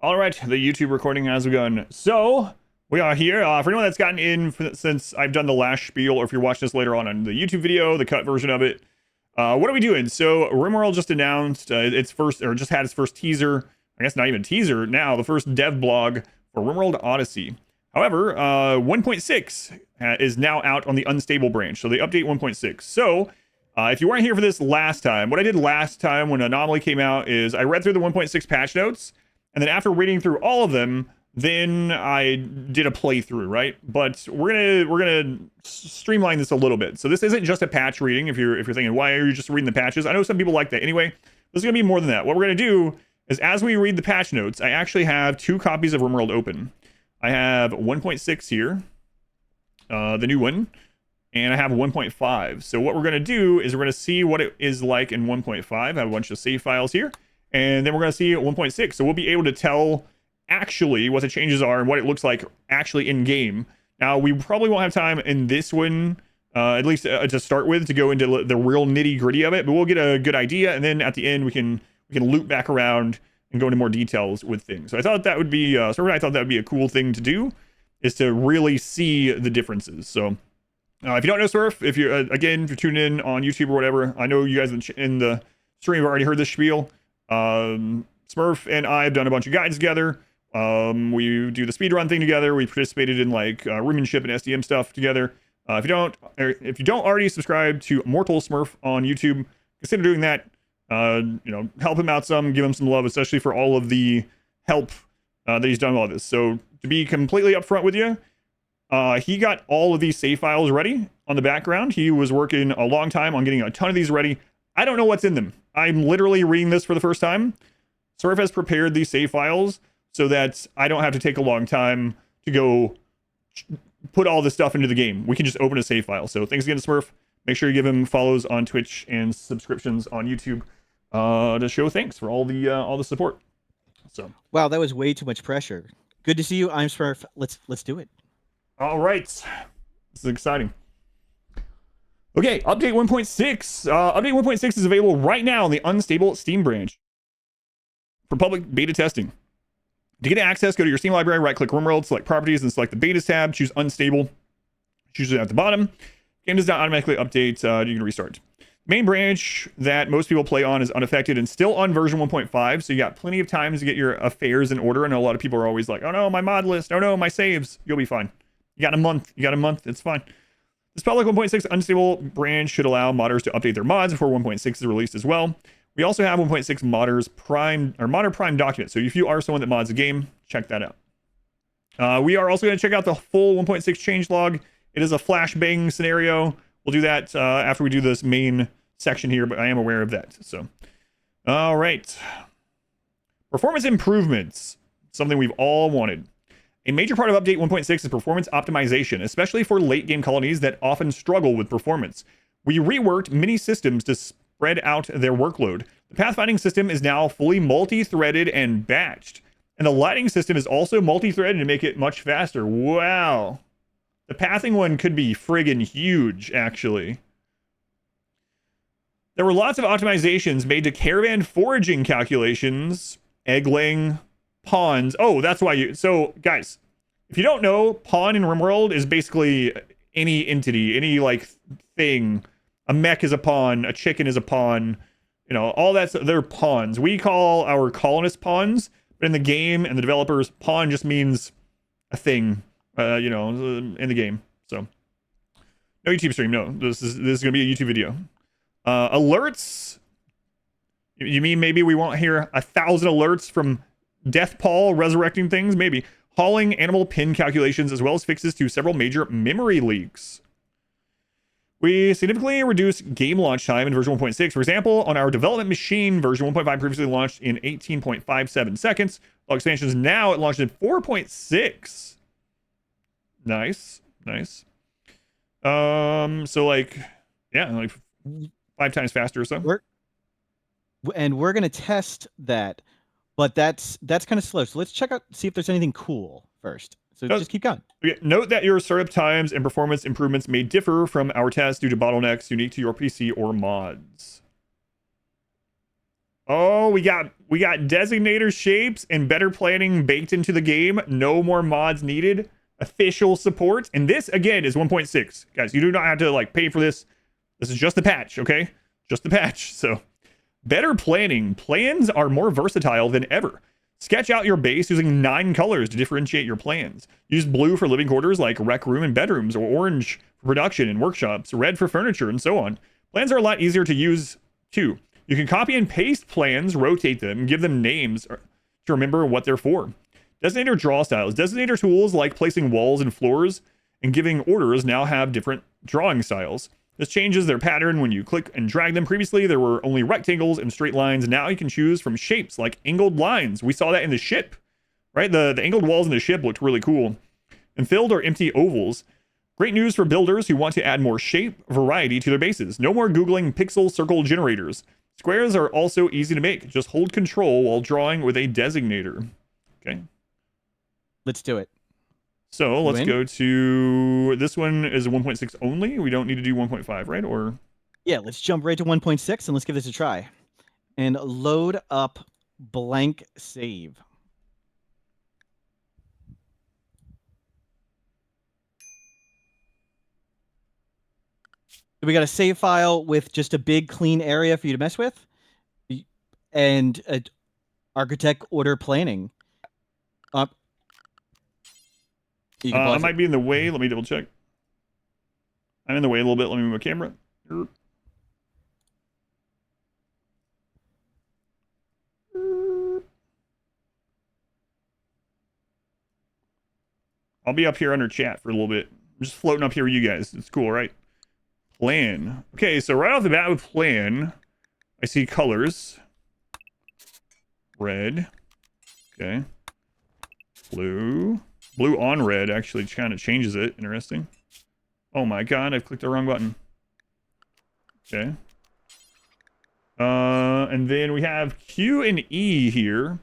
All right, the YouTube recording has begun. So we are here. For anyone that's gotten in since I've done the last spiel, or if you're watching this later on the YouTube video, the cut version of it, what are we doing? So RimWorld just announced its first, or just had its first teaser. I guess not even teaser now. The first dev blog for RimWorld Odyssey. However, 1.6 is now out on the unstable branch. So they update 1.6. So if you weren't here for this last time, what I did last time when Anomaly came out is I read through the 1.6 patch notes. And then after reading through all of them, then I did a playthrough, right? But we're gonna streamline this a little bit. So this isn't just a patch reading. If you're thinking, why are you just reading the patches? I know some people like that. Anyway, this is gonna be more than that. What we're gonna do is, as we read the patch notes, I actually have 2 copies of RimWorld open. I have 1.6 here, the new one, and I have 1.5. So what we're gonna do is we're gonna see what it is like in 1.5. I have a bunch of save files here. And then we're going to see 1.6. So we'll be able to tell actually what the changes are and what it looks like actually in game. Now, we probably won't have time in this one, at least to start with, to go into the real nitty gritty of it. But we'll get a good idea. And then at the end, we can loop back around and go into more details with things. So I thought that would be, I thought that would be a cool thing to do, is to really see the differences. So if you don't know Smurph, if you're, again, if you're tuning in on YouTube or whatever, I know you guys in the stream have already heard this spiel. Smurph and I have done a bunch of guides together. We do the speedrun thing together. We participated in like roommanship and SDM stuff together. If you don't already subscribe to Mortal Smurph on YouTube, consider doing that. Help him out some, give him some love, especially for all of the help that he's done with all this. So to be completely upfront with you, he got all of these save files ready on the background. He was working a long time on getting a ton of these ready. I don't know what's in them. I'm literally reading this for the first time. Smurph has prepared these save files so that I don't have to take a long time to go put all this stuff into the game. We can just open a save file. So thanks again to Smurph. Make sure you give him follows on Twitch and subscriptions on YouTube to show thanks for all the support. So wow, that was way too much pressure. Good to see you. I'm Smurph. Let's do it. All right, this is exciting. Okay, update 1.6. Update 1.6 is available right now on the unstable Steam branch for public beta testing. To get access, go to your Steam library, right-click RimWorld, select Properties, and select the Betas tab. Choose Unstable. Choose it at the bottom. Game does not automatically update. You can restart. Main branch that most people play on is unaffected and still on version 1.5, so you got plenty of time to get your affairs in order. I know a lot of people are always like, oh no, my mod list. Oh no, my saves. You'll be fine. You got a month. It's fine. This public 1.6 unstable branch should allow modders to update their mods before 1.6 is released as well. We also have 1.6 modders prime or modder prime document. So if you are someone that mods a game, check that out. We are also going to check out the full 1.6 change log. It is a flashbang scenario. We'll do that after we do this main section here, but I am aware of that. So, all right. Performance improvements, something we've all wanted. A major part of Update 1.6 is performance optimization, especially for late game colonies that often struggle with performance. We reworked many systems to spread out their workload. The pathfinding system is now fully multi-threaded and batched. And the lighting system is also multi-threaded to make it much faster. Wow. The pathing one could be friggin' huge, actually. There were lots of optimizations made to caravan foraging calculations, egg laying, pawns. Oh, that's why you... So, guys, if you don't know, pawn in RimWorld is basically any entity, any, like, thing. A mech is a pawn, a chicken is a pawn, you know, all that's... They're pawns. We call our colonists pawns, but in the game and the developers, pawn just means a thing, in the game. So, no YouTube stream, no. This is going to be a YouTube video. Alerts. You mean maybe we won't hear 1,000 alerts from Death Paul resurrecting things? Maybe. Hauling animal pin calculations as well as fixes to several major memory leaks. We significantly reduced game launch time in version 1.6. For example, on our development machine, version 1.5 previously launched in 18.57 seconds. While expansions now it launched in 4.6. Nice. So like 5 times faster or so. We're gonna test that. But that's kind of slow. So let's see if there's anything cool first. So just keep going. Okay. Note that your startup times and performance improvements may differ from our tests due to bottlenecks unique to your PC or mods. Oh, we got designator shapes and better planning baked into the game. No more mods needed. Official support. And this again is 1.6. Guys, you do not have to like pay for this. This is just the patch, okay? Just the patch. So, better planning. Plans are more versatile than ever. Sketch out your base using 9 colors to differentiate your plans. Use blue for living quarters like rec room and bedrooms, or orange for production and workshops, red for furniture, and so on. Plans are a lot easier to use too. You can copy and paste plans, rotate them, and give them names to remember what they're for. Designator draw styles. Designator tools like placing walls and floors and giving orders now have different drawing styles. This changes their pattern when you click and drag them. Previously, there were only rectangles and straight lines. Now you can choose from shapes like angled lines. We saw that in the ship, right? The angled walls in the ship looked really cool. And filled or empty ovals. Great news for builders who want to add more shape variety to their bases. No more Googling pixel circle generators. Squares are also easy to make. Just hold control while drawing with a designator. Okay. Let's do it. So let's go to, this one is 1.6 only. We don't need to do 1.5, right? Or yeah, let's jump right to 1.6 and let's give this a try. And load up blank save. We got a save file with just a big clean area for you to mess with, and architect order planning. I might be in the way. Let me double check. I'm in the way a little bit. Let me move my camera. I'll be up here under chat for a little bit. I'm just floating up here with you guys. It's cool, right? Plan. Okay, so right off the bat with plan, I see colors. Red. Okay. Blue. Blue on red actually kind of changes it. Interesting. Oh my god, I've clicked the wrong button. Okay. And then we have Q and E here.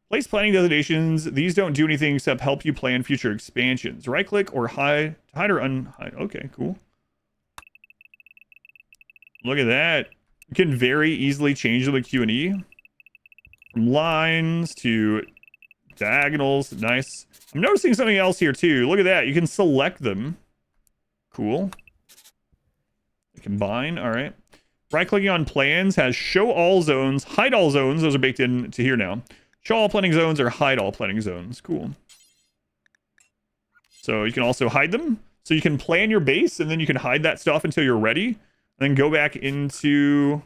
Place planning designations. These don't do anything except help you plan future expansions. Right click or hide or unhide. Okay, cool. Look at that. You can very easily change them with Q and E. From lines to diagonals. Nice. I'm noticing something else here too. Look at that. You can select them. Cool. Combine. All right. Right clicking on plans has show all zones, hide all zones. Those are baked into here now. Show all planning zones or hide all planning zones. Cool. So you can also hide them. So you can plan your base and then you can hide that stuff until you're ready. And then go back into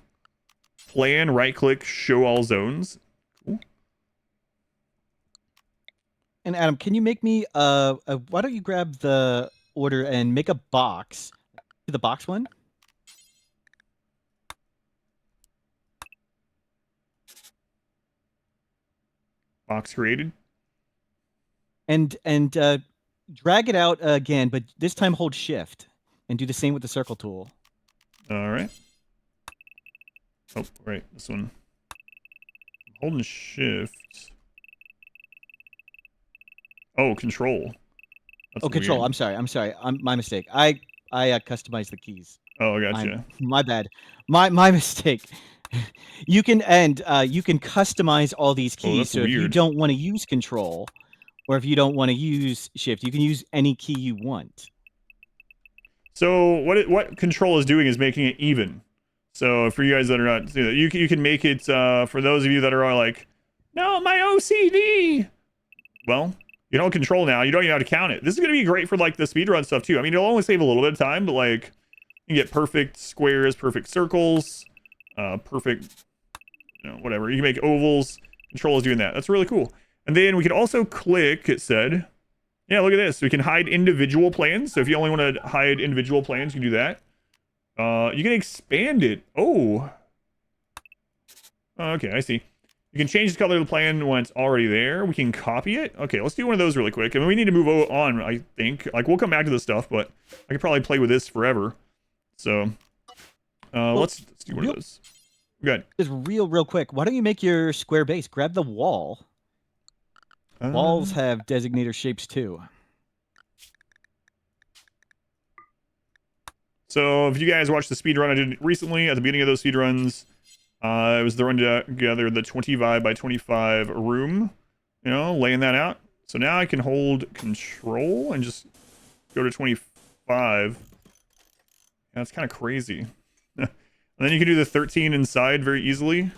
plan, right click, show all zones. Cool. And Adam, can you make me why don't you grab the order and make a box? The box one? Box created. And drag it out again, but this time hold shift and do the same with the circle tool. All right. Oh, right. This one. Holding shift. Oh, control. That's control. weird. I'm sorry. My mistake. I customized the keys. Oh, I gotcha. My bad. My mistake. You can customize all these keys. So weird. if you don't want to use control, or if you don't want to use shift, you can use any key you want. So what control is doing is making it even. So for you guys that are not, you can make it for those of you that are like, no, my OCD. Well, you don't control now. You don't even have to count it. This is gonna be great for like the speedrun stuff too. I mean, it'll only save a little bit of time, but like you can get perfect squares, perfect circles, perfect, whatever. You can make ovals. Control is doing that. That's really cool. And then we can also click. It said, yeah, look at this. We can hide individual plans. So if you only want to hide individual plans, you can do that. You can expand it. Oh, okay, I see. You can change the color of the plan when it's already there. We can copy it. Okay, let's do one of those really quick. I mean, we need to move on, I think. Like, we'll come back to this stuff, but I could probably play with this forever. So, let's do one of those. Good. Just real quick. Why don't you make your square base? Grab the wall. Walls have designator shapes too. So if you guys watched the speedrun I did recently, at the beginning of those speedruns, It was throwing together the 25 by 25 room, you know, laying that out. So now I can hold control and just go to 25. That's kind of crazy. And then you can do the 13 inside very easily.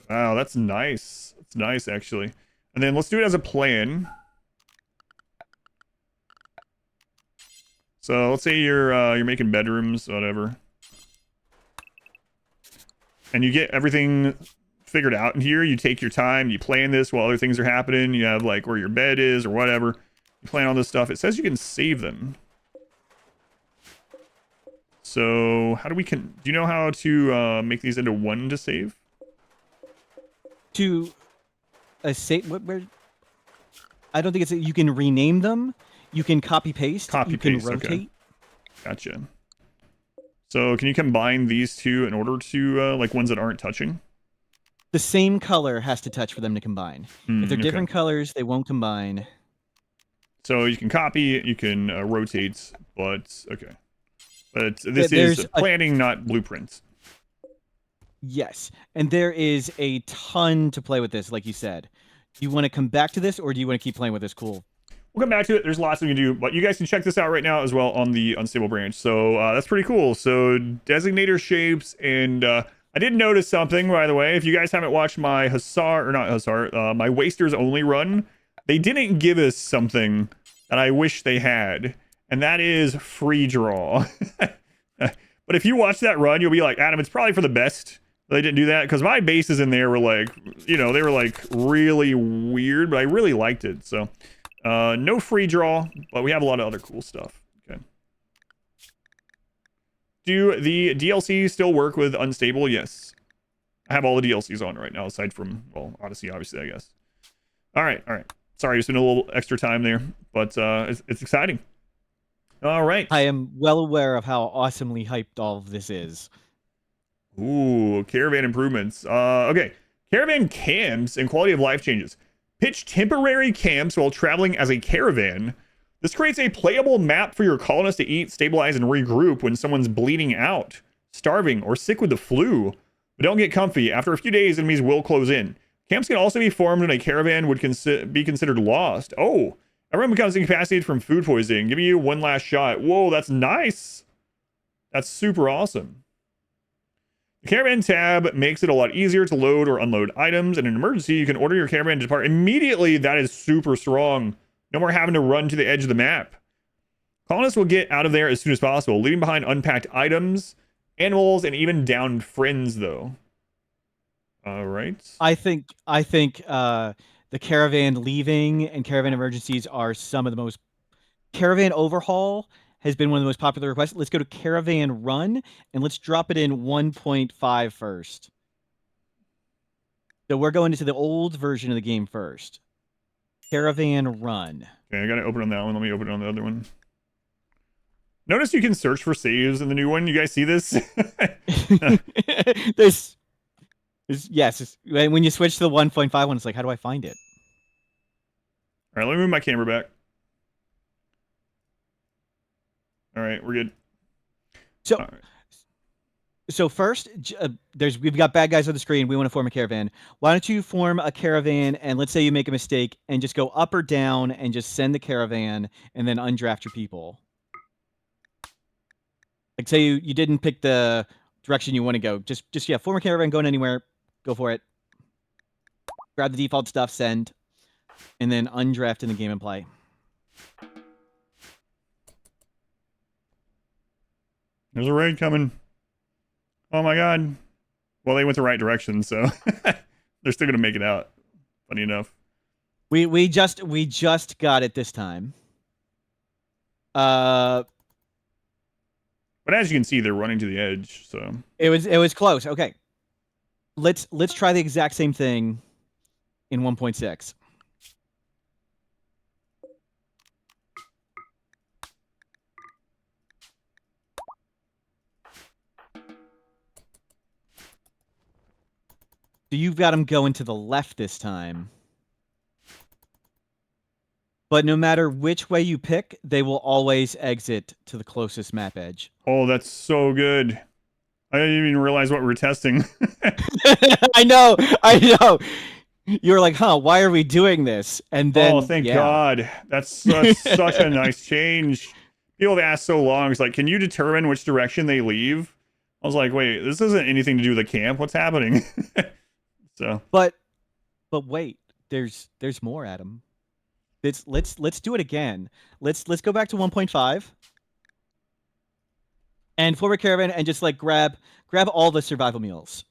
Wow, that's nice. That's nice, actually. And then let's do it as a plan. So let's say you're making bedrooms, whatever. And you get everything figured out in here. You take your time, you plan this while other things are happening. You have like where your bed is or whatever. You plan all this stuff. It says you can save them. So how do we do you know how to make these into one to save? To a save where I don't think it's you can rename them. You can copy paste. You can rotate. Okay. Gotcha. So can you combine these two in order to like ones that aren't touching? The same color has to touch for them to combine. If they're different colors, they won't combine. So you can copy, you can rotate, but okay. But this is planning, not blueprints. Yes, and there is a ton to play with this, like you said. Do you want to come back to this, or do you want to keep playing with this? Cool. We'll come back to it. There's lots we can do, but you guys can check this out right now as well on the unstable branch. So that's pretty cool. So designator shapes, and I did notice something, by the way. If you guys haven't watched my my Wasters only run, they didn't give us something that I wish they had, and that is free draw. But if you watch that run, you'll be like, Adam, it's probably for the best they didn't do that, because my bases in there were like, you know, they were like really weird, but I really liked it. So no free draw, but we have a lot of other cool stuff. Okay. Do the DLCs still work with unstable? Yes. I have all the DLCs on right now, aside from, well, Odyssey, obviously, I guess. All right. Sorry, it's been a little extra time there, but it's exciting. All right. I am well aware of how awesomely hyped all of this is. Ooh, caravan improvements. Okay. Caravan camps and quality of life changes. Pitch temporary camps while traveling as a caravan. This creates a playable map for your colonists to eat, stabilize, and regroup when someone's bleeding out, starving, or sick with the flu. But don't get comfy. After a few days, enemies will close in. Camps can also be formed when a caravan would be considered lost. Oh, everyone becomes incapacitated from food poisoning. Give you one last shot. Whoa, that's nice. That's super awesome. The Caravan tab makes it a lot easier to load or unload items. In an emergency, you can order your caravan to depart immediately. That is super strong. No more having to run to the edge of the map. Colonists will get out of there as soon as possible, leaving behind unpacked items, animals, and even downed friends, though. All right. I think the caravan leaving and caravan emergencies are some of the most... Caravan overhaul has been one of the most popular requests. Let's go to Caravan Run, and let's drop it in 1.5 first. So we're going into the old version of the game first. Caravan Run. Okay, I gotta open on that one. Let me open it on the other one. Notice you can search for saves in the new one. You guys see this? Yes. When you switch to the 1.5 one, it's like, how do I find it? All right, let me move my camera back. All right, we're good. So first, we've got bad guys on the screen. We want to form a caravan. Why don't you form a caravan, and let's say you make a mistake, and just go up or down, and just send the caravan, and then undraft your people. Like, say you didn't pick the direction you want to go. Just form a caravan, going anywhere. Go for it. Grab the default stuff, send, and then undraft in the game and play. There's a raid coming. Oh my god. Well, they went the right direction, so they're still gonna make it out. Funny enough. We just got it this time. But as you can see, they're running to the edge, so it was close. Okay. Let's try the exact same thing in 1.6. So you've got them going to the left this time. But no matter which way you pick, they will always exit to the closest map edge. Oh, that's so good. I didn't even realize what we were testing. I know. I know. You were like, huh, why are we doing this? And then, Oh, thank yeah. God. That's such a nice change. People have asked so long. It's like, can you determine which direction they leave? I was like, wait, this isn't anything to do with the camp. What's happening? So, But wait, there's more, Adam. Let's do it again. Let's go back to 1.5 and forward caravan and just like grab all the survival meals.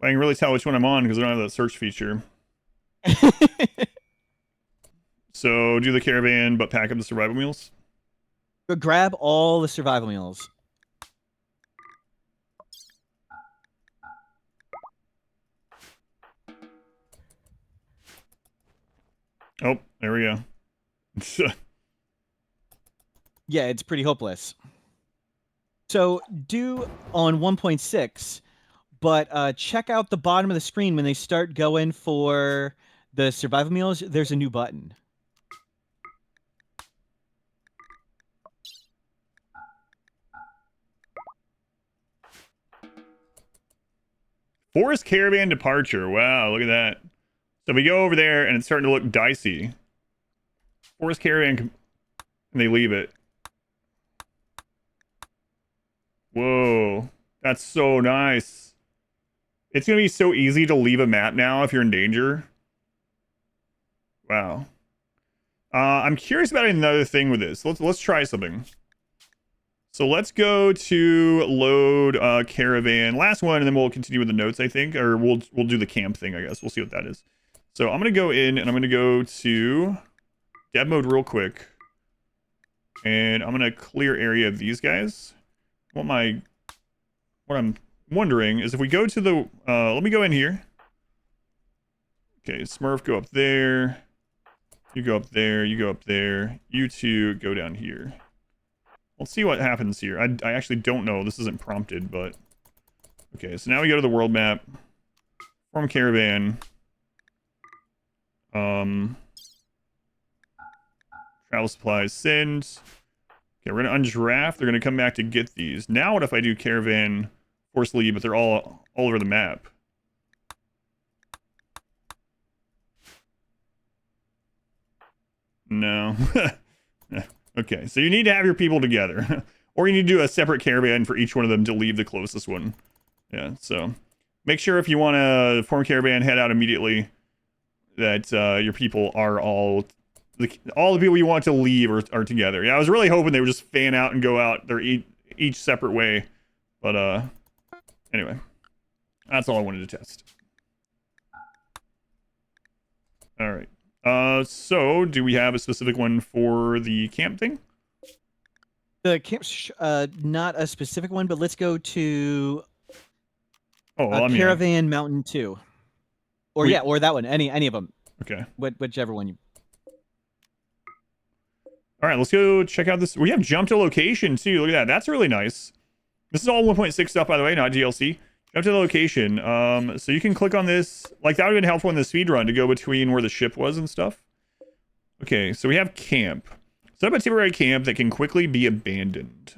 I can really tell which one I'm on because I don't have that search feature. So do the caravan, but pack up the survival meals. But grab all the survival meals. Oh, there we go. Yeah, it's pretty hopeless. So do on 1.6, but check out the bottom of the screen when they start going for the survival meals. There's a new button. Forest caravan departure. Wow, look at that. So we go over there and it's starting to look dicey. Forest caravan, and they leave it. Whoa, that's so nice. It's gonna be so easy to leave a map now if you're in danger. Wow. I'm curious about another thing with this. Let's try something. So let's go to load caravan, last one, and then we'll continue with the notes, I think, or we'll do the camp thing, I guess. We'll see what that is. So I'm gonna go in and I'm gonna go to dev mode real quick, and I'm gonna clear area of these guys. What I'm wondering is if we go to the let me go in here. Okay, Smurf, go up there. You go up there. You go up there. You two go down here. Let's see what happens here. I actually don't know. This isn't prompted, but... Okay, so now we go to the world map. Form caravan. Travel supplies, send. Okay, we're going to undraft. They're going to come back to get these. Now what if I do caravan, force lead, but they're all over the map? No. Okay, so you need to have your people together. Or you need to do a separate caravan for each one of them to leave the closest one. Yeah, so make sure if you want to form caravan, head out immediately, that your people are all the people you want to leave are together. Yeah, I was really hoping they would just fan out and go out their each separate way. But anyway, that's all I wanted to test. All right. So do we have a specific one for the camp thing? The camp's not a specific one, but let's go to Caravan Mountain 2. Or or that one. Any of them. Okay. Whichever one you... All right, let's go check out this. We have jump to location too. Look at that. That's really nice. This is all 1.6 stuff, by the way, not DLC. Jump to the location. So you can click on this. Like, that would have been helpful in the speed run to go between where the ship was and stuff. Okay, so we have camp. Set up a temporary camp that can quickly be abandoned.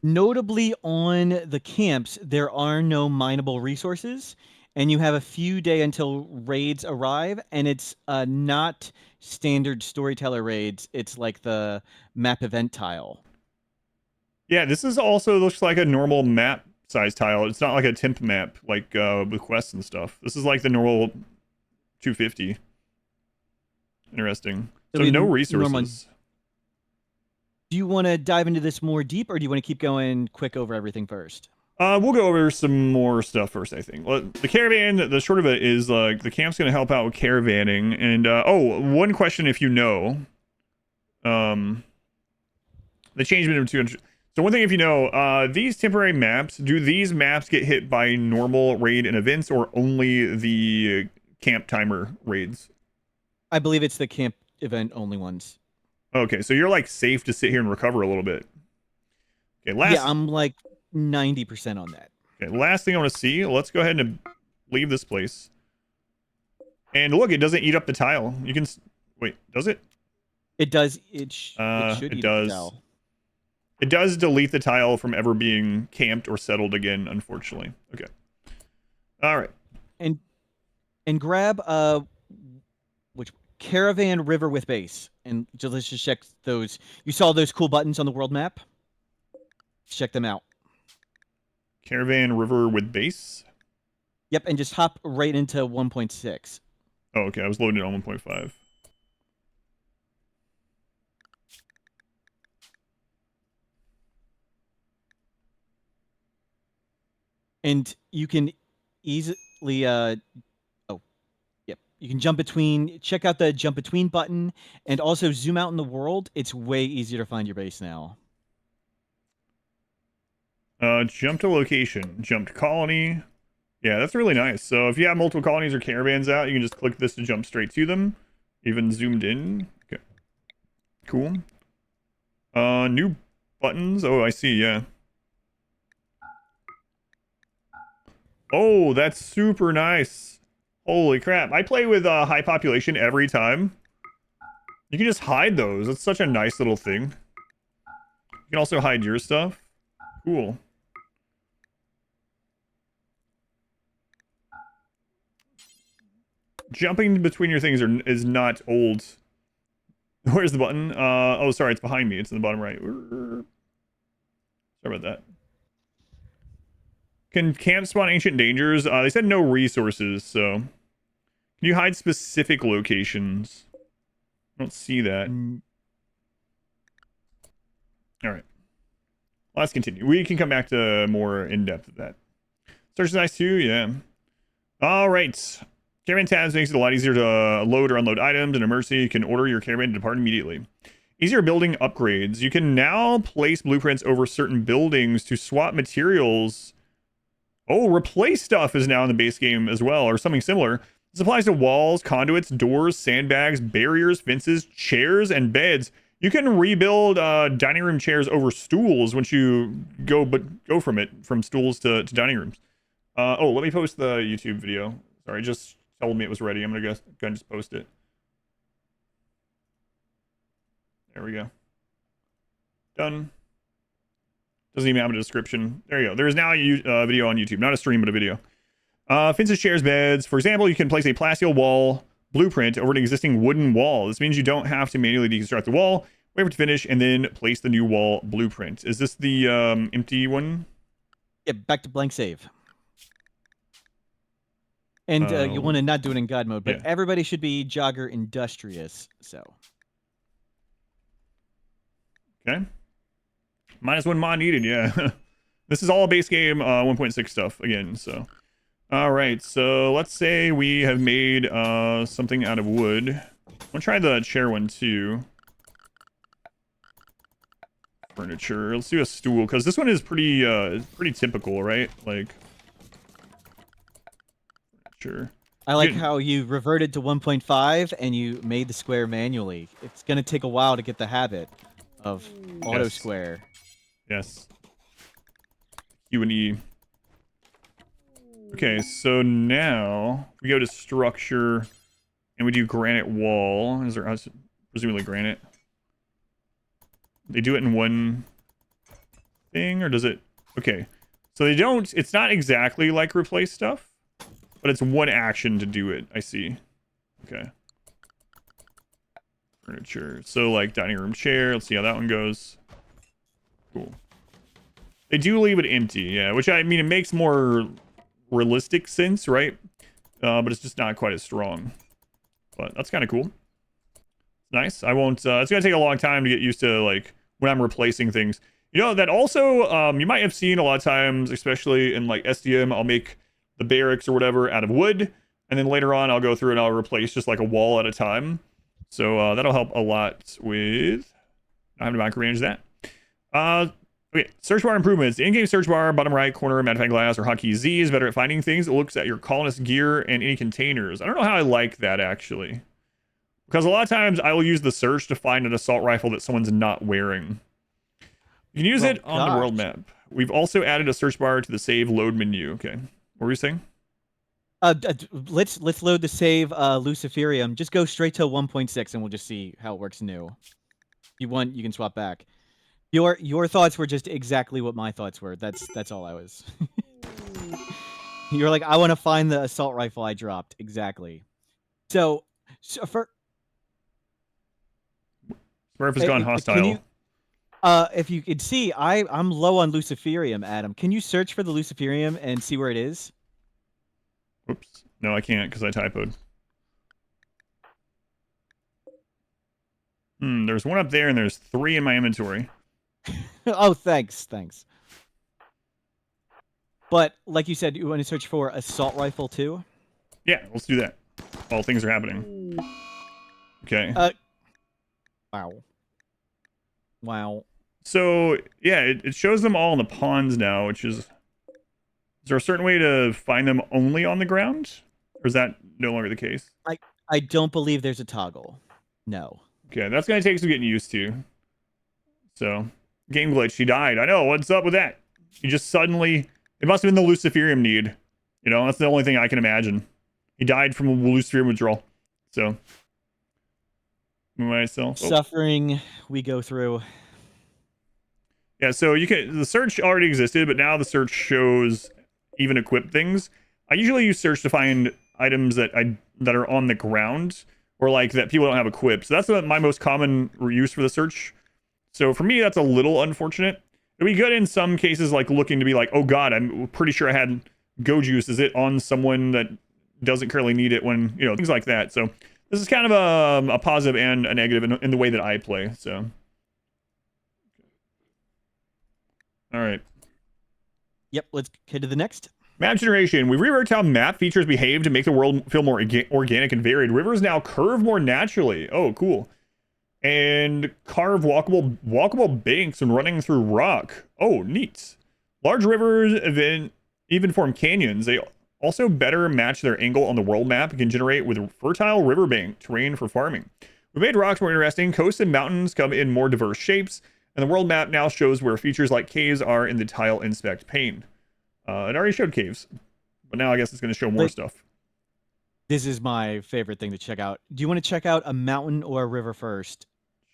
Notably, on the camps, there are no mineable resources, and you have a few days until raids arrive, and it's not standard storyteller raids. It's like the map event tile. Yeah, this is also looks like a normal map size tile. It's not like a temp map, like with quests and stuff. This is like the normal 250. Interesting. So no resources. Do you want to dive into this more deep, or do you want to keep going quick over everything first? We'll go over some more stuff first, I think. The caravan, the short of it is, like, the camp's going to help out with caravanning. And, one question if you know. They changed it to 200. So one thing if you know, these temporary maps, do these maps get hit by normal raid and events, or only the camp timer raids? I believe it's the camp event only ones. Okay, so you're, like, safe to sit here and recover a little bit. Okay, last. Yeah, I'm like 90% on that. Okay, last thing I want to see. Let's go ahead and leave this place. And look, it doesn't eat up the tile. You can wait. Does it? It does. It should It eat up the does. tile. It does delete the tile from ever being camped or settled again, unfortunately. Okay. All right. And grab which Caravan River with base, and let's just check those. You saw those cool buttons on the world map? Check them out. Caravan River with base. Yep, and just hop right into 1.6. Oh, okay. I was loading it on 1.5. And you can easily you can jump between, check out the jump between button, and also zoom out in the world. It's way easier to find your base now. Jump to location, jump to colony. Yeah, that's really nice. So if you have multiple colonies or caravans out, you can just click this to jump straight to them. Even zoomed in. Okay. Cool. New buttons. Oh, I see, yeah. Oh, that's super nice. Holy crap. I play with high population every time. You can just hide those. It's such a nice little thing. You can also hide your stuff. Cool. Jumping between your things is not old. Where's the button? Oh, sorry, it's behind me. It's in the bottom right. Sorry about that. Can camp spawn ancient dangers? They said no resources, so... Can you hide specific locations? I don't see that. Alright. Well, let's continue. We can come back to more in-depth of that. Search is nice too, yeah. Alright. Caravan tabs makes it a lot easier to load or unload items. In emergency, you can order your caravan to depart immediately. Easier building upgrades. You can now place blueprints over certain buildings to swap materials. Oh, replace stuff is now in the base game as well, or something similar. This applies to walls, conduits, doors, sandbags, barriers, fences, chairs, and beds. You can rebuild dining room chairs over stools once you go from stools to dining rooms. Oh, let me post the YouTube video. Sorry, just told me it was ready. I'm gonna go and just post it. There we go. Done. Doesn't even have a description. There you go. There is now a video on YouTube. Not a stream, but a video. Fences, chairs, beds. For example, you can place a plasteel wall blueprint over an existing wooden wall. This means you don't have to manually deconstruct the wall, wait for it to finish, and then place the new wall blueprint. Is this the empty one? Yeah, back to blank save. And you want to not do it in God mode, but everybody should be jogger industrious, so. Okay. -1 mod needed, yeah. This is all base game 1.6 stuff again, so. All right, so let's say we have made something out of wood. I'm gonna try the chair one too. Furniture. Let's do a stool because this one is pretty typical, right? Like. Furniture. I like how you reverted to 1.5 and you made the square manually. It's gonna take a while to get the habit of auto square. Yes. Q and E. Okay, so now we go to structure and we do granite wall. Is there presumably granite? They do it in one thing, or does it? Okay, so they don't. It's not exactly like replace stuff, but it's one action to do it. I see. Okay. Furniture. So like dining room chair. Let's see how that one goes. Cool. They do leave it empty, yeah. Which I mean, it makes more realistic sense, right? But it's just not quite as strong. But that's kind of cool. Nice. I won't. It's gonna take a long time to get used to like when I'm replacing things. You know that also. You might have seen a lot of times, especially in like SDM, I'll make the barracks or whatever out of wood, and then later on I'll go through and I'll replace just like a wall at a time. So that'll help a lot with not having to micromanage that. Okay, search bar improvements. The in-game search bar, bottom right corner, magnifying glass, or hotkey Z is better at finding things. It looks at your colonist gear and any containers. I don't know how I like that, actually. Because a lot of times I will use the search to find an assault rifle that someone's not wearing. You can use Well, it on the world gosh. map. We've also added a search bar to the save load menu. Okay. What were you saying? Let's load the save Luciferium. Just go straight to 1.6 and we'll just see how it works new. If you want, you can swap back. Your thoughts were just exactly what my thoughts were. That's all I was. You're like, I want to find the assault rifle I dropped. Exactly. So for Smurf has gone hostile. Can you, if you could see, I'm low on Luciferium, Adam. Can you search for the Luciferium and see where it is? Oops. No, I can't because I typoed. There's one up there and there's 3 in my inventory. Oh, thanks. But like you said, you want to search for assault rifle too? Yeah, let's do that. While things are happening. Okay. Wow. So, yeah, it shows them all in the ponds now, which is... Is there a certain way to find them only on the ground? Or is that no longer the case? I don't believe there's a toggle. No. Okay, that's going to take some getting used to. So, game glitch. He died. I know. What's up with that? He just suddenly... It must have been the Luciferium need. You know, that's the only thing I can imagine. He died from a Luciferium withdrawal. So... Myself. Suffering we go through. Yeah, so you can... The search already existed, but now the search shows even equipped things. I usually use search to find items that are on the ground or like that people don't have equipped. So that's my most common use for the search. So for me, that's a little unfortunate. It'd be good in some cases, like looking to be like, oh god, I'm pretty sure I had Go Juice. Is it on someone that doesn't currently need it? When, you know, things like that. So this is kind of a positive and a negative in the way that I play. So, all right. Yep, let's head to the next. Map generation. We reworked how map features behave to make the world feel more organic and varied. Rivers now curve more naturally. Oh, cool. And carve walkable banks when running through rock. Oh, neat. Large rivers even form canyons. They also better match their angle on the world map and can generate with fertile riverbank terrain for farming. We made rocks more interesting. Coasts and mountains come in more diverse shapes. And the world map now shows where features like caves are in the tile inspect pane. It already showed caves, but now I guess it's going to show more stuff. This is my favorite thing to check out. Do you want to check out a mountain or a river first?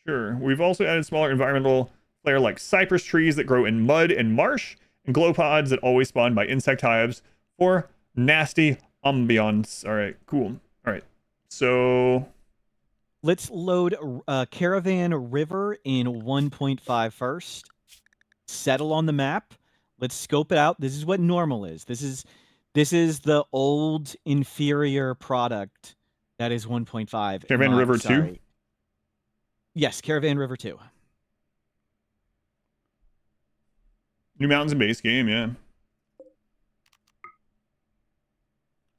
Sure. We've also added smaller environmental flair like cypress trees that grow in mud and marsh, and glow pods that always spawn by insect hives for nasty ambiance. All right, cool. All right, so... Let's load Caravan River in 1.5 first. Settle on the map. Let's scope it out. This is what normal is. This is the old inferior product that is 1.5. Caravan River 2? Yes, Caravan River 2. New mountains and base game, yeah.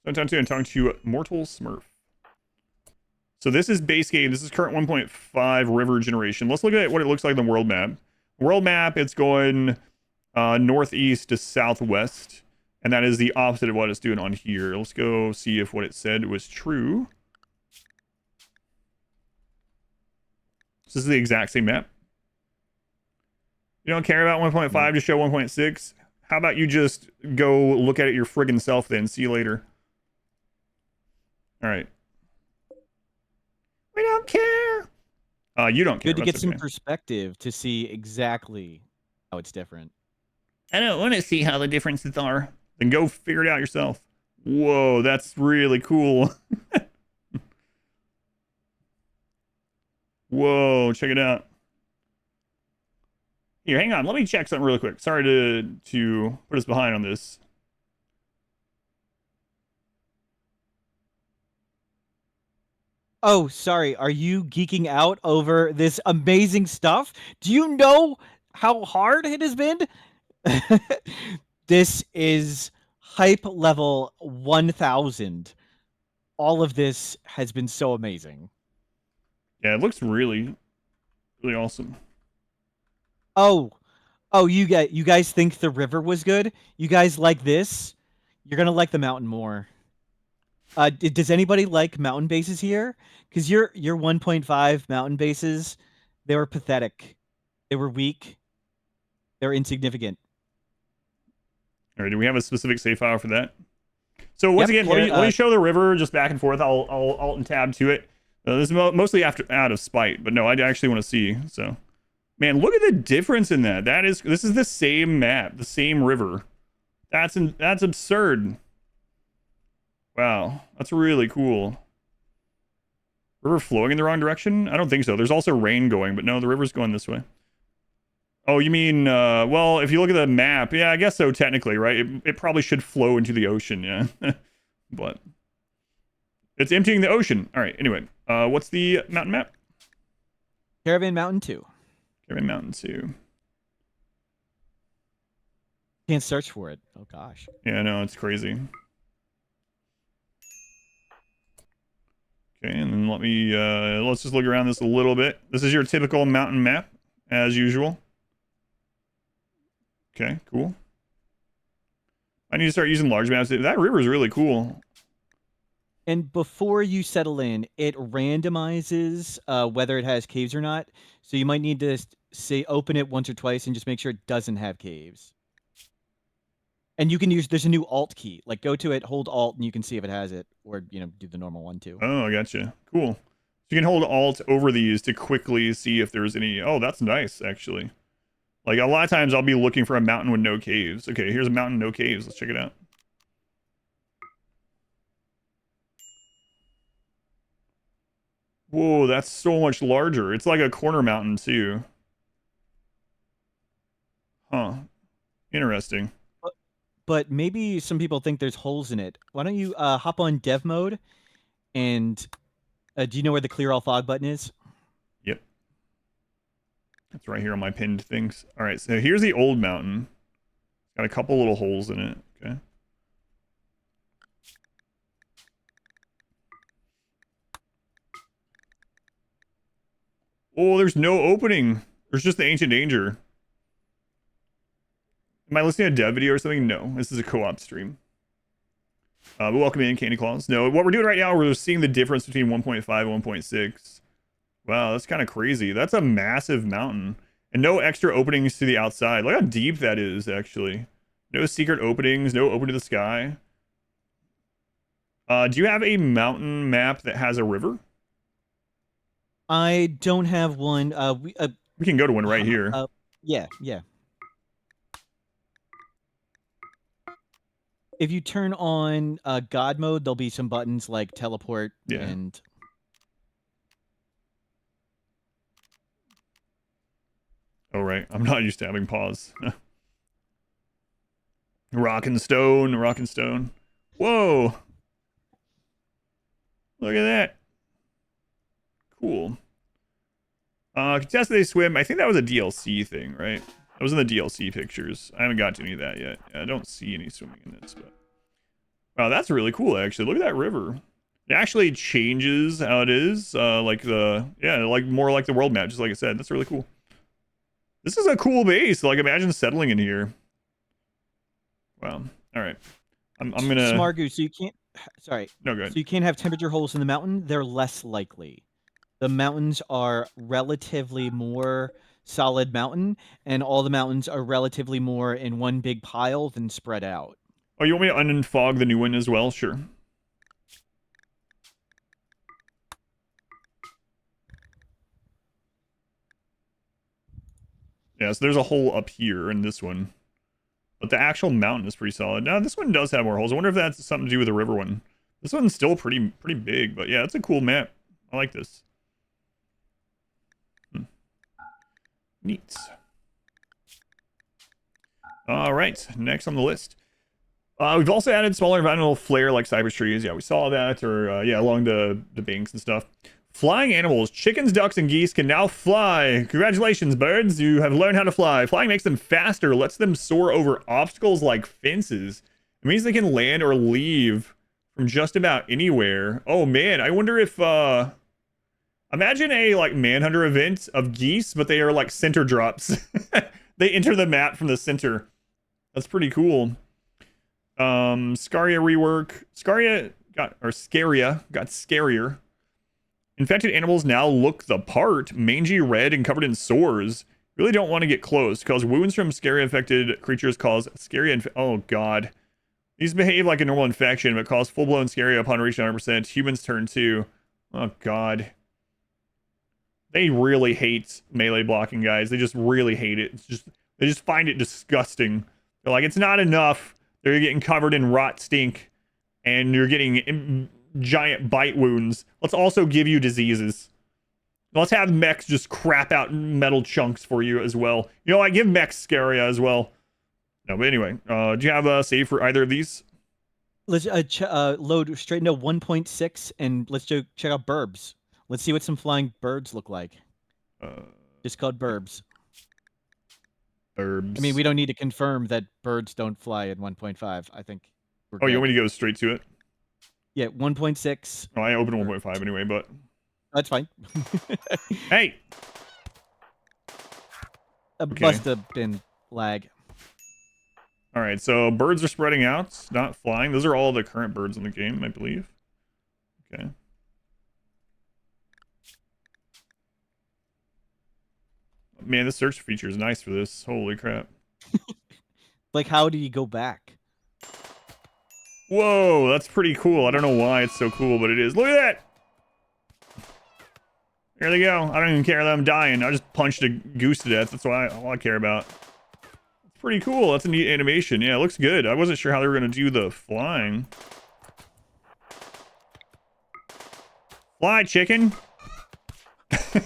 Sometimes I'm talking to Mortal Smurf. So this is base game. This is current 1.5 river generation. Let's look at what it looks like on the world map. World map, it's going northeast to southwest. And that is the opposite of what it's doing on here. Let's go see if what it said was true. This is the exact same map. You don't care about 1.5 to show 1.6? How about you just go look at it your friggin' self then? See you later. All right. We don't care. You don't care. Good to get some perspective to see exactly how it's different. I don't want to see how the differences are. Then go figure it out yourself. Whoa, that's really cool. Whoa, check it out. Here, hang on. Let me check something really quick. Sorry to put us behind on this. Oh, sorry. Are you geeking out over this amazing stuff? Do you know how hard it has been? This is hype level 1000. All of this has been so amazing. Yeah, it looks really, really awesome. Oh, you guys think the river was good? You guys like this? You're gonna like the mountain more. Does anybody like mountain bases here? Because your 1.5 mountain bases, they were pathetic. They were weak. They're insignificant. All right, do we have a specific save file for that? So once Yep, again, let me show the river just back and forth. I'll alt and tab to it. This is mostly out of spite, but no, I actually want to see. So, man, look at the difference in that. This is the same map, the same river. That's absurd. Wow, that's really cool. River flowing in the wrong direction? I don't think so. There's also rain going, but no, the river's going this way. Oh, you mean, well, if you look at the map, yeah, I guess so, technically, right? It probably should flow into the ocean, yeah. But it's emptying the ocean. All right, anyway, what's the mountain map? Caravan Mountain 2. Caravan Mountain 2. Can't search for it. Oh, gosh. Yeah, no, it's crazy. Okay, and then let's just look around this a little bit. This is your typical mountain map, as usual. Okay, cool. I need to start using large maps. That river is really cool. And before you settle in, it randomizes whether it has caves or not. So you might need to say open it once or twice and just make sure it doesn't have caves. And you can use, there's a new alt key. Like go to it, hold alt, and you can see if it has it. Or, do the normal one too. Oh, I gotcha. Cool. So you can hold alt over these to quickly see if there's any... Oh, that's nice, actually. Like, a lot of times I'll be looking for a mountain with no caves. Okay, here's a mountain, no caves. Let's check it out. Whoa, that's so much larger. It's like a corner mountain, too. Huh. Interesting. But maybe some people think there's holes in it. Why don't you hop on dev mode and do you know where the clear all fog button is? Yep. That's right here on my pinned things. All right, so here's the old mountain. Got a couple little holes in it. Okay. Oh, there's no opening. There's just the Ancient Danger. Am I listening to a dev video or something? No, this is a co-op stream. But welcome in, Candy Claws. No, what we're doing right now, we're seeing the difference between 1.5 and 1.6. Wow, that's kind of crazy. That's a massive mountain. And no extra openings to the outside. Look how deep that is, actually. No secret openings, no open to the sky. Do you have a mountain map that has a river? I don't have one. We can go to one right here. Yeah. If you turn on God mode, there'll be some buttons like teleport and... Oh, right. I'm not used to having pause. Rock and stone, rock and stone. Whoa. Look at that. Cool. Contest they swim. I think that was a DLC thing, right? That was in the DLC pictures. I haven't got to any of that yet. I don't see any swimming in this, but... Wow, that's really cool, actually. Look at that river. It actually changes how it is. Like more like the world map, just like I said. That's really cool. This is a cool base. Like, imagine settling in here. Wow. All right. I'm gonna... Smargoo, so you can't... Sorry. No, go ahead. So you can't have temperature holes in the mountain. They're less likely. The mountains are relatively more solid mountain, and all the mountains are relatively more in one big pile than spread out. Oh, you want me to unfog the new one as well? Sure. Yeah, so there's a hole up here in this one. But the actual mountain is pretty solid. Now, this one does have more holes. I wonder if that's something to do with the river one. This one's still pretty big, but yeah, it's a cool map. I like this. Neat. All right, next on the list. We've also added smaller environmental flare like cypress trees. Yeah, we saw that, or along the banks and stuff. Flying animals, chickens, ducks, and geese can now fly. Congratulations, birds. You have learned how to fly. Flying makes them faster, lets them soar over obstacles like fences. It means they can land or leave from just about anywhere. Oh man, I wonder if imagine a like manhunter event of geese, but they are like center drops. They enter the map from the center. That's pretty cool. Scaria rework. Scaria got scarier. Infected animals now look the part, mangy red and covered in sores. Really don't want to get close, because wounds from Scaria-infected creatures cause Scaria oh god. These behave like a normal infection, but cause full-blown Scaria upon reaching 100%. Humans turn 2. Oh god. They really hate melee blocking, guys. They just really hate it. They just find it disgusting. They're like, it's not enough. They're getting covered in rot stink, and you're getting giant bite wounds. Let's also give you diseases. Let's have mechs just crap out metal chunks for you as well. You know, I give mechs Scaria as well. No, but anyway, do you have a save for either of these? Let's load straight into 1.6 and let's check out burbs. Let's see what some flying birds look like. Just called burbs. Burbs. I mean, we don't need to confirm that birds don't fly at 1.5. I think. Oh, you want me to go straight to it? Yeah, 1.6. Oh, I opened 1.5 anyway, but that's fine. Hey. Okay. Must have been lag. All right, so birds are spreading out, not flying. Those are all the current birds in the game, I believe. Okay. Man, this search feature is nice for this. Holy crap. Like, how do you go back? Whoa, that's pretty cool. I don't know why it's so cool, but it is. Look at that! Here they go. I don't even care that I'm dying. I just punched a goose to death. That's all I care about. It's pretty cool. That's a neat animation. Yeah, it looks good. I wasn't sure how they were going to do the flying. Fly, chicken!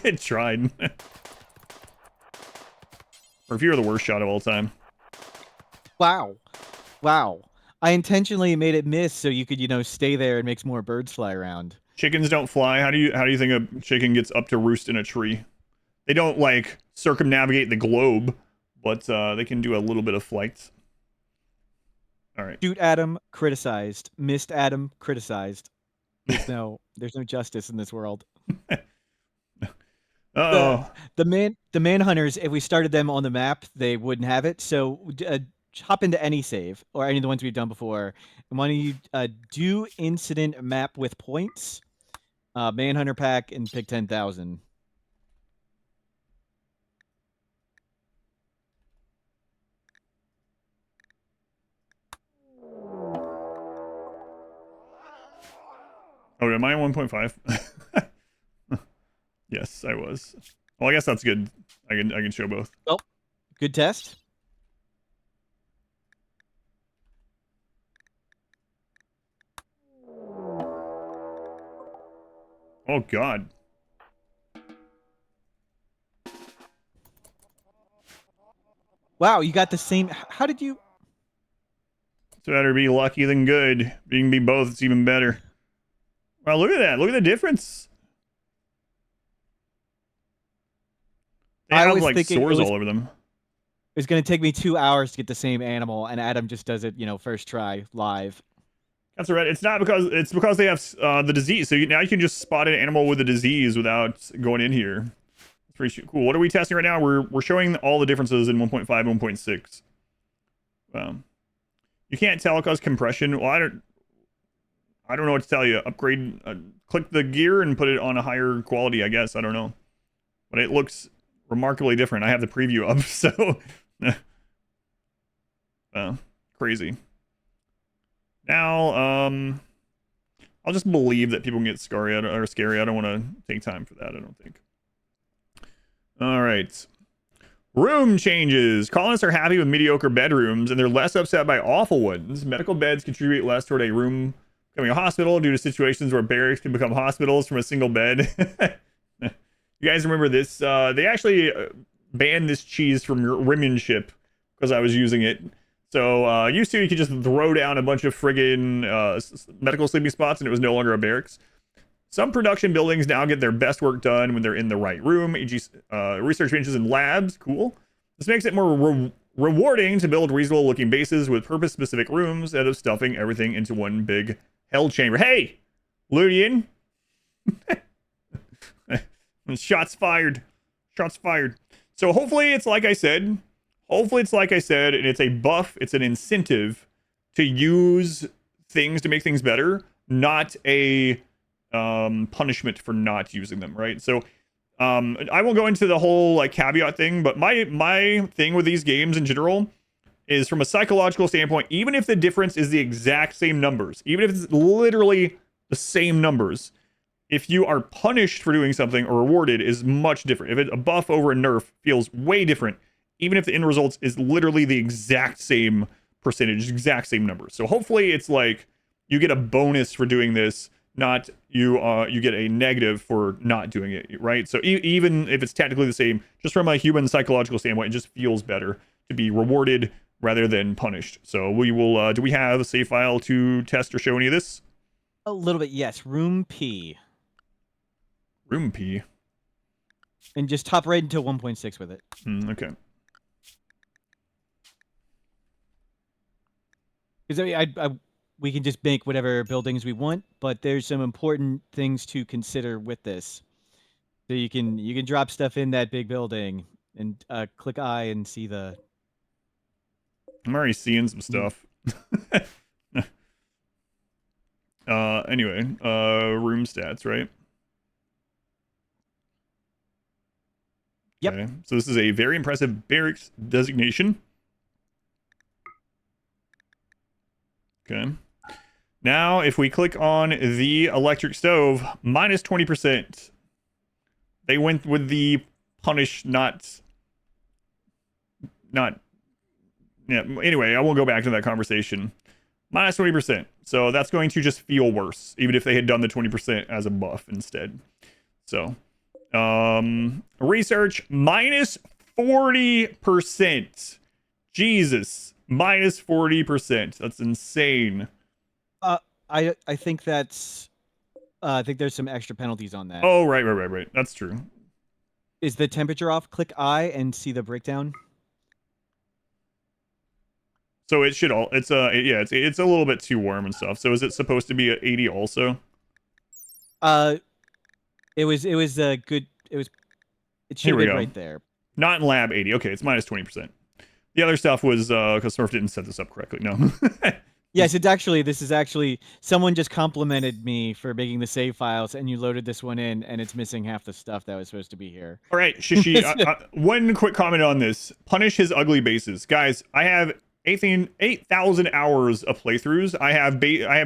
It tried. Review the worst shot of all time. Wow. Wow. I intentionally made it miss so you could, you know, stay there and makes more birds fly around. Chickens don't fly. How do you think a chicken gets up to roost in a tree? They don't like circumnavigate the globe, but they can do a little bit of flight. All right. Shoot Adam, criticized. Missed Adam, criticized. There's no justice in this world. Uh-oh. The manhunters, if we started them on the map, they wouldn't have it. So hop into any save or any of the ones we've done before. And why don't you do incident map with points, manhunter pack, and pick 10,000. Oh, am I on 1.5? Yes, I was. Well, I guess that's good. I can show both. Well, good test. Oh God. Wow, you got the same. How did you? It's better be lucky than good. If you can be both, it's even better. Wow, look at that. Look at the difference. They have like sores all over them. It's going to take me 2 hours to get the same animal, and Adam just does it, you know, first try live. That's right. It's not because they have the disease. So now you can just spot an animal with a disease without going in here. It's pretty cool. What are we testing right now? We're showing all the differences in 1.5 and 1.6. You can't tell because compression. Well, I don't know what to tell you. Upgrade, click the gear and put it on a higher quality, I guess. I don't know. But it looks remarkably different. I have the preview up, so crazy. Now, I'll just believe that people can get Scaria or Scaria. I don't want to take time for that, I don't think. All right. Room changes. Colonists are happy with mediocre bedrooms, and they're less upset by awful ones. Medical beds contribute less toward a room becoming a hospital due to situations where barracks can become hospitals from a single bed. You guys remember this? They actually banned this cheese from Rimmanship because I was using it. So used to, you could just throw down a bunch of friggin' medical sleeping spots and it was no longer a barracks. Some production buildings now get their best work done when they're in the right room, e.g. Research benches and labs. Cool. This makes it more rewarding to build reasonable looking bases with purpose-specific rooms instead of stuffing everything into one big hell chamber. Hey, Ludeon. Shots fired. Shots fired. So hopefully it's like I said. Hopefully it's like I said, and it's a buff. It's an incentive to use things to make things better, not a punishment for not using them, right? So I won't go into the whole like caveat thing, but my thing with these games in general is from a psychological standpoint, even if the difference is the exact same numbers, even if it's literally the same numbers, if you are punished for doing something or rewarded is much different. If it's a buff over a nerf feels way different, even if the end results is literally the exact same percentage, exact same numbers. So hopefully it's like you get a bonus for doing this, not you get a negative for not doing it, right? So even if it's technically the same, just from a human psychological standpoint, it just feels better to be rewarded rather than punished. So we will, do we have a save file to test or show any of this? A little bit, yes. Room P. Room P. And just top right into 1.6 with it. Okay. Because I mean, we can just make whatever buildings we want, but there's some important things to consider with this. So you can drop stuff in that big building and click I and see the. I'm already seeing some stuff. Anyway, room stats, right? Yep. Okay. So this is a very impressive barracks designation. Okay. Now, if we click on the electric stove, minus 20%. They went with the punish, not. Yeah, anyway, I won't go back to that conversation. Minus 20%. So that's going to just feel worse, even if they had done the 20% as a buff instead. So, research, minus 40%. Jesus, minus 40%. That's insane. I think that's. I think there's some extra penalties on that. Oh, right. That's true. Is the temperature off? Click I and see the breakdown. So it should all. It's yeah. It's a little bit too warm and stuff. So is it supposed to be at 80 also? It was a good. It should have been right there. Not in lab 80. Okay, it's minus 20%. The other stuff was because Smurf didn't set this up correctly. No. Yes, this is actually someone just complimented me for making the save files, and you loaded this one in, and it's missing half the stuff that was supposed to be here. All right, Shishi. One quick comment on this: punish his ugly bases, guys. I have 8,000 hours of playthroughs. I have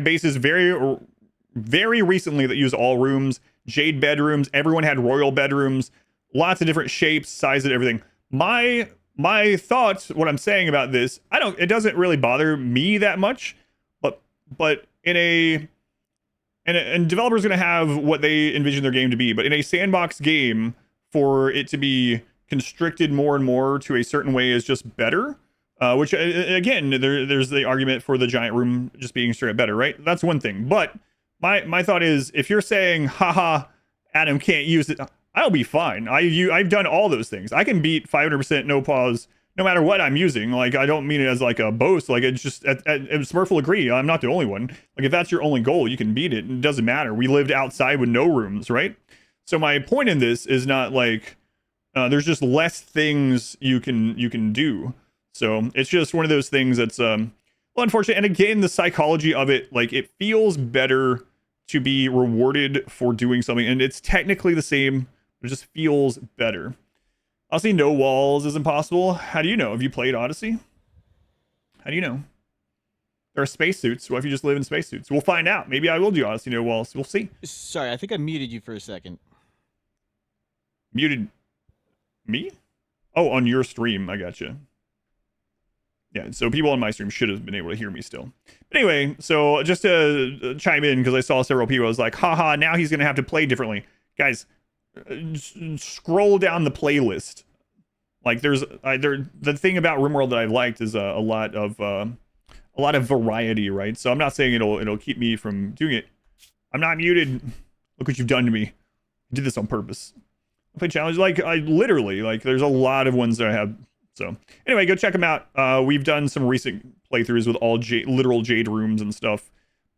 bases very recently that use all rooms, jade bedrooms. Everyone had royal bedrooms, lots of different shapes, sizes, everything. My thoughts, what I'm saying about this, it doesn't really bother me that much, but and developers going to have what they envision their game to be, but in a sandbox game, for it to be constricted more and more to a certain way is just better. Which again, there's the argument for the giant room just being straight up better, right? That's one thing. But my thought is, if you're saying, haha, Adam can't use it, I'll be fine. I've done all those things. I can beat 500% no pause no matter what I'm using. Like, I don't mean it as like a boast. Like, it's just, Smurf will agree, I'm not the only one. Like, if that's your only goal, you can beat it. It doesn't matter. We lived outside with no rooms, right? So my point in this is not like, there's just less things you can do. So it's just one of those things that's, well, unfortunate. And again, the psychology of it, like, it feels better to be rewarded for doing something. And it's technically the same. It just feels better. Obviously, no walls is impossible. How do you know? Have you played Odyssey? How do you know? There are spacesuits. What if you just live in spacesuits? We'll find out. Maybe I will do Odyssey no walls. We'll see. Sorry, I think I muted you for a second. Muted me? Oh, on your stream. I gotcha. Yeah, so people on my stream should have been able to hear me still. But anyway, so just to chime in, because I saw several people, I was like, haha, now he's going to have to play differently. Guys, scroll down the playlist. Like, there's the thing about RimWorld that I liked is a lot of variety, right? So I'm not saying it'll keep me from doing it. I'm not muted. Look what you've done to me. I did this on purpose. I play challenge, like, I literally, like, there's a lot of ones that I have. So anyway, go check them out. We've done some recent playthroughs with all literal jade rooms and stuff,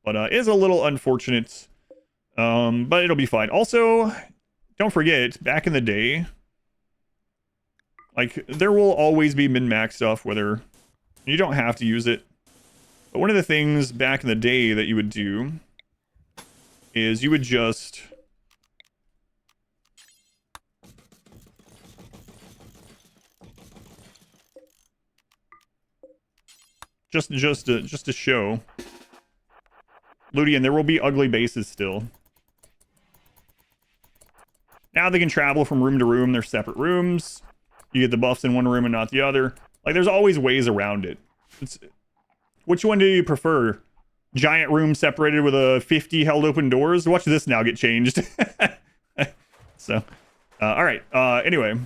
but it is a little unfortunate. But it'll be fine. Also, don't forget, back in the day, like, there will always be min-max stuff, whether you don't have to use it. But one of the things back in the day that you would do is you would just Just to show. Ludeon, there will be ugly bases still. Now they can travel from room to room. They're separate rooms. You get the buffs in one room and not the other. Like, there's always ways around it. Which one do you prefer? Giant room separated with a 50 held open doors? Watch this now get changed. So, all right. Anyway,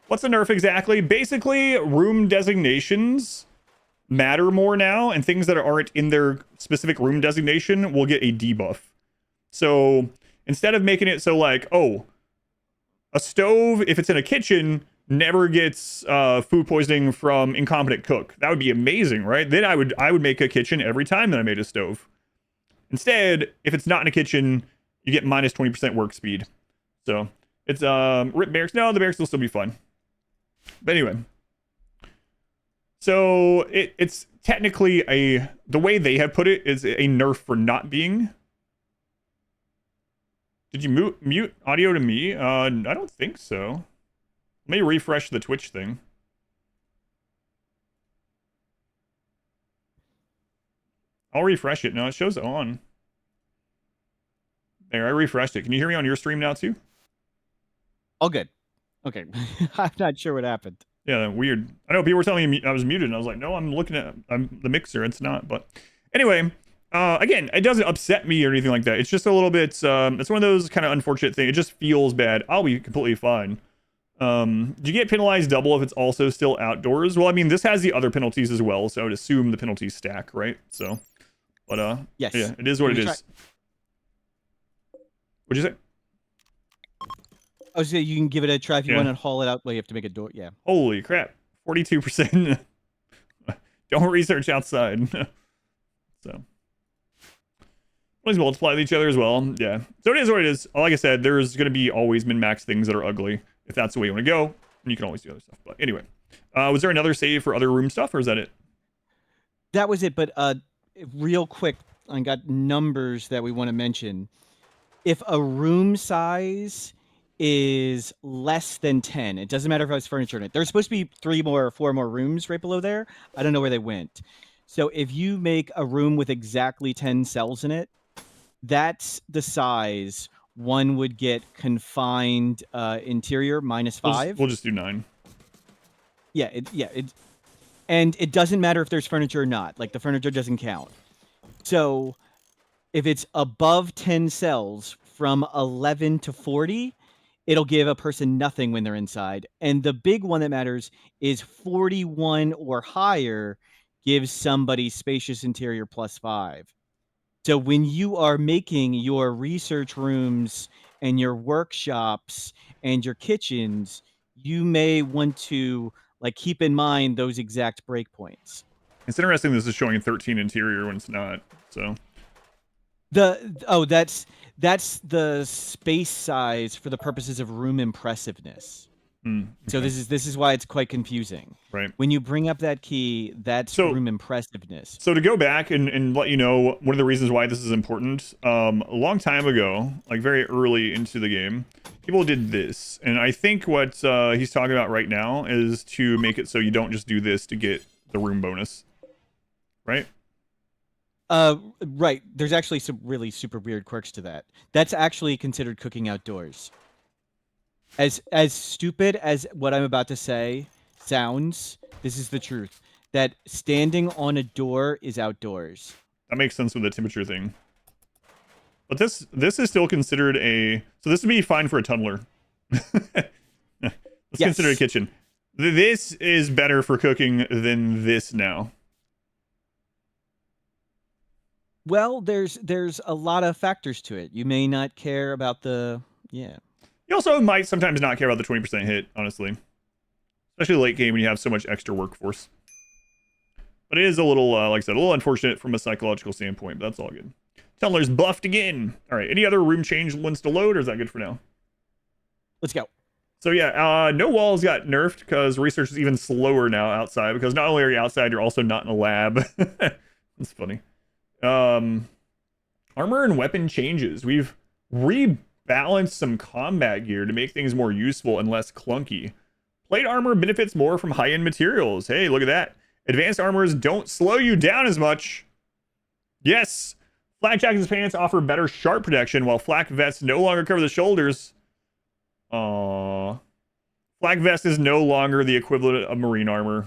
what's a nerf exactly? Basically, room designations matter more now, and things that aren't in their specific room designation will get a debuff. So instead of making it so like, oh, a stove, if it's in a kitchen, never gets food poisoning from incompetent cook. That would be amazing, right? Then I would make a kitchen every time that I made a stove. Instead, if it's not in a kitchen, you get minus 20% work speed. So it's rip barracks. No, the barracks will still be fun. But anyway, so it's technically the way they have put it is a nerf for not being. Did you mute audio to me? I don't think so. Let me refresh the Twitch thing. I'll refresh it. No, it shows on. There, I refreshed it. Can you hear me on your stream now too? All good. Okay. I'm not sure what happened. Yeah, weird. I know people were telling me I was muted, and I was like, no, I'm looking at the mixer. It's not. But anyway, again, it doesn't upset me or anything like that. It's just a little bit, it's one of those kind of unfortunate things. It just feels bad. I'll be completely fine. Do you get penalized double if it's also still outdoors? Well, I mean, this has the other penalties as well, so I would assume the penalties stack, right? So, but yes. Yeah, it is what it is. What'd you say? I was saying you can give it a try if you want to haul it out. Well, you have to make a door. Yeah. Holy crap. 42%. Don't research outside. So. Always multiply with each other as well. Yeah. So it is what it is. Like I said, there's going to be always min-max things that are ugly. If that's the way you want to go, and you can always do other stuff. But anyway, was there another save for other room stuff, or is that it? That was it. But real quick, I got numbers that we want to mention. If a room size is less than 10, it doesn't matter if it has furniture in it. There's supposed to be 3 more or 4 more rooms right below there. I don't know where they went. So if you make a room with exactly 10 cells in it, that's the size. One would get confined interior -5. We'll just do 9. Yeah, and it doesn't matter if there's furniture or not. Like, the furniture doesn't count. So if it's above 10 cells from 11 to 40, it'll give a person nothing when they're inside. And the big one that matters is 41 or higher gives somebody spacious interior +5. So when you are making your research rooms and your workshops and your kitchens, you may want to keep in mind those exact breakpoints. It's interesting this is showing 13 interior when it's not. So that's the space size for the purposes of room impressiveness. Okay. So this is why it's quite confusing. Right. When you bring up that key, that's room impressiveness. So to go back and let you know, one of the reasons why this is important, a long time ago, like very early into the game, people did this. And I think what he's talking about right now is to make it so you don't just do this to get the room bonus. Right? Right. There's actually some really super weird quirks to that. That's actually considered cooking outdoors. As stupid as what I'm about to say sounds, this is the truth. That standing on a door is outdoors. That makes sense with the temperature thing. But this is still considered so this would be fine for a tunneler. Let's consider a kitchen. This is better for cooking than this now. Well, there's a lot of factors to it. You may not care about You also might sometimes not care about the 20% hit, honestly. Especially late game when you have so much extra workforce. But it is a little, like I said, a little unfortunate from a psychological standpoint, but that's all good. Tunneler's buffed again. All right, any other room change ones to load, or is that good for now? Let's go. So yeah, no walls got nerfed because research is even slower now outside, because not only are you outside, you're also not in a lab. That's funny. Armor and weapon changes. We've rebalanced some combat gear to make things more useful and less clunky. Plate armor benefits more from high-end materials. Hey, look at that. Advanced armors don't slow you down as much. Yes. Flak jackets and pants offer better sharp protection, while flak vests no longer cover the shoulders. Aww. Flak vest is no longer the equivalent of marine armor.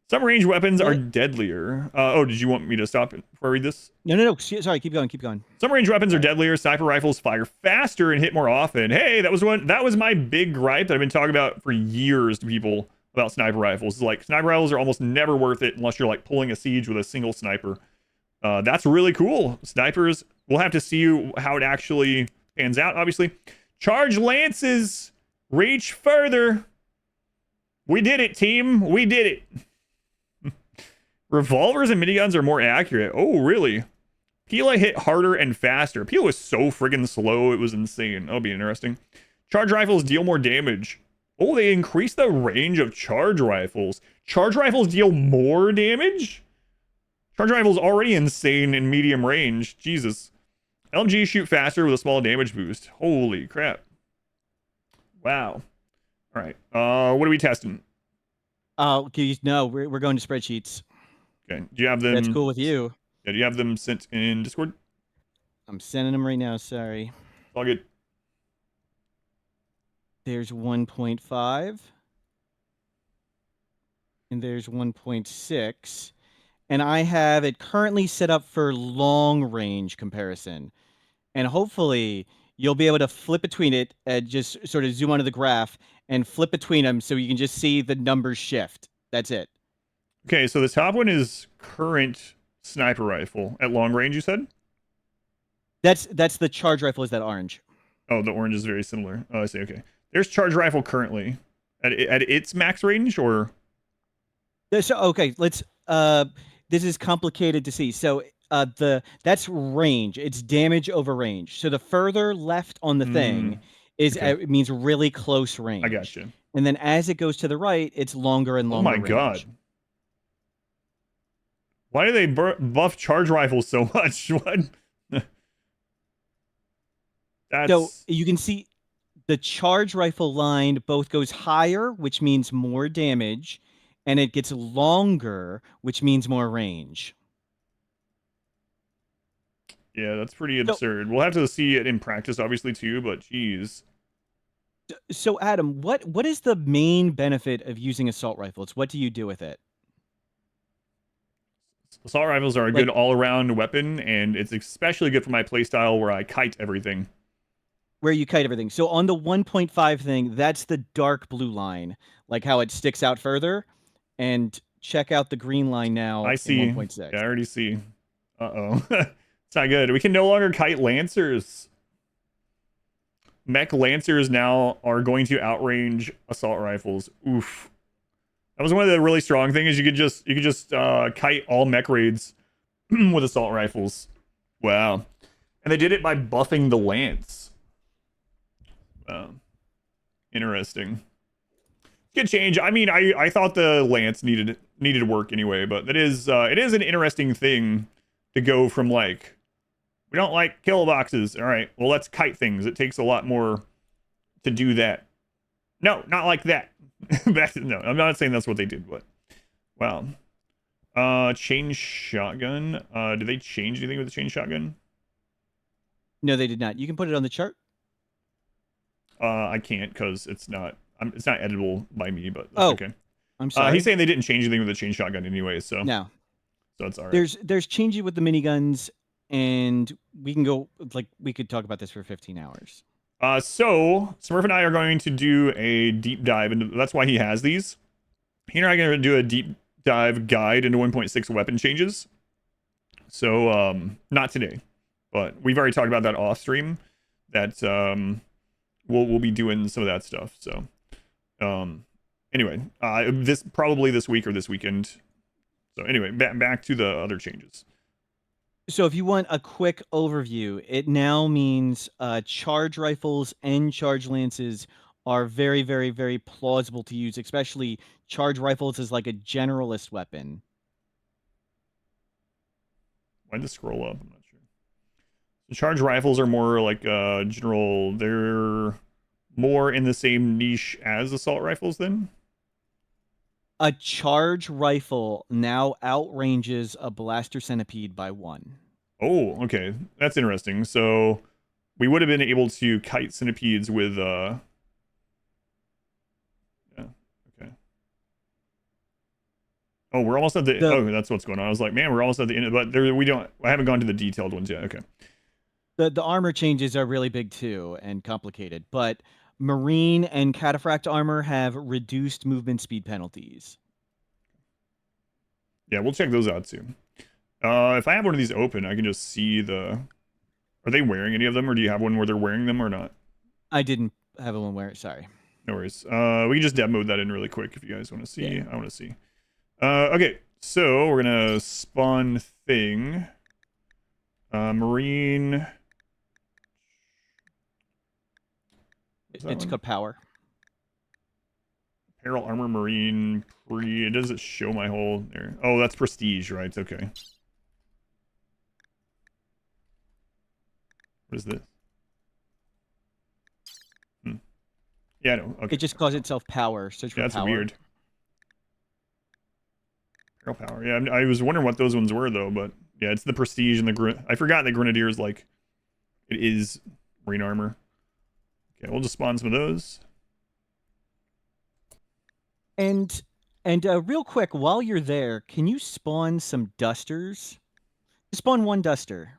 Some range weapons are deadlier. Oh, did you want me to stop before I read this? No. Sorry, keep going, keep going. Some range weapons are deadlier. Sniper rifles fire faster and hit more often. Hey, that was my big gripe that I've been talking about for years to people about sniper rifles. It's like, sniper rifles are almost never worth it unless you're like pulling a siege with a single sniper. That's really cool. Snipers, we'll have to see how it actually pans out, obviously. Charge lances reach further. We did it, team. We did it. Revolvers and miniguns are more accurate. Oh, really? Pila hit harder and faster. Pila was so friggin' slow, it was insane. That'll be interesting. Charge rifles deal more damage. Oh, they increase the range of charge rifles. Charge rifles deal more damage? Charge rifles already insane in medium range. Jesus. LMGs shoot faster with a small damage boost. Holy crap. Wow. All right. What are we testing? No, we're going to spreadsheets. Okay. Do you have them? That's cool with you. Yeah, do you have them sent in Discord? I'm sending them right now, sorry. All good. There's 1.5. And there's 1.6. And I have it currently set up for long range comparison. And hopefully you'll be able to flip between it and just sort of zoom onto the graph and flip between them so you can just see the numbers shift. That's it. Okay, so the top one is current sniper rifle at long range, you said? That's the charge rifle, is that orange. Oh, the orange is very similar. Oh, I see, okay. There's charge rifle currently. At its max range, or? So, okay, let's... this is complicated to see. So that's range. It's damage over range. So the further left on the thing is it means really close range. I got you. And then as it goes to the right, it's longer and longer range. Oh my god. Why do they buff charge rifles so much? What? So you can see the charge rifle line both goes higher, which means more damage, and it gets longer, which means more range. Yeah, that's pretty absurd. We'll have to see it in practice, obviously, too, but geez. So, Adam, what is the main benefit of using assault rifles? What do you do with it? Assault rifles are a good all-around weapon, and it's especially good for my playstyle where I kite everything. Where you kite everything. So on the 1.5 thing, that's the dark blue line, like how it sticks out further. And check out the green line now. I see. In 1.6. Yeah, I already see. Uh-oh. It's not good. We can no longer kite Lancers. Mech Lancers now are going to outrange assault rifles. Oof. That was one of the really strong things. You could just kite all mech raids with assault rifles. Wow. And they did it by buffing the Lance. Interesting. Good change. I mean, I thought the Lance needed work anyway, but it is an interesting thing to go from like, we don't like KILLBOXes. All right, well, let's kite things. It takes a lot more to do that. No, not like that. No, I'm not saying that's what they did, but wow. Change shotgun. Did they change anything with the change shotgun? No, they did not. You can put it on the chart. I can't because it's not editable by me, but that's okay. I'm sorry. He's saying they didn't change anything with the chain shotgun anyway, so no. So it's all right. There's changes with the miniguns, and we could talk about this for 15 hours. So Smurph and I are going to do a deep dive into. That's why he has these. He and I are going to do a deep dive guide into 1.6 weapon changes. So not today, but we've already talked about that off stream. That we'll be doing some of that stuff. So anyway, probably this week or this weekend. So anyway, back to the other changes. So if you want a quick overview, it now means charge rifles and charge lances are very, very, very plausible to use, especially charge rifles as like a generalist weapon. Why'd this scroll up? I'm not sure. The charge rifles are more like general. They're more in the same niche as assault rifles then? A charge rifle now outranges a blaster centipede by 1. Oh, okay. That's interesting. So we would have been able to kite centipedes with yeah, okay. Oh, we're almost at the oh, that's what's going on. I was like, man, we're almost at the end, but there I haven't gone to the detailed ones yet. Okay. The armor changes are really big too and complicated, but marine and cataphract armor have reduced movement speed penalties. Yeah, we'll check those out too. If I have one of these open, I can just see the. Are they wearing any of them, or do you have one where they're wearing them or not? I didn't have one where. Sorry. No worries. We can just demo that in really quick if you guys want to see. Yeah. I want to see. Okay, so we're gonna spawn thing. Marine. It's called power. Apparel, armor, marine, pre. It doesn't show my whole there. Oh, that's prestige, right? Okay. What is this? Yeah, no. Okay. It just calls itself power. Search for that's power. Weird. Apparel power. Yeah, I was wondering what those ones were though, but yeah, it's the prestige and the I forgot the grenadiers like it is marine armor. Okay, we'll just spawn some of those. And real quick, while you're there, can you spawn some dusters? Just spawn 1 duster.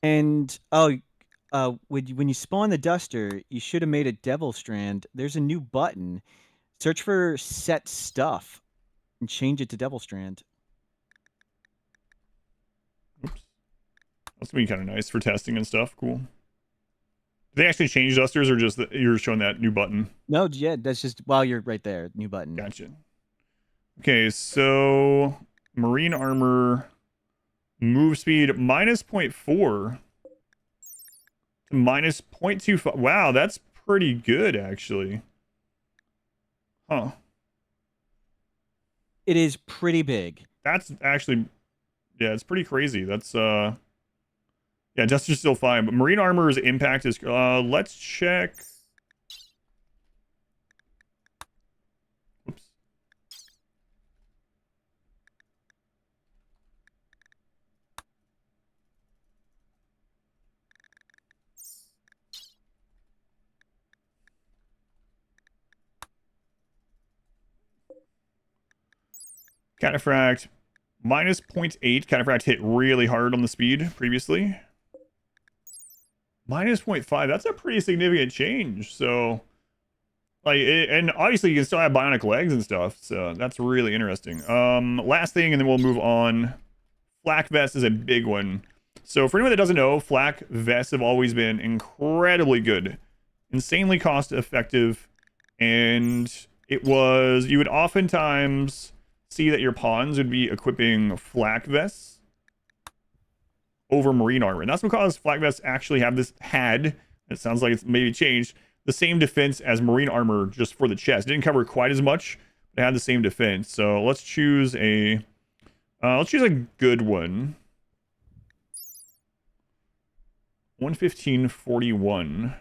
And when you spawn the duster, you should have made a devil strand. There's a new button. Search for set stuff and change it to devil strand. Oops. That's gonna be kind of nice for testing and stuff. Cool. Did they actually change dusters, or just you're showing that new button? No, yeah, that's just while you're right there, new button. Gotcha. Okay, so marine armor, move speed -0.4 to -0.25. Wow, that's pretty good actually. Huh. It is pretty big. That's actually, yeah, it's pretty crazy. That's yeah, duster's still fine, but marine armor's impact is let's check. Oops. Cataphract -0.8. Cataphract hit really hard on the speed previously. -0.5. That's a pretty significant change. So, like, and obviously you can still have bionic legs and stuff. So that's really interesting. Last thing, and then we'll move on. Flak vest is a big one. So for anyone that doesn't know, flak vests have always been incredibly good, insanely cost effective, and it was you would oftentimes see that your pawns would be equipping flak vests over marine armor. And that's because flak vests actually have it sounds like it's maybe changed, the same defense as marine armor just for the chest. It didn't cover quite as much, but it had the same defense. So let's choose a good one. 115.41.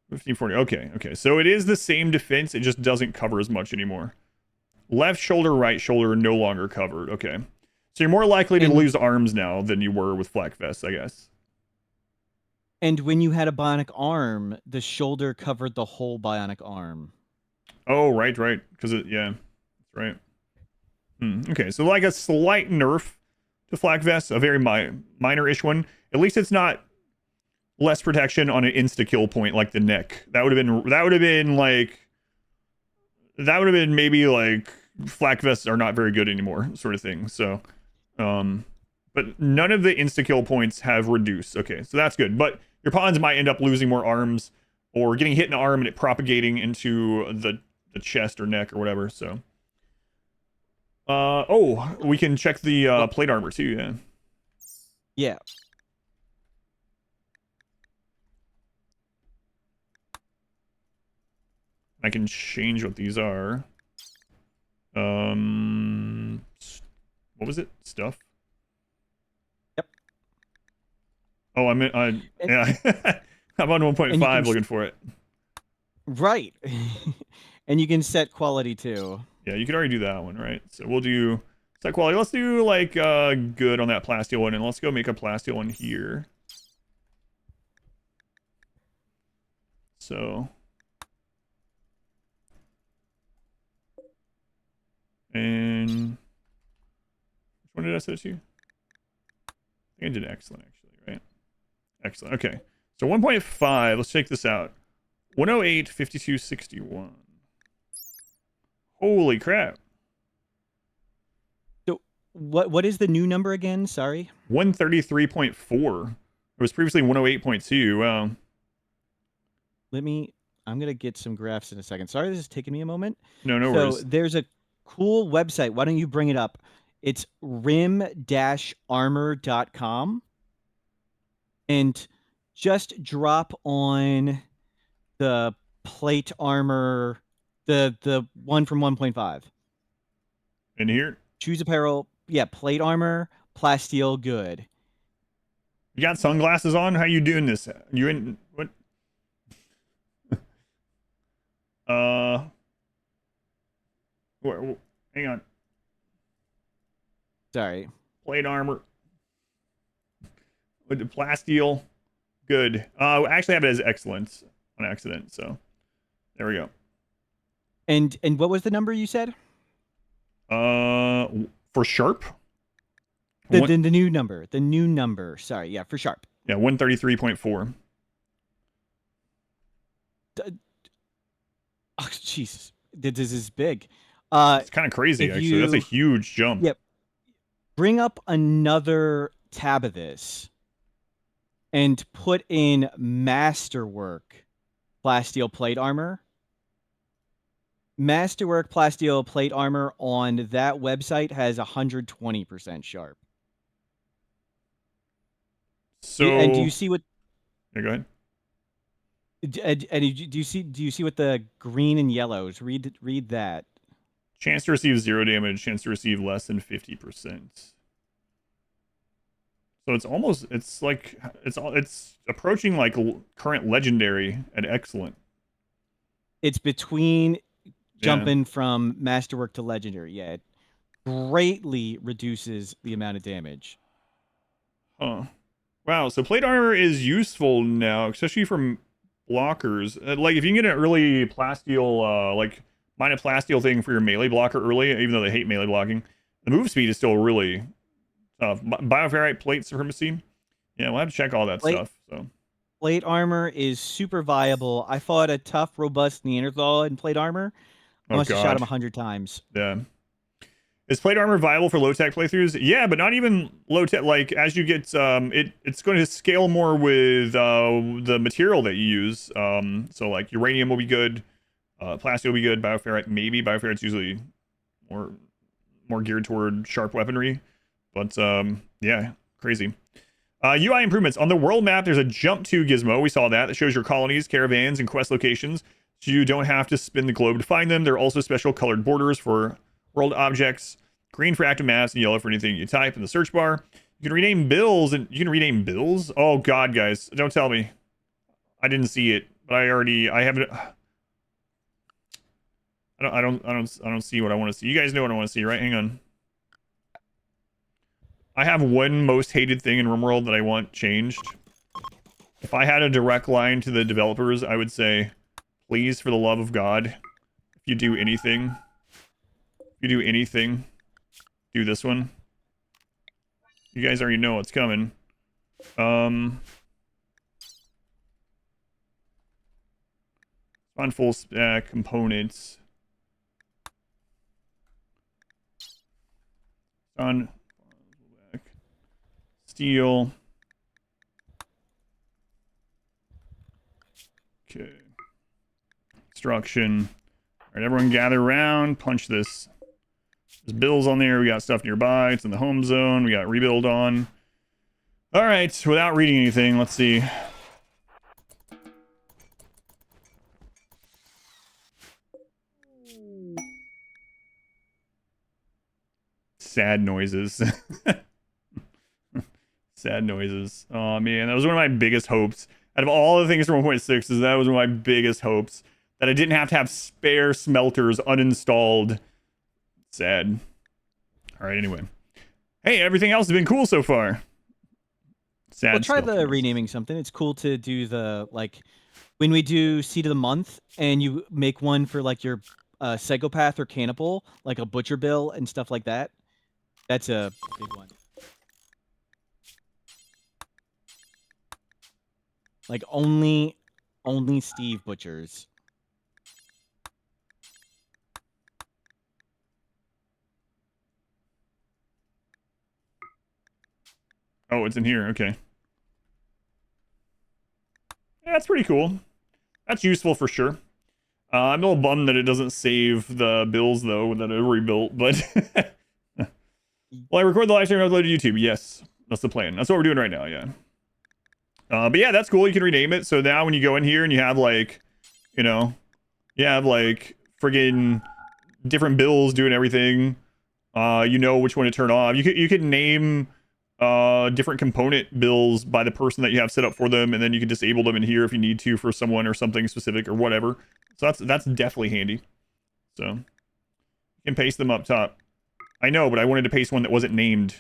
1540. Okay. So it is the same defense. It just doesn't cover as much anymore. Left shoulder, right shoulder, no longer covered. Okay. So you're more likely to lose arms now than you were with flak vests, I guess. And when you had a bionic arm, the shoulder covered the whole bionic arm. Oh, right. Because yeah, that's right. Okay, so like a slight nerf to flak vests, a very minor-ish one. At least it's not less protection on an insta-kill point like the neck. That would have been maybe like flak vests are not very good anymore, sort of thing. So, but none of the insta-kill points have reduced. Okay, so that's good. But your pawns might end up losing more arms or getting hit in the arm and it propagating into the chest or neck or whatever. So, we can check the plate armor too. Yeah. Yeah. I can change what these are. What was it? Stuff? Yep. Oh, yeah. I'm on 1.5 looking for it. Right. And you can set quality too. Yeah, you can already do that one, right? So we'll do set quality. Let's do like good on that plasteel one, and let's go make a plasteel one here. So, and which one did I set it to? I think I did excellent, actually, right? Excellent. Okay. So 1.5, let's check this out. 108, 52, 61. Holy crap. So what is the new number again? Sorry. 133.4. It was previously 108.2. Wow. I'm gonna get some graphs in a second. Sorry, this is taking me a moment. No So worries. there's a cool website. Why don't you bring it up? It's rim-armor.com. And just drop on the plate armor, the one from 1.5. In here? Choose apparel. Yeah, plate armor, plasteel, good. You got sunglasses on? How you doing this? You in what? Hang on. Sorry. Plate armor. With the plasteel. Good. I actually have it as excellent on accident, so there we go. And what was the number you said? For sharp? The new number. The new number. Sorry, yeah, for sharp. Yeah, 133.4. Oh, Jesus. This is big. It's kind of crazy, actually. That's a huge jump. Yep. Bring up another tab of this and put in Masterwork plasteel plate armor. Masterwork plasteel plate armor on that website has 120% sharp. So, and do you see what? Yeah, go ahead. And do you see what the green and yellows? Read that. Chance to receive 0 damage. Chance to receive less than 50%. So it's approaching like current legendary at excellent. It's between jumping from Masterwork to legendary. Yeah, it greatly reduces the amount of damage. Huh. Wow, so plate armor is useful now, especially from blockers. Like if you can get an early plasteel, like mine a plasteel thing for your melee blocker early, even though they hate melee blocking, the move speed is still really tough. Bioferrite plate supremacy. Yeah, we'll have to check all that stuff. So plate armor is super viable. I fought a tough, robust Neanderthal in plate armor. I must have shot him 100 times. Yeah. Is plate armor viable for low-tech playthroughs? Yeah, but not even low-tech. Like, as you get, it's going to scale more with the material that you use. So, like, uranium will be good. Plastic will be good. Bioferrite, maybe. Bioferrite's usually more geared toward sharp weaponry. But, yeah, crazy. UI improvements. On the world map, there's a jump to gizmo. We saw that. That shows your colonies, caravans, and quest locations. So you don't have to spin the globe to find them. There are also special colored borders for world objects, green for active maps, and yellow for anything you type in the search bar. You can rename bills, and you can rename bills. Oh God, guys, don't tell me. I didn't see it, but I haven't. I don't see what I want to see. You guys know what I want to see, right? Hang on. I have one most hated thing in RimWorld that I want changed. If I had a direct line to the developers, I would say, please, for the love of God, if you do anything, do this one. You guys already know what's coming. On full spec components. On steel. Okay. Construction. All right, everyone gather around. Punch this. There's bills on there. We got stuff nearby. It's in the home zone. We got rebuild on. All right, without reading anything, let's see. Sad noises. Sad noises. Oh man, that was one of my biggest hopes. Out of all the things from 1.6, that was one of my biggest hopes. That I didn't have to have spare smelters uninstalled. Sad. All right, anyway. Hey, everything else has been cool so far. Sad. Well, try the renaming something. It's cool to do the, like, when we do Seed of the Month and you make one for, like, your psychopath or cannibal, like a butcher bill and stuff like that. That's a big one. Like, only Steve butchers. Oh, it's in here. Okay. Yeah, that's pretty cool. That's useful for sure. I'm a little bummed that it doesn't save the bills, though, that I rebuilt, but... Well, I record the live stream and upload to YouTube. Yes, that's the plan. That's what we're doing right now, yeah. But yeah, that's cool. You can rename it. So now when you go in here and you have, like, you know, you have, like, friggin' different bills doing everything. You know which one to turn off. You could name different component bills by the person that you have set up for them, and then you can disable them in here if you need to for someone or something specific or whatever. So that's definitely handy. So you can paste them up top. I know, but I wanted to paste one that wasn't named.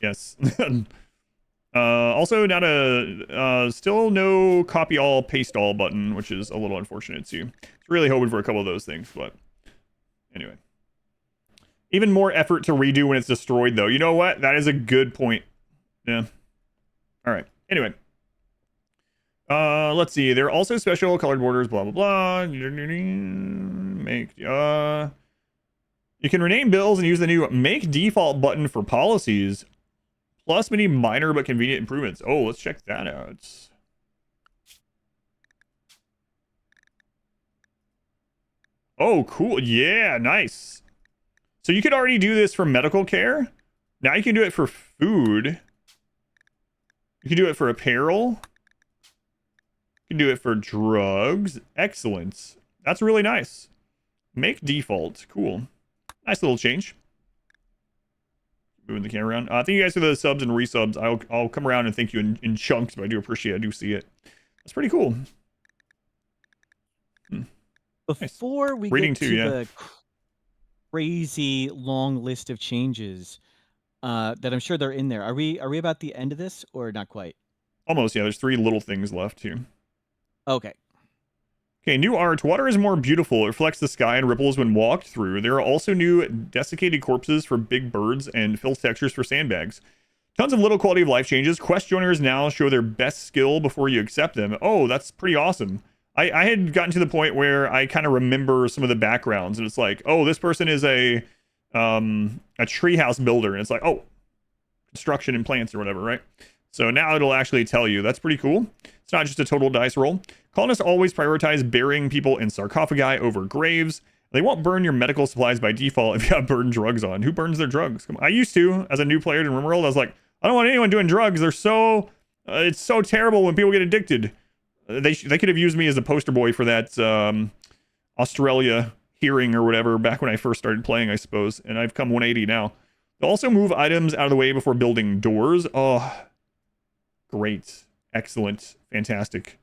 Yes. Also, not a still no copy all, paste all button, which is a little unfortunate too. It's really hoping for a couple of those things, but anyway. Even more effort to redo when it's destroyed, though. You know what? That is a good point. Yeah. All right. Anyway. Let's see. There are also special colored borders, blah, blah, blah. Make, you can rename bills and use the new make default button for policies. Plus many minor but convenient improvements. Oh, let's check that out. Oh, cool. Yeah, nice. So you could already do this for medical care. Now you can do it for food. You can do it for apparel. You can do it for drugs. Excellent. That's really nice. Make default. Cool. Nice little change. Moving the camera around. Thank you guys for the subs and resubs. I'll come around and thank you in chunks, but I do appreciate it. I do see it. That's pretty cool. Before we get to the crazy long list of changes that I'm sure they're in there, are we about the end of this or not quite? Almost, yeah. There's 3 little things left here. Okay. Okay, new art. Water is more beautiful. It reflects the sky and ripples when walked through. There are also new desiccated corpses for big birds and filth textures for sandbags. Tons of little quality of life changes. Quest joiners now show their best skill before you accept them. Oh, that's pretty awesome. I had gotten to the point where I kind of remember some of the backgrounds, and it's like, oh, this person is a treehouse builder, and it's like, oh, construction and plants or whatever, right? So now it'll actually tell you. That's pretty cool. It's not just a total dice roll. Colonists always prioritize burying people in sarcophagi over graves. They won't burn your medical supplies by default if you have burned drugs on. Who burns their drugs? Come on. I used to, as a new player in RimWorld, I was like, I don't want anyone doing drugs. They're so, it's so terrible when people get addicted. They could have used me as a poster boy for that Australia hearing or whatever back when I first started playing, I suppose. And I've come 180 now. They'll also move items out of the way before building doors. Oh, great. Excellent. Fantastic.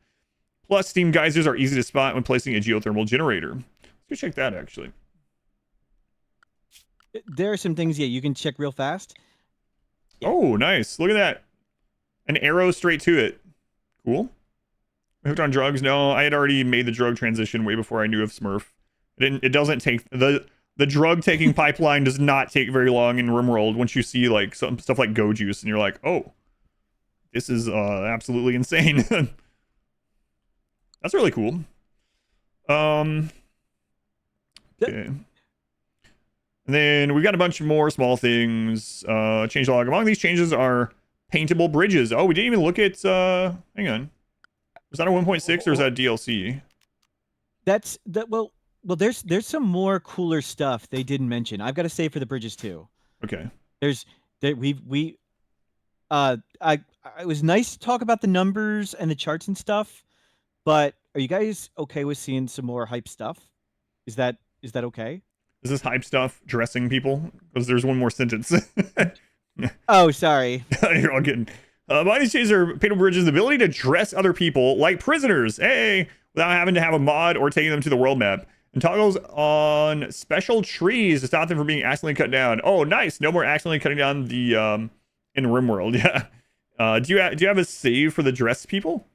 Plus, steam geysers are easy to spot when placing a geothermal generator. Let's go check that, actually. There are some things, yeah, you can check real fast. Yeah. Oh, nice. Look at that. An arrow straight to it. Cool. Hooked on drugs? No, I had already made the drug transition way before I knew of Smurph. It doesn't take... The drug-taking pipeline does not take very long in RimWorld once you see, like, some stuff like Go Juice, and you're like, oh, this is absolutely insane. That's really cool. Okay. And then we've got a bunch more small things. Change log. Among these changes are paintable bridges. Oh, we didn't even look at... hang on. Was that a 1.6 or is that DLC? Well, there's some more cooler stuff they didn't mention. I've got to say for the bridges too. Okay. It was nice to talk about the numbers and the charts and stuff, but are you guys okay with seeing some more hype stuff? Is that okay? Is this hype stuff dressing people? Because there's one more sentence. Oh, sorry. You're all getting. Body changes are painted bridges, the ability to dress other people like prisoners, hey, without having to have a mod or taking them to the world map. And toggles on special trees to stop them from being accidentally cut down. Oh, nice. No more accidentally cutting down the in RimWorld. Yeah. Do you have a save for the dress people?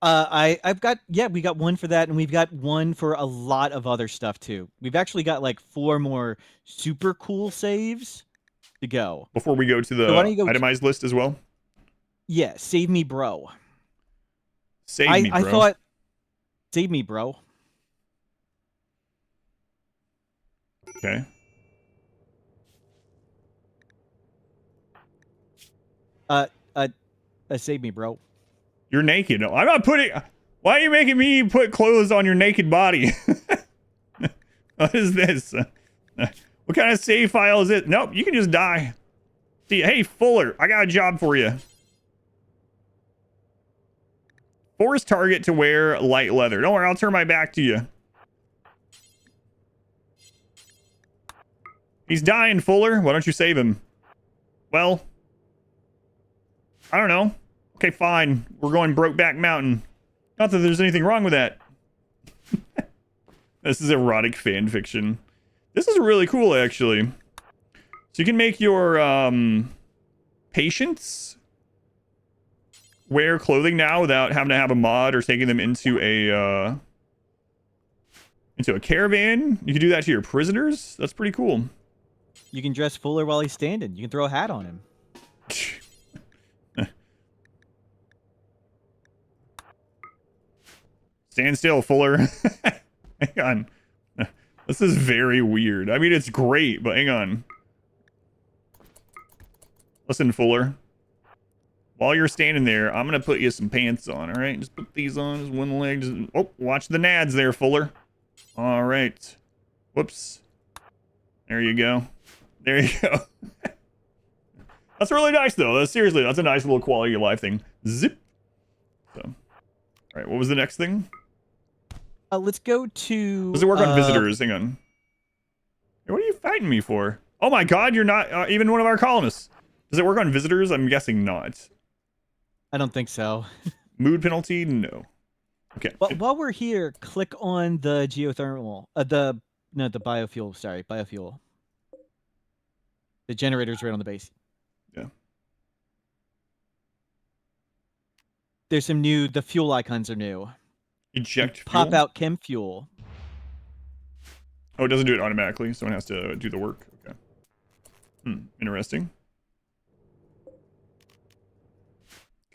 I've got, yeah, we got one for that, and we've got one for a lot of other stuff too. We've actually got like 4 more super cool saves to go. Before we go to the So why don't you go itemized list as well? Yeah, save me, bro. Save me, bro. I thought, save me, bro. Okay. Save me, bro. You're naked. No, I'm not putting. Why are you making me put clothes on your naked body? What is this? What kind of save file is it? Nope, you can just die. See, hey, Fuller, I got a job for you. Force target to wear light leather. Don't worry, I'll turn my back to you. He's dying, Fuller. Why don't you save him? Well, I don't know. Okay, fine. We're going Brokeback Mountain. Not that there's anything wrong with that. This is erotic fan fiction. This is really cool, actually. So you can make your patients wear clothing now without having to have a mod or taking them into a caravan. You can do that to your prisoners. That's pretty cool. You can dress Fuller while he's standing. You can throw a hat on him. Stand still, Fuller. Hang on. This is very weird. I mean, it's great, but hang on. Listen, Fuller. While you're standing there, I'm going to put you some pants on, all right? Just put these on, just one leg. Just... Oh, watch the nads there, Fuller. All right. Whoops. There you go. There you go. That's really nice, though. Seriously, that's a nice little quality of life thing. Zip. So, all right, what was the next thing? Let's go to... Does it work on visitors? Hang on. Hey, what are you fighting me for? Oh my god, you're not even one of our colonists. Does it work on visitors? I'm guessing not. I don't think so. Mood penalty? No. Okay. But while we're here, click on the geothermal. The biofuel. Sorry, biofuel. The generator's right on the base. Yeah. There's some new... The fuel icons are new. Eject Pop fuel? out chem fuel. Oh, it doesn't do it automatically. Someone has to do the work. Okay. Interesting.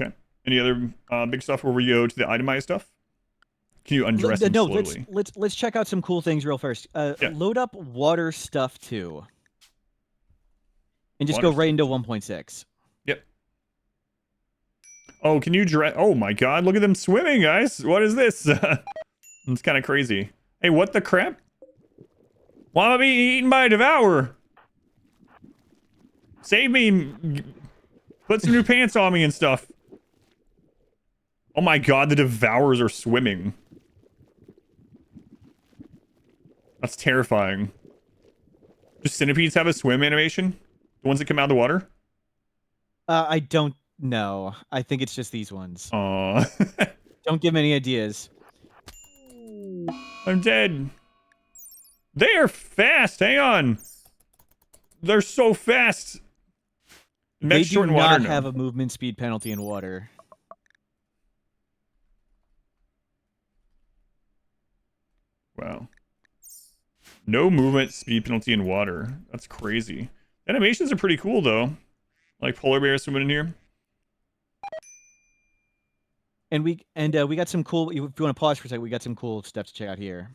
Okay. Any other big stuff where we go to the itemized stuff? Can you undress them slowly? Let's check out some cool things real first. Yeah. Load up water stuff too. And just Water go right into 1.6. Yep. Oh, can you dress? Oh my god, look at them swimming, guys. What is this? It's kind of crazy. Hey, what the crap? Why am I being eaten by a Devourer? Save me. Put some new pants on me and stuff. Oh my god, the Devourers are swimming. That's terrifying. Do centipedes have a swim animation? The ones that come out of the water? I don't know. I think it's just these ones. Aw. Don't give me any ideas. I'm dead. They are fast. Hang on. They're so fast. They do in not water, no. have a movement speed penalty in water. Wow. No movement speed penalty in water. That's crazy. Animations are pretty cool, though. Like polar bears swimming in here. And we got some cool... If you want to pause for a second, we got some cool stuff to check out here.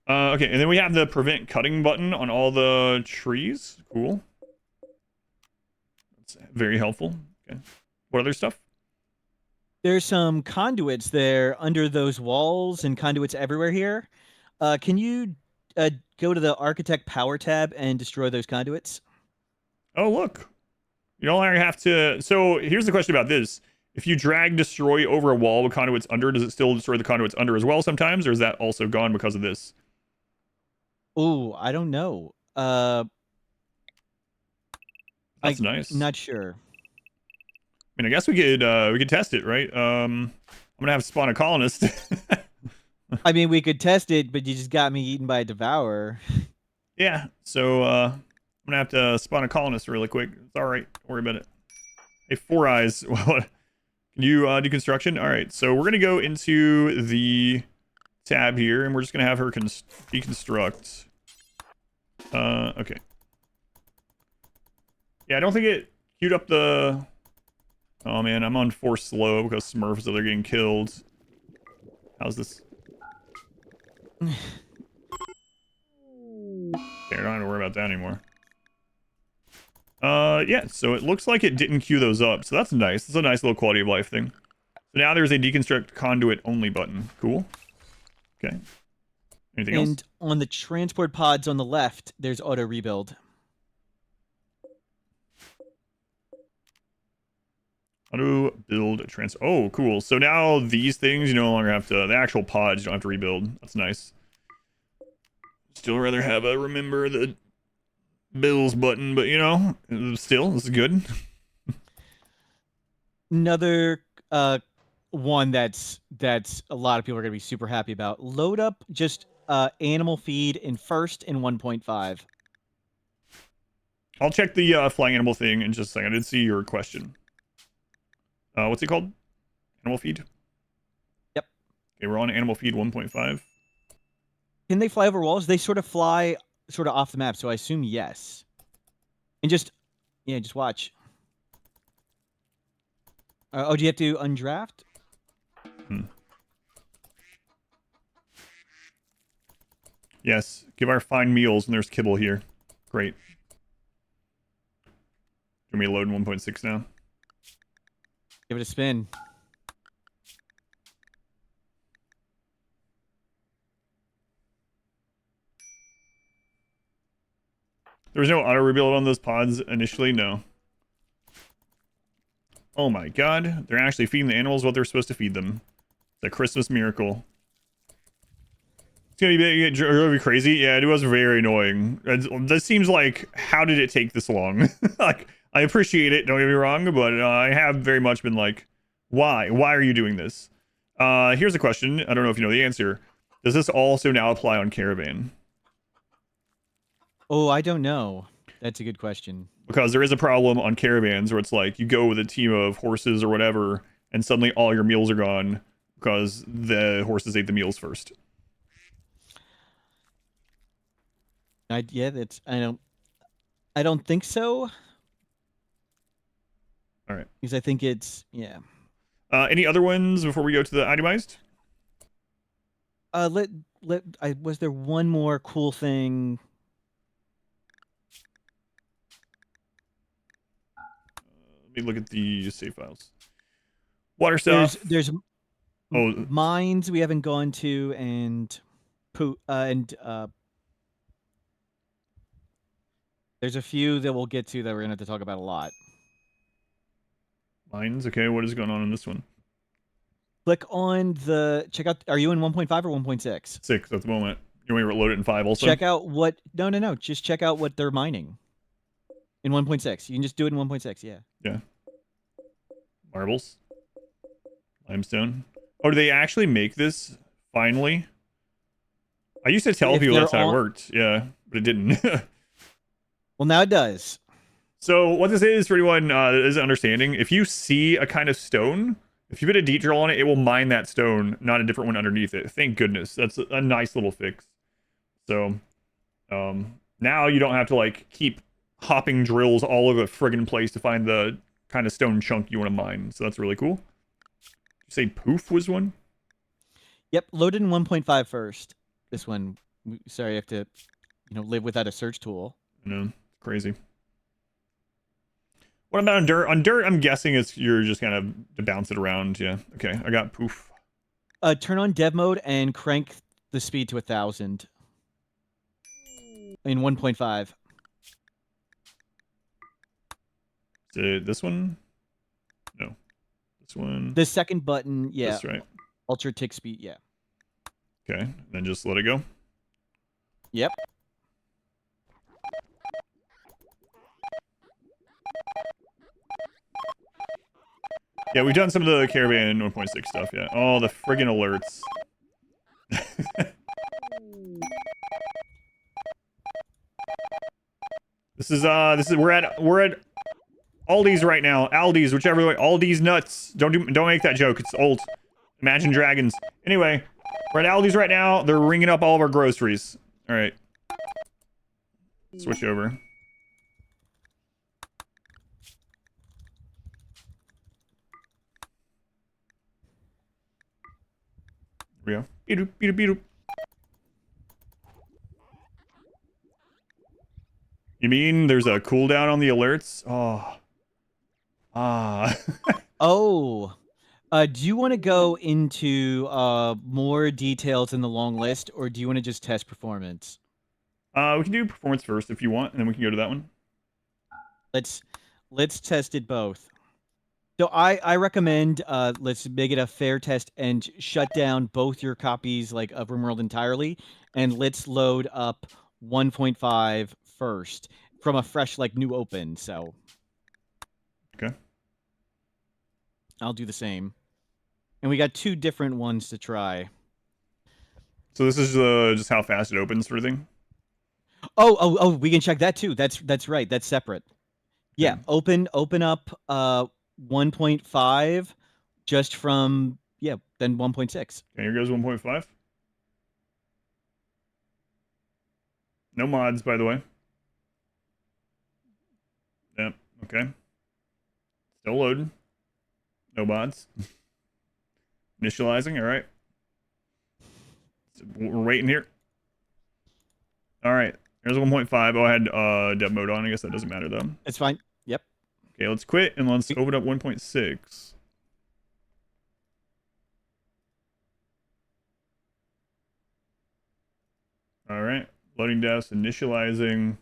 Okay, and then we have the prevent cutting button on all the trees. Cool. That's very helpful. Okay. What other stuff? There's some conduits there under those walls and conduits everywhere here. Can you go to the Architect Power tab and destroy those conduits? Oh, look. You don't have to... So, here's the question about this. If you drag destroy over a wall with conduits under, does it still destroy the conduits under as well sometimes? Or is that also gone because of this? Oh, I don't know. I That's nice. Not sure. I mean, I guess we could test it, right? I'm gonna have to spawn a colonist. I mean, we could test it, but you just got me eaten by a Devourer. Yeah, so I'm gonna have to spawn a colonist really quick. It's all right. Don't worry about it. Hey, Four Eyes. Can you do construction? All right, so we're gonna go into the tab here, and we're just gonna have her deconstruct. Okay. Yeah, I don't think it queued up the. Oh man, I'm on force slow because Smurfs are getting killed. How's this? Okay, I don't have to worry about that anymore. Yeah, so it looks like it didn't queue those up, so that's nice. It's a nice little quality of life thing. So now there's a deconstruct conduit only button. Cool. Okay. Anything else? And on the transport pods on the left, there's auto rebuild. Auto build a Oh, cool. So now these things you no longer have to. The actual pods you don't have to rebuild. That's nice. Still rather have a remember the bills button, but you know, still this is good. Another one that's a lot of people are gonna be super happy about. Load up just animal feed in first in 1.5. I'll check the flying animal thing in just a second. I did see your question. What's it called? Animal feed? Yep. Okay, we're on animal feed 1.5. Can they fly over walls? They sort of fly sort of off the map, so I assume yes. And just watch. Oh, do you have to undraft? Yes, give our fine meals, and there's kibble here. Great. Do we load in 1.6 now? Give it a spin. There was no auto rebuild on those pods initially, no. Oh my god, they're actually feeding the animals what they're supposed to feed them. It's a Christmas miracle. It's gonna be crazy. Yeah, it was very annoying. This seems like, how did it take this long? Like, I appreciate it, don't get me wrong, but I have very much been like, why? Why are you doing this? Here's a question. I don't know if you know the answer. Does this also now apply on Caravan? Oh, I don't know. That's a good question. Because there is a problem on Caravans where it's like, you go with a team of horses or whatever, and suddenly all your meals are gone because the horses ate the meals first. I don't think so. All right. Because I think it's Any other ones before we go to the itemized? Was there one more cool thing? Let me look at the save files. Water stuff. There's mines we haven't gone to, and there's a few that we'll get to that we're gonna have to talk about a lot. Mines. Okay, what is going on in this one? Click on the check out. Are you in 1.5 or 1.6? 6 at the moment. You want me to load it in 5 also? Check out what. No. Just check out what they're mining. In 1.6, you can just do it in 1.6. Yeah. Yeah. Marbles. Limestone. Oh, do they actually make this finally? I used to tell people that's how it worked. Yeah, but it didn't. Well, now it does. So what this is for anyone that isn't understanding, if you see a kind of stone, if you put a deep drill on it, it will mine that stone, not a different one underneath it. Thank goodness. That's a nice little fix. So now you don't have to like keep hopping drills all over the friggin' place to find the kind of stone chunk you want to mine. So that's really cool. Did you say poof was one? Yep, load in 1.5 first. This one. Sorry, I have to, live without a search tool. No, crazy. What about on dirt? On dirt, I'm guessing you're just kind of to bounce it around. Yeah. Okay, I got poof. Turn on dev mode and crank the speed to 1,000. In 1.5. Is it this one? No. This one. The second button, yeah. That's right. Ultra tick speed, yeah. Okay, then just let it go. Yep. Yeah, we've done some of the Caravan 1.6 stuff, yeah. Oh, the friggin' alerts. This is we're at Aldi's right now. Aldi's, whichever way. Aldi's nuts. Don't make that joke. It's old. Imagine Dragons. Anyway, we're at Aldi's right now. They're ringing up all of our groceries. All right. Switch over. Here we go. Beep-doop, beep-doop, beep-doop. You mean there's a cooldown on the alerts? Oh. Ah. Oh. Do you want to go into more details in the long list, or do you want to just test performance? We can do performance first if you want, and then we can go to that one. Let's test it both. So I recommend let's make it a fair test and shut down both your copies like of RimWorld entirely, and let's load up 1.5 first from a fresh like new open. So Okay. I'll do the same. And we got 2 different ones to try. So this is just how fast it opens sort of thing? Oh, we can check that too. That's right. That's separate. Yeah, Okay. open up 1.5 just from then 1.6. Okay, here goes 1.5. No mods, by the way. Yep, okay. Still loading. No mods. Initializing, all right. So we're waiting here. All right, here's 1.5. Oh, I had dev mode on. I guess that doesn't matter, though. It's fine. Yep. Okay, let's quit, and let's open up 1.6. All right, loading devs, initializing.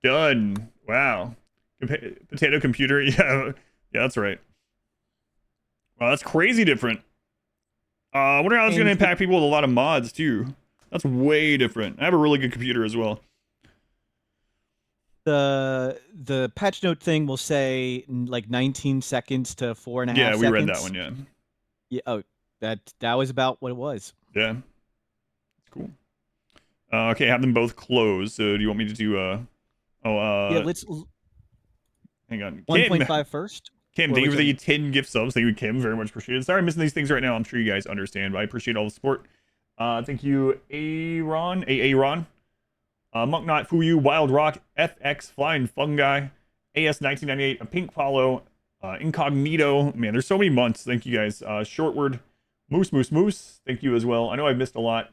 Done. Wow. Potato computer. Yeah, that's right. Wow, that's crazy different. I wonder how that's going to impact people with a lot of mods, too. That's way different. I have a really good computer as well. The patch note thing will say like 19 seconds to 4.5 seconds. Yeah, we read that one, yeah. Yeah, oh, that was about what it was. Yeah. Cool. Okay, have them both closed. So do you want me to do yeah, let's hang on. 1.5 first. Kim, thank you for the 10 gift subs. Thank you, Kim. Very much appreciated. Sorry I'm missing these things right now. I'm sure you guys understand, but I appreciate all the support. Thank you, Aaron. Monk Not Fuyu, Wild Rock, FX, Flying Fungi, AS1998, a Pink Follow, Incognito. Man, there's so many months. Thank you guys. Shortword, Moose. Thank you as well. I know I missed a lot.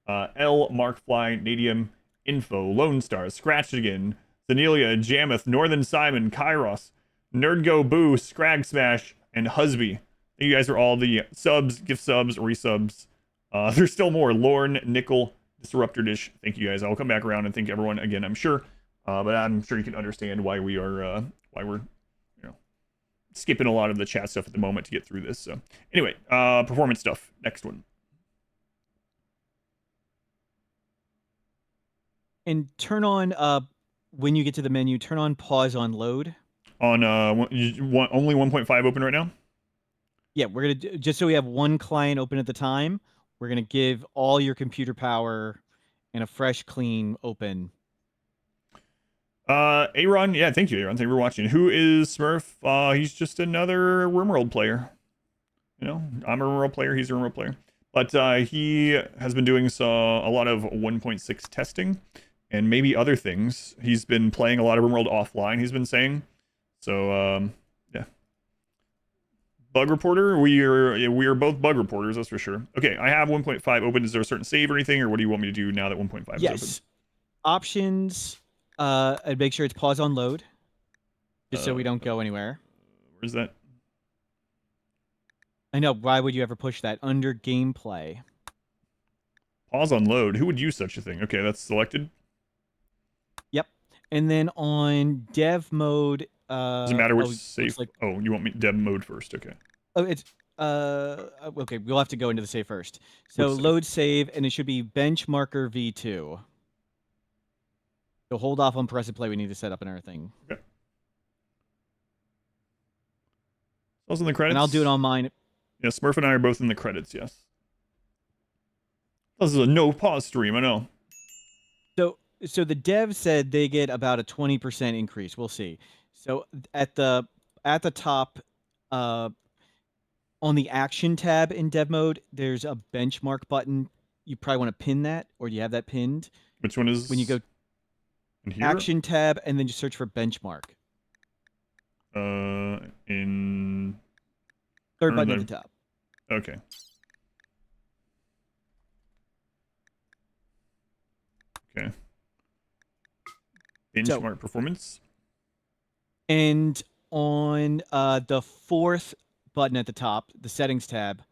L, Markfly, Nadium, Info, Lone Star, Scratched Again, Zanelia, Jameth, Northern Simon, Kairos, Nerdgo Boo, Scrag Smash, and Husby. Thank you guys for all the subs, gift subs, resubs. There's still more. Lorne, Nickel, Disruptor Dish. Thank you guys. I'll come back around and thank everyone again, I'm sure. But I'm sure you can understand why we're skipping a lot of the chat stuff at the moment to get through this. So anyway, performance stuff. Next one. And turn on when you get to the menu, turn on pause on load. On only 1.5 open right now? Yeah, we're gonna do, just so we have one client open at the time, we're gonna give all your computer power and a fresh, clean open. Aaron, yeah, thank you, Aaron. Thank you for watching. Who is Smurph? He's just another RimWorld player. You know, I'm a RimWorld player. He's a RimWorld player. But he has been doing a lot of 1.6 testing and maybe other things. He's been playing a lot of RimWorld offline, he's been saying. So, yeah. Bug reporter? We are both bug reporters, that's for sure. Okay, I have 1.5 open. Is there a certain save or anything, or what do you want me to do now that 1.5 is open? Options, and make sure it's pause on load, just so we don't go anywhere. Where's that? I know, why would you ever push that? Under gameplay. Pause on load. Who would use such a thing? Okay, that's selected. Yep. And then on dev mode, doesn't matter which safe. Like, oh, you want me dev mode first? Okay. Oh, it's okay. We'll have to go into the save first. So load save, and it should be benchmarker v2. So hold off on press and play. We need to set up and everything. Okay. Those in the credits. And I'll do it on mine. Yeah, Smurf and I are both in the credits. Yes. This is a no pause stream. I know. So the dev said they get about a 20% increase. We'll see. So at the top, on the action tab in dev mode, there's a benchmark button. You probably want to pin that, or do you have that pinned? Which one is? When you go in here? Action tab, and then you search for benchmark. In third button at the top. Okay. Okay. Benchmark performance. And on the fourth button at the top, the settings tab,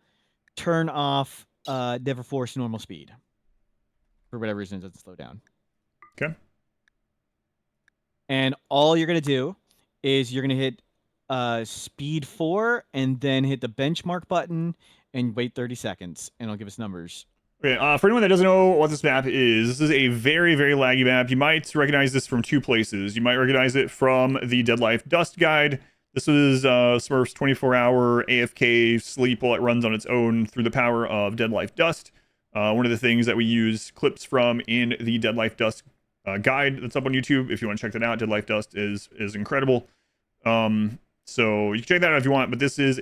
turn off never force normal speed. For whatever reason, it doesn't slow down. Okay. And all you're going to do is you're going to hit speed 4 and then hit the benchmark button and wait 30 seconds, and it'll give us numbers. Okay, for anyone that doesn't know what this map is, this is a very, very laggy map. You might recognize this from two places. You might recognize it from the Deadlife Dust Guide. This is Smurf's 24-hour AFK sleep while it runs on its own through the power of Deadlife Dust. One of the things that we use clips from in the Deadlife Dust guide that's up on YouTube. If you want to check that out, Deadlife Dust is incredible. So you can check that out if you want, but this is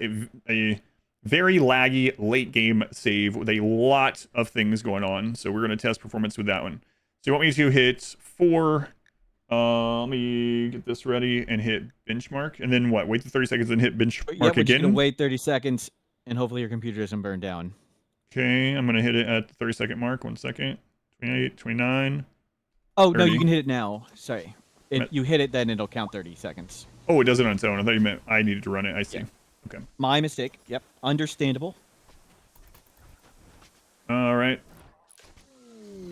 a very laggy late game save with a lot of things going on. So we're going to test performance with that one. So you want me to hit 4. Let me get this ready and hit benchmark. And then what? Wait the 30 seconds and hit benchmark again? Just wait 30 seconds and hopefully your computer doesn't burn down. Okay, I'm going to hit it at the 30-second mark. 1 second. 28, 29. Oh, 30. no, you can hit it now. Sorry. You hit it, then it'll count 30 seconds. Oh, it does it on its own. I thought you meant I needed to run it. I see. Yeah. Okay. My mistake. Yep. Understandable. All right.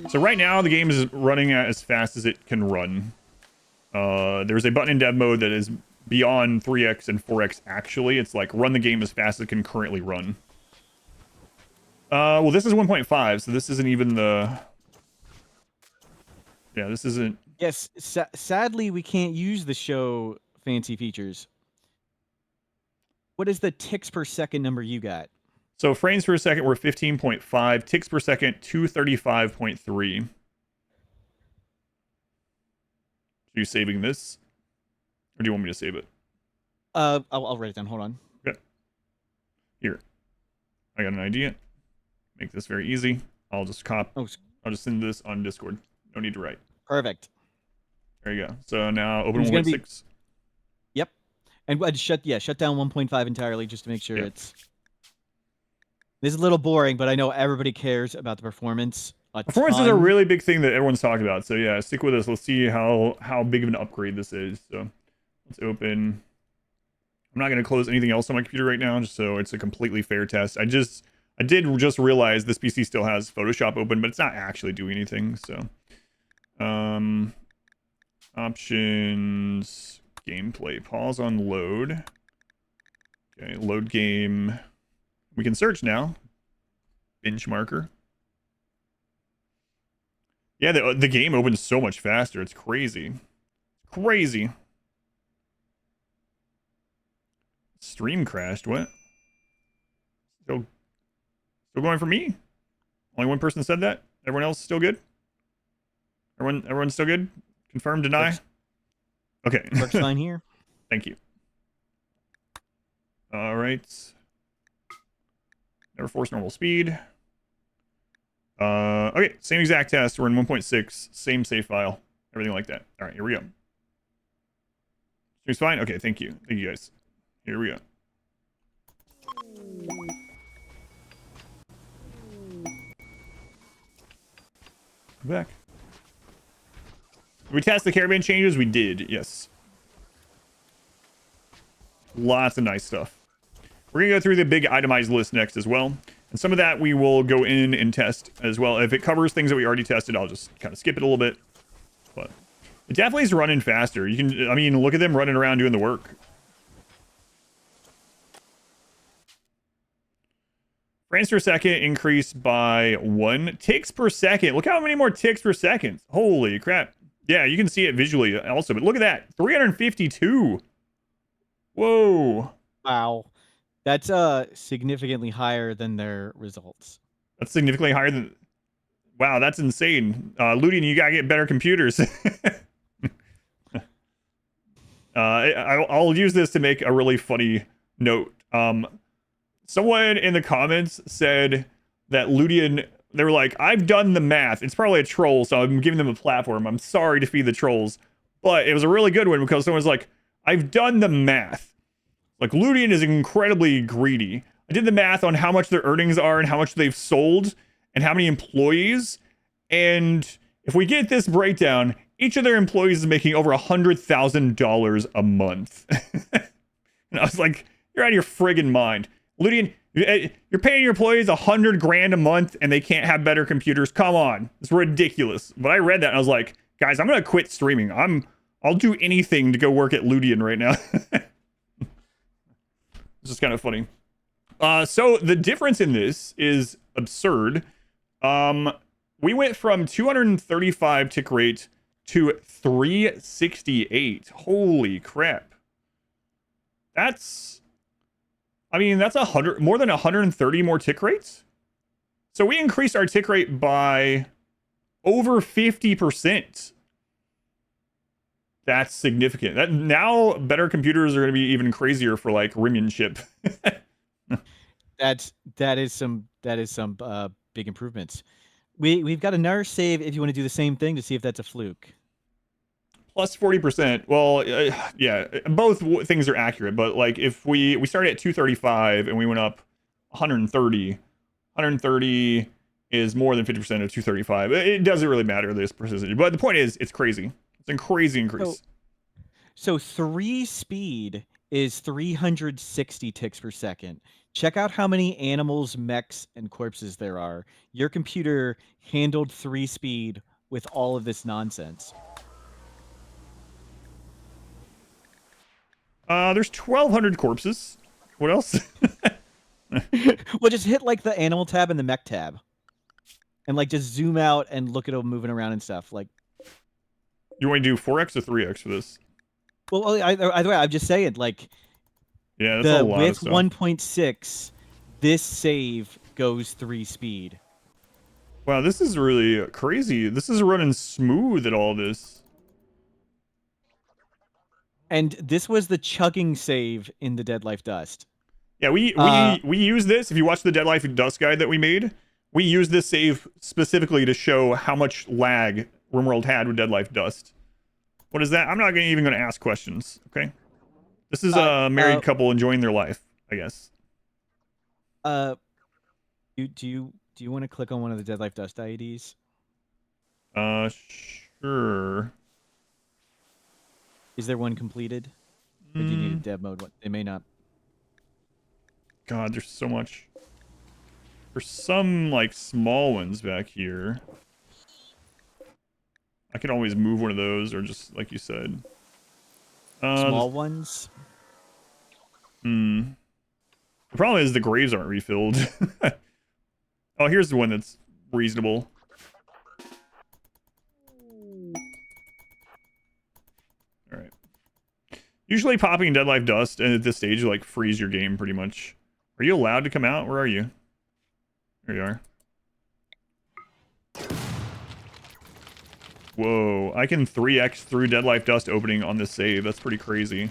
So right now the game is running at as fast as it can run. There's a button in dev mode that is beyond 3x and 4x actually. It's like run the game as fast as it can currently run. Well, this is 1.5, so this isn't even the... Yeah, this isn't... Yes, sadly we can't use the show fancy features. What is the ticks per second number you got? So frames per second were 15.5, ticks per second 235.3. Are you saving this? Or do you want me to save it? I'll write it down. Hold on. Okay. Here. I got an idea. Make this very easy. I'll just I'll just send this on Discord. No need to write. Perfect. There you go. So now open 1.6. Yep. And shut down 1.5 entirely just to make sure it's... This is a little boring, but I know everybody cares about the performance. Performance is a really big thing that everyone's talking about. So yeah, stick with us. Let's see how big of an upgrade this is. So let's open. I'm not going to close anything else on my computer right now, just so it's a completely fair test. I did just realize this PC still has Photoshop open, but it's not actually doing anything. So options, gameplay, pause on load. Okay, load game. We can search now. Benchmarker. Yeah, the game opens so much faster. It's crazy. Crazy. Stream crashed. What? Still going for me? Only one person said that? Everyone else still good? Everyone's still good? Confirm, deny? Okay. Works fine here. Thank you. All right. Never force normal speed. Okay, same exact test. We're in 1.6, same save file, everything like that. All right, here we go. Stream's fine? Okay, thank you. Thank you, guys. Here we go. Back. Did we test the Caravan Changes? We did, yes. Lots of nice stuff. We're going to go through the big itemized list next as well. And some of that we will go in and test as well. If it covers things that we already tested, I'll just kind of skip it a little bit. But it definitely is running faster. You can, I mean, look at them running around doing the work. Frames per second increased by 1. Ticks per second. Look how many more ticks per second. Holy crap. Yeah, you can see it visually also. But look at that. 352. Whoa. Wow. That's significantly higher than their results. That's significantly higher than. Wow, that's insane. Ludeon, you gotta get better computers. I'll use this to make a really funny note. Someone in the comments said that Ludeon, they were like, I've done the math. It's probably a troll, so I'm giving them a platform. I'm sorry to feed the trolls. But it was a really good one because someone's like, I've done the math. Like, Ludeon is incredibly greedy. I did the math on how much their earnings are and how much they've sold and how many employees. And if we get this breakdown, each of their employees is making over $100,000 a month. And I was like, you're out of your friggin' mind. Ludeon, you're paying your employees $100 grand a month and they can't have better computers. Come on. It's ridiculous. But I read that and I was like, guys, I'm going to quit streaming. I'll do anything to go work at Ludeon right now. This is kind of funny. So the difference in this is absurd. We went from 235 tick rate to 368. Holy crap. That's more than 130 more tick rates. So we increased our tick rate by over 50%. That's significant. That now better computers are going to be even crazier for like Rimmanship. that is some big improvements. We've got a Nerf save if you want to do the same thing to see if that's a fluke. Plus 40%. Well, yeah, both things are accurate, but like if we started at 235 and we went up 130 is more than 50% of 235. It doesn't really matter, this precision. But the point is, it's crazy. It's a crazy increase. So 3 speed is 360 ticks per second. Check out how many animals, mechs, and corpses there are. Your computer handled 3 speed with all of this nonsense. There's 1,200 corpses. What else? Well, just hit like the animal tab and the mech tab. And like just zoom out and look at them moving around and stuff. Like, you want to do 4x or 3x for this? Well, either way, I'm just saying, like, yeah, that's a lot with of stuff. 1.6, this save goes 3 speed. Wow, this is really crazy. This is running smooth at all this. And this was the chugging save in the Deadlife Dust. Yeah, we use this. If you watch the Deadlife Dust guide that we made, we use this save specifically to show how much lag RimWorld had with Deadlife Dust. What is that? I'm not even going to ask questions. Okay, this is a married couple enjoying their life, I guess. Do you want to click on one of the Deadlife Dust IEDs? Sure. Is there one completed? Or do you need a dev mode one? They may not. God, there's so much. There's some like small ones back here. I can always move one of those, or just like you said. Small ones? The problem is the graves aren't refilled. Oh, here's the one that's reasonable. Alright. Usually popping Deadlife Dust, and at this stage, you like freeze your game pretty much. Are you allowed to come out? Where are you? There you are. Whoa, I can 3x through Deadlife Dust opening on this save. That's pretty crazy.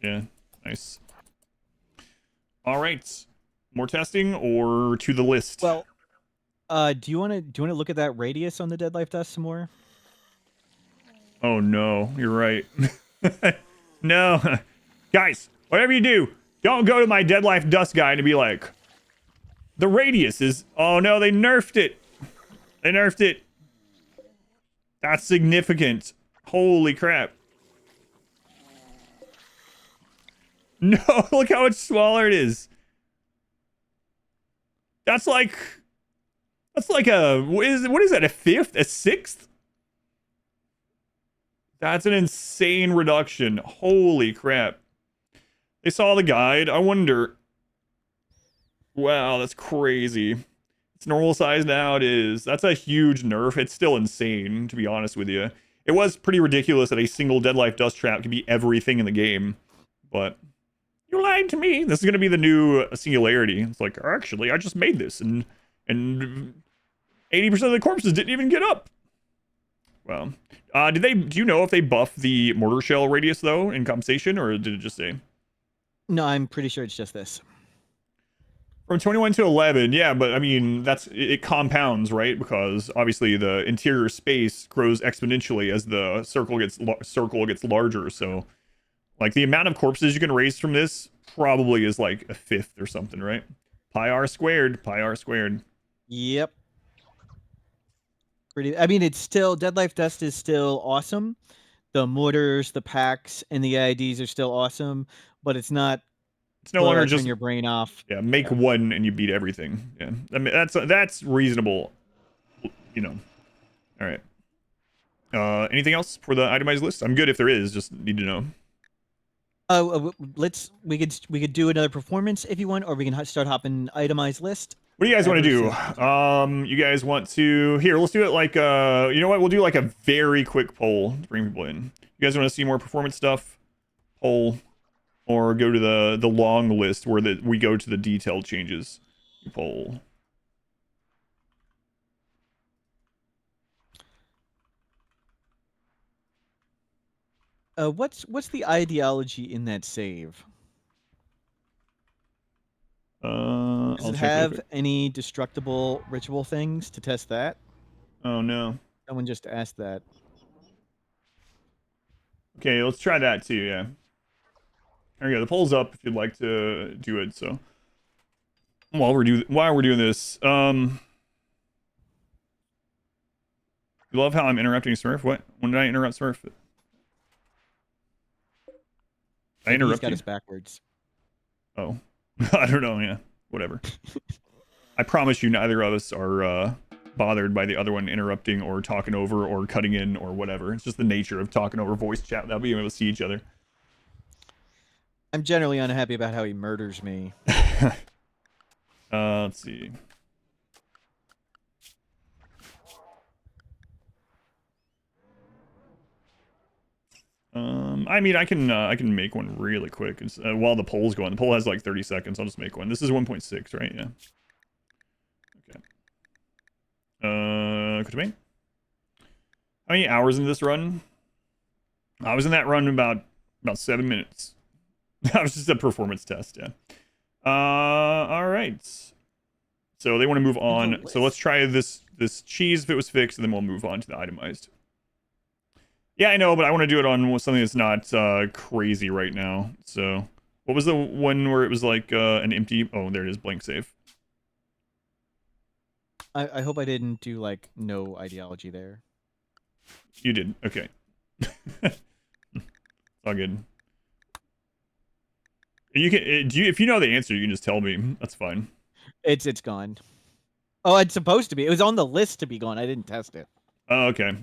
Yeah, nice. All right, more testing or to the list? Well, do you want to look at that radius on the Deadlife Dust some more? Oh no, you're right. No, guys, whatever you do, don't go to my Deadlife Dust guide and be like, the radius is. Oh no, they nerfed it. They nerfed it. That's significant. Holy crap. No, look how much smaller it is. That's like a, what is that, a fifth, a sixth? That's an insane reduction. Holy crap. They saw the guide. I wonder. Wow, that's crazy. It's normal size now. It is. That's a huge nerf. It's still insane, to be honest with you. It was pretty ridiculous that a single Deadlife Dust trap could be everything in the game. but you lied to me. This is going to be the new singularity. It's like, actually, I just made this, and 80% of the corpses didn't even get up. Well, do you know if they buff the mortar shell radius, though, in compensation, or did it just say? No, I'm pretty sure it's just this. From 21 to 11, yeah, but I mean, it compounds, right? Because obviously the interior space grows exponentially as the circle gets larger. So, like, the amount of corpses you can raise from this probably is like a fifth or something, right? Pi r squared, pi r squared. Yep. I mean, it's still Deadlife Test is still awesome. The mortars, the packs, and the IDs are still awesome, but it's not. It's no longer just turn your brain off. Yeah, make one and you beat everything. Yeah, I mean that's reasonable. You know. All right. Anything else for the itemized list? I'm good if there is. Just need to know. We could do another performance if you want, or we can start hopping itemized list. What do you guys want to do? You guys want to let's do it like you know what? We'll do like a very quick poll to bring people in. You guys want to see more performance stuff? Poll. Or go to the long list where we go to the detailed changes. Poll. What's the ideology in that save? Does it have any destructible ritual things to test that? Oh no. Someone just asked that. Okay, let's try that too, yeah. There we go. The poll's up if you'd like to do it. So while we're doing this, you love how I'm interrupting Smurf. What? When did I interrupt Smurf? I interrupted. He's got us backwards. Oh, I don't know. Yeah, whatever. I promise you, neither of us are bothered by the other one interrupting or talking over or cutting in or whatever. It's just the nature of talking over voice chat without being able to see each other. I'm generally unhappy about how he murders me. Let's see. I mean, I can make one really quick. It's, while the poll's going. The poll has like 30 seconds. I'll just make one. This is 1.6, right? Yeah. Okay. How many hours in this run? I was in that run about 7 minutes. That was just a performance test, yeah. All right. So they want to move on. So let's try this cheese if it was fixed, and then we'll move on to the itemized. Yeah, I know, but I want to do it on something that's not crazy right now. So what was the one where it was like an empty? Oh, there it is, blank save. I hope I didn't do like no ideology there. You did. Okay. All good. You can if you know the answer, you can just tell me. That's fine. It's gone. Oh, it's supposed to be. It was on the list to be gone. I didn't test it. Oh, okay.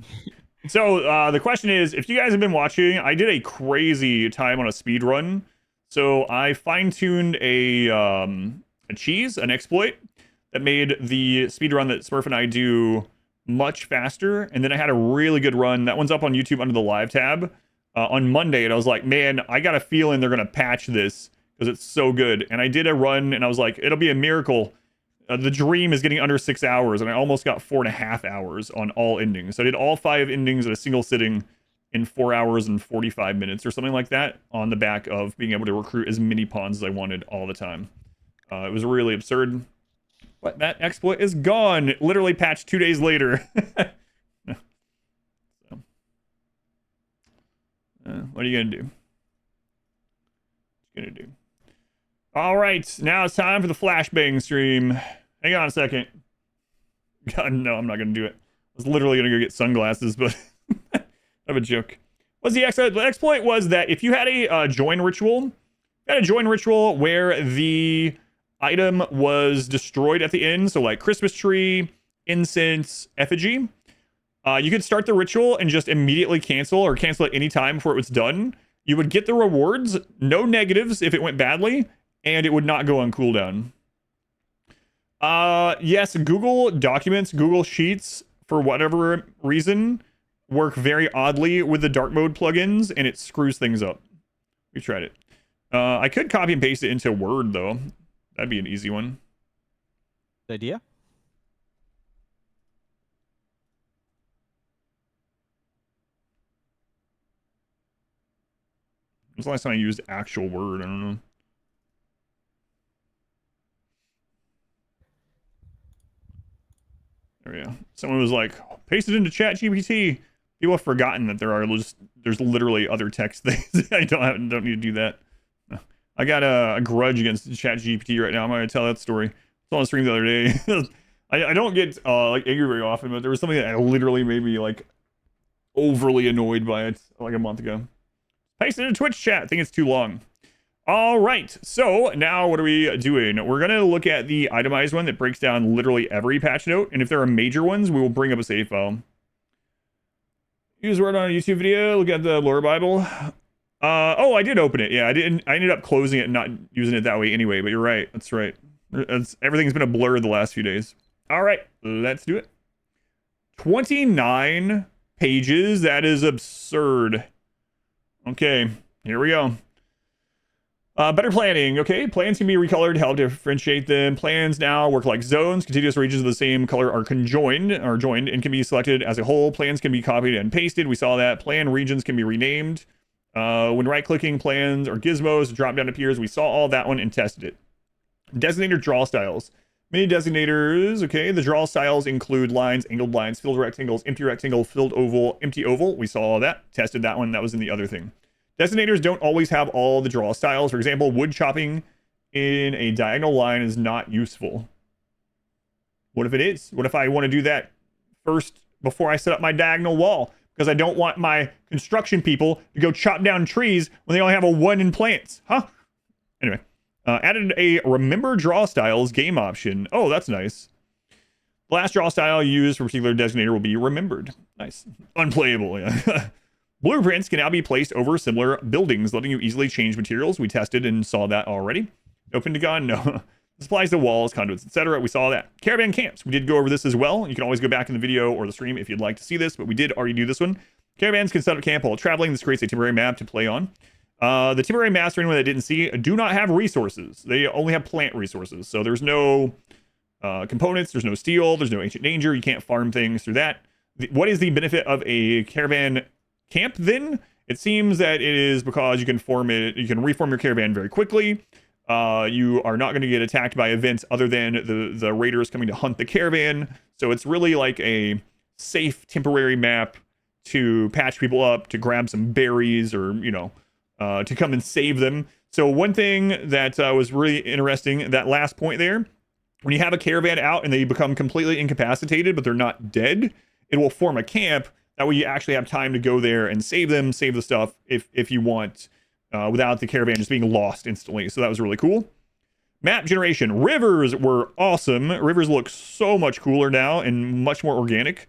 So the question is, if you guys have been watching, I did a crazy time on a speed run. So I fine-tuned a cheese, an exploit that made the speed run that Smurf and I do much faster. And then I had a really good run. That one's up on YouTube under the live tab on Monday. And I was like, man, I got a feeling they're going to patch this because it's so good. And I did a run and I was like, it'll be a miracle. The dream is getting under 6 hours. And I almost got 4.5 hours on all endings. So I did all 5 endings at a single sitting in 4 hours and 45 minutes or something like that on the back of being able to recruit as many pawns as I wanted all the time. It was really absurd. But that exploit is gone. It literally patched 2 days later. What are you going to do? What are you going to do? All right. Now it's time for the flashbang stream. Hang on a second. God, no, I'm not going to do it. I was literally going to go get sunglasses, but I have a joke. What's the exploit? The exploit was that if you had a join ritual, where the item was destroyed at the end, so like Christmas tree, incense, effigy, you could start the ritual and just immediately cancel or cancel at any time before it was done. You would get the rewards, no negatives if it went badly, and it would not go on cooldown. Yes, Google Documents, Google Sheets, for whatever reason, work very oddly with the dark mode plugins, and it screws things up. We tried it. I could copy and paste it into Word, though. That'd be an easy one. Good idea. When's the last time I used actual Word? I don't know. There we go. Someone was like, paste it into ChatGPT. People have forgotten that there's literally other text things. I don't need to do that. I got a grudge against ChatGPT right now. I'm gonna tell that story. It's on the stream the other day. I don't get like angry very often, but there was something that literally made me like overly annoyed by it like a month ago. Paste it in Twitch chat. I think it's too long. All right, so now what are we doing? We're gonna look at the itemized one that breaks down literally every patch note, and if there are major ones, we will bring up a save file. Use Word on a YouTube video. Look at the lore Bible. Oh, I did open it. Yeah, I didn't. I ended up closing it and not using it that way anyway. But you're right. That's right. Everything's been a blur the last few days. All right, let's do it. 29 pages. That is absurd. Okay, here we go. Better planning. Okay, plans can be recolored to help differentiate them. Plans now work like zones. Contiguous regions of the same color are joined and can be selected as a whole. Plans can be copied and pasted. We saw that. Plan regions can be renamed. When right-clicking plans or gizmos, a drop-down appears. We saw all that one and tested it. Designator draw styles. Many designators. Okay, the draw styles include lines, angled lines, filled rectangles, empty rectangle, filled oval, empty oval. We saw all that. Tested that one. That was in the other thing. Designators don't always have all the draw styles. For example, wood chopping in a diagonal line is not useful. What if it is? What if I want to do that first before I set up my diagonal wall? Because I don't want my construction people to go chop down trees when they only have a 1 in plants. Huh? Anyway, added a remember draw styles game option. Oh, that's nice. The last draw style used for a particular designator will be remembered. Nice. Unplayable, yeah. Blueprints can now be placed over similar buildings, letting you easily change materials. We tested and saw that already. No Pentagon, no. This applies to walls, conduits, etc. We saw that. Caravan camps. We did go over this as well. You can always go back in the video or the stream if you'd like to see this, but we did already do this one. Caravans can set up camp while traveling. This creates a temporary map to play on. The temporary maps, for anyone that didn't see, do not have resources. They only have plant resources. So there's no components, there's no steel, there's no ancient danger. You can't farm things through that. What is the benefit of a caravan camp then? It seems that it is because you can reform your caravan very quickly. You are not going to get attacked by events other than the raiders coming to hunt the caravan. So it's really like a safe temporary map to patch people up, to grab some berries, or to come and save them. So one thing that was really interesting, that last point there, when you have a caravan out and they become completely incapacitated but they're not dead, it will form a camp. That way you actually have time to go there and save them, save the stuff if you want, without the caravan just being lost instantly. So that was really cool. Map generation. Rivers were awesome. Rivers look so much cooler now and much more organic.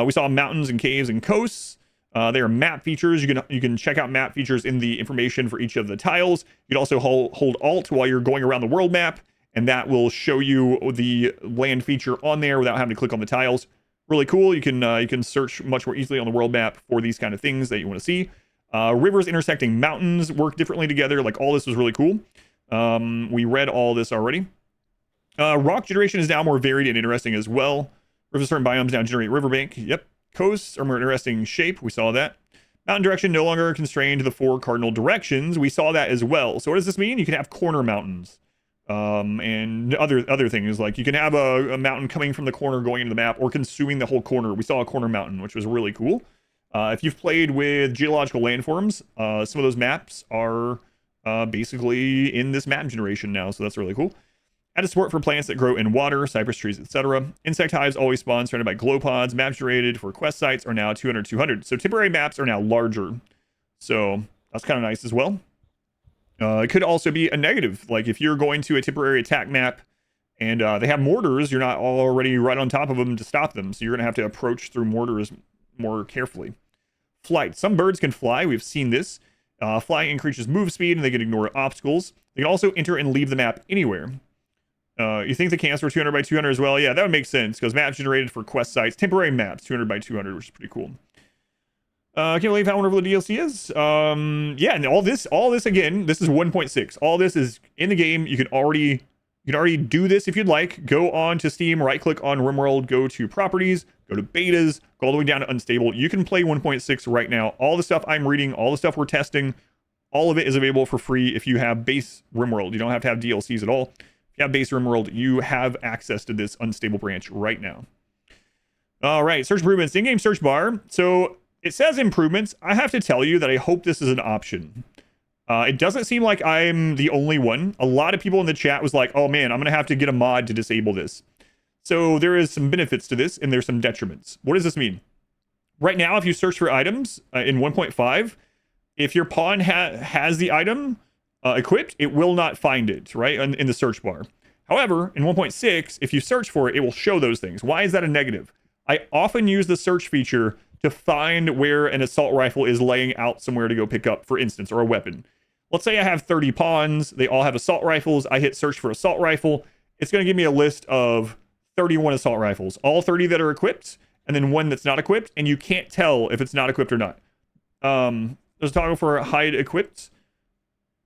We saw mountains and caves and coasts. They are map features. You can check out map features in the information for each of the tiles. You can also hold Alt while you're going around the world map, and that will show you the land feature on there without having to click on the tiles. Really cool. You can search much more easily on the world map for these kind of things that you want to see. Rivers intersecting mountains work differently together. Like, all this was really cool. We read all this already. Rock generation is now more varied and interesting as well. Rivers certain biomes now generate riverbank. Yep. Coasts are more interesting shape. We saw that. Mountain direction no longer constrained to the 4 cardinal directions. We saw that as well. So what does this mean? You can have corner mountains. And other things, like you can have a mountain coming from the corner going into the map or consuming the whole corner. We saw a corner mountain, which was really cool. If you've played with geological landforms, some of those maps are basically in this map generation now, so that's really cool. Added support for plants that grow in water, cypress trees, etc. Insect hives always spawn surrounded by glow pods. Maps generated for quest sites are now 200. So temporary maps are now larger. So that's kind of nice as well. It could also be a negative. Like if you're going to a temporary attack map and they have mortars, you're not already right on top of them to stop them. So you're going to have to approach through mortars more carefully. Flight. Some birds can fly. We've seen this. Flying increases move speed and they can ignore obstacles. They can also enter and leave the map anywhere. You think the camps were 200 by 200 as well? Yeah, that would make sense because maps generated for quest sites, temporary maps, 200 by 200, which is pretty cool. I can't believe how wonderful the DLC is. Yeah, and all this again, this is 1.6. All this is in the game. You can already do this if you'd like. Go on to Steam, right click on RimWorld, go to properties, go to betas, go all the way down to unstable. You can play 1.6 right now. All the stuff I'm reading, all the stuff we're testing, all of it is available for free if you have base RimWorld. You don't have to have DLCs at all. If you have base RimWorld, you have access to this unstable branch right now. All right, search improvements, in-game search bar. So it says improvements. I have to tell you that I hope this is an option. It doesn't seem like I'm the only one. A lot of people in the chat was like, oh man, I'm going to have to get a mod to disable this. So there is some benefits to this and there's some detriments. What does this mean? Right now, if you search for items in 1.5, if your pawn has the item equipped, it will not find it, right, in the search bar. However, in 1.6, if you search for it, it will show those things. Why is that a negative? I often use the search feature to find where an assault rifle is laying out somewhere to go pick up, for instance, or a weapon. Let's say I have 30 pawns. They all have assault rifles. I hit search for assault rifle. It's going to give me a list of 31 assault rifles, all 30 that are equipped, and then one that's not equipped, and you can't tell if it's not equipped or not. There's a toggle for hide equipped.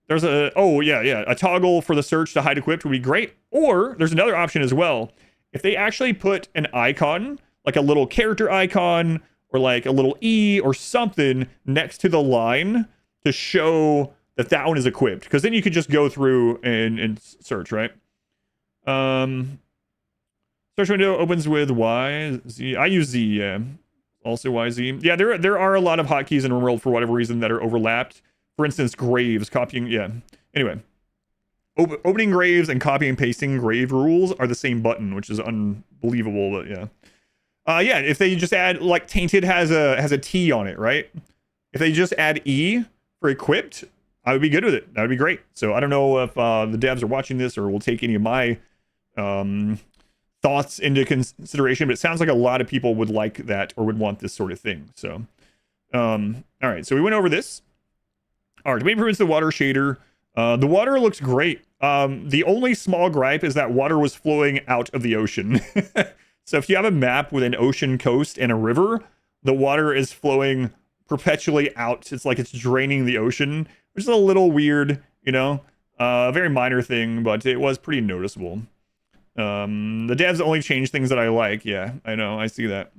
There's a toggle for the search to hide equipped would be great. Or there's another option as well. If they actually put an icon, like a little character icon or like a little E or something next to the line to show that that one is equipped, because then you could just go through and search, right? Search window opens with Y, Z. I use Z, yeah. Also YZ. Yeah, there are a lot of hotkeys in RimWorld for whatever reason that are overlapped. For instance, graves, copying, yeah. Anyway, opening graves and copying and pasting grave rules are the same button, which is unbelievable, but yeah. Yeah, if they just add, like, Tainted has a T on it, right? If they just add E for equipped, I would be good with it. That would be great. So I don't know if the devs are watching this or will take any of my thoughts into consideration, but it sounds like a lot of people would like that or would want this sort of thing. So, all right, so we went over this. All right, to improvements the water shader. The water looks great. The only small gripe is that water was flowing out of the ocean. So if you have a map with an ocean coast and a river, the water is flowing perpetually out. It's like it's draining the ocean, which is a little weird, you know, a very minor thing, but it was pretty noticeable. The devs only change things that I like. Yeah, I know. I see that.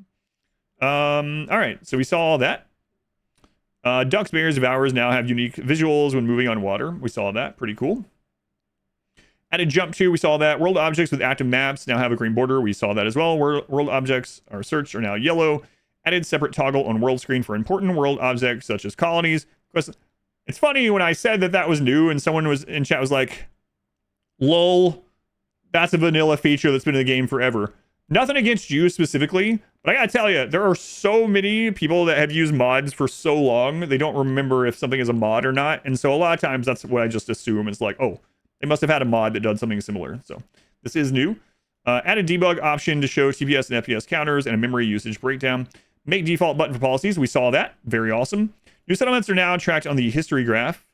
All right. So we saw all that. Ducks, bears, devourers now have unique visuals when moving on water. We saw that. Pretty cool. Added jump to, we saw that. World objects with active maps now have a green border. We saw that as well. World objects are searched are now yellow. Added separate toggle on world screen for important world objects such as colonies. It's funny when I said that was new and someone was in chat was like, lol, that's a vanilla feature that's been in the game forever. Nothing against you specifically, but I gotta tell you, there are so many people that have used mods for so long, they don't remember if something is a mod or not. And so a lot of times that's what I just assume. It's like, oh, they must have had a mod that done something similar. So this is new. Added debug option to show TPS and FPS counters and a memory usage breakdown. Make default button for policies. We saw that. Very awesome. New settlements are now tracked on the history graph.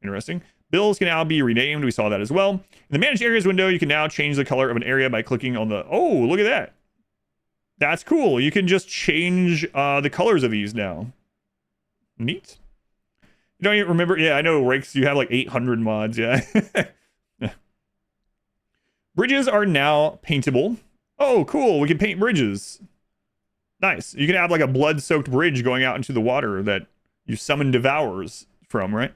Interesting. Bills can now be renamed. We saw that as well. In the manage areas window, you can now change the color of an area by clicking on the... Oh, look at that. That's cool. You can just change the colors of these now. Neat. You don't even remember? Yeah, I know, Rakes, you have like 800 mods, yeah. Bridges are now paintable. Oh, cool. We can paint bridges. Nice. You can have like a blood-soaked bridge going out into the water that you summon Devourers from, right?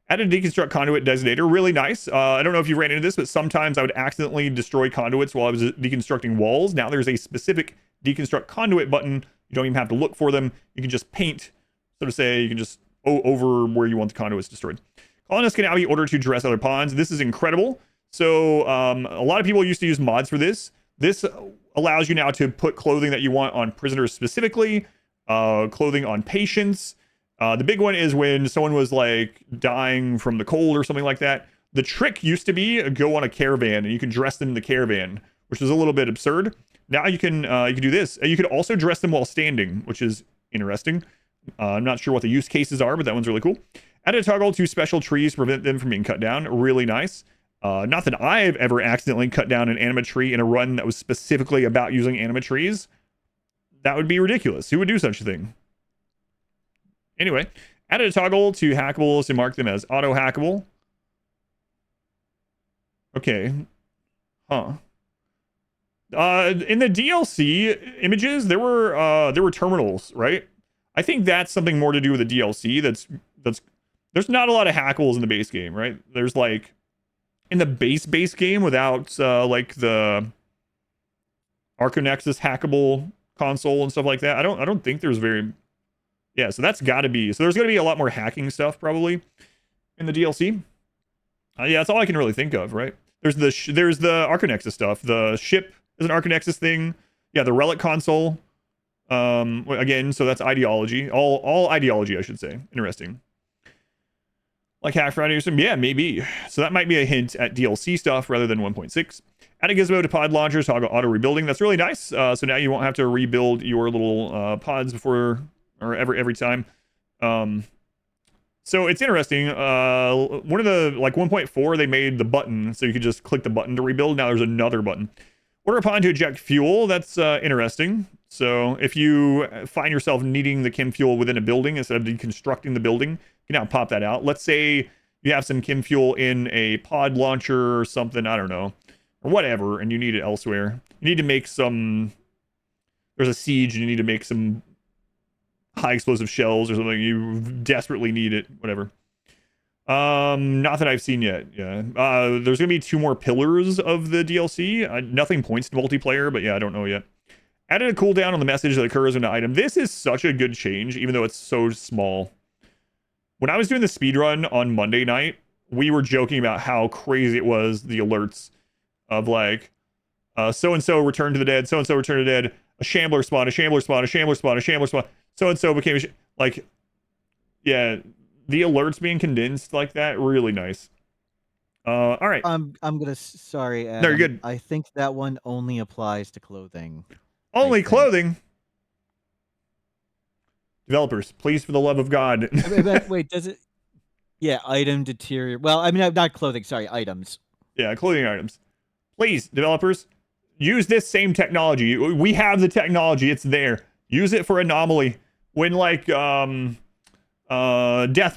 Added deconstruct conduit designator. Really nice. I don't know if you ran into this, but sometimes I would accidentally destroy conduits while I was deconstructing walls. Now there's a specific deconstruct conduit button. You don't even have to look for them. You can just paint, so to say, you can just over where you want the conduits destroyed. Colonists can now be ordered to dress other pawns. This is incredible. So a lot of people used to use mods for this. This allows you now to put clothing that you want on prisoners specifically, clothing on patients. The big one is when someone was like dying from the cold or something like that. The trick used to be go on a caravan and you can dress them in the caravan, which is a little bit absurd. Now you can do this. You could also dress them while standing, which is interesting. I'm not sure what the use cases are, but that one's really cool. Add a toggle to special trees to prevent them from being cut down. Really nice. Not that I've ever accidentally cut down an anima tree in a run that was specifically about using anima trees. That would be ridiculous. Who would do such a thing? Anyway, added a toggle to hackables to mark them as auto hackable. Okay. Huh. In the DLC images, there were terminals, right? I think that's something more to do with the DLC. That's there's not a lot of hackables in the base game, right? There's like in the base game without like the Arconexus hackable console and stuff like that. I don't think there's very so that's got to be. So there's going to be a lot more hacking stuff probably in the DLC. Yeah, that's all I can really think of, right? There's the Arconexus stuff. The ship is an Arconexus thing. Yeah, the relic console. Again, so that's ideology. All ideology, I should say. Interesting. Like Hack Friday or something. Yeah, maybe. So that might be a hint at DLC stuff rather than 1.6. Add a gizmo to pod launchers, toggle auto rebuilding. That's really nice. So now you won't have to rebuild your little pods before or every time. So it's interesting. One of the 1.4, they made the button so you could just click the button to rebuild. Now there's another button. Order a pod to eject fuel. That's interesting. So if you find yourself needing the chem fuel within a building instead of deconstructing the building, you can now pop that out. Let's say you have some chem fuel in a pod launcher or something, I don't know, or whatever, and you need it elsewhere. You need to make some, there's a siege and you need to make some high explosive shells or something. You desperately need it, whatever. Not that I've seen yet. Yeah. There's gonna be 2 more pillars of the DLC. Nothing points to multiplayer, but yeah, I don't know yet. Added a cooldown on the message that occurs in an item. This is such a good change, even though it's so small. When I was doing the speedrun on Monday night, we were joking about how crazy it was, the alerts of like, so-and-so returned to the dead, so-and-so returned to the dead, a shambler spawn, a shambler spawn, a shambler spawn, a shambler spawn, so-and-so became like, yeah, the alerts being condensed like that, really nice. All right. Sorry, Adam. No, you're good. I think that one only applies to clothing. Only clothing? Developers, please, for the love of God. Wait, does it? Yeah, item deteriorate. Well, I mean, not clothing. Sorry, items. Yeah, clothing items. Please, developers, use this same technology. We have the technology. It's there. Use it for anomaly. When like death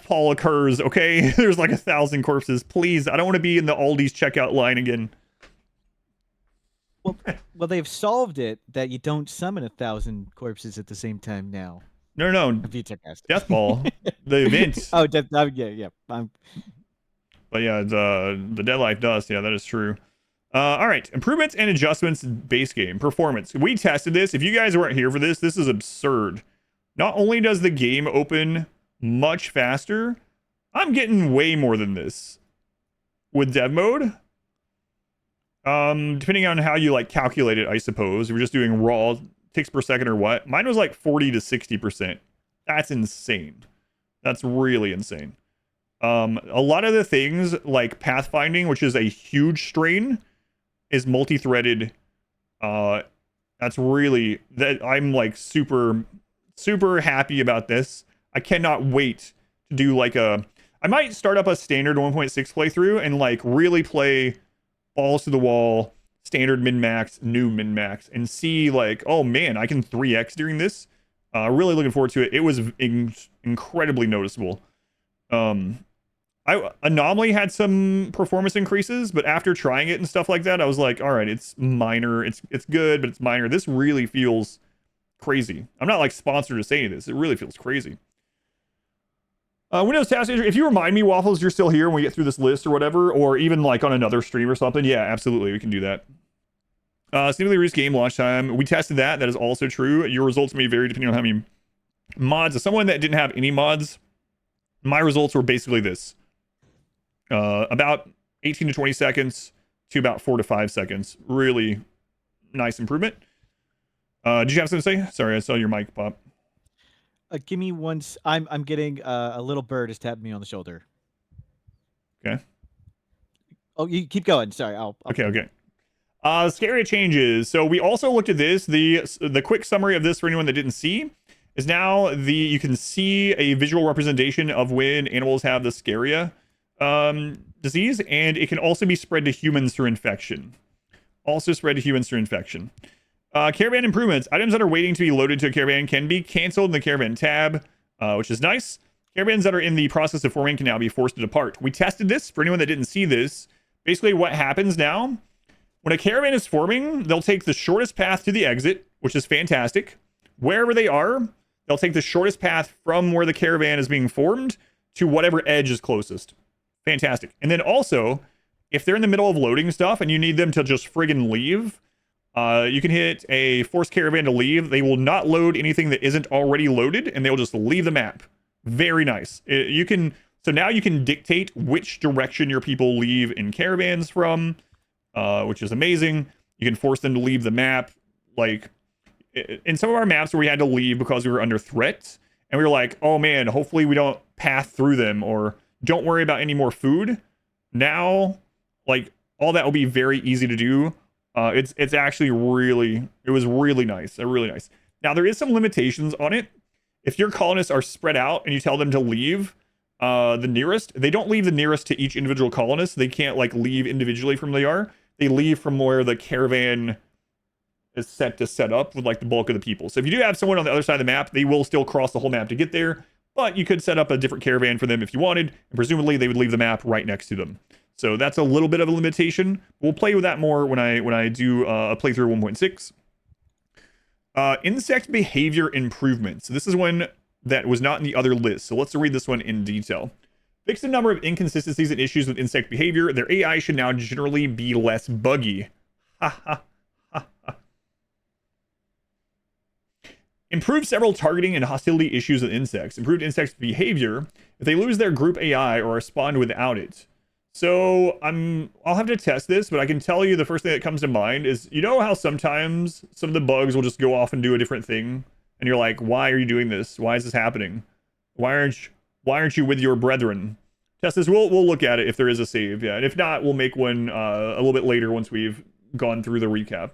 pall occurs, okay? There's like 1,000 corpses. Please, I don't want to be in the Aldi's checkout line again. Well, they've solved it that you don't summon 1,000 corpses at the same time now. No. Death ball, the event. Oh, yeah. But yeah, the Deadlife does. Yeah, that is true. All right, improvements and adjustments. Base game performance. We tested this. If you guys weren't here for this, this is absurd. Not only does the game open much faster, I'm getting way more than this with dev mode. Depending on how you like calculate it, I suppose. If you're just doing raw ticks per second or what. Mine was like 40 to 60%. That's insane. That's really insane. A lot of the things like pathfinding, which is a huge strain, is multi-threaded. That's really that I'm like super happy about this. I cannot wait to do like I might start up a standard 1.6 playthrough and like really play balls to the wall, standard min-max, new min-max, and see like, oh man, I can 3x during this. Really looking forward to it. It was incredibly noticeable. Anomaly had some performance increases, but after trying it and stuff like that, I was like, all right, it's minor. It's good, but it's minor. This really feels crazy. I'm not like sponsored to say any of this. It really feels crazy. Windows Task Manager, if you remind me, Waffles, you're still here when we get through this list or whatever, or even like on another stream or something, yeah, absolutely, we can do that. Significantly reduced game launch time. We tested that. That is also true. Your results may vary depending on how many mods. As someone that didn't have any mods, my results were basically this. About 18 to 20 seconds to about 4 to 5 seconds. Really nice improvement. Did you have something to say? Sorry, I saw your mic pop. Give me one. I'm getting a little bird is tapping me on the shoulder. Okay. Oh, you keep going. Sorry. Okay. Scaria Changes. So we also looked at this. The quick summary of this for anyone that didn't see is now you can see a visual representation of when animals have the Scaria disease, and it can also be spread to humans through infection. Caravan improvements. Items that are waiting to be loaded to a caravan can be canceled in the caravan tab. which is nice. Caravans that are in the process of forming can now be forced to depart. We tested this for anyone that didn't see this. Basically, what happens now, when a caravan is forming, they'll take the shortest path to the exit, which is fantastic. Wherever they are, they'll take the shortest path from where the caravan is being formed to whatever edge is closest. Fantastic. And then also, if they're in the middle of loading stuff and you need them to just friggin' leave, you can hit a force caravan to leave. They will not load anything that isn't already loaded, and they'll just leave the map. Very nice. So now you can dictate which direction your people leave in caravans from, which is amazing. You can force them to leave the map. Like in some of our maps where we had to leave because we were under threat, and we were like, oh man, hopefully we don't path through them, or don't worry about any more food. Now, like, all that will be very easy to do. It's actually it was really nice. Really nice. Now there is some limitations on it. If your colonists are spread out and you tell them to leave the nearest, they don't leave the nearest to each individual colonist. They can't like leave individually from where they are. They leave from where the caravan is set to set up with like the bulk of the people. So if you do have someone on the other side of the map, they will still cross the whole map to get there, but you could set up a different caravan for them if you wanted, and presumably they would leave the map right next to them. So that's a little bit of a limitation. We'll play with that more when I do a playthrough 1.6. Insect behavior improvements. So this is one that was not in the other list. So let's read this one in detail. Fix a number of inconsistencies and issues with insect behavior. Their AI should now generally be less buggy. Ha ha ha ha. Improve several targeting and hostility issues with insects. Improved insects behavior if they lose their group AI or are spawned without it. So I'll have to test this, but I can tell you the first thing that comes to mind is, you know how sometimes some of the bugs will just go off and do a different thing, and you're like, why are you doing this? Why is this happening? Why aren't you with your brethren? Test this. We'll look at it if there is a save, yeah. And if not, we'll make one a little bit later once we've gone through the recap.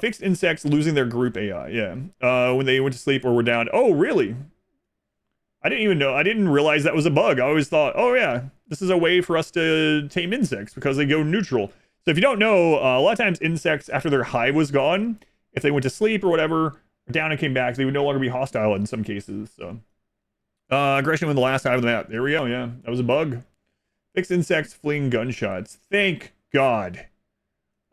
Fixed insects losing their group AI, yeah. When they went to sleep or were down. Oh, really? I didn't even know. I didn't realize that was a bug. I always thought, oh yeah, this is a way for us to tame insects because they go neutral. So if you don't know, a lot of times insects, after their hive was gone, if they went to sleep or whatever, or down and came back, they would no longer be hostile in some cases. So aggression with the last hive of the map. There we go. Yeah, that was a bug. Fixed insects fleeing gunshots. Thank God.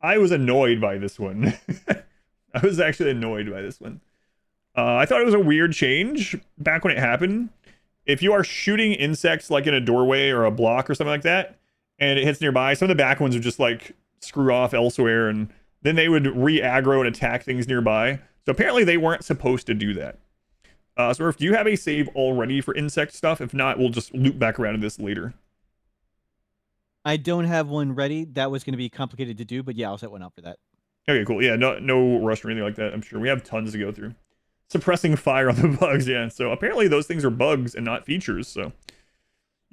I was annoyed by this one. I was actually annoyed by this one. I thought it was a weird change back when it happened. If you are shooting insects like in a doorway or a block or something like that, and it hits nearby, some of the back ones would just like screw off elsewhere, and then they would re-aggro and attack things nearby. So apparently they weren't supposed to do that. Smurph, do you have a save already for insect stuff? If not, we'll just loop back around to this later. I don't have one ready. That was going to be complicated to do, but yeah, I'll set one up for that. Okay, cool. Yeah, no rush or anything like that. I'm sure we have tons to go through. Suppressing fire on the bugs, yeah. So apparently those things are bugs and not features. So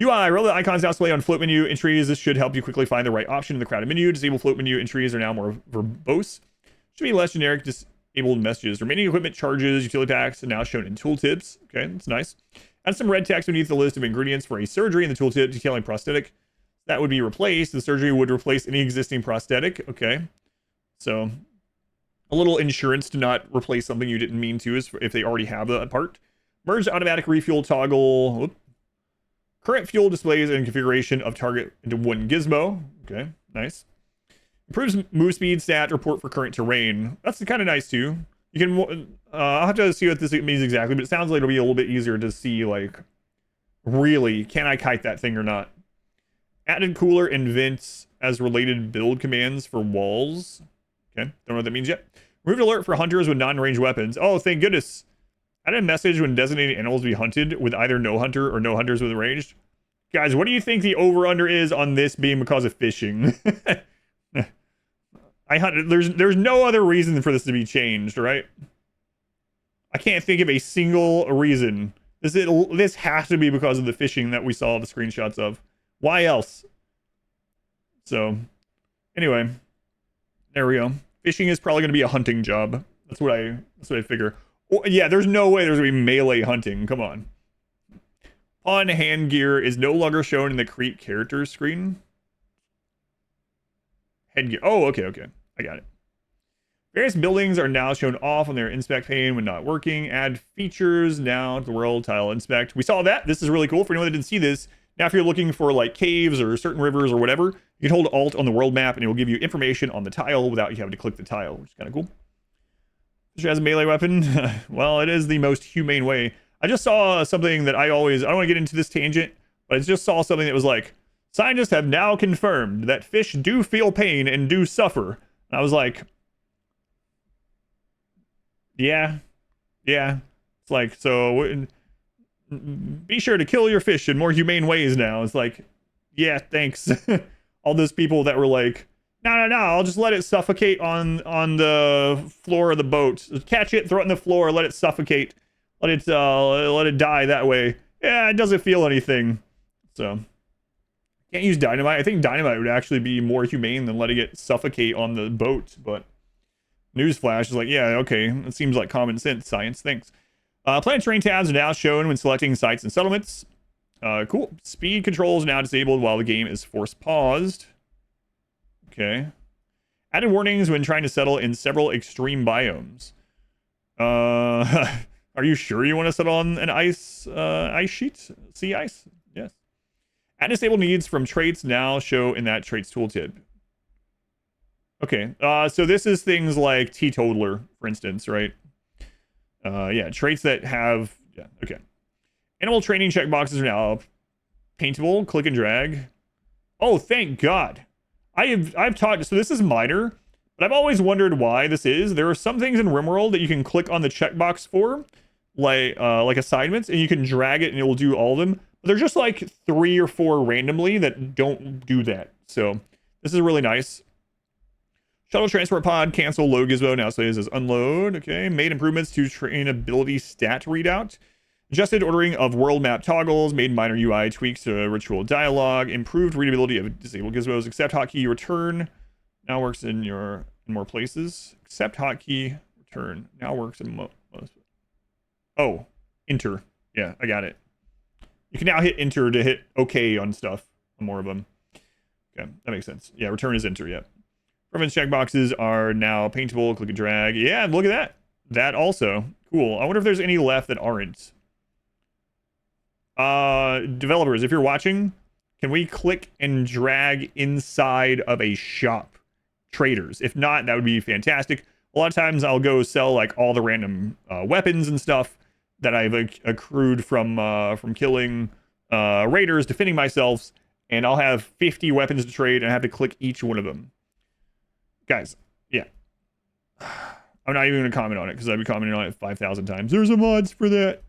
UI, roll the icons down display on float menu entries. This should help you quickly find the right option in the crowded menu. Disable float menu entries are now more verbose. Should be less generic. Disabled messages. Remaining equipment charges, utility packs are now shown in tooltips. Okay, that's nice. Add some red text beneath the list of ingredients for a surgery in the tooltip detailing prosthetic. That would be replaced. The surgery would replace any existing prosthetic. Okay, so a little insurance to not replace something you didn't mean to, is if they already have that part. Merge automatic refuel toggle. Whoop. Current fuel displays and configuration of target into one gizmo. Okay, nice. Improves move speed stat report for current terrain. That's kind of nice too. You can, I'll have to see what this means exactly, but it sounds like it'll be a little bit easier to see, like, really, can I kite that thing or not? Added cooler and vents as related build commands for walls. Okay, don't know what that means yet. Removed alert for hunters with non-ranged weapons. Oh, thank goodness. Added a message when designated animals be hunted with either no hunter or no hunters with ranged. Guys, what do you think the over-under is on this being because of fishing? There's no other reason for this to be changed, right? I can't think of a single reason. This has to be because of the fishing that we saw the screenshots of. Why else? So, anyway, there we go. Fishing is probably going to be a hunting job. That's what I figure. Oh, yeah, there's no way there's going to be melee hunting. Come on. Pawn hand gear is no longer shown in the create characters screen. Headgear. Oh, okay. I got it. Various buildings are now shown off on their inspect pane when not working. Add features now to the world tile inspect. We saw that. This is really cool for anyone that didn't see this. Now, if you're looking for like caves or certain rivers or whatever, you can hold Alt on the world map and it will give you information on the tile without you having to click the tile, which is kind of cool. She has a melee weapon. Well, it is the most humane way. I just saw something that I don't want to get into this tangent, but I just saw something that was like, scientists have now confirmed that fish do feel pain and do suffer. And I was like, yeah. It's like, so be sure to kill your fish in more humane ways now. It's like, yeah, thanks. All those people that were like, no, I'll just let it suffocate on the floor of the boat. Catch it, throw it on the floor, let it suffocate. Let it die that way. Yeah, it doesn't feel anything. So, can't use dynamite. I think dynamite would actually be more humane than letting it suffocate on the boat, but newsflash is like, yeah, okay, it seems like common sense, science, thanks. Planet terrain tabs are now shown when selecting sites and settlements. Cool. Speed controls now disabled while the game is force paused. Okay. Added warnings when trying to settle in several extreme biomes. Are you sure you want to settle on an ice sheet? Sea ice? Yes. Add disabled needs from traits now show in that traits tooltip. Okay, so this is things like teetotaler, for instance, right? Yeah, traits that have, yeah, okay. Animal training checkboxes are now paintable, click and drag. Oh, thank God. I've talked, so this is minor, but I've always wondered why this is. There are some things in RimWorld that you can click on the checkbox for, like assignments, and you can drag it and it will do all of them. But there's just like 3 or 4 randomly that don't do that. So this is really nice. Shuttle transport pod, cancel low gizmo, now says as unload. Okay, made improvements to trainability stat readout. Adjusted ordering of world map toggles, made minor UI tweaks to ritual dialogue, improved readability of disabled gizmos, accept hotkey return, now works in more places. Accept hotkey return, now works in most. Oh, enter. Yeah, I got it. You can now hit enter to hit OK on stuff, on more of them. Okay, that makes sense. Yeah, return is enter, yeah. Preference checkboxes are now paintable, click and drag. Yeah, look at that. That also. Cool. I wonder if there's any left that aren't. Developers, if you're watching, can we click and drag inside of a shop? Traders. If not, that would be fantastic. A lot of times I'll go sell like all the random weapons and stuff that I've accrued from killing raiders, defending myself, and I'll have 50 weapons to trade and I have to click each one of them. Guys, yeah. I'm not even going to comment on it because I've been commenting on it 5,000 times. There's a mods for that.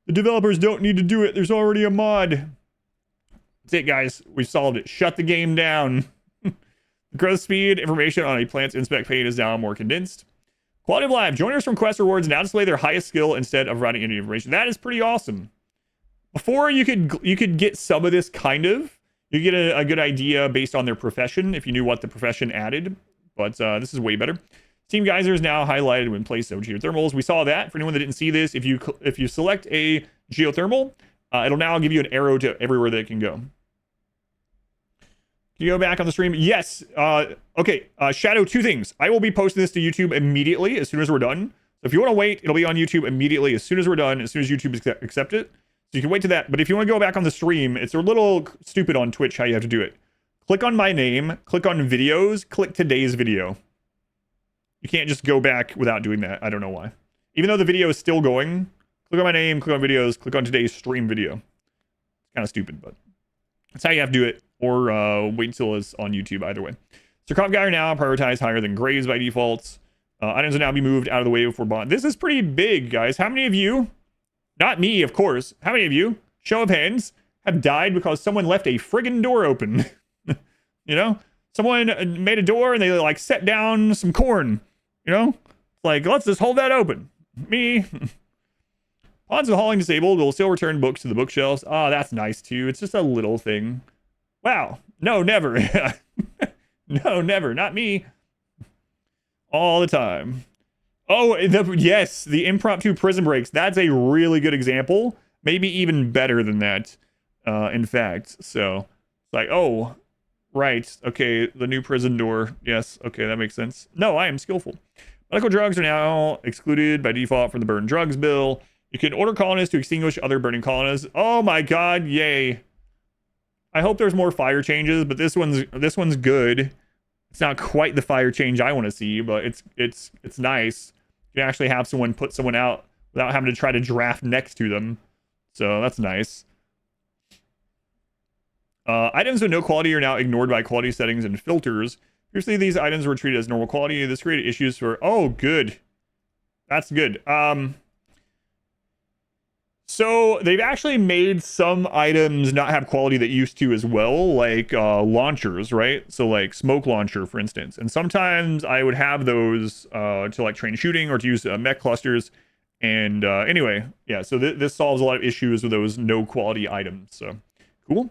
The developers don't need to do it. There's already a mod. That's it, guys. We solved it. Shut the game down. Growth speed information on a plant's inspect pane is now more condensed. Quality of life. Joiners from quest rewards now display their highest skill instead of providing any information. That is pretty awesome. Before you could get some of this kind of. You get a good idea based on their profession if you knew what the profession added. But this is way better. Team Geyser is now highlighted when placed on geothermals. We saw that. For anyone that didn't see this, if you select a geothermal, it'll now give you an arrow to everywhere that it can go. Can you go back on the stream? Yes. Okay. Shadow, 2 things. I will be posting this to YouTube immediately as soon as we're done. So if you want to wait, it'll be on YouTube immediately as soon as we're done, as soon as YouTube accept it. So you can wait to that. But if you want to go back on the stream, it's a little stupid on Twitch how you have to do it. Click on my name, click on videos, click today's video. You can't just go back without doing that. I don't know why. Even though the video is still going, click on my name, click on videos, click on today's stream video. It's kind of stupid, but that's how you have to do it. Or wait until it's on YouTube, either way. So Crop Guy are now prioritized higher than Graves by default. Items will now be moved out of the way before bond. This is pretty big, guys. How many of you, not me, of course, how many of you, show of hands, have died because someone left a friggin' door open? You know? Someone made a door and they like set down some corn. You know? Like, let's just hold that open. Me. Pods of hauling disabled will still return books to the bookshelves. Oh, that's nice too. It's just a little thing. Wow. No, never. No, never. Not me. All the time. Oh, yes. The impromptu prison breaks. That's a really good example. Maybe even better than that, in fact. So, it's like, oh, right. Okay, the new prison door. Yes. Okay, that makes sense. No, I am skillful. Medical drugs are now excluded by default from the burn drugs bill. You can order colonists to extinguish other burning colonists. Oh my god, yay. I hope there's more fire changes, but this one's good. It's not quite the fire change I want to see, but it's nice. You can actually have someone put someone out without having to try to draft next to them. So that's nice. Items with no quality are now ignored by quality settings and filters. Previously, these items were treated as normal quality. This created issues for... Oh, good. That's good. So they've actually made some items not have quality that used to as well, like launchers, right? So like smoke launcher, for instance. And sometimes I would have those to like train shooting or to use mech clusters. And anyway, yeah, so this solves a lot of issues with those no quality items. So cool.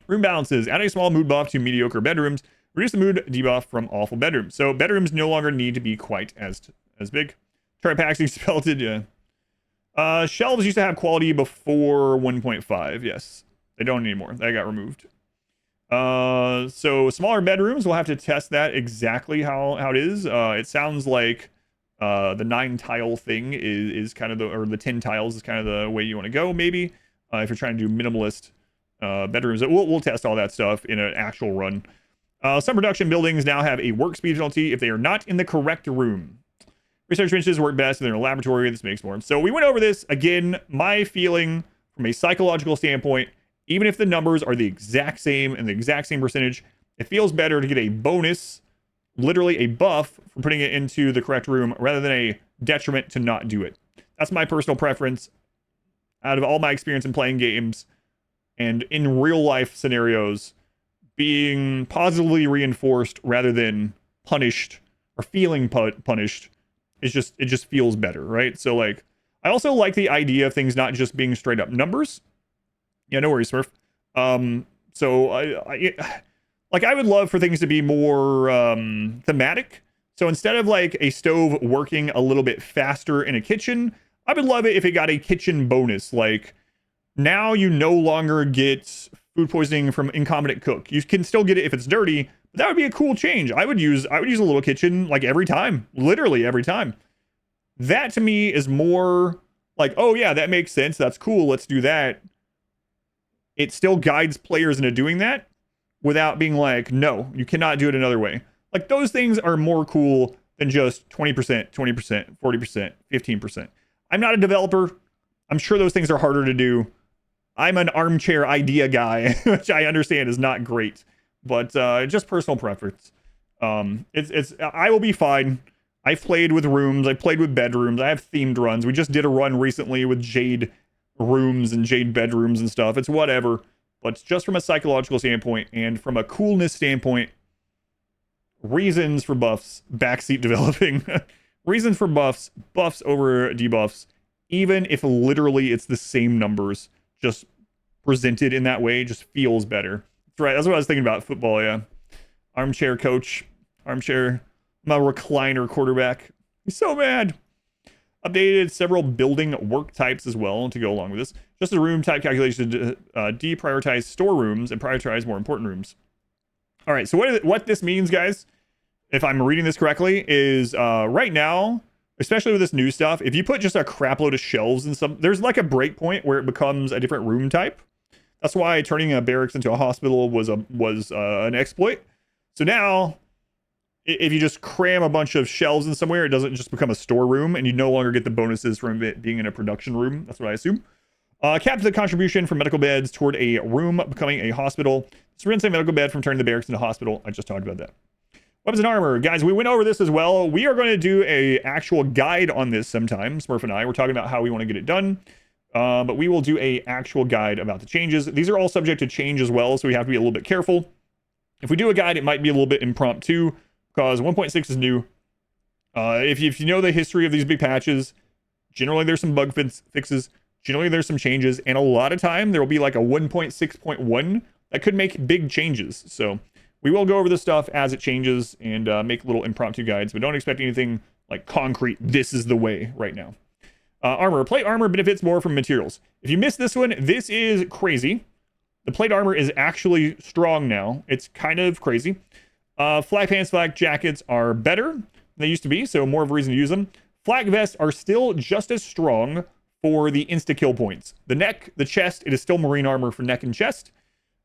Room balances. Add a small mood buff to mediocre bedrooms. Reduce the mood debuff from awful bedrooms. So bedrooms no longer need to be quite as big. Turret packs expelted, yeah. Shelves used to have quality before 1.5. Yes, they don't anymore. That got removed. So smaller bedrooms, we'll have to test that exactly how it is. It sounds like the 9 tile thing is kind of or the 10 tiles is kind of the way you want to go, maybe. If you're trying to do minimalist bedrooms, we'll test all that stuff in an actual run. Some production buildings now have a work speed penalty if they are not in the correct room. Research benches work best if they're in a laboratory. This makes more. So we went over this. Again, my feeling from a psychological standpoint, even if the numbers are the exact same and the exact same percentage, it feels better to get a bonus, literally a buff, for putting it into the correct room rather than a detriment to not do it. That's my personal preference. Out of all my experience in playing games and in real life scenarios, being positively reinforced rather than punished or feeling punished it just feels better, right? So like I also like the idea of things not just being straight up numbers. Yeah, no worries, Smurf. So I would love for things to be more thematic. So instead of like a stove working a little bit faster in a kitchen, I would love it if it got a kitchen bonus. Like now you no longer get food poisoning from incompetent cook. You can still get it if it's dirty, but that would be a cool change. I would use a little kitchen like every time, literally every time. That to me is more like, oh yeah, that makes sense. That's cool. Let's do that. It still guides players into doing that without being like, no, you cannot do it another way. Like those things are more cool than just 20%, 20%, 40%, 15%. I'm not a developer. I'm sure those things are harder to do. I'm an armchair idea guy, which I understand is not great, but just personal preference. I will be fine. I've played with rooms. I played with bedrooms. I have themed runs. We just did a run recently with Jade rooms and Jade bedrooms and stuff. It's whatever, but just from a psychological standpoint and from a coolness standpoint, reasons for buffs, backseat developing, reasons for buffs over debuffs, even if literally it's the same numbers. Just presented in that way just feels better. That's right. That's what I was thinking about football. Yeah. Armchair coach, armchair, I'm a recliner quarterback. He's so mad. Updated several building work types as well to go along with this. Just a room type calculation to deprioritize storerooms and prioritize more important rooms. All right. So what this means, guys, if I'm reading this correctly, is right now, especially with this new stuff, if you put just a crap load of shelves and some, there's like a breakpoint where it becomes a different room type. That's why turning a barracks into a hospital was an exploit. So now, if you just cram a bunch of shelves in somewhere, it doesn't just become a storeroom, and you no longer get the bonuses from it being in a production room. That's what I assume. Cap the contribution from medical beds toward a room becoming a hospital. This prevents a medical bed from turning the barracks into a hospital. I just talked about that. Weapons and armor. Guys, we went over this as well. We are going to do a actual guide on this sometime. Smurf and I, we're talking about how we want to get it done. But we will do a actual guide about the changes. These are all subject to change as well, so we have to be a little bit careful. If we do a guide, it might be a little bit impromptu because 1.6 is new. If you know the history of these big patches, generally there's some bug fixes. Generally there's some changes. And a lot of time there will be like a 1.6.1 that could make big changes. So we will go over this stuff as it changes and make little impromptu guides, but don't expect anything like concrete. This is the way right now. Armor. Plate armor benefits more from materials. If you missed this one, this is crazy. The plate armor is actually strong now. It's kind of crazy. Flak pants, flak jackets are better. than they used to be, so more of a reason to use them. Flak vests are still just as strong for the insta-kill points. The neck, the chest, it is still marine armor for neck and chest.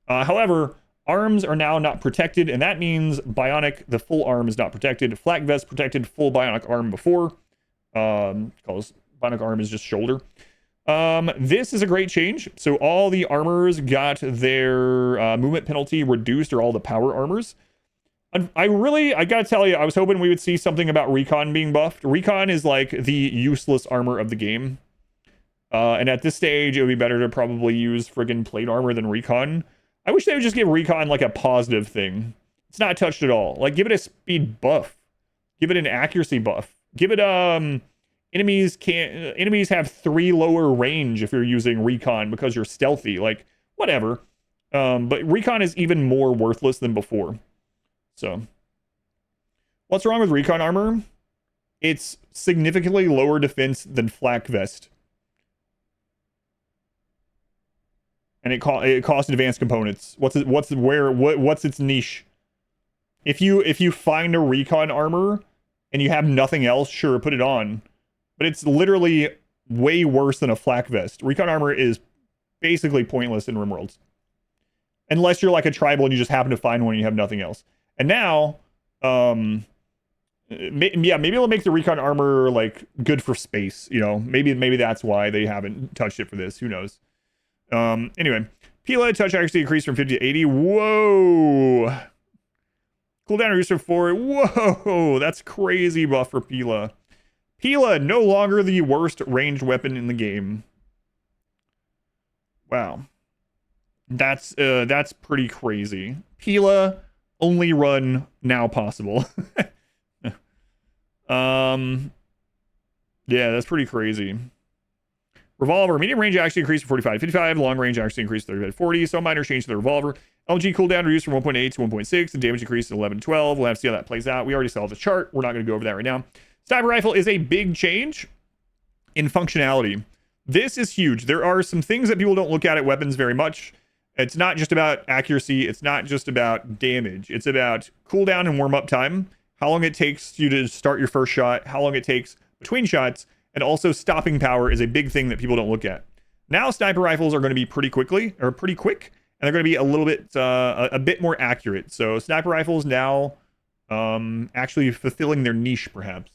However, arms are now not protected, and that means bionic, the full arm is not protected. Flak vest protected full bionic arm before, because bionic arm is just shoulder. This is a great change. So all the armors got their movement penalty reduced, or all the power armors. I gotta tell you, I was hoping we would see something about recon being buffed. Recon is like the useless armor of the game. And at this stage, it would be better to probably use friggin' plate armor than recon. I wish they would just give recon like a positive thing. It's not touched at all. Like, give it a speed buff. Give it an accuracy buff. Give it, enemies have 3 lower range if you're using recon because you're stealthy. Like, whatever. But recon is even more worthless than before. So, what's wrong with recon armor? It's significantly lower defense than flak vest. And it costs advanced components. What's its niche? If you find a recon armor and you have nothing else, sure, put it on. But it's literally way worse than a flak vest. Recon armor is basically pointless in RimWorlds. Unless you're like a tribal and you just happen to find one and you have nothing else. And now, maybe it'll make the recon armor like good for space, you know. Maybe that's why they haven't touched it for this. Who knows? Anyway, Pila touch accuracy increased from 50 to 80. Whoa! Cooldown reduced from 4. Whoa! That's crazy buff for Pila. Pila no longer the worst ranged weapon in the game. Wow. That's pretty crazy. Pila only run now possible. Yeah, that's pretty crazy. Revolver, medium range actually increased from 45 to 55. Long range actually increased to 35 to 40. So minor change to the revolver. LG cooldown reduced from 1.8 to 1.6. The damage increased to 11 to 12. We'll have to see how that plays out. We already saw the chart. We're not going to go over that right now. Sniper rifle is a big change in functionality. This is huge. There are some things that people don't look at weapons very much. It's not just about accuracy. It's not just about damage. It's about cooldown and warm-up time. How long it takes you to start your first shot. How long it takes between shots. And also stopping power is a big thing that people don't look at. Now sniper rifles are going to be pretty quick, and they're going to be a little bit a bit more accurate. So sniper rifles now actually fulfilling their niche, perhaps.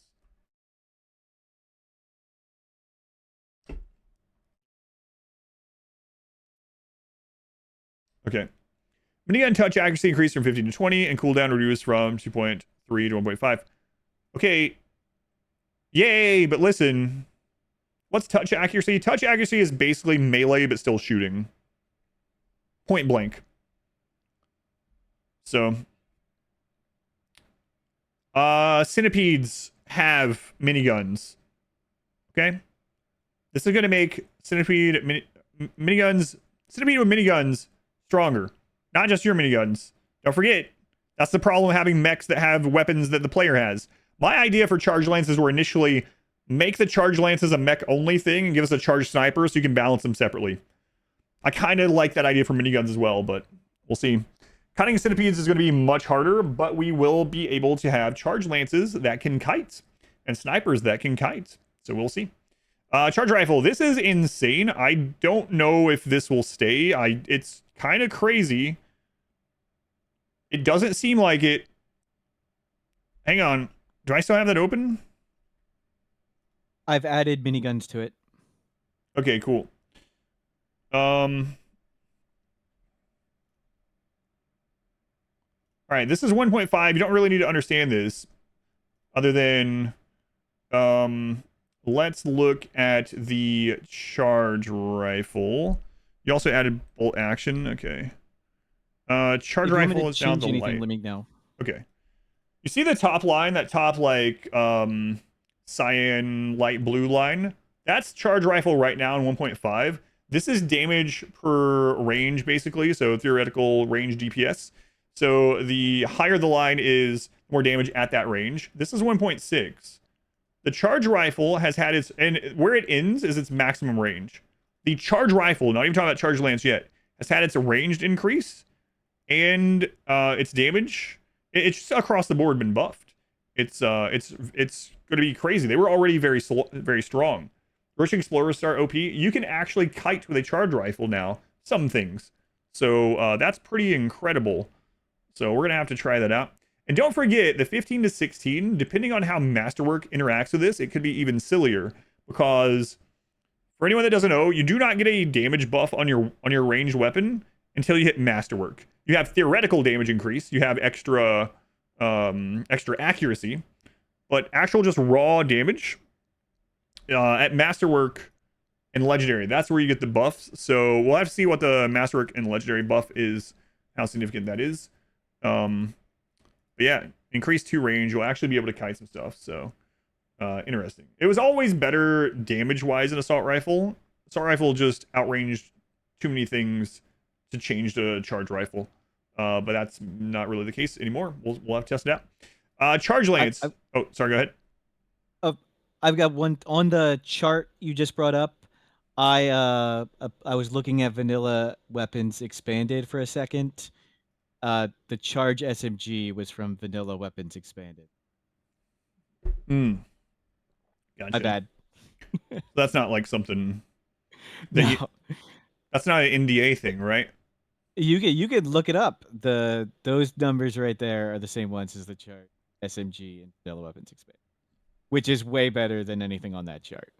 Okay. Minigun touch accuracy increased from 50 to 20, and cooldown reduced from 2.3 to 1.5. Okay. Yay, but listen. What's touch accuracy? Touch accuracy is basically melee, but still shooting. Point blank. So. Centipedes have miniguns. Okay? This is going to make centipede miniguns... Centipede with miniguns stronger. Not just your miniguns. Don't forget, that's the problem of having mechs that have weapons that the player has. My idea for charge lances were initially make the charge lances a mech only thing and give us a charge sniper so you can balance them separately. I kind of like that idea for miniguns as well, but we'll see. Cutting centipedes is going to be much harder, but we will be able to have charge lances that can kite and snipers that can kite. So we'll see. Charge rifle. This is insane. I don't know if this will stay. It's kind of crazy. It doesn't seem like it. Hang on. Do I still have that open? I've added miniguns to it. Okay, cool. All right, this is 1.5. You don't really need to understand this other than let's look at the charge rifle. You also added bolt action. Okay. Charge rifle is down the light. Let me know. Okay. You see the top line, that top like cyan light blue line? That's charge rifle right now in 1.5. This is damage per range basically, so theoretical range DPS. So the higher the line is, the more damage at that range. This is 1.6. The charge rifle has had its, and where it ends is its maximum range. The charge rifle, not even talking about charge lance yet, has had its ranged increase and its damage. It's just across the board been buffed. It's going to be crazy. They were already very strong. Rush Explorers Star OP. You can actually kite with a charge rifle now. Some things. So that's pretty incredible. So we're gonna have to try that out. And don't forget the 15 to 16. Depending on how Masterwork interacts with this, it could be even sillier. Because for anyone that doesn't know, you do not get a damage buff on your ranged weapon until you hit Masterwork. You have theoretical damage increase. You have extra accuracy, but actual just raw damage at Masterwork and Legendary, that's where you get the buffs. So we'll have to see what the Masterwork and Legendary buff is, how significant that is. But yeah, increased 2 range, you'll actually be able to kite some stuff. So interesting. It was always better damage wise in Assault Rifle. Assault Rifle just outranged too many things to change to Charge Rifle. But that's not really the case anymore. We'll have to test it out. Charge Lance. Oh, sorry, go ahead. I've got one on the chart you just brought up. I was looking at vanilla weapons expanded for a second. The charge SMG was from vanilla weapons expanded. Gotcha. My bad. That's not like something that No. That's not an NDA thing, right? You could look it up. Those numbers right there are the same ones as the chart SMG and vanilla weapons expanded, which is way better than anything on that chart.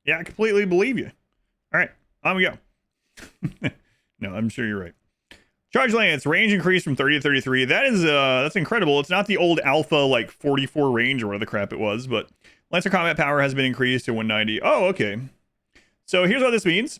Yeah, I completely believe you. All right, on we go. No, I'm sure you're right. Charge Lance, range increased from 30 to 33. That's incredible. It's not the old alpha like 44 range or whatever the crap it was, but Lancer combat power has been increased to 190. Oh, okay. So here's what this means.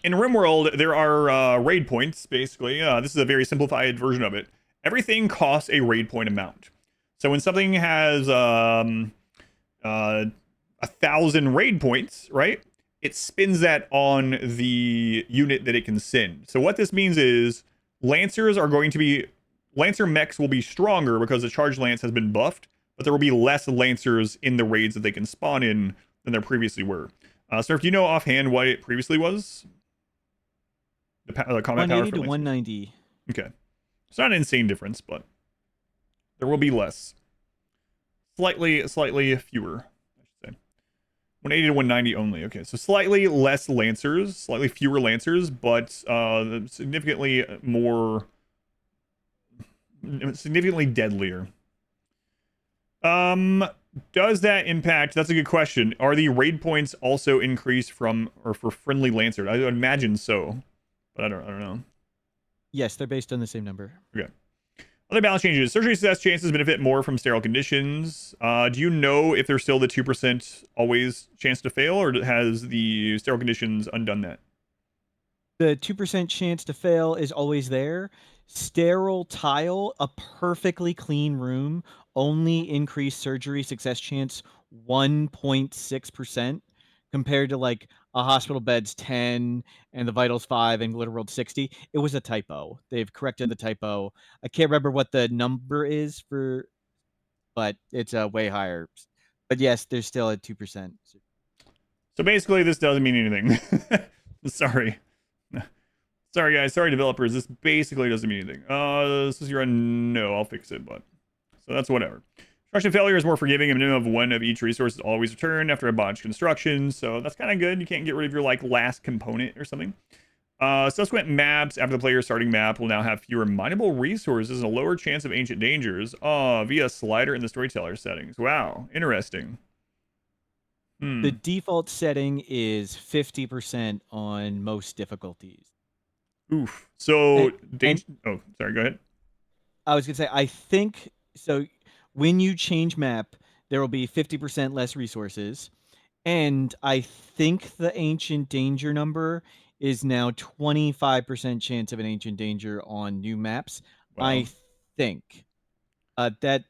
In RimWorld, there are raid points, basically. This is a very simplified version of it. Everything costs a raid point amount. So when something has 1,000 raid points, right? It spins that on the unit that it can send. So what this means is Lancers are going to be... Lancer mechs will be stronger because the Charge Lance has been buffed, but there will be less Lancers in the raids that they can spawn in than there previously were. Smurph, do you know offhand what it previously was? The combat power 180 for to Lancers? 190. Okay. It's not an insane difference, but there will be less. Slightly fewer, I should say. 180 to 190 only. Okay, so slightly less Lancers, slightly fewer Lancers, but significantly deadlier. Does that impact? That's a good question. Are the raid points also increased from or for friendly Lancer? I would imagine so, but I don't know. Yes, they're based on the same number. Okay. Other balance changes. Surgery success chances benefit more from sterile conditions. Do you know if there's still the 2% always chance to fail, or has the sterile conditions undone that? The 2% chance to fail is always there. Sterile tile, a perfectly clean room, only increased surgery success chance 1.6% compared to like a hospital bed's 10 and the vitals 5 and Glitter World 60. It was a typo. They've corrected the typo. I can't remember what the number is for, but it's way higher. But yes, there's still a 2%. So basically, this doesn't mean anything. Sorry. Sorry, guys. Sorry, developers. This basically doesn't mean anything. This is your no. I'll fix it, but so that's whatever. Construction failure is more forgiving. A minimum of 1 of each resource is always returned after a botched construction, so that's kind of good. You can't get rid of your like last component or something. Subsequent maps after the player's starting map will now have fewer mineable resources and a lower chance of ancient dangers. Via a slider in the storyteller settings. Wow, interesting. The default setting is 50% on most difficulties. Oof. So, oh, sorry, go ahead. I was going to say, I think, so when you change map, there will be 50% less resources. And I think the ancient danger number is now 25% chance of an ancient danger on new maps. Wow. I think that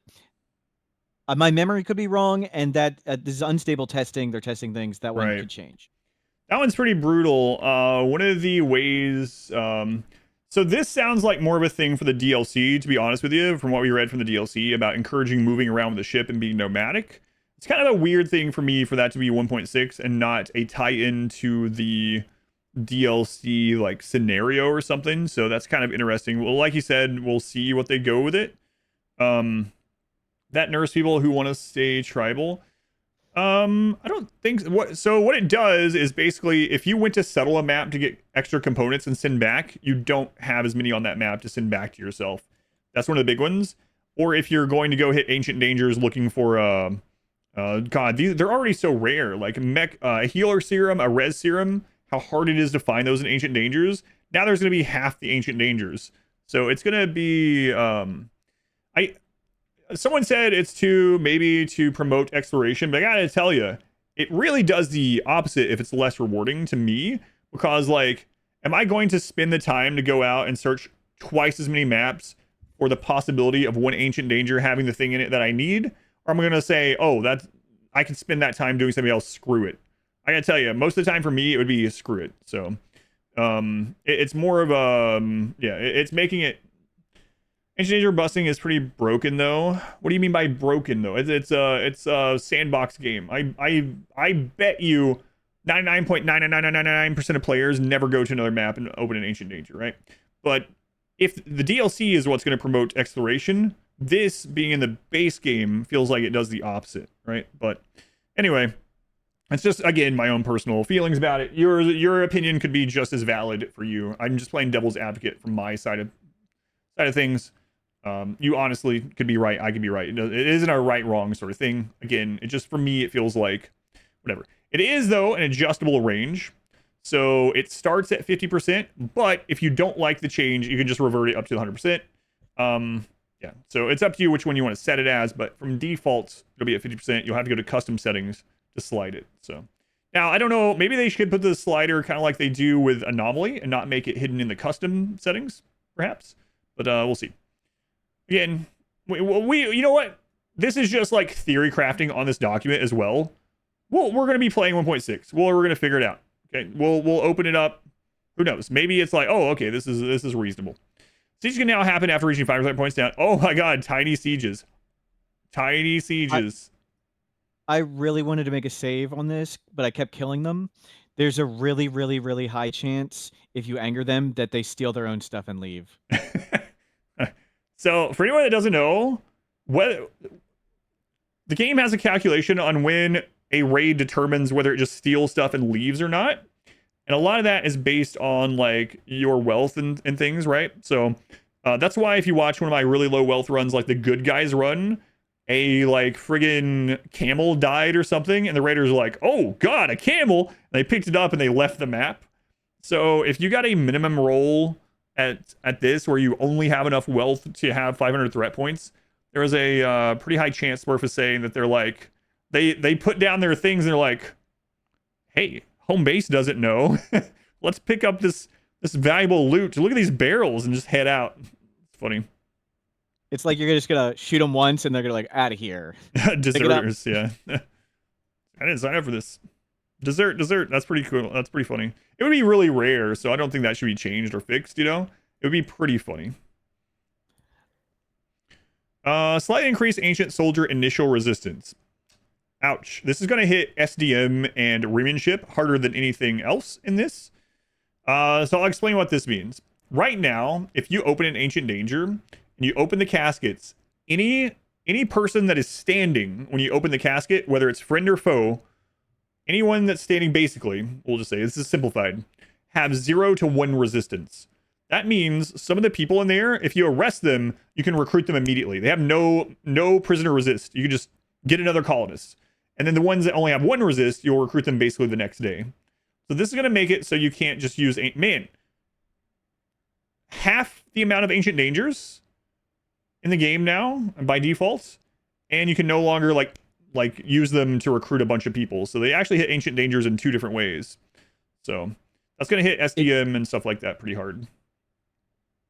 my memory could be wrong, and that this is unstable testing. They're testing things that one could change. That one's pretty brutal. One of the ways, so this sounds like more of a thing for the DLC, to be honest with you, from what we read from the DLC about encouraging moving around with the ship and being nomadic. It's kind of a weird thing for me for that to be 1.6 and not a tie-in to the DLC like scenario or something. So that's kind of interesting. Well, like you said, we'll see what they go with it. that nerfs people who want to stay tribal. I don't think so. What it does is basically if you went to settle a map to get extra components and send back, you don't have as many on that map to send back to yourself. That's one of the big ones. Or if you're going to go hit Ancient Dangers looking for God, they're already so rare. Like a healer serum, a res serum, how hard it is to find those in Ancient Dangers. Now there's going to be half the Ancient Dangers. So it's going to be someone said it's maybe to promote exploration, but I gotta tell you, it really does the opposite if it's less rewarding to me, because like, am I going to spend the time to go out and search twice as many maps for the possibility of one Ancient Danger having the thing in it that I need? Or am I gonna say, oh, I can spend that time doing something else, screw it? I gotta tell you, most of the time for me, it would be screw it. So it's more of it's making it. Ancient Danger busting is pretty broken though. What do you mean by broken though? It's a sandbox game. I bet you 99.99999% of players never go to another map and open an Ancient Danger, right? But if the DLC is what's going to promote exploration, this being in the base game feels like it does the opposite, right? But anyway, it's just again my own personal feelings about it. Your opinion could be just as valid for you. I'm just playing devil's advocate from my side of things. You honestly could be right. I could be right. It isn't a right wrong sort of thing. Again, it just for me it feels like whatever. It is though an adjustable range. So it starts at 50%, but if you don't like the change, you can just revert it up to 100%. Yeah. So it's up to you which one you want to set it as, but from default it'll be at 50%. You'll have to go to custom settings to slide it. So now I don't know, maybe they should put the slider kind of like they do with Anomaly and not make it hidden in the custom settings, perhaps. But we'll see. Again, we you know what? This is just like theory crafting on this document as well. We're going to be playing 1.6. We're going to figure it out. Okay, we'll open it up. Who knows? Maybe it's like, oh, okay, this is reasonable. Siege can now happen after reaching 5% points down. Oh my god, tiny sieges. Tiny sieges. I really wanted to make a save on this, but I kept killing them. There's a really, really, really high chance if you anger them that they steal their own stuff and leave. So for anyone that doesn't know, whether the game has a calculation on when a raid determines whether it just steals stuff and leaves or not. And a lot of that is based on like your wealth and things, right? So that's why if you watch one of my really low wealth runs, like the good guys run, a like friggin' camel died or something, and the raiders are like, oh god, a camel, and they picked it up and they left the map. So if you got a minimum roll at this where you only have enough wealth to have 500 threat points, there is a pretty high chance Smurph is saying that they're like they put down their things and they're like, hey, home base doesn't know. Let's pick up this valuable loot. Look at these barrels and just head out. It's funny. It's like you're just gonna shoot them once and they're gonna like out of here. Deserters, yeah. I didn't sign up for this. Desert. That's pretty cool. That's pretty funny. It would be really rare, so I don't think that should be changed or fixed, you know? It would be pretty funny. Slightly increase Ancient Soldier initial resistance. Ouch. This is going to hit SDM and Remanship harder than anything else in this. So I'll explain what this means. Right now, if you open an Ancient Danger and you open the caskets, any person that is standing when you open the casket, whether it's friend or foe, anyone that's standing basically, we'll just say this is simplified, have 0 to 1 resistance. That means some of the people in there, if you arrest them, you can recruit them immediately. They have no prisoner resist. You can just get another colonist. And then the ones that only have 1 resist, you'll recruit them basically the next day. So this is going to make it so you can't just use... Man, half the amount of Ancient Dangers in the game now, by default, and you can no longer, like use them to recruit a bunch of people. So they actually hit Ancient Dangers in 2 different ways. So that's going to hit SDM and stuff like that pretty hard.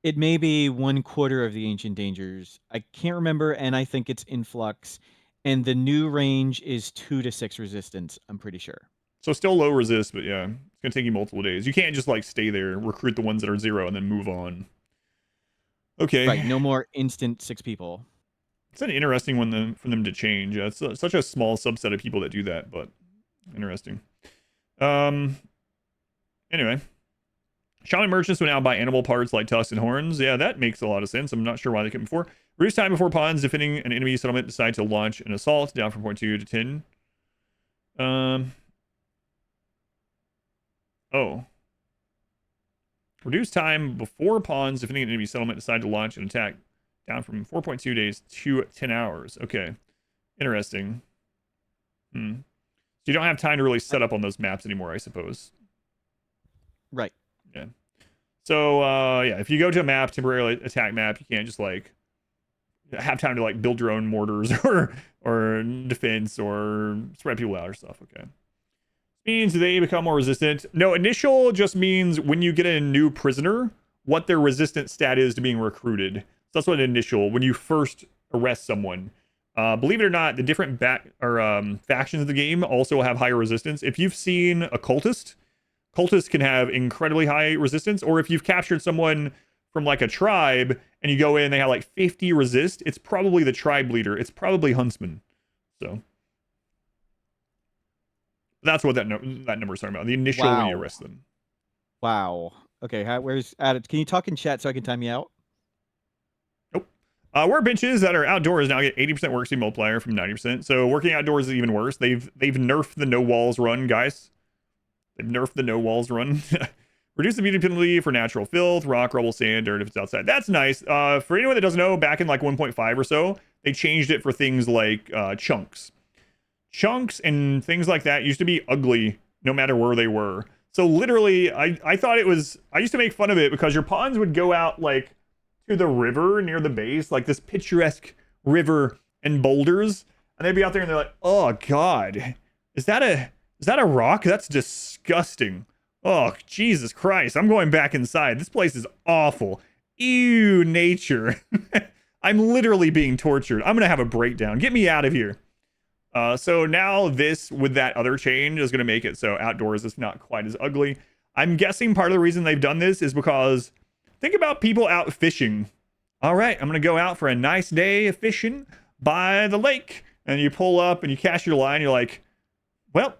It may be 1/4 of the Ancient Dangers. I can't remember, and I think it's influx. And the new range is 2 to 6 resistance, I'm pretty sure. So still low resist, but yeah, it's going to take you multiple days. You can't just like stay there, recruit the ones that are 0, and then move on. Okay. Right, no more instant 6 people. It's an interesting one for them to change. It's such a small subset of people that do that, but interesting. Anyway, Shaman merchants will now buy animal parts like tusks and horns. Yeah, that makes a lot of sense. I'm not sure why they couldn't before. Reduce time before pawns defending an enemy settlement decide to launch an assault, down from 0.2 to 10. Oh. Reduce time before pawns defending an enemy settlement decide to launch an attack, down from 4.2 days to 10 hours. Okay. Interesting. So you don't have time to really set up on those maps anymore, I suppose. Right. Yeah. So, yeah, if you go to a map, temporary attack map, you can't just, like, have time to, like, build your own mortars or defense or spread people out or stuff. Okay. Means they become more resistant. No, initial just means when you get a new prisoner, what their resistant stat is to being recruited. So that's what initial, when you first arrest someone. Believe it or not, the different factions of the game also have higher resistance. If you've seen a cultist, cultists can have incredibly high resistance. Or if you've captured someone from like a tribe and you go in, they have like 50 resist, it's probably the tribe leader. It's probably Huntsman. So that's what that number is talking about. The initial when you arrest them. Wow. Okay, where's added? Can you talk in chat so I can time you out? Nope. Workbenches that are outdoors now get 80% work speed multiplier from 90%. So working outdoors is even worse. They've nerfed the no walls run, guys. They've nerfed the no walls run. Reduce the beauty penalty for natural filth, rock, rubble, sand, dirt if it's outside. That's nice. For anyone that doesn't know, back in like 1.5 or so, they changed it for things like chunks. Chunks and things like that used to be ugly no matter where they were. So literally, I thought it was... I used to make fun of it because your pawns would go out like to the river near the base, like this picturesque river and boulders, and they'd be out there and they're like, oh God, is that a rock? That's disgusting. Oh, Jesus Christ. I'm going back inside. This place is awful. Ew, nature. I'm literally being tortured. I'm going to have a breakdown. Get me out of here. So now this, with that other change, is going to make it so outdoors is not quite as ugly. I'm guessing part of the reason they've done this is because think about people out fishing. All right, I'm going to go out for a nice day of fishing by the lake. And you pull up and you cast your line. You're like, well,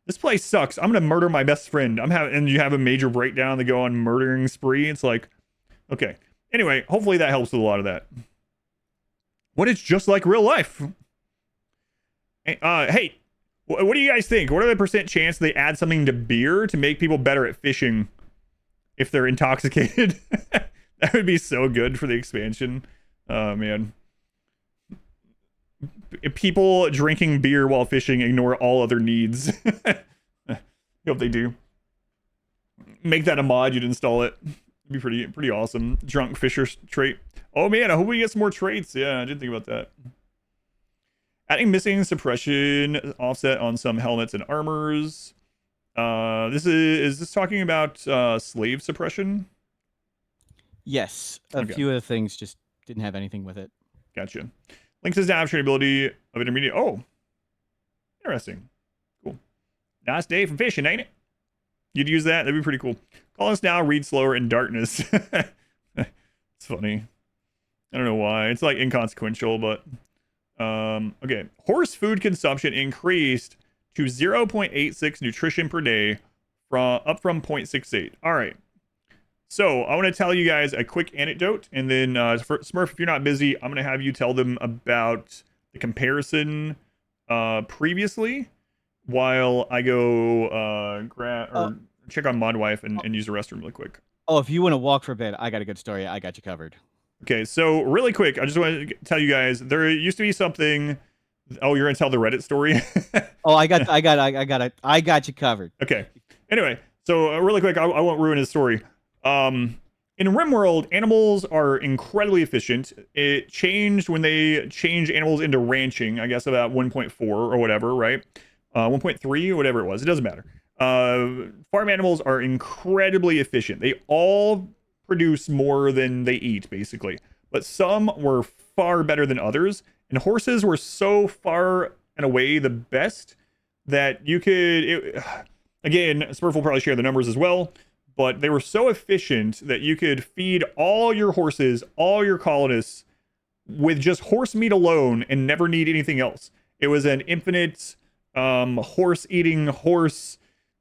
this place sucks. I'm going to murder my best friend. And you have a major breakdown. They go on murdering spree. It's like, okay. Anyway, hopefully that helps with a lot of that. What it's just like real life. Hey, what do you guys think? What are the percent chance they add something to beer to make people better at fishing if they're intoxicated? That would be so good for the expansion. Oh, man. People drinking beer while fishing ignore all other needs. Hope they do. Make that a mod, you'd install it. It'd be pretty awesome. Drunk fisher trait. Oh man, I hope we get some more traits. Yeah, I didn't think about that. Adding missing suppression offset on some helmets and armors. Is this talking about slave suppression? Yes, a few of the things just didn't have anything with it. Gotcha. Lynxes now have trainability of intermediate. Oh, interesting. Cool. Nice day for fishing, ain't it? You'd use that? That'd be pretty cool. Colonists now read slower in darkness. It's funny. I don't know why. It's like inconsequential, but okay. Horse food consumption increased to 0.86 nutrition per day up from 0.68. All right. So I want to tell you guys a quick anecdote, and then for Smurf, if you're not busy, I'm going to have you tell them about the comparison previously while I go check on ModWife and use the restroom really quick. Oh, if you want to walk for a bit, I got a good story. I got you covered. Okay, so really quick, I just want to tell you guys, there used to be something... Oh, you're going to tell the Reddit story? Oh, I got you covered. Okay. Anyway, so really quick, I won't ruin his story. In RimWorld, animals are incredibly efficient. It changed when they changed animals into ranching, I guess about 1.4 or whatever, right? 1.3 or whatever it was. It doesn't matter. Farm animals are incredibly efficient. They all produce more than they eat, basically. But some were far better than others. And horses were so far and away the best that you could... again, Smurf will probably share the numbers as well. But they were so efficient that you could feed all your horses, all your colonists, with just horse meat alone and never need anything else. It was an infinite horse-eating horse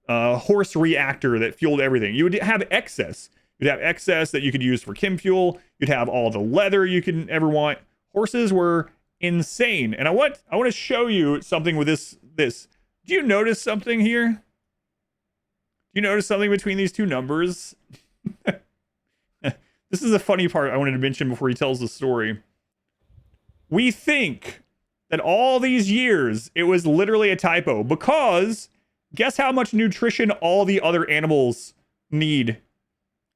horse reactor that fueled everything. You would have excess. You'd have excess that you could use for chem fuel. You'd have all the leather you could ever want. Horses were insane. And I want to show you something with this. Do you notice something here? Do you notice something between these two numbers? This is a funny part I wanted to mention before he tells the story. We think that all these years it was literally a typo, because guess how much nutrition all the other animals need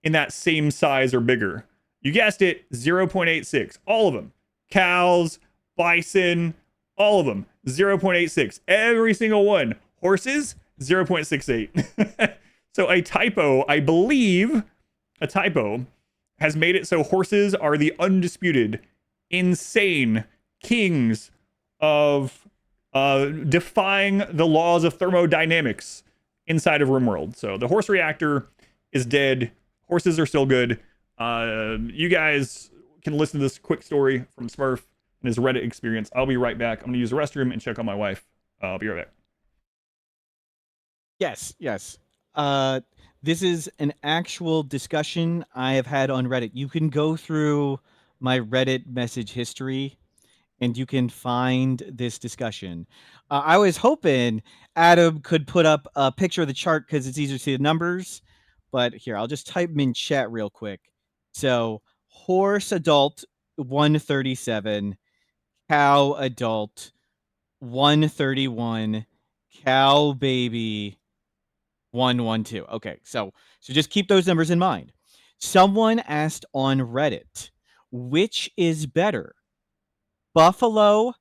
in that same size or bigger? You guessed it, 0.86. All of them. Cows, bison, all of them. 0.86. Every single one. Horses, 0.68. So a typo, I believe, a typo has made it so horses are the undisputed, insane kings of defying the laws of thermodynamics inside of RimWorld. So the horse reactor is dead. Horses are still good. You guys can listen to this quick story from Smurph and his Reddit experience. I'll be right back. I'm going to use the restroom and check on my wife. I'll be right back. Yes. This is an actual discussion I have had on Reddit. You can go through my Reddit message history and you can find this discussion. I was hoping Adam could put up a picture of the chart because it's easier to see the numbers. But here, I'll just type them in chat real quick. So horse adult 137, cow adult 131, cow baby 112. Okay, so just keep those numbers in mind. Someone asked on Reddit, which is better, buffalo,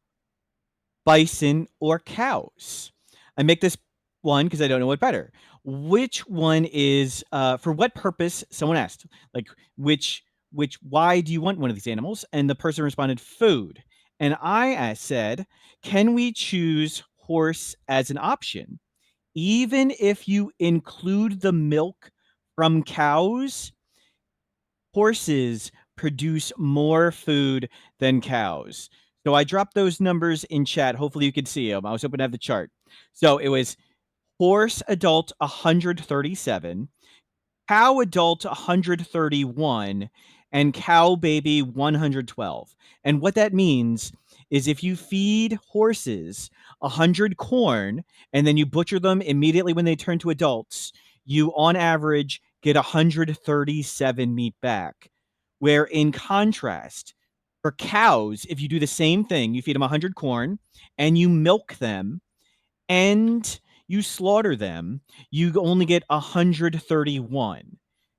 bison, or cows? I make this one because I don't know what better. Which one is for what purpose? Someone asked, like, why do you want one of these animals? And the person responded, food. And I said, can we choose horse as an option? Even if you include the milk from cows, horses produce more food than cows. So I dropped those numbers in chat. Hopefully you could see them. I was hoping to have the chart. So it was horse adult 137, cow adult 131, and cow baby 112. And what that means is if you feed horses 100 corn and then you butcher them immediately when they turn to adults, you on average get 137 meat back. Where in contrast, for cows, if you do the same thing, you feed them 100 corn and you milk them and you slaughter them, you only get 131.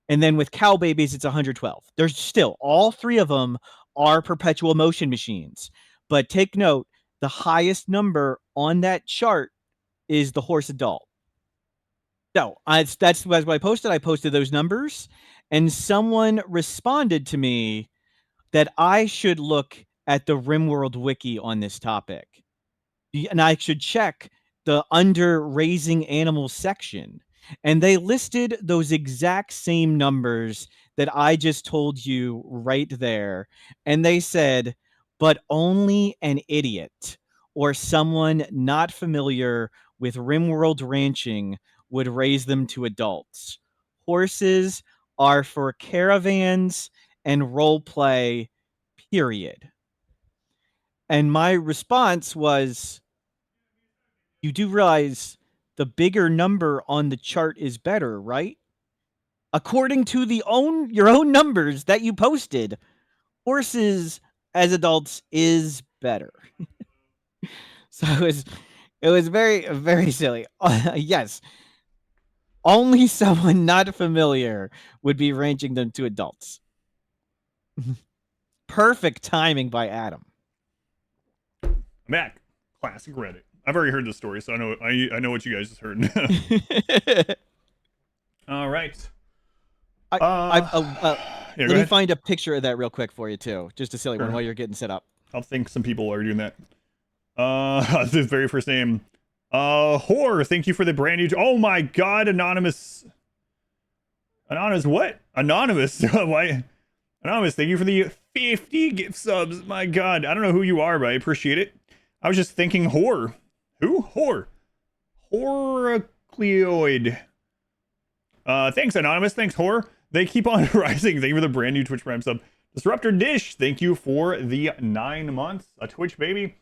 And then with cow babies, it's 112. There's still, all three of them are perpetual motion machines. But take note, the highest number on that chart is the horse adult. So that's what I posted. I posted those numbers, and someone responded to me that I should look at the RimWorld wiki on this topic. And I should check the under raising animals section. And they listed those exact same numbers that I just told you right there. And they said, but only an idiot or someone not familiar with RimWorld ranching would raise them to adults. Horses are for caravans and role play, period. And my response was, you do realize the bigger number on the chart is better, right? According to your own numbers that you posted, horses as adults is better. So it was very, very silly. Yes. Only someone not familiar would be ranging them to adults. Perfect timing by Adam. Mac, classic Reddit. I've already heard this story, so I know what you guys just heard. All right. Let me find a picture of that real quick for you too, just a silly one while you're getting set up. I'll think some people are doing that. The very first name. Whore, thank you for the brand new. Oh my God, anonymous. Anonymous what? Anonymous. Why? Anonymous, thank you for the 50 gift subs. My God, I don't know who you are, but I appreciate it. I was just thinking whore. Who? Whore. Cleoid. Thanks, Anonymous. Thanks, Horror. They keep on rising. Thank you for the brand new Twitch Prime sub. Disruptor Dish, thank you for the 9 months. A Twitch baby.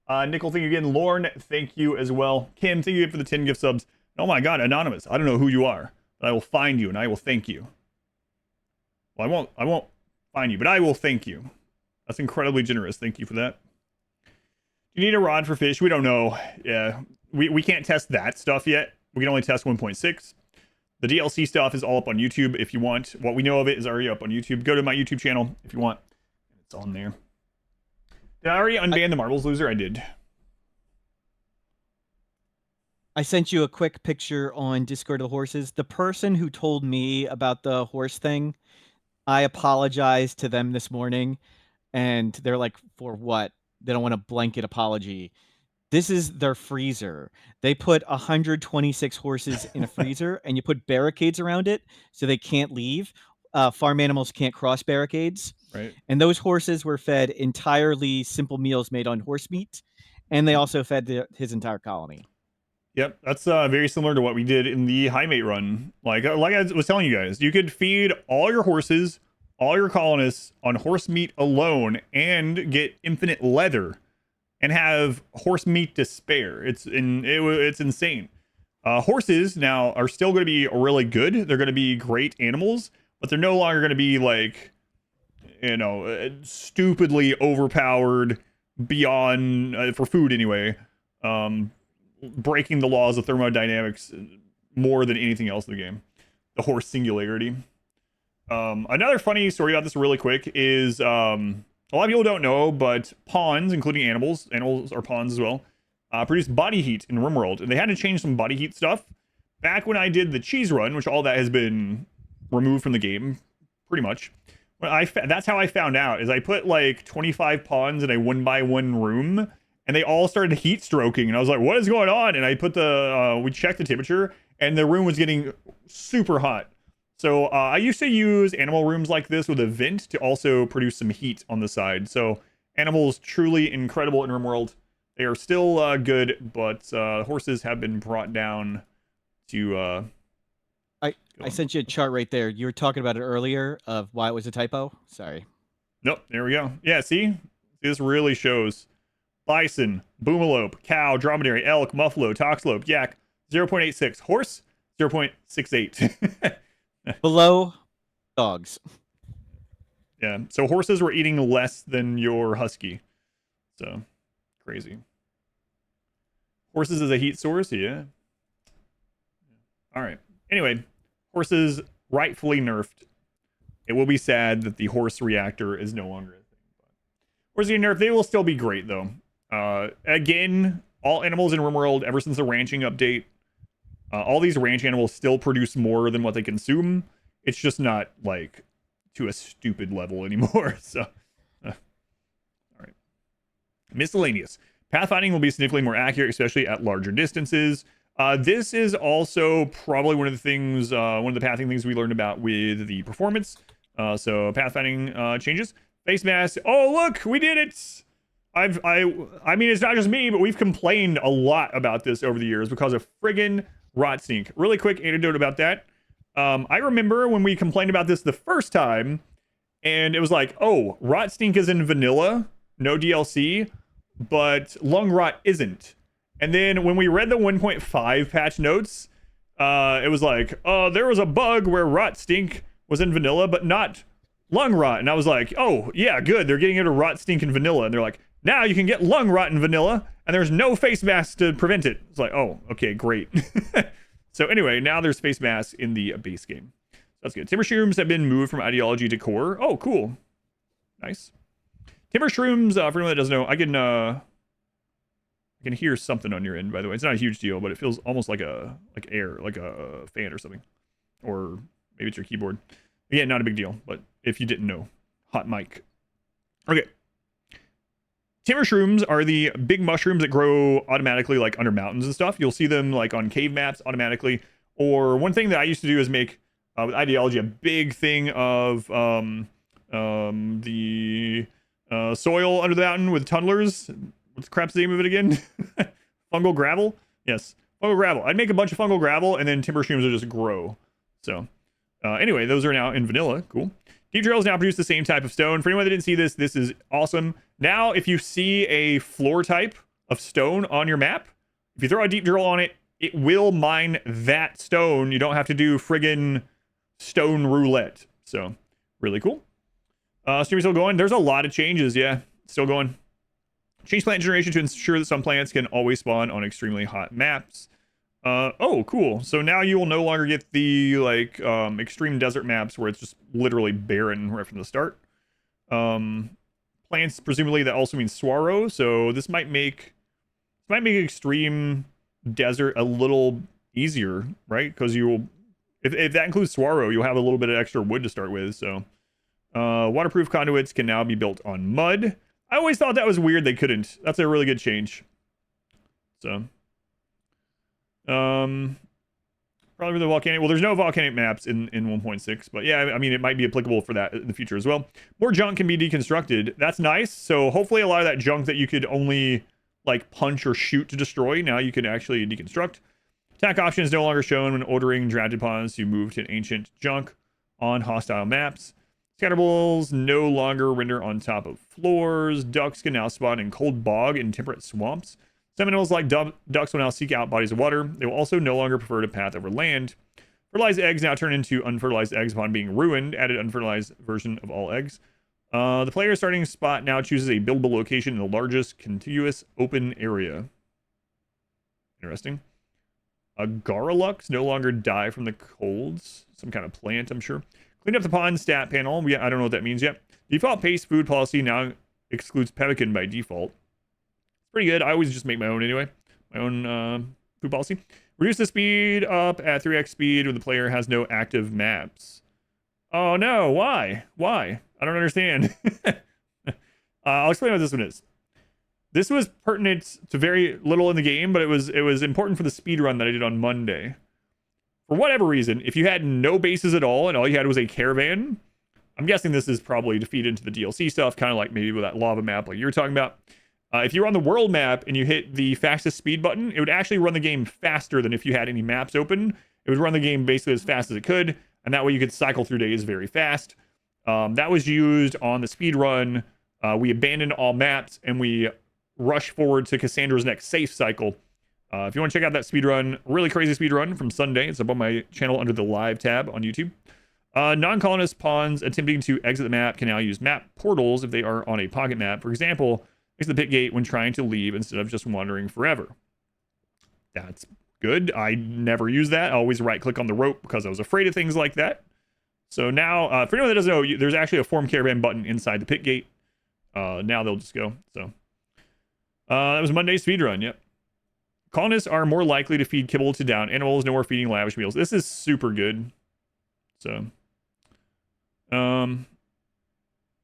Nickel, thank you again. Lorne, thank you as well. Kim, thank you again for the 10 gift subs. Oh my god, Anonymous. I don't know who you are, but I will find you and I will thank you. Well, I won't find you, but I will thank you. That's incredibly generous. Thank you for that. Do you need a rod for fish? We don't know. Yeah, we can't test that stuff yet. We can only test 1.6. The DLC stuff is all up on YouTube if you want. What we know of it is already up on YouTube. Go to my YouTube channel if you want. It's on there. Did I already unban the Marbles Loser? I did. I sent you a quick picture on Discord of the horses. The person who told me about the horse thing, I apologized to them this morning, and they're like, for what? They don't want a blanket apology. This is their freezer. They put 126 horses in a freezer, and you put barricades around it so they can't leave. Farm animals can't cross barricades. Right. And those horses were fed entirely simple meals made on horse meat, and they also fed his entire colony. Yep, that's very similar to what we did in the High Mate run. Like I was telling you guys, you could feed all your horses, all your colonists on horse meat alone, and get infinite leather, and have horse meat to spare. It's insane. Horses now are still going to be really good. They're going to be great animals, but they're no longer going to be like, you know, stupidly overpowered beyond for food anyway. Breaking the laws of thermodynamics more than anything else in the game. The horse singularity. Another funny story about this really quick is a lot of people don't know, but pawns, including animals are pawns as well, produce body heat in RimWorld, and they had to change some body heat stuff. Back when I did the cheese run, which all that has been removed from the game, pretty much. That's how I found out, is I put like 25 pawns in a 1x1 room, and they all started heat stroking, and I was like, what is going on? And I put we checked the temperature, and the room was getting super hot. So I used to use animal rooms like this with a vent to also produce some heat on the side. So animals truly incredible in RimWorld. They are still good, but horses have been brought down to... I sent you a chart right there. You were talking about it earlier of why it was a typo. Sorry. Nope, there we go. Yeah, see? This really shows. Bison, boomalope, cow, dromedary, elk, muffalo, toxlope, yak, 0.86. Horse, 0.68. Below dogs. Yeah, so horses were eating less than your husky. So, crazy. Horses as a heat source, yeah. All right. Anyway, horses rightfully nerfed. It will be sad that the horse reactor is no longer a thing. Horses getting nerfed, they will still be great, though. Again, all animals in RimWorld, ever since the ranching update, all these ranch animals still produce more than what they consume. It's just not, like, to a stupid level anymore. So, all right. Miscellaneous. Pathfinding will be significantly more accurate, especially at larger distances. This is also probably one of the things, one of the pathing things we learned about with the performance. So pathfinding changes. Face mask. Oh, look, we did it. I mean, it's not just me, but we've complained a lot about this over the years because of friggin' rot stink. Really quick anecdote about that. I remember when we complained about this the first time, and it was like, oh, rot stink is in vanilla, no DLC, but lung rot isn't. And then when we read the 1.5 patch notes, it was like, oh, there was a bug where rot stink was in vanilla, but not lung rot. And I was like, oh, yeah, good. They're getting rid of rot stink in vanilla. And they're like, now you can get lung rot in vanilla, and there's no face mask to prevent it. It's like, oh, okay, great. So anyway, now there's face masks in the base game. That's good. Timber shrooms have been moved from ideology to core. Oh, cool. Nice. Timber shrooms, for anyone that doesn't know, I can hear something on your end, by the way. It's not a huge deal, but it feels almost like air, like a fan or something. Or maybe it's your keyboard. Yeah, not a big deal, but if you didn't know, hot mic. Okay. Timber shrooms are the big mushrooms that grow automatically like under mountains and stuff. You'll see them like on cave maps automatically. Or one thing that I used to do is make, with ideology, a big thing of the soil under the mountain with tunnelers. What's the crap's the name of it again? Fungal gravel? Yes. Fungal gravel. I'd make a bunch of fungal gravel, and then timber streams would just grow. So, anyway, those are now in vanilla. Cool. Deep drills now produce the same type of stone. For anyone that didn't see this, this is awesome. Now, if you see a floor type of stone on your map, if you throw a deep drill on it, it will mine that stone. You don't have to do friggin' stone roulette. So, really cool. Stream still going. There's a lot of changes. Yeah, still going. Change plant generation to ensure that some plants can always spawn on extremely hot maps. Oh, cool. So now you will no longer get the like extreme desert maps where it's just literally barren right from the start. Plants, presumably that also means swallow. So this might make extreme desert a little easier, right? Because you will, if that includes swallow, you'll have a little bit of extra wood to start with. So waterproof conduits can now be built on mud. I always thought that was weird they couldn't. That's a really good change. So probably for the volcanic. Well, there's no volcanic maps in 1.6, but yeah, I mean, it might be applicable for that in the future as well. More junk can be deconstructed. That's nice. So hopefully a lot of that junk that you could only like punch or shoot to destroy, now you can actually deconstruct. Attack option is no longer shown when ordering drafted pawns to move to an ancient junk on hostile maps. Scatterballs no longer render on top of floors. Ducks can now spawn in cold bog and temperate swamps. Some animals like ducks will now seek out bodies of water. They will also no longer prefer to path over land. Fertilized eggs now turn into unfertilized eggs upon being ruined. Added unfertilized version of all eggs. The player's starting spot now chooses a buildable location in the largest contiguous open area. Interesting. Garrulux no longer die from the colds. Some kind of plant, I'm sure. Cleaned up the pond stat panel. I don't know what that means yet. Default pace food policy now excludes pemmican by default. Pretty good. I always just make my own anyway. My own food policy. Reduce the speed up at 3x speed when the player has no active maps. Oh no, why? Why? I don't understand. I'll explain what this one is. This was pertinent to very little in the game, but it was important for the speed run that I did on Monday. For whatever reason, if you had no bases at all and all you had was a caravan, I'm guessing this is probably to feed into the DLC stuff, kind of like maybe with that lava map like you were talking about. If you're on the world map and you hit the fastest speed button, it would actually run the game faster than if you had any maps open. It would run the game basically as fast as it could, and that way you could cycle through days very fast. That was used on the speed run. We abandoned all maps and we rushed forward to Cassandra's next safe cycle. If you want to check out that speedrun, really crazy speedrun from Sunday, it's up on my channel under the live tab on YouTube. Non-colonist pawns attempting to exit the map can now use map portals if they are on a pocket map. For example, exit the pit gate when trying to leave instead of just wandering forever. That's good. I never use that. I always right-click on the rope because I was afraid of things like that. So now, for anyone that doesn't know, there's actually a form caravan button inside the pit gate. Now they'll just go. So that was Monday's speedrun. Yep. Colonists are more likely to feed kibble to down animals. No more feeding lavish meals. This is super good. So,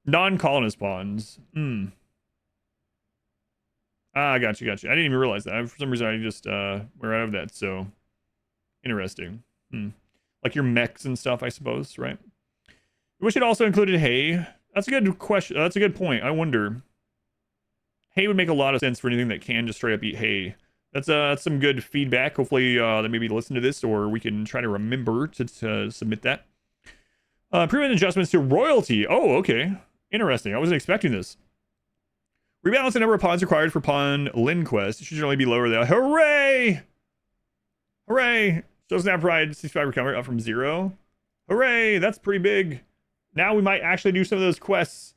non-colonist pawns. I got you. I didn't even realize that. For some reason, I just we're out of that. So, interesting. Like your mechs and stuff, I suppose, right? I wish it also included hay. That's a good question. That's a good point. I wonder. Hay would make a lot of sense for anything that can just straight up eat hay. That's some good feedback. Hopefully, they maybe listen to this, or we can try to remember to submit that. Improvement adjustments to royalty. Oh, okay. Interesting. I wasn't expecting this. Rebalance the number of pawns required for pawn Lin quest. It should generally be lower than. Hooray! Hooray! Shows now provide 65 recovery up from 0. Hooray! That's pretty big. Now we might actually do some of those quests.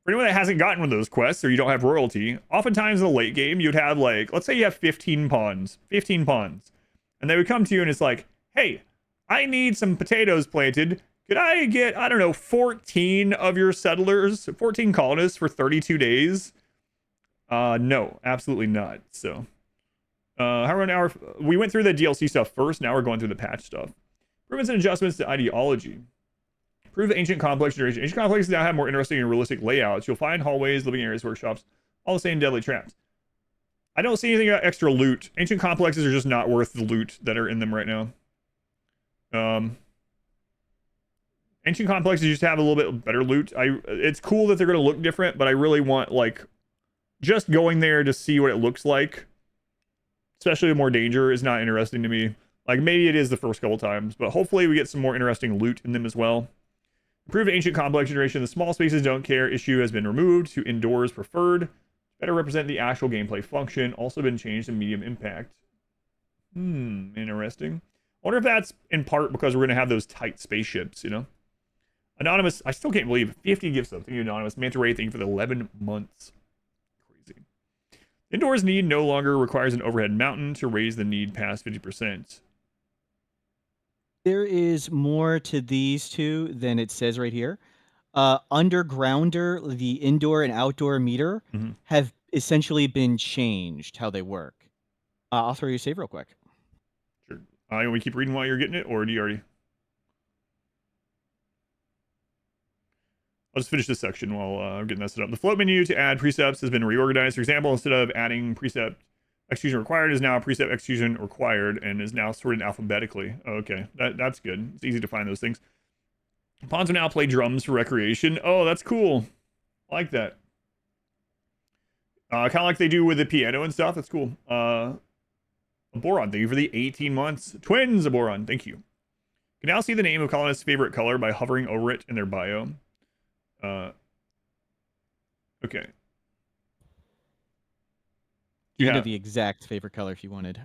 For anyone that hasn't gotten one of those quests, or you don't have royalty, oftentimes in the late game, you'd have like, let's say you have 15 pawns. And they would come to you and it's like, hey, I need some potatoes planted. Could I get, I don't know, 14 of your settlers, 14 colonists for 32 days? No, absolutely not. So, we went through the DLC stuff first. Now we're going through the patch stuff. Improvements and adjustments to ideology. Improve the ancient complex generation. Ancient complexes now have more interesting and realistic layouts. You'll find hallways, living areas, workshops, all the same deadly traps. I don't see anything about extra loot. Ancient complexes are just not worth the loot that are in them right now. Ancient complexes used to have a little bit better loot. It's cool that they're going to look different, but I really want, like, just going there to see what it looks like especially with more danger, is not interesting to me. Like, maybe it is the first couple times, but hopefully we get some more interesting loot in them as well. Improved ancient complex generation. The small spaces don't care issue has been removed to indoors preferred. Better represent the actual gameplay function. Also been changed to medium impact. Interesting. I wonder if that's in part because we're going to have those tight spaceships, you know? Anonymous, I still can't believe 50 gifts though. Thank you, Anonymous. Manta Ray, thank you for the 11 months. Crazy. Indoors need no longer requires an overhead mountain to raise the need past 50%. There is more to these two than it says right here. Undergrounder, the indoor and outdoor meter, have essentially been changed how they work. I'll throw you a save real quick. Sure. You want me to keep reading while you're getting it, or do you already? I'll just finish this section while I'm getting that set up. The float menu to add precepts has been reorganized. For example, instead of adding precept execution required, is now precept execution required and is now sorted alphabetically. Oh, okay, that's good. It's easy to find those things. Pawns will now play drums for recreation. Oh, that's cool. I like that. Kind of like they do with the piano and stuff. That's cool. Boron, thank you for the 18 months. Twins, Boron, thank you. You can now see the name of colonists' favorite color by hovering over it in their bio. Okay. You know the exact favorite color if you wanted.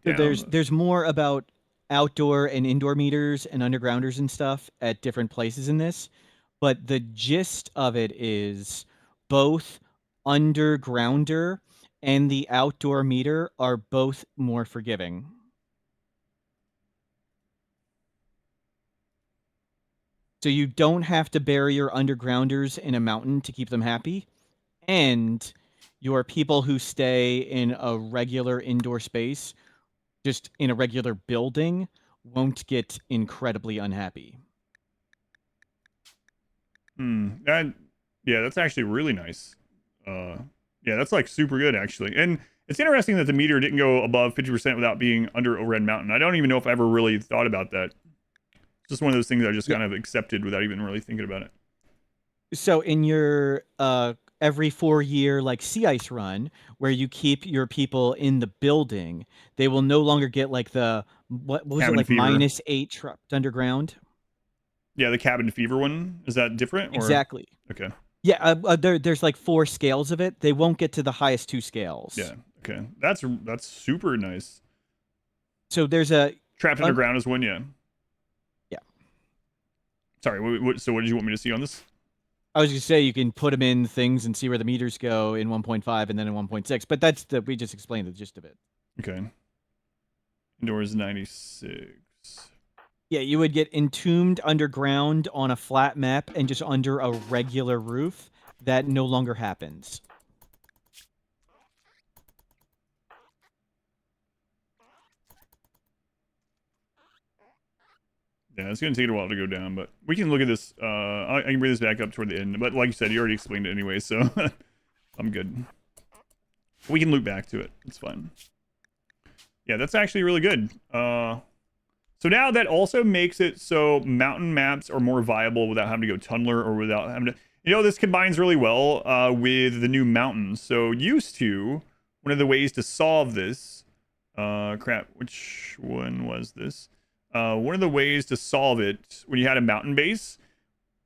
Okay, there's more about outdoor and indoor meters and undergrounders and stuff at different places in this, but the gist of it is both undergrounder and the outdoor meter are both more forgiving. So you don't have to bury your undergrounders in a mountain to keep them happy, and your people who stay in a regular indoor space, just in a regular building, won't get incredibly unhappy. Yeah, that's actually really nice. Yeah, that's like super good actually. And it's interesting that the meter didn't go above 50% without being under overhead mountain. I don't even know if I ever really thought about that. It's just one of those things I just kind of accepted without even really thinking about it. So in your every 4-year like sea ice run where you keep your people in the building, they will no longer get like the what was cabin it like fever. -8 trapped underground. Yeah, the cabin fever one, is that different? Or? Exactly. Okay. Yeah, there's like 4 scales of it. They won't get to the highest 2 scales. Yeah. Okay. That's super nice. So there's a trapped underground is one. Yeah. Yeah. Sorry. So what did you want me to see on this? I was going to say you can put them in things and see where the meters go in 1.5 and then in 1.6, but that's we just explained the gist of it. Okay. Indoors 96. Yeah, you would get entombed underground on a flat map and just under a regular roof. That no longer happens. Yeah, it's going to take a while to go down, but we can look at this. I can bring this back up toward the end, but like you said, you already explained it anyway, so I'm good. We can loop back to it. It's fine. Yeah, that's actually really good. So now that also makes it so mountain maps are more viable without having to go tunneler or without having to... You know, this combines really well with the new mountains. So used to, one of the ways to solve this... crap, which one was this? One of the ways to solve it when you had a mountain base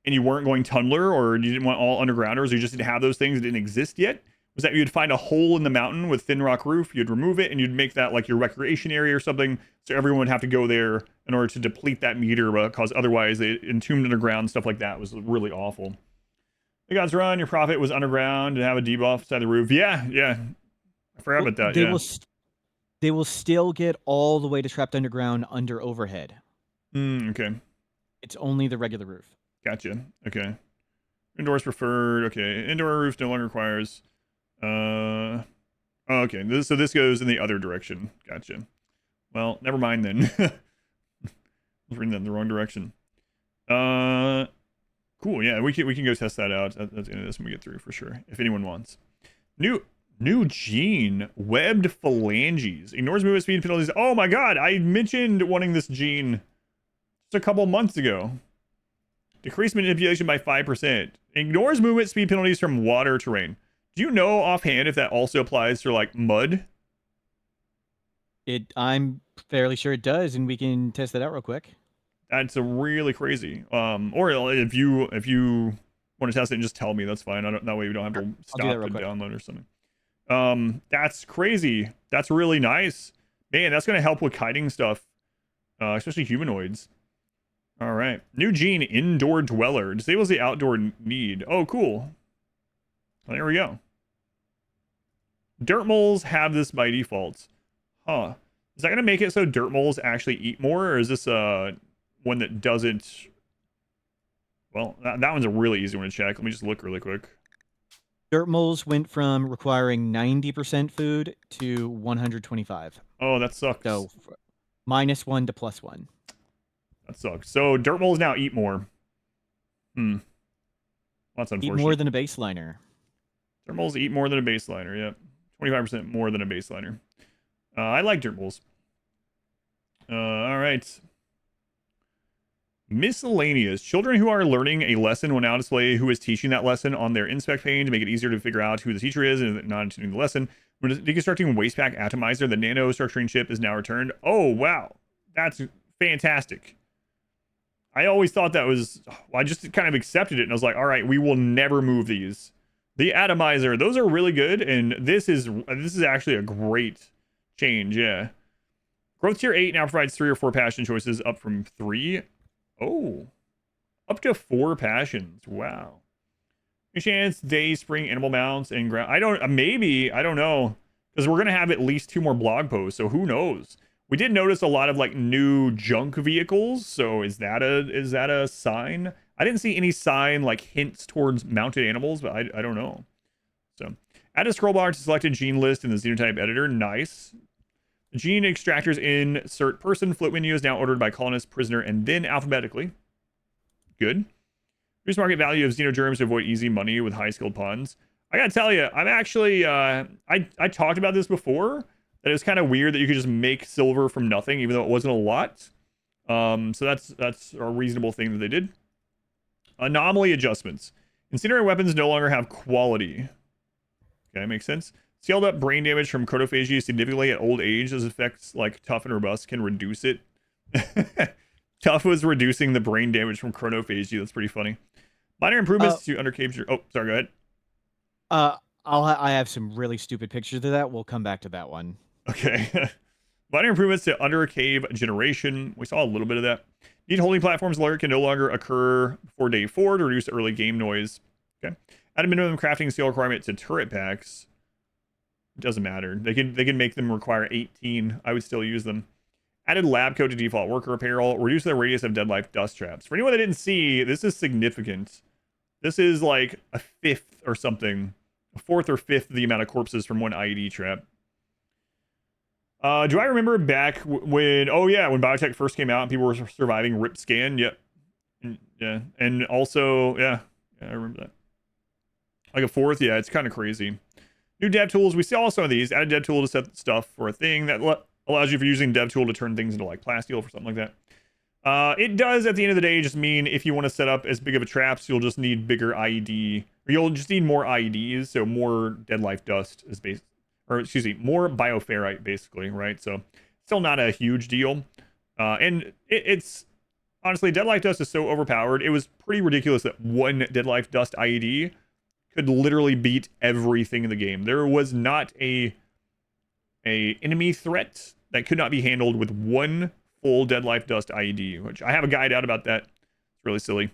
and you weren't going tunneler or you didn't want all undergrounders, or you just didn't have those things that didn't exist yet, was that you'd find a hole in the mountain with thin rock roof, you'd remove it, and you'd make that like your recreation area or something, so everyone would have to go there in order to deplete that meter, because otherwise they entombed underground, stuff like that was really awful. The God's Run, your profit was underground and have a debuff side of the roof. Yeah. I forgot about that, They will still get all the way to trapped underground under overhead. Okay. It's only the regular roof. Gotcha. Okay. Indoors preferred. Okay. Indoor roof no longer requires... okay. So this goes in the other direction. Gotcha. Well, never mind then. I was reading that in the wrong direction. Cool. Yeah, we can go test that out at the end of this when we get through for sure, if anyone wants. New gene, webbed phalanges. Ignores movement speed penalties. Oh my god, I mentioned wanting this gene just a couple months ago. Decrease manipulation by 5%. Ignores movement speed penalties from water terrain. Do you know offhand if that also applies to like mud? I'm fairly sure it does, and we can test that out real quick. That's a really crazy. Or if you want to test it and just tell me, that's fine. That way we don't have to stop to download or something. That's crazy. That's really nice. Man, that's gonna help with kiting stuff, especially humanoids. All right, new gene, Indoor Dweller, disables the outdoor need. Oh, cool. Well, there we go. Dirt moles have this by default. Huh. Is that gonna make it so dirt moles actually eat more, or is this one that doesn't? Well, that one's a really easy one to check. Let me just look really quick. Dirt moles went from requiring 90% food to 125. Oh, that sucks. So -1 to +1. That sucks. So dirt moles now eat more. That's unfortunate. Eat more than a baseliner. Dirt moles eat more than a baseliner. Yep. 25% more than a baseliner. I like dirt moles. All right. Miscellaneous. Children who are learning a lesson will now display who is teaching that lesson on their inspect pane to make it easier to figure out who the teacher is and not attending the lesson. When deconstructing waste pack atomizer, the nano structuring chip is now returned. Oh, wow. That's fantastic. I always thought that was... I just kind of accepted it, and I was like, all right, we will never move these. The atomizer, those are really good, and this is actually a great change, yeah. Growth tier 8 now provides 3 or 4 passion choices, up from 3. Oh, up to 4 passions. Wow. New chance, day, spring, animal mounts, and ground. I don't know, because we're gonna have at least 2 more blog posts, so who knows? We did notice a lot of like new junk vehicles, so is that a sign? I didn't see any sign like hints towards mounted animals, but I don't know. So add a scroll bar to selected gene list in the xenotype editor. Nice. The gene extractors insert person float menu is now ordered by colonist, prisoner, and then alphabetically. Good. Reduce market value of xenogerms to avoid easy money with high skilled pawns. I gotta tell you, I'm actually I talked about this before, that it was kind of weird that you could just make silver from nothing, even though it wasn't a lot. So that's a reasonable thing that they did. Anomaly adjustments. Incendiary weapons no longer have quality. Okay, makes sense. Scaled up brain damage from chronophagy significantly at old age, as effects like tough and robust can reduce it. Tough was reducing the brain damage from chronophagy. That's pretty funny. Minor improvements to undercave. Oh, sorry, go ahead. I have some really stupid pictures of that. We'll come back to that one. Okay. Minor improvements to under cave generation. We saw a little bit of that. Need holding platforms alert can no longer occur before day 4 to reduce early game noise. Okay. Add a minimum crafting skill requirement to turret packs. Doesn't matter. They can make them require 18. I would still use them. Added lab coat to default worker apparel. Reduce the radius of Deadlife dust traps. For anyone that didn't see, this is significant. This is like a 5th or something. A 4th or 5th of the amount of corpses from one IED trap. Do I remember back when... Oh yeah, when biotech first came out and people were surviving rip scan? Yep. Yeah. And also... Yeah, I remember that. Like a 4th? Yeah, it's kind of crazy. New dev tools. We saw some of these. Add a dev tool to set stuff for a thing that allows you, if you're using dev tool, to turn things into like plasteel for something like that. It does, at the end of the day, just mean if you want to set up as big of a traps, you'll just need bigger IED, or you'll just need more IEDs, so more Deadlife dust is based, or excuse me, more bioferrite basically, right? So still not a huge deal. And it's honestly, Deadlife dust is so overpowered. It was pretty ridiculous that one Deadlife dust IED could literally beat everything in the game. There was not a enemy threat that could not be handled with one full Deadlife dust IED, which I have a guide out about that. It's really silly.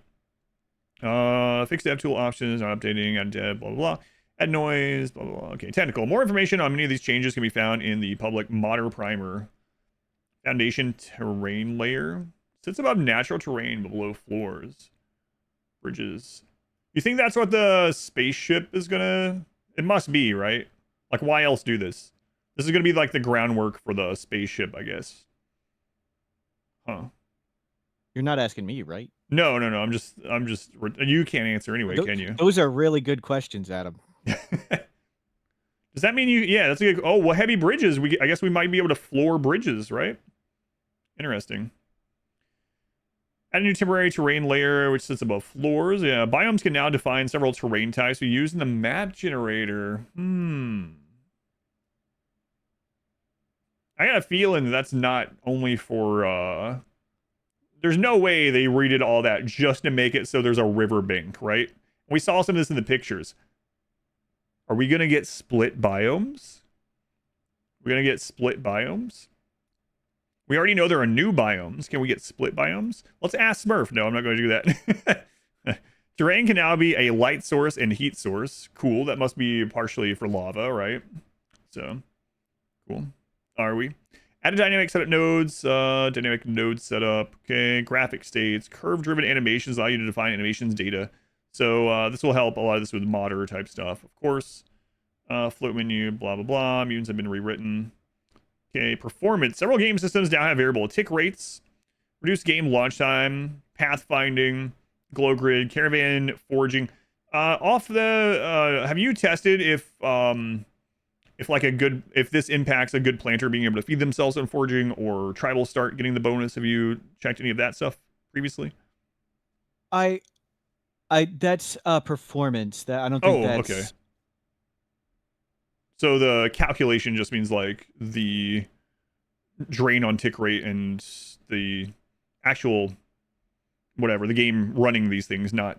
Fix dev tool options, not updating, add dev, blah, blah, blah. Add noise, blah, blah, blah. Okay, technical. More information on many of these changes can be found in the public modder primer. Foundation terrain layer. Sits above natural terrain but below floors. Bridges. You think that's what the spaceship is gonna... It must be, right? Like, why else do this? This is gonna be like the groundwork for the spaceship, I guess. Huh. You're not asking me, right? No. I'm just. You can't answer anyway, can you? Those are really good questions, Adam. Does that mean you? Yeah, that's a good. Oh, well, heavy bridges. I guess we might be able to floor bridges, right? Interesting. Add a new temporary terrain layer, which sits above floors. Yeah, biomes can now define several terrain types we use in the map generator. I got a feeling that's not only for, there's no way they redid all that just to make it so there's a riverbank, right? We saw some of this in the pictures. Are we going to get split biomes? We're going to get split biomes? We already know there are new biomes. Can we get split biomes? Let's ask Smurf. No, I'm not going to do that. Terrain can now be a light source and heat source. Cool. That must be partially for lava, right? So, cool. Are we? Add a dynamic setup nodes. Dynamic node setup. Okay. Graphic states. Curve-driven animations allow you to define animations data. So this will help a lot of this with modder type stuff, of course. Float menu, blah, blah, blah. Mutants have been rewritten. Okay, performance. Several game systems now have variable tick rates, reduce game launch time, pathfinding, glow grid, caravan forging. Have you tested if this impacts a good planter being able to feed themselves on forging, or tribal start getting the bonus? Have you checked any of that stuff previously? That's performance. That I don't think that's okay. So the calculation just means like the drain on tick rate and the actual whatever, the game running these things, not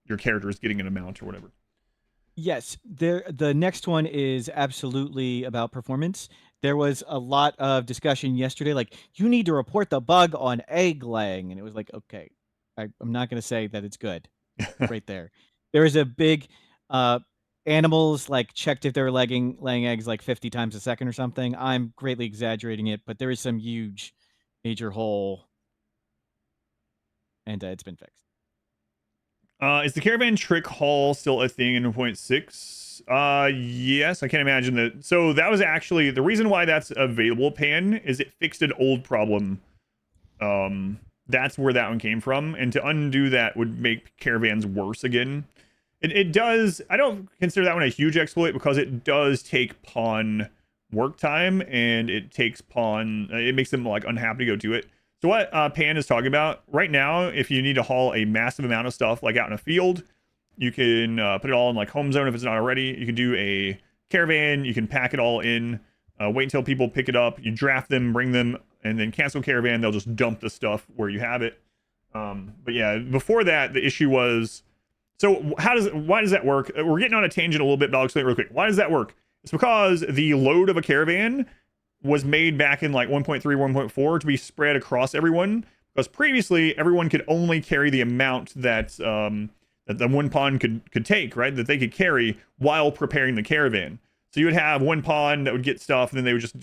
your characters getting an amount or whatever. Yes, the next one is absolutely about performance. There was a lot of discussion yesterday, like, you need to report the bug on egg laying, and it was like, okay, I'm not going to say that it's good right there. There is a big animals like checked if they're laying eggs like 50 times a second or something. I'm greatly exaggerating it, but there is some huge major hole, and it's been fixed. Is the caravan trick haul still a thing in 1.6? Yes, I can't imagine that. So that was actually the reason why that's available, Pan, is it fixed an old problem. That's where that one came from, and to undo that would make caravans worse again. It does. I don't consider that one a huge exploit because it does take pawn work time, and it takes pawn. It makes them like unhappy to go do it. So what Pan is talking about right now, if you need to haul a massive amount of stuff like out in a field, you can put it all in like home zone if it's not already. You can do a caravan. You can pack it all in. Wait until people pick it up. You draft them, bring them, and then cancel caravan. They'll just dump the stuff where you have it. But yeah, before that, the issue was. So why does that work? We're getting on a tangent a little bit, but I'll explain it real quick. Why does that work? It's because the load of a caravan was made back in like 1.3, 1.4 to be spread across everyone. Because previously, everyone could only carry the amount that that the one pawn could take, right? That they could carry while preparing the caravan. So you would have one pawn that would get stuff, and then they would just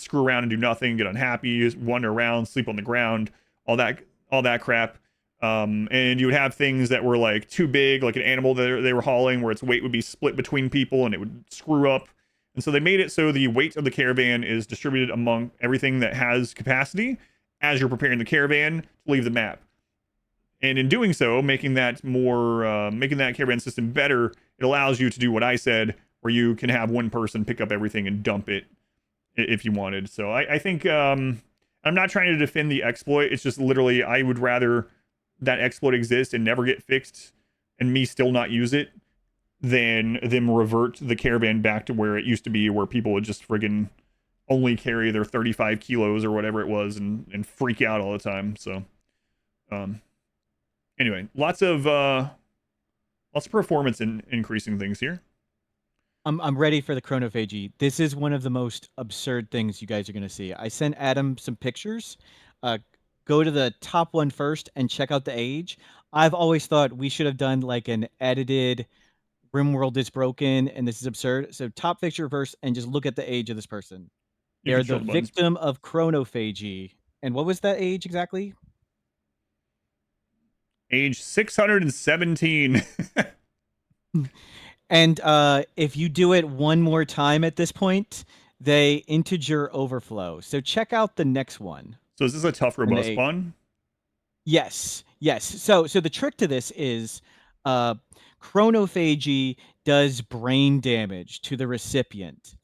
screw around and do nothing, get unhappy, wander around, sleep on the ground, all that crap. And you would have things that were like too big, like an animal that they were hauling, where its weight would be split between people and it would screw up. And so they made it so the weight of the caravan is distributed among everything that has capacity as you're preparing the caravan to leave the map. And in doing so, making that caravan system better, it allows you to do what I said, where you can have one person pick up everything and dump it if you wanted. So I think I'm not trying to defend the exploit. It's just literally I would rather that exploit exist and never get fixed and me still not use it than them revert the caravan back to where it used to be, where people would just friggin' only carry their 35 kilos or whatever it was and freak out all the time. So anyway, lots of performance increasing things here. I'm ready for the chronophagy. This is one of the most absurd things you guys are going to see. I sent Adam some pictures. Go to the top one first and check out the age. I've always thought we should have done like an edited RimWorld is broken and this is absurd. So top picture first and just look at the age of this person. They're the victim of chronophagy. And what was that age exactly? Age 617. And if you do it one more time at this point, they integer overflow. So check out the next one. So is this a tough robust spawn? Yes. So the trick to this is chronophagy does brain damage to the recipient.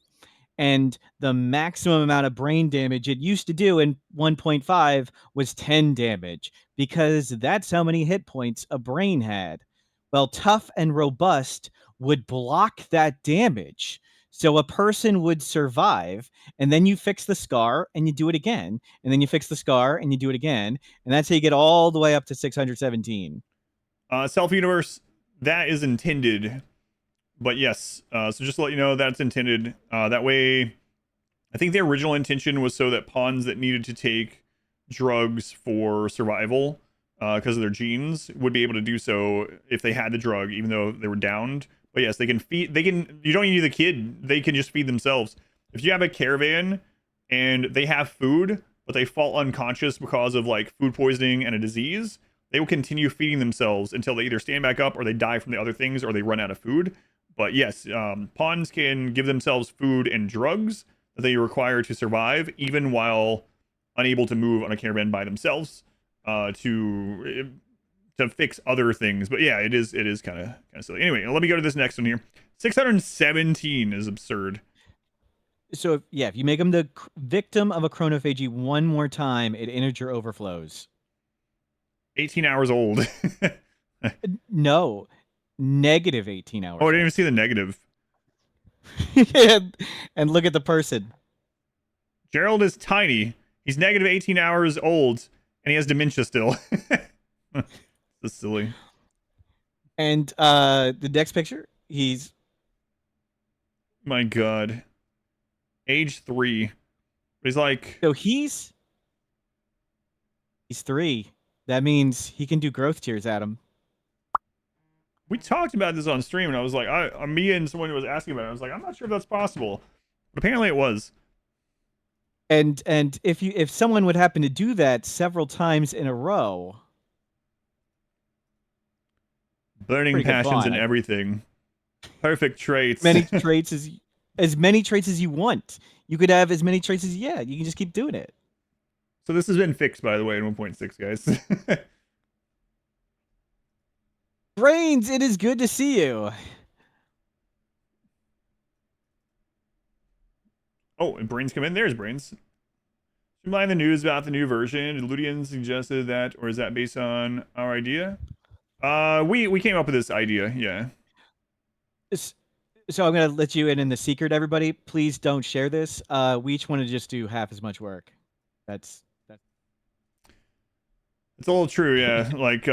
And the maximum amount of brain damage it used to do in 1.5 was 10 damage, because that's how many hit points a brain had. Well, tough and robust would block that damage. So a person would survive, and then you fix the scar and you do it again, and then you fix the scar and you do it again, and that's how you get all the way up to 617. Self universe, that is intended, but yes. So just to let you know, that's intended. That way, I think the original intention was so that pawns that needed to take drugs for survival, because of their genes, would be able to do so if they had the drug, even though they were downed. But yes, they can feed. They can. You don't need the kid. They can just feed themselves. If you have a caravan and they have food, but they fall unconscious because of like food poisoning and a disease, they will continue feeding themselves until they either stand back up or they die from the other things or they run out of food. But yes, pawns can give themselves food and drugs that they require to survive, even while unable to move on a caravan by themselves, to fix other things. But yeah, it is kind of silly. Anyway, let me go to this next one here. 617 is absurd. So yeah, if you make them the victim of a chronophagy one more time, it integer overflows. 18 hours old. No, negative 18 hours. Oh, I didn't even see the negative. And look at the person. Gerald is tiny. He's negative 18 hours old, and he has dementia still. That's silly. And the next picture, he's... My God. Age 3. But he's like... So he's 3. That means he can do growth tiers, Adam. We talked about this on stream, and I was like, me and someone was asking about it. I was like, I'm not sure if that's possible. But apparently it was. And if someone would happen to do that several times in a row... Burning passions and everything. Perfect traits. As many traits as you want. You could have as many traits as you can just keep doing it. So this has been fixed, by the way, in 1.6, guys. Brrainz, it is good to see you. Oh, and Brrainz come in. There's Brrainz. You mind the news about the new version? Did Ludeon suggested that, or is that based on our idea? We came up with this idea, yeah. So I'm gonna let you in the secret, everybody. Please don't share this. We each want to just do half as much work. That's it's a little true, yeah. Like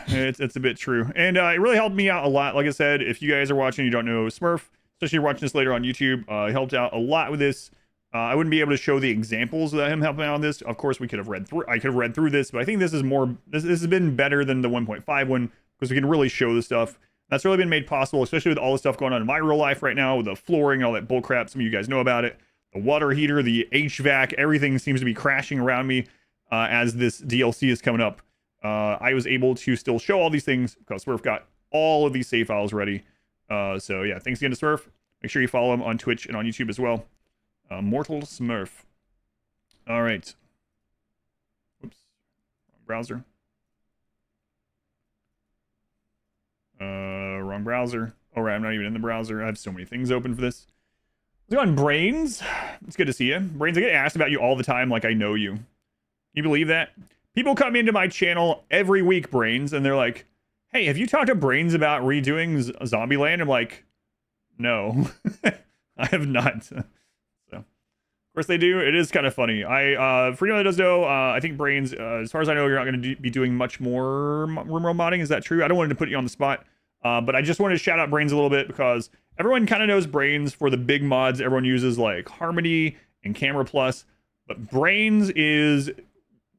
it's a bit true. And it really helped me out a lot. Like I said, if you guys are watching, you don't know Smurph, especially if you're watching this later on YouTube, he helped out a lot with this. I wouldn't be able to show the examples of him helping out on this. Of course, I could have read through this, but I think this is more, this has been better than the 1.5 one, because we can really show the stuff. That's really been made possible, especially with all the stuff going on in my real life right now, with the flooring and all that bullcrap. Some of you guys know about it. The water heater, the HVAC, everything seems to be crashing around me as this DLC is coming up. I was able to still show all these things because Smurph got all of these save files ready. So yeah, thanks again to Smurph. Make sure you follow him on Twitch and on YouTube as well. Mortal Smurph. All right. Whoops. Wrong browser. Wrong browser. All right, I'm not even in the browser. I have so many things open for this. Let's go on Brrainz. It's good to see you. Brrainz, I get asked about you all the time like I know you. Can you believe that? People come into my channel every week, Brrainz, and they're like, hey, have you talked to Brrainz about redoing Zombieland? I'm like, no, I have not. So, of course they do. It is kind of funny. For anyone that does know, I think Brrainz, as far as I know, you're not going to be doing much more RimWorld modding. Is that true? I don't want to put you on the spot, but I just wanted to shout out Brrainz a little bit because everyone kind of knows Brrainz for the big mods everyone uses, like Harmony and Camera Plus. But Brrainz is,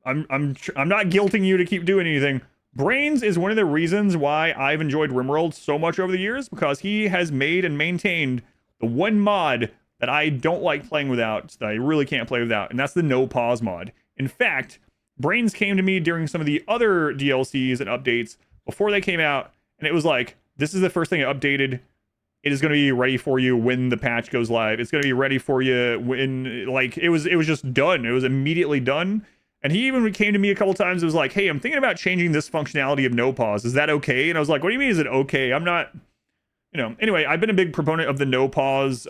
I'm not guilting you to keep doing anything. Brrainz is one of the reasons why I've enjoyed RimWorld so much over the years, because he has made and maintained the one mod that I don't like playing without, that I really can't play without, and that's the no pause mod. In fact, Brrainz came to me during some of the other DLCs and updates before they came out, and it was like, this is the first thing I updated. It is going to be ready for you when the patch goes live. It's going to be ready for you when, like, it was just done. It was immediately done. And he even came to me a couple times. It was like, hey, I'm thinking about changing this functionality of no pause. Is that okay? And I was like, what do you mean is it okay? I'm not, you know. Anyway, I've been a big proponent of the no pause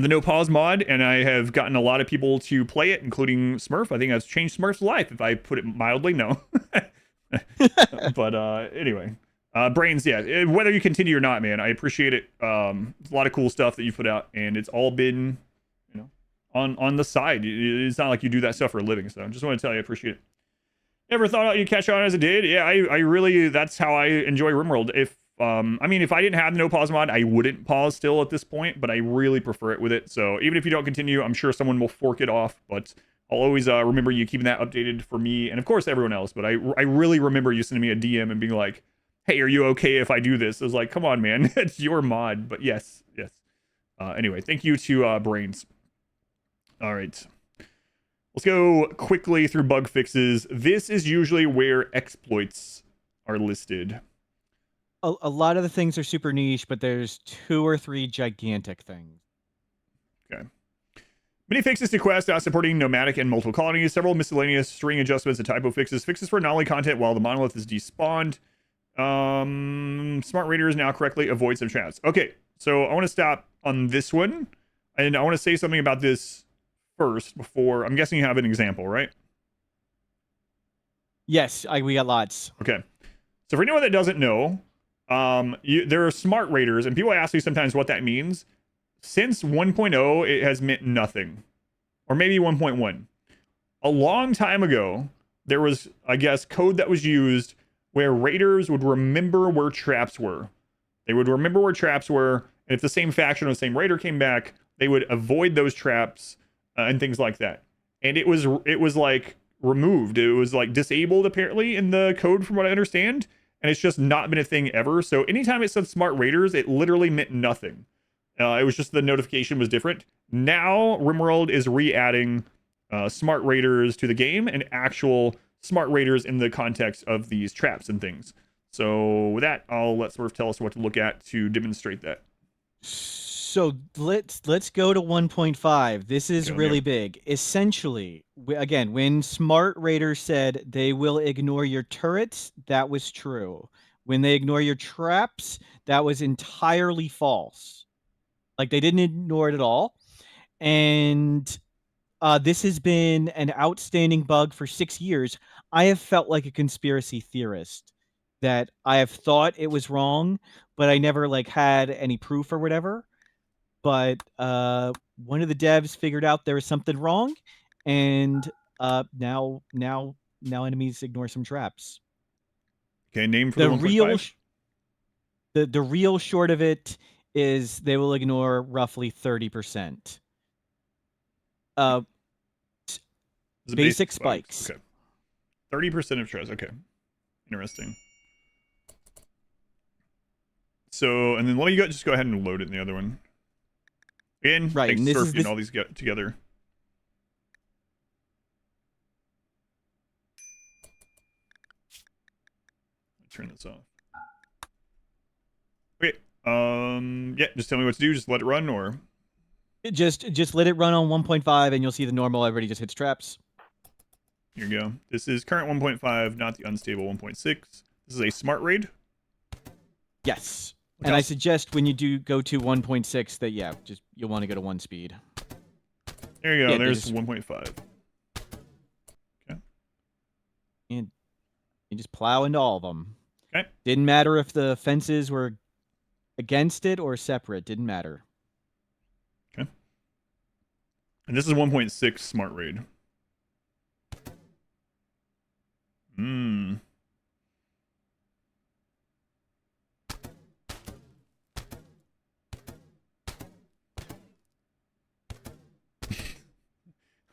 the no pause mod, and I have gotten a lot of people to play it, including Smurph. I think that's changed Smurph's life, if I put it mildly. No. But anyway, Brrainz, yeah, whether you continue or not, man, I appreciate it. It's a lot of cool stuff that you put out, and it's all been, you know, on the side. It's not like you do that stuff for a living, so I just want to tell you I appreciate it. Never thought you'd catch on as it did. Yeah, I really, that's how I enjoy RimWorld. If I mean, if I didn't have the no pause mod, I wouldn't pause still at this point, but I really prefer it with it. So even if you don't continue, I'm sure someone will fork it off, but I'll always remember you keeping that updated for me and of course everyone else. But I really remember you sending me a DM and being like, hey, are you okay if I do this? I was like, come on, man, it's your mod. But yes. Anyway, thank you to Brrainz. All right. Let's go quickly through bug fixes. This is usually where exploits are listed. A lot of the things are super niche, but there's 2 or 3 gigantic things. Okay. Many fixes to quests supporting nomadic and multiple colonies, several miscellaneous string adjustments and typo fixes, fixes for anomaly content while the monolith is despawned. Smart raiders now correctly avoid some traps. Okay, so I want to stop on this one, and I want to say something about this first before. I'm guessing you have an example, right? Yes, we got lots. Okay. So for anyone that doesn't know, there are smart raiders, and people ask me sometimes what that means. Since 1.0, it has meant nothing. Or maybe 1.1. A long time ago, there was, I guess, code that was used where raiders would remember where traps were. They would remember where traps were, and if the same faction or the same raider came back, they would avoid those traps and things like that. And it was like removed. It was like disabled apparently in the code from what I understand. And it's just not been a thing ever. So anytime it said smart raiders, it literally meant nothing. It was just the notification was different. Now RimWorld is re-adding smart raiders to the game and actual smart raiders in the context of these traps and things. So with that, I'll let Smurph tell us what to look at to demonstrate that. So let's go to 1.5. This is really big. Essentially, again, when smart raiders said they will ignore your turrets, that was true. When they ignore your traps, that was entirely false. Like, they didn't ignore it at all. And this has been an outstanding bug for 6 years. I have felt like a conspiracy theorist that I have thought it was wrong, but I never like had any proof or whatever. But one of the devs figured out there was something wrong, and now enemies ignore some traps. Okay, name for the 1.5? The real short of it is they will ignore roughly 30%. Basic spikes. Okay. 30% of traps. Okay. Interesting. So, and then let me just go ahead and load it in the other one. Again, right, thanks for getting all these together. Turn this off. Okay. Yeah, just tell me what to do. Just let it run, or just let it run on 1.5, and you'll see the normal. Everybody just hits traps. Here you go. This is current 1.5, not the unstable 1.6. This is a smart raid. Yes. And I suggest when you do go to 1.6 that, yeah, just you'll want to go to 1 speed. There you go. Yeah, there's 1.5. Okay. And you just plow into all of them. Okay. Didn't matter if the fences were against it or separate. Didn't matter. Okay. And this is 1.6 smart raid.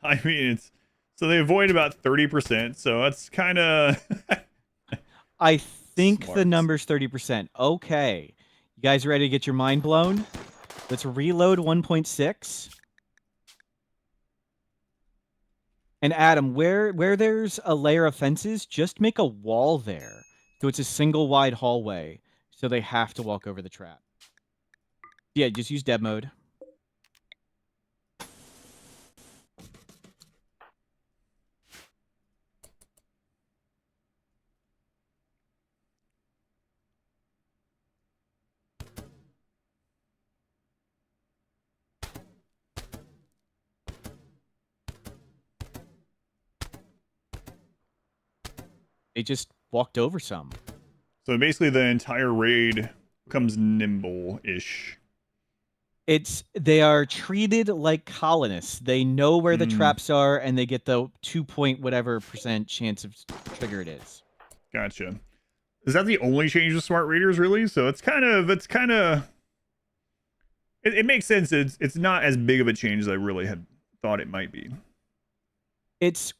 I mean, it's so they avoid about 30%, so that's kind of I think the number's 30%. Okay. You guys ready to get your mind blown? Let's reload 1.6. And Adam, where there's a layer of fences, just make a wall there. So it's a single wide hallway. So they have to walk over the trap. Yeah, just use dev mode. They just walked over some. So basically the entire raid becomes nimble-ish. They are treated like colonists. They know where the traps are, and they get the 2-point-whatever% chance of trigger it is. Gotcha. Is that the only change with smart raiders, really? So it makes sense. It's not as big of a change as I really had thought it might be.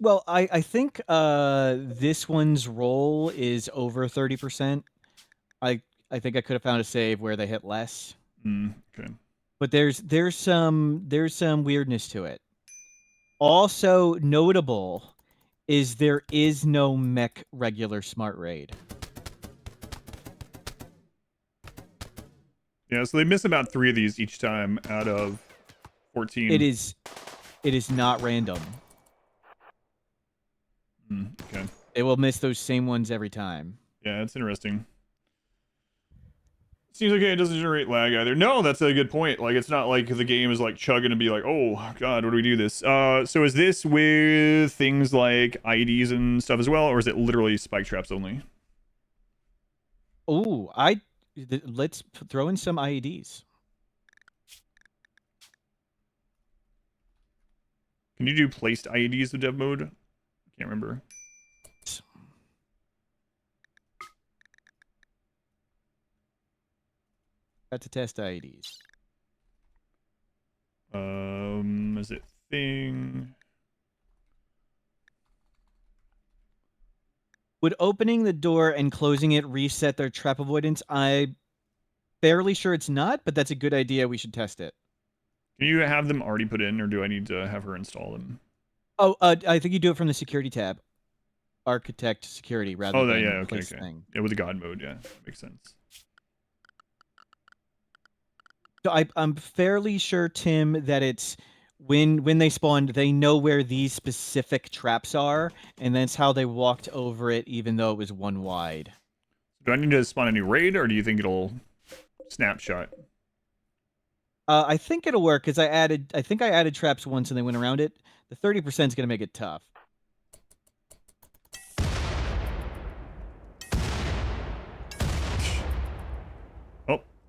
Well, I think this one's roll is over 30%. I think I could have found a save where they hit less. Okay. But there's some weirdness to it. Also notable is there is no mech regular smart raid. Yeah, so they miss about 3 of these each time out of 14. It is not random. Okay. They will miss those same ones every time. Yeah, it's interesting. Seems okay, it doesn't generate lag either. No, that's a good point. Like, it's not like the game is like chugging and be like, oh god, what do we do this? So is this with things like IEDs and stuff as well, or is it literally spike traps only? Oh, let's throw in some IEDs. Can you do placed IEDs with dev mode? I can't remember. Got to test IEDs. Is it thing? Would opening the door and closing it reset their trap avoidance? I'm fairly sure it's not, but that's a good idea. We should test it. Can you have them already put in, or do I need to have her install them? Oh, I think you do it from the security tab. Architect security rather than okay. thing. Yeah, with the god mode, yeah. Makes sense. So I'm fairly sure, Tim, that it's when they spawned, they know where these specific traps are, and that's how they walked over it, even though it was one wide. Do I need to spawn a new raid, or do you think it'll snapshot? I think it'll work because I think I added traps once and they went around it. The 30% is going to make it tough.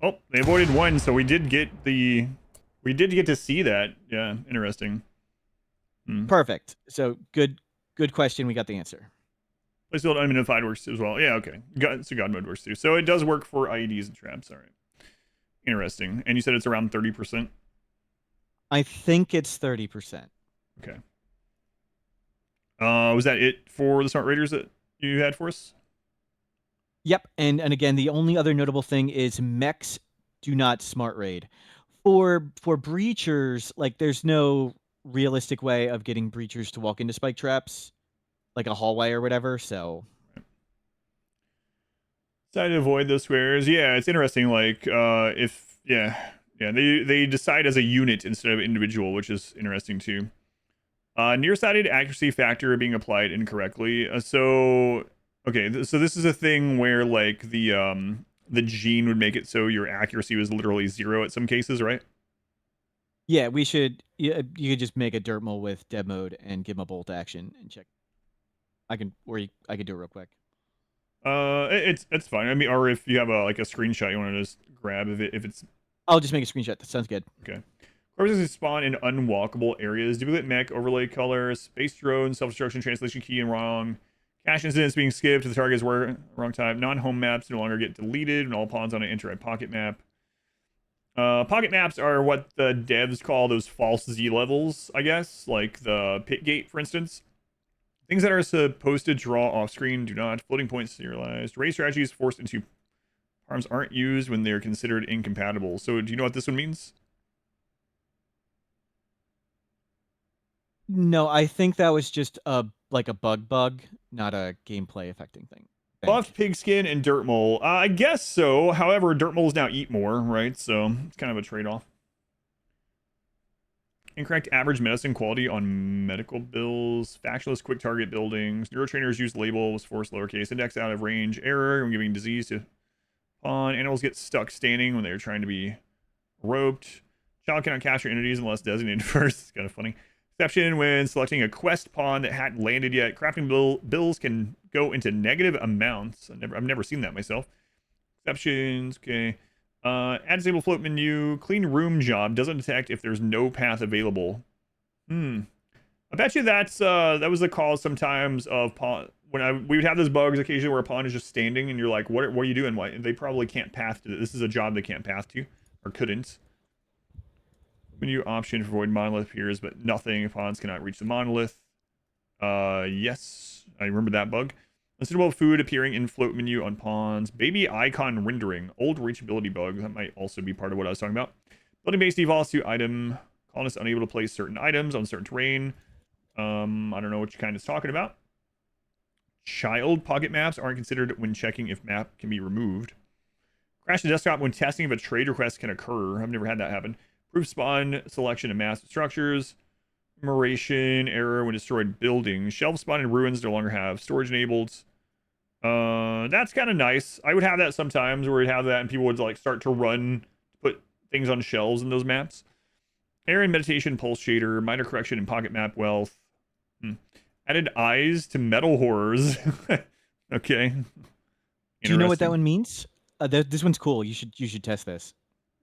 Oh, they avoided one, so we did get to see that. Yeah, interesting. Perfect. So good question. We got the answer. Place build unidentified works as well. Yeah, okay. So god mode works too. So it does work for IEDs and traps. All right. Interesting. And you said it's around 30%? I think it's 30%. Okay. Was that it for the smart raiders that you had for us? Yep. And again, the only other notable thing is mechs do not smart raid. For breachers, like there's no realistic way of getting breachers to walk into spike traps, like a hallway or whatever. So Decided to avoid those squares. Yeah, it's interesting. Like, they decide as a unit instead of individual, which is interesting too. Nearsighted accuracy factor being applied incorrectly. So this is a thing where like the gene would make it so your accuracy was literally 0 at some cases, right? Yeah, we should. You could just make a dirt mole with dev mode and give him a bolt action and check. I could do it real quick. It's fine. I mean, or if you have a screenshot you want to just grab if it's. I'll just make a screenshot. That sounds good. Okay. Corpses spawn in unwalkable areas. Duplicate mech, overlay color, space drone, self-destruction, translation key and wrong. Cache incidents being skipped to the target's wrong time. Non-home maps no longer get deleted when all pawns on an enter a pocket map. Pocket maps are what the devs call those false Z levels, I guess. Like the pit gate, for instance. Things that are supposed to draw off screen do not. Floating points serialized. Raid strategies forced into arms aren't used when they're considered incompatible. So do you know what this one means? No, I think that was just a bug, not a gameplay affecting thing. Buffed pigskin and dirt mole. I guess so. However, dirt moles now eat more, right? So it's kind of a trade-off. Incorrect average medicine quality on medical bills. Factionless quick target buildings. Neurotrainers use label was forced lowercase. Index out of range. Error when giving disease to pawn. Animals get stuck standing when they're trying to be roped. Child cannot capture entities unless designated first. It's kind of funny. Exception when selecting a quest pawn that hadn't landed yet. Crafting bills can go into negative amounts. I've never seen that myself. Exceptions, okay. Add disable float menu. Clean room job doesn't detect if there's no path available. I bet you that was the cause sometimes of pawn. We would have those bugs occasionally where a pawn is just standing and you're like, what are you doing? Why? They probably can't path to. This is a job they can't path to or couldn't. Menu option for void monolith appears, but nothing. Pawns cannot reach the monolith. Yes, I remember that bug. Unsuitable food appearing in float menu on pawns. Baby icon rendering. Old reachability bug. That might also be part of what I was talking about. Building base defaults to item. Colonists unable to place certain items on certain terrain. I don't know what you kind of talking about. Child pocket maps aren't considered when checking if map can be removed. Crash the desktop when testing if a trade request can occur. I've never had that happen. Proof spawn selection of massive structures. Memoration error when destroyed buildings. Shelf spawn in ruins no longer have storage enabled. That's kind of nice. I would have that sometimes where we'd have that and people would like start to run, put things on shelves in those maps. Error in meditation pulse shader, minor correction in pocket map wealth. Added eyes to metal horrors. Okay. Do you know what that one means? This one's cool. You should test this.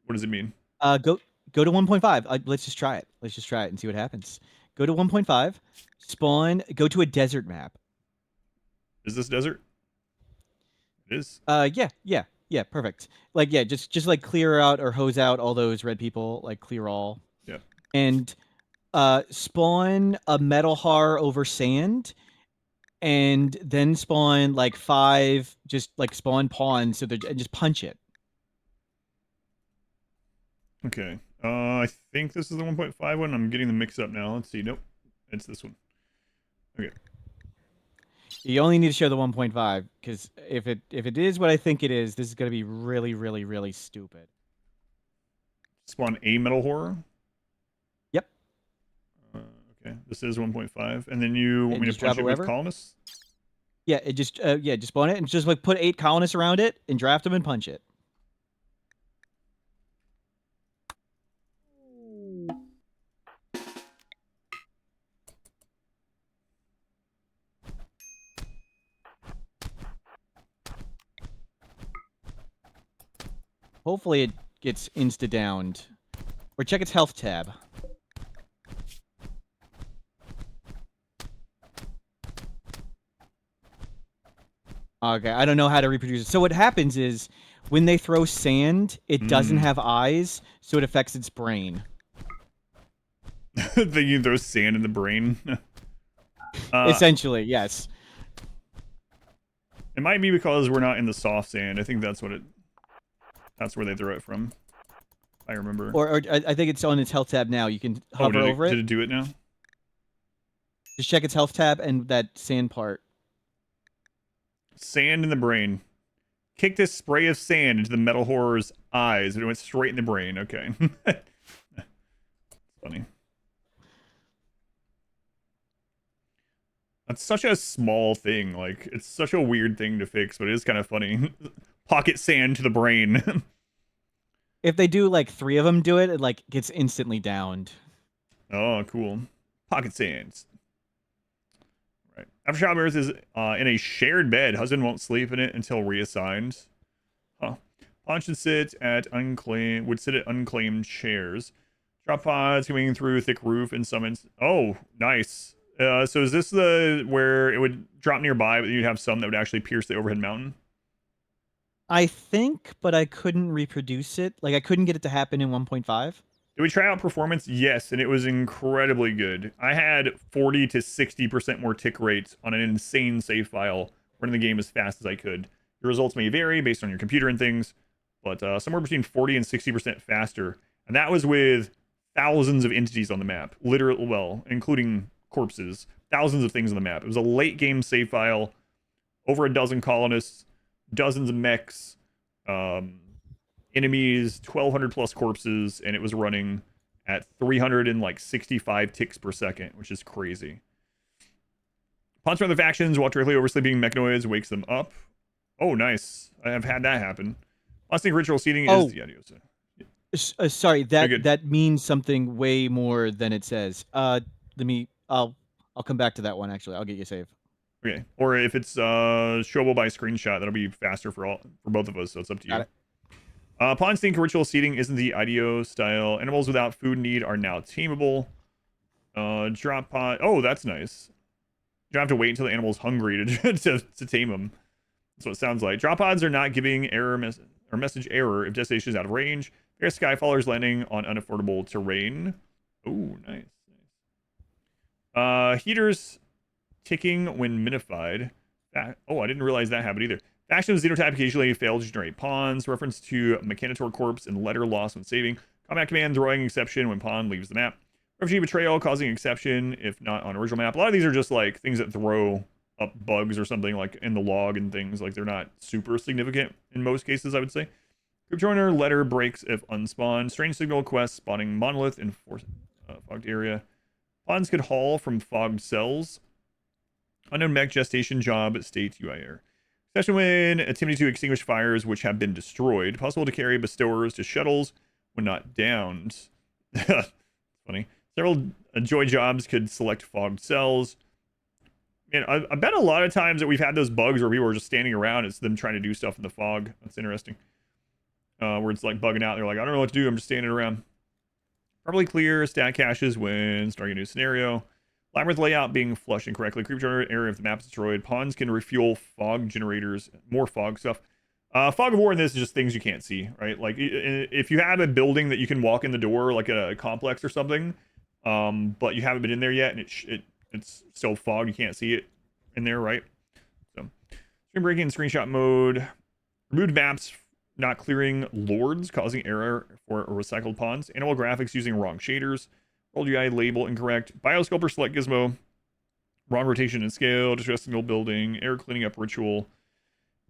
What does it mean? Go to 1.5. Let's just try it. Let's just try it and see what happens. Go to 1.5. Spawn. Go to a desert map. Is this desert? It is. Yeah. Perfect. Like just like clear out or hose out all those red people. Like clear all. Yeah. And spawn a metal har over sand. And then spawn like 5, just like spawn pawns, so and just punch it. Okay. I think this is the 1.5 one. I'm getting the mix up now. Let's see. Nope. It's this one. Okay. You only need to show the 1.5 because if it is what I think it is, this is going to be really, really, really stupid. Spawn a metal horror? Yep. Okay. This is 1.5. And then you want me to punch it with colonists? Yeah, just spawn it and just like put 8 colonists around it and draft them and punch it. Hopefully it gets insta-downed. Or check its health tab. Okay, I don't know how to reproduce it. So what happens is, when they throw sand, it doesn't have eyes, so it affects its brain. You throw sand in the brain? Essentially, yes. It might be because we're not in the soft sand. I think that's what that's where they throw it from. I remember. Or I think it's on its health tab now. You can hover over it. Did it do it now? Just check its health tab and that sand part. Sand in the brain. Kick this spray of sand into the metal horror's eyes. It went straight in the brain. Okay. Funny. That's such a small thing. Like, it's such a weird thing to fix, but it is kind of funny. Pocket sand to the brain. If they do like 3 of them do it, it like gets instantly downed. Oh, cool. Pocket sands. Right. After childbirth is in a shared bed. Husband won't sleep in it until reassigned. Huh. Pawn should sit at unclaimed chairs. Drop pods coming through thick roof and summons. Oh, nice. So is this where it would drop nearby, but you'd have some that would actually pierce the overhead mountain? I think, but I couldn't reproduce it. Like, I couldn't get it to happen in 1.5. Did we try out performance? Yes, and it was incredibly good. I had 40 to 60% more tick rates on an insane save file, running the game as fast as I could. Your results may vary based on your computer and things, but somewhere between 40 and 60% faster. And that was with thousands of entities on the map. Literally, well, including corpses. Thousands of things on the map. It was a late game save file. Over a dozen colonists. Dozens of mechs, enemies, 1,200 plus corpses, and it was running at 365 ticks per second, which is crazy. Pawns from other factions walk directly over sleeping mechanoids, wakes them up. Oh, nice. I have had that happen. Lasting ritual seating is the sorry, that means something way more than it says. I'll come back to that one. Actually, I'll get you a save. Okay. Or if it's showable by screenshot, that'll be faster for both of us. So it's up to you. Got it. Pawn stink ritual seeding isn't the IDO style. Animals without food need are now tameable. Drop pod. Oh, that's nice. You don't have to wait until the animal's hungry to tame them. That's what it sounds like. Drop pods are not giving message error if destination is out of range. There's Skyfallers landing on unaffordable terrain. Oh, nice. Heaters ticking when minified. Oh, I didn't realize that happened either. Faction of Xenotype occasionally fail to generate pawns. Reference to Mechanitor Corpse and letter loss when saving. Combat command throwing exception when pawn leaves the map. Refugee betrayal causing exception if not on original map. A lot of these are just like things that throw up bugs or something like in the log and things. Like they're not super significant in most cases, I would say. Group joiner letter breaks if unspawned. Strange signal quest spawning monolith in fogged area. Pawns could haul from fogged cells. Unknown mech gestation job state UIR. Session when attempting to extinguish fires which have been destroyed. Possible to carry bestowers to shuttles when not downed. Funny. Several joy jobs could select fogged cells. Man, I bet a lot of times that we've had those bugs where people are just standing around. It's them trying to do stuff in the fog. That's interesting. Where it's like bugging out. They're like, I don't know what to do. I'm just standing around. Probably clear stat caches when starting a new scenario. Labyrinth layout being flushed incorrectly. Creep generator area if the map is destroyed. Pawns can refuel fog generators. More fog stuff. Fog of war in this is just things you can't see, right? Like if you have a building that you can walk in the door, like a complex or something, but you haven't been in there yet, and it's still fog, you can't see it in there, right? So screen breaking in screenshot mode. Removed maps not clearing lords, causing error for recycled pawns. Animal graphics using wrong shaders. Roll UI label incorrect. Biosculptor select gizmo. Wrong rotation and scale. Distress signal building. Error cleaning up ritual.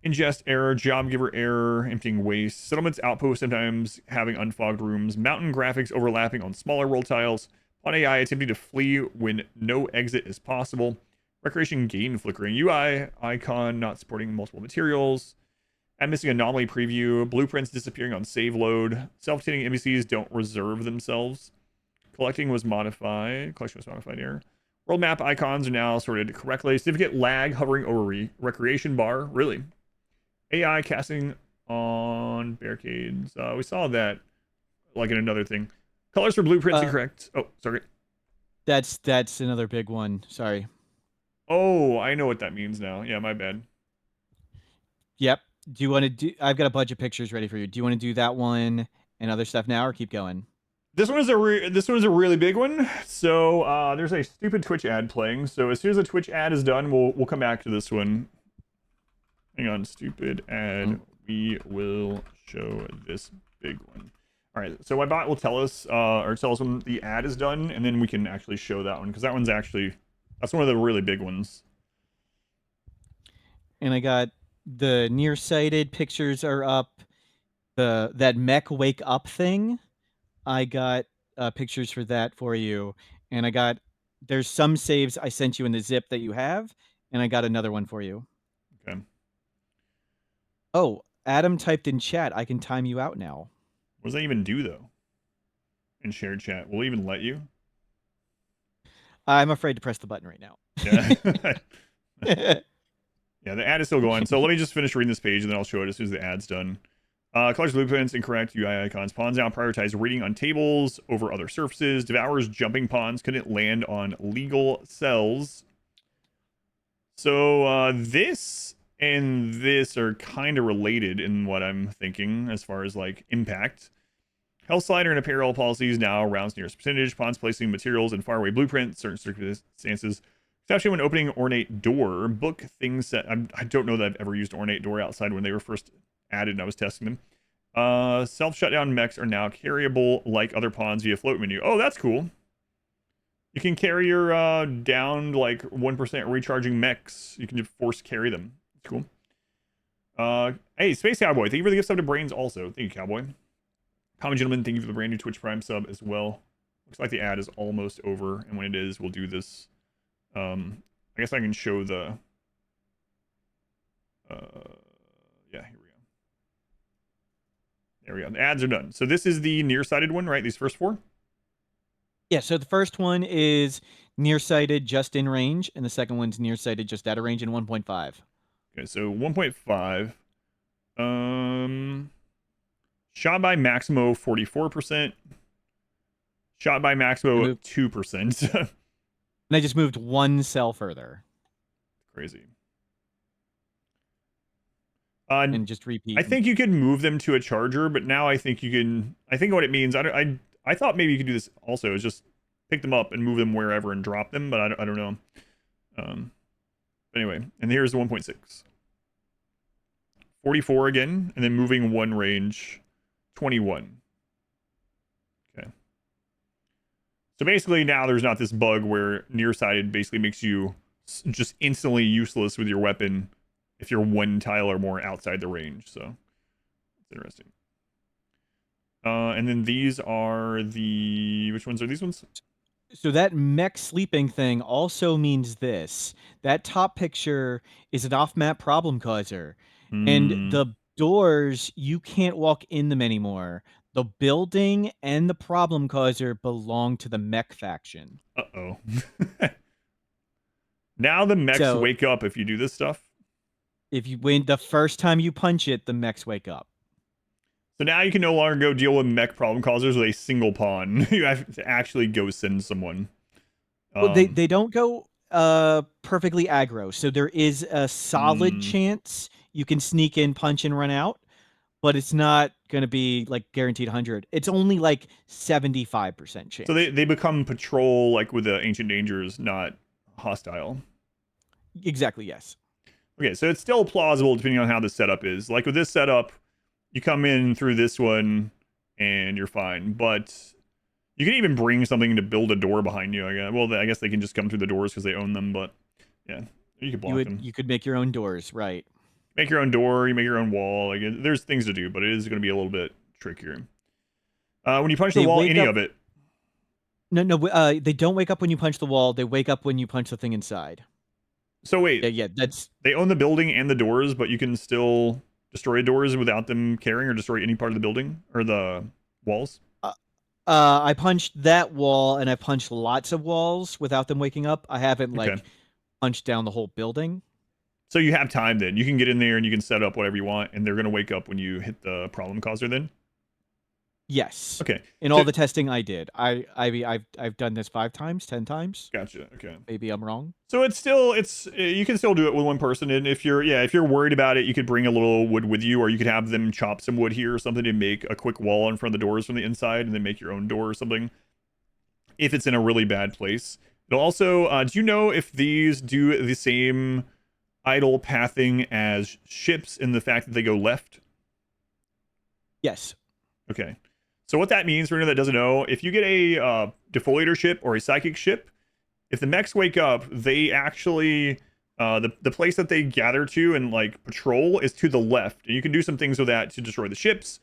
Ingest error. Job giver error. Emptying waste. Settlements outpost sometimes having unfogged rooms. Mountain graphics overlapping on smaller world tiles. Pawn AI attempting to flee when no exit is possible. Recreation gain flickering. UI icon not supporting multiple materials. I'm missing anomaly preview. Blueprints disappearing on save load. Self-tending NPCs don't reserve themselves. Collection was modified error. World map icons are now sorted correctly. Certificate lag hovering over recreation bar. Really? AI casting on barricades. We saw that like in another thing. Colors for blueprints incorrect. Oh, sorry. That's another big one. Sorry. Oh, I know what that means now. Yeah, my bad. Yep. Do you want to do? I've got a bunch of pictures ready for you. Do you want to do that one and other stuff now, or keep going? This one is a really big one. So there's a stupid Twitch ad playing. So as soon as the Twitch ad is done, we'll come back to this one. Hang on, stupid ad. We will show this big one. All right. So my bot will tell us when the ad is done, and then we can actually show that one because that's one of the really big ones. And I got the nearsighted pictures are up. That mech wake up thing. I got pictures for that for you, and there's some saves I sent you in the zip that you have, and I got another one for you. Okay. Oh, Adam typed in chat. I can time you out now. What does that even do though? In shared chat, will it even let you? I'm afraid to press the button right now. Yeah. Yeah, the ad is still going. So let me just finish reading this page, and then I'll show it as soon as the ad's done. Colors blueprints incorrect. UI icons. Pawns now prioritize reading on tables over other surfaces. Devourer's jumping pawns couldn't land on legal cells. So this and this are kind of related in what I'm thinking as far as like impact. Health slider and apparel policies now rounds nearest percentage. Pawns placing materials in faraway blueprints, certain circumstances. Exception when opening ornate door. Book things that I don't know that I've ever used ornate door outside when they were first added and I was testing them. Self-shutdown mechs are now carryable like other pawns via float menu. Oh, that's cool. You can carry your downed like 1% recharging mechs. You can just force carry them. It's cool. Hey, Space Cowboy, thank you for the gift sub to Brrainz also. Thank you, Cowboy. Common Gentleman, thank you for the brand new Twitch Prime sub as well. Looks like the ad is almost over, and when it is, we'll do this. I guess I can show the yeah, here we go. There we go. The ads are done. So this is the nearsighted one, right? These first four? Yeah, so the first one is Nearsighted just in range, and the second one's nearsighted just out of range in 1.5. Okay, so 1.5. Shot by Maximo 44%. Shot by Maximo 2%. And I just moved one cell further. Crazy. And just repeat. I think you could move them to a charger, but now I think you can. I think what it means. I thought maybe you could do this also. Is just pick them up and move them wherever and drop them, but I don't know. Anyway, and here's the 1.6. 44 again, and then moving one range, 21. Okay. So basically now there's not this bug where nearsighted basically makes you just instantly useless with your weapon if you're one tile or more outside the range. So it's interesting. And then these are the, which ones are these ones? So that mech sleeping thing also means this. That top picture is an off-map problem causer. And the doors, you can't walk in them anymore. The building and the problem causer belong to the mech faction. Uh-oh. Now the mechs wake up if you do this stuff? If you win the first time you punch it, the mechs wake up. So now you can no longer go deal with mech problem causers with a single pawn. You have to actually go send someone. Well, they don't go perfectly aggro. So there is a solid chance you can sneak in, punch, and run out. But it's not going to be like guaranteed 100. It's only like 75% chance. So they become patrol like with the Ancient Dangers, not hostile. Exactly, yes. Okay, so it's still plausible depending on how the setup is. Like with this setup, you come in through this one and you're fine. But you can even bring something to build a door behind you. Well, I guess they can just come through the doors because they own them. But yeah, you could block them. You could make your own doors, right? Make your own door. You make your own wall. Like there's things to do, but it is going to be a little bit trickier. When you punch the wall, any of it. No, they don't wake up when you punch the wall. They wake up when you punch the thing inside. So wait, yeah, that's they own the building and the doors, but you can still destroy doors without them caring, or destroy any part of the building or the walls. I punched that wall, and I punched lots of walls without them waking up. I haven't punched down the whole building. So you have time then. You can get in there and you can set up whatever you want, and they're gonna wake up when you hit the problem causer. Then. Yes. Okay. In all the testing I did, I've done this 5 times, 10 times. Gotcha. Okay. Maybe I'm wrong. So it's you can still do it with one person, and if you're worried about it, you could bring a little wood with you, or you could have them chop some wood here or something to make a quick wall in front of the doors from the inside, and then make your own door or something. If it's in a really bad place, it'll also. Do you know if these do the same idle pathing as ships in the fact that they go left? Yes. Okay. So what that means for anyone that doesn't know, if you get a defoliator ship or a psychic ship, if the mechs wake up, they actually the place that they gather to and like patrol is to the left, and you can do some things with that to destroy the ships.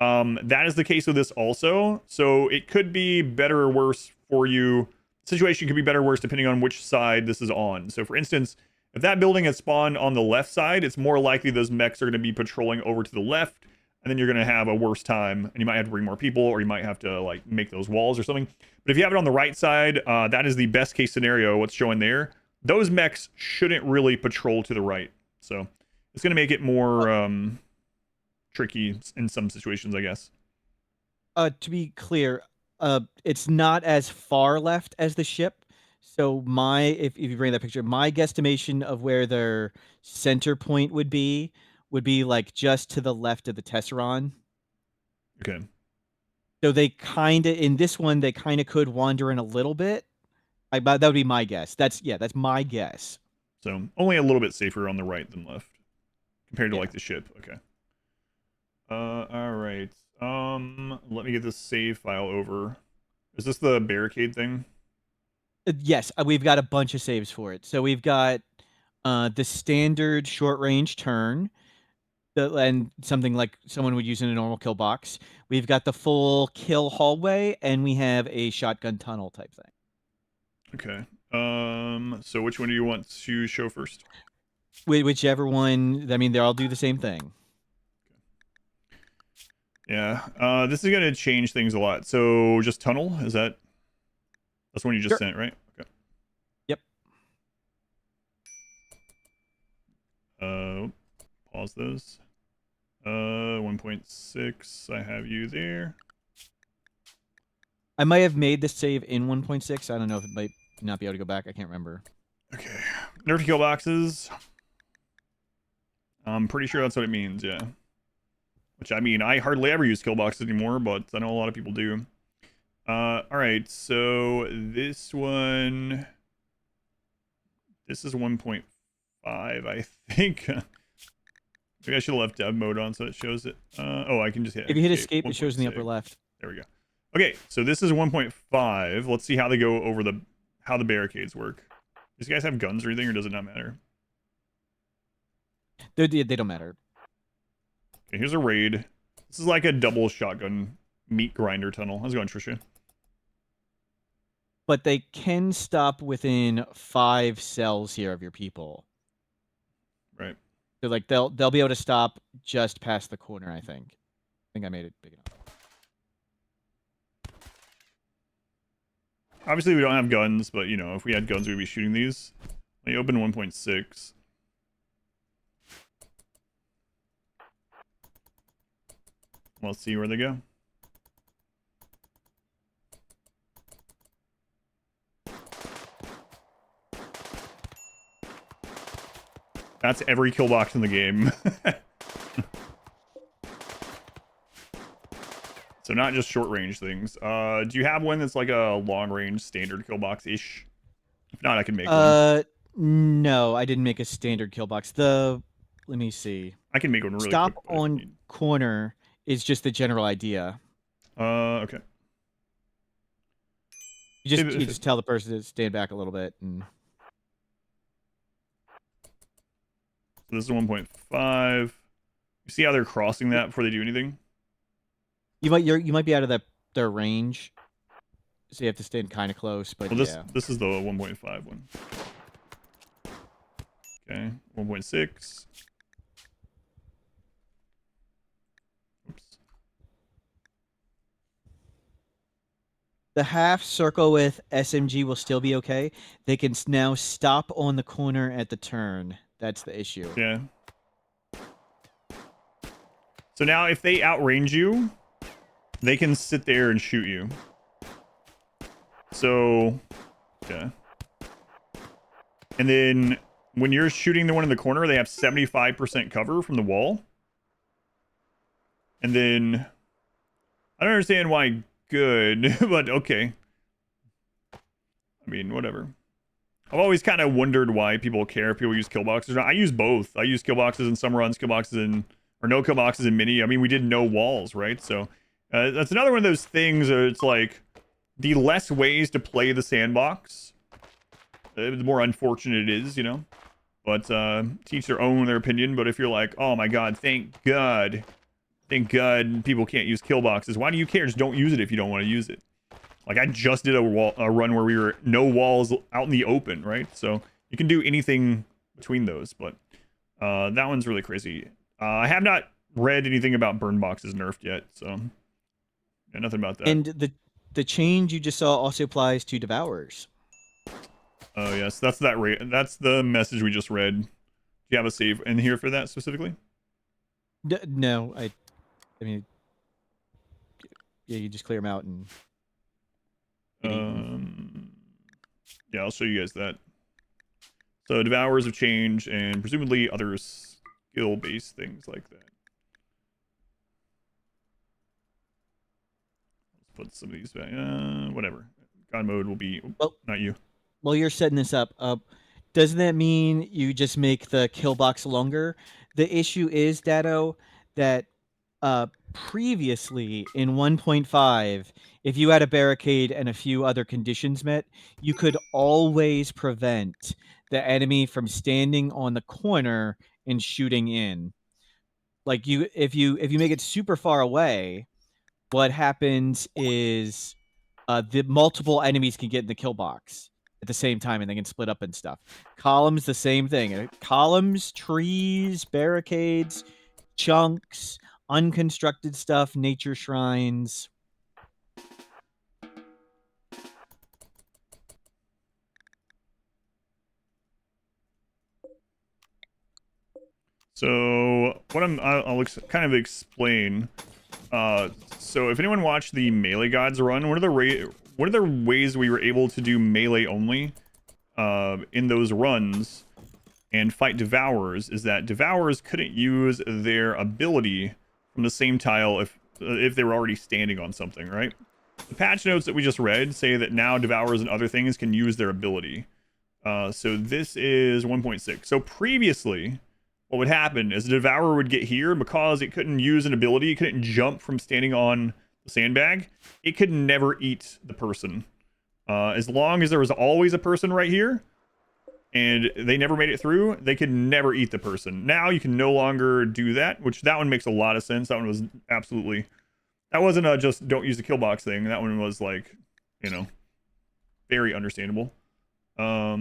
That is the case with this also. So it could be better or worse for you. The situation could be better or worse depending on which side this is on. So for instance, if that building has spawned on the left side, it's more likely those mechs are going to be patrolling over to the left. And then you're going to have a worse time, and you might have to bring more people, or you might have to like make those walls or something. But if you have it on the right side, that is the best case scenario, what's showing there. Those mechs shouldn't really patrol to the right. So it's going to make it more tricky in some situations, I guess. To be clear, it's not as far left as the ship. So if you bring that picture, my guesstimation of where their center point would be like just to the left of the Tesseron. Okay. So they kind of, in this one, they kind of could wander in a little bit. That would be my guess. That's my guess. So only a little bit safer on the right than left compared to like the ship. Okay. All right. Let me get this save file over. Is this the barricade thing? Yes, we've got a bunch of saves for it. So we've got the standard short range turn. And something like someone would use in a normal kill box. We've got the full kill hallway, and we have a shotgun tunnel type thing. Okay. So which one do you want to show first? Whichever one. I mean, they all do the same thing. Yeah. This is going to change things a lot. So just tunnel, that's the one you just sent, right? Okay. pause those. 1.6, I have you there. I might have made this save in 1.6. I don't know if it might not be able to go back. I can't remember. Okay. Nerfed kill boxes. I'm pretty sure that's what it means, yeah. Which, I mean, I hardly ever use kill boxes anymore, but I know a lot of people do. Alright, so this one... This is 1.5, I think. Maybe I should have left dev mode on so it shows it. Oh, I can just hit If you hit escape, it shows in the upper left. There we go. Okay, so this is 1.5. Let's see how they go over how the barricades work. These guys have guns or anything, or does it not matter? They don't matter. Okay, here's a raid. This is like a double shotgun meat grinder tunnel. How's it going, Trisha? But they can stop within 5 cells here of your people. Right. So like they'll be able to stop just past the corner, I think. I think I made it big enough. Obviously, we don't have guns, but, you know, if we had guns, we'd be shooting these. Let me open 1.6. Let's see where they go. That's every kill box in the game. So not just short range things. Do you have one that's like a long range standard kill box ish? If not, I can make one. No, I didn't make a standard kill box. Let me see. I can make one really Stop quick. on corner is just the general idea. Okay. You just tell the person to stand back a little bit and. So this is 1.5. You see how they're crossing that before they do anything? You might be out of their range, so you have to stand kind of close. But well, yeah, this is the 1.5 one. Okay, 1.6. Oops. The half circle with SMG will still be okay. They can now stop on the corner at the turn. That's the issue. Yeah. So now if they outrange you, they can sit there and shoot you. So, yeah. And then when you're shooting the one in the corner, they have 75% cover from the wall. And then I don't understand why good, but okay. I mean, whatever. I've always kind of wondered why people care if people use kill boxes. I use both. I use kill boxes in some runs, kill boxes in, or no kill boxes in mini. I mean, we did no walls, right? So that's another one of those things where it's like the less ways to play the sandbox, the more unfortunate it is, you know? But teach their own, their opinion. But if you're like, oh my God, thank God people can't use kill boxes. Why do you care? Just don't use it if you don't want to use it. Like, I just did a run where we were no walls out in the open, right? So you can do anything between those, but that one's really crazy. I have not read anything about burn boxes nerfed yet, so yeah, nothing about that. And the change you just saw also applies to Devourers. Oh yes, that's that's the message we just read. Do you have a save in here for that specifically? No, I mean, yeah, you just clear them out and. Yeah, I'll show you guys that. So Devourers have changed, and presumably other skill-based things like that. Let's put some of these back. Whatever. God mode will be not you. While you're setting this up, doesn't that mean you just make the kill box longer? The issue is, Dado, that previously in 1.5, if you had a barricade and a few other conditions met, you could always prevent the enemy from standing on the corner and shooting in. Like if you make it super far away, what happens is the multiple enemies can get in the kill box at the same time and they can split up and stuff. Columns, the same thing. Columns, trees, barricades, chunks, unconstructed stuff, nature shrines. So what I'll kind of explain. So if anyone watched the melee gods run, one of the ways we were able to do melee only in those runs and fight Devourers is that Devourers couldn't use their ability from the same tile if they were already standing on something, right? The patch notes that we just read say that now Devourers and other things can use their ability. So this is 1.6. So previously, what would happen is the Devourer would get here, and because it couldn't use an ability, it couldn't jump from standing on the sandbag, it could never eat the person. As long as there was always a person right here, and they never made it through, they could never eat the person. Now you can no longer do that, which that one makes a lot of sense. That one was absolutely... That wasn't a just don't use the kill box thing. That one was like, you know, very understandable. All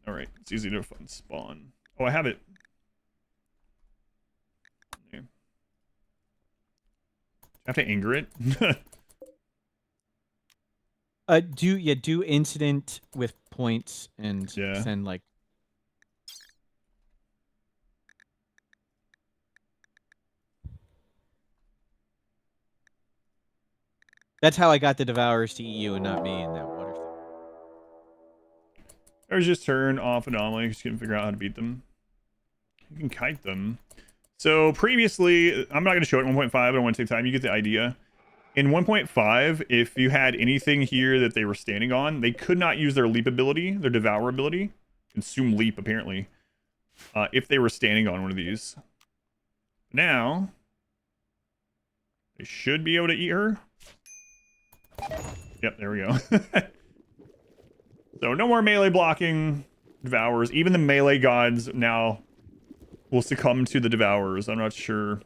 right, it's easy to find spawn. Oh, I have it. Yeah. I have to anger it. Do incident with points and Yeah. send like. That's how I got the Devourers to eat you and not me in that water thing. Or just turn off anomaly. Just couldn't figure out how to beat them. You can kite them. So previously, I'm not going to show it in 1.5. I don't want to take time. You get the idea. In 1.5, if you had anything here that they were standing on, they could not use their leap ability, their Devour ability. Consume leap, apparently. If they were standing on one of these. Now, they should be able to eat her. Yep, there we go. So no more melee blocking Devourers. Even the melee gods now will succumb to the Devourers. I'm not sure.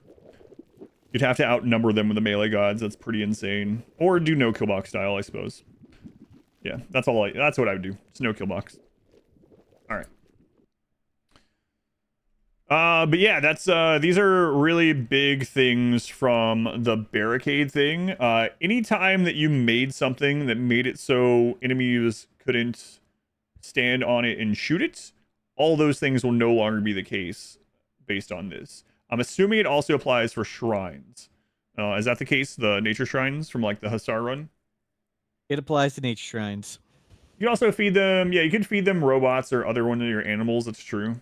You'd have to outnumber them with the melee gods. That's pretty insane. Or do no kill box style, I suppose. Yeah, that's what I would do. It's no kill box. All right. But yeah, that's these are really big things from the barricade thing. Anytime that you made something that made it so enemies couldn't stand on it and shoot it, all those things will no longer be the case based on this. I'm assuming it also applies for shrines. Is that the case? The nature shrines from like the Hussar run? It applies to nature shrines. You can also feed them. Yeah, you can feed them robots or other one of your animals. That's true.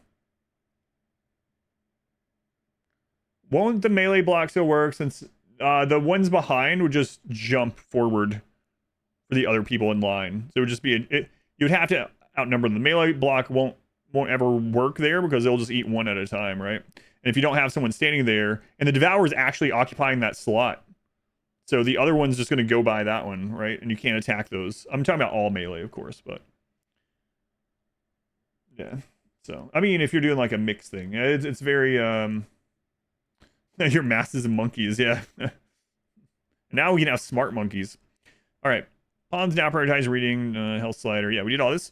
Won't the melee block still work since the ones behind would just jump forward for the other people in line? So it would just be you'd have to outnumber them. The melee block won't ever work there because they'll just eat one at a time, right? And if you don't have someone standing there, and the Devourer is actually occupying that slot, so the other one's just going to go by that one, right? And you can't attack those. I'm talking about all melee, of course, but yeah. So I mean, if you're doing like a mix thing, it's very your masses and monkeys, yeah. Now we can have smart monkeys. All right. Pawns now prioritize reading, health slider. Yeah, we did all this.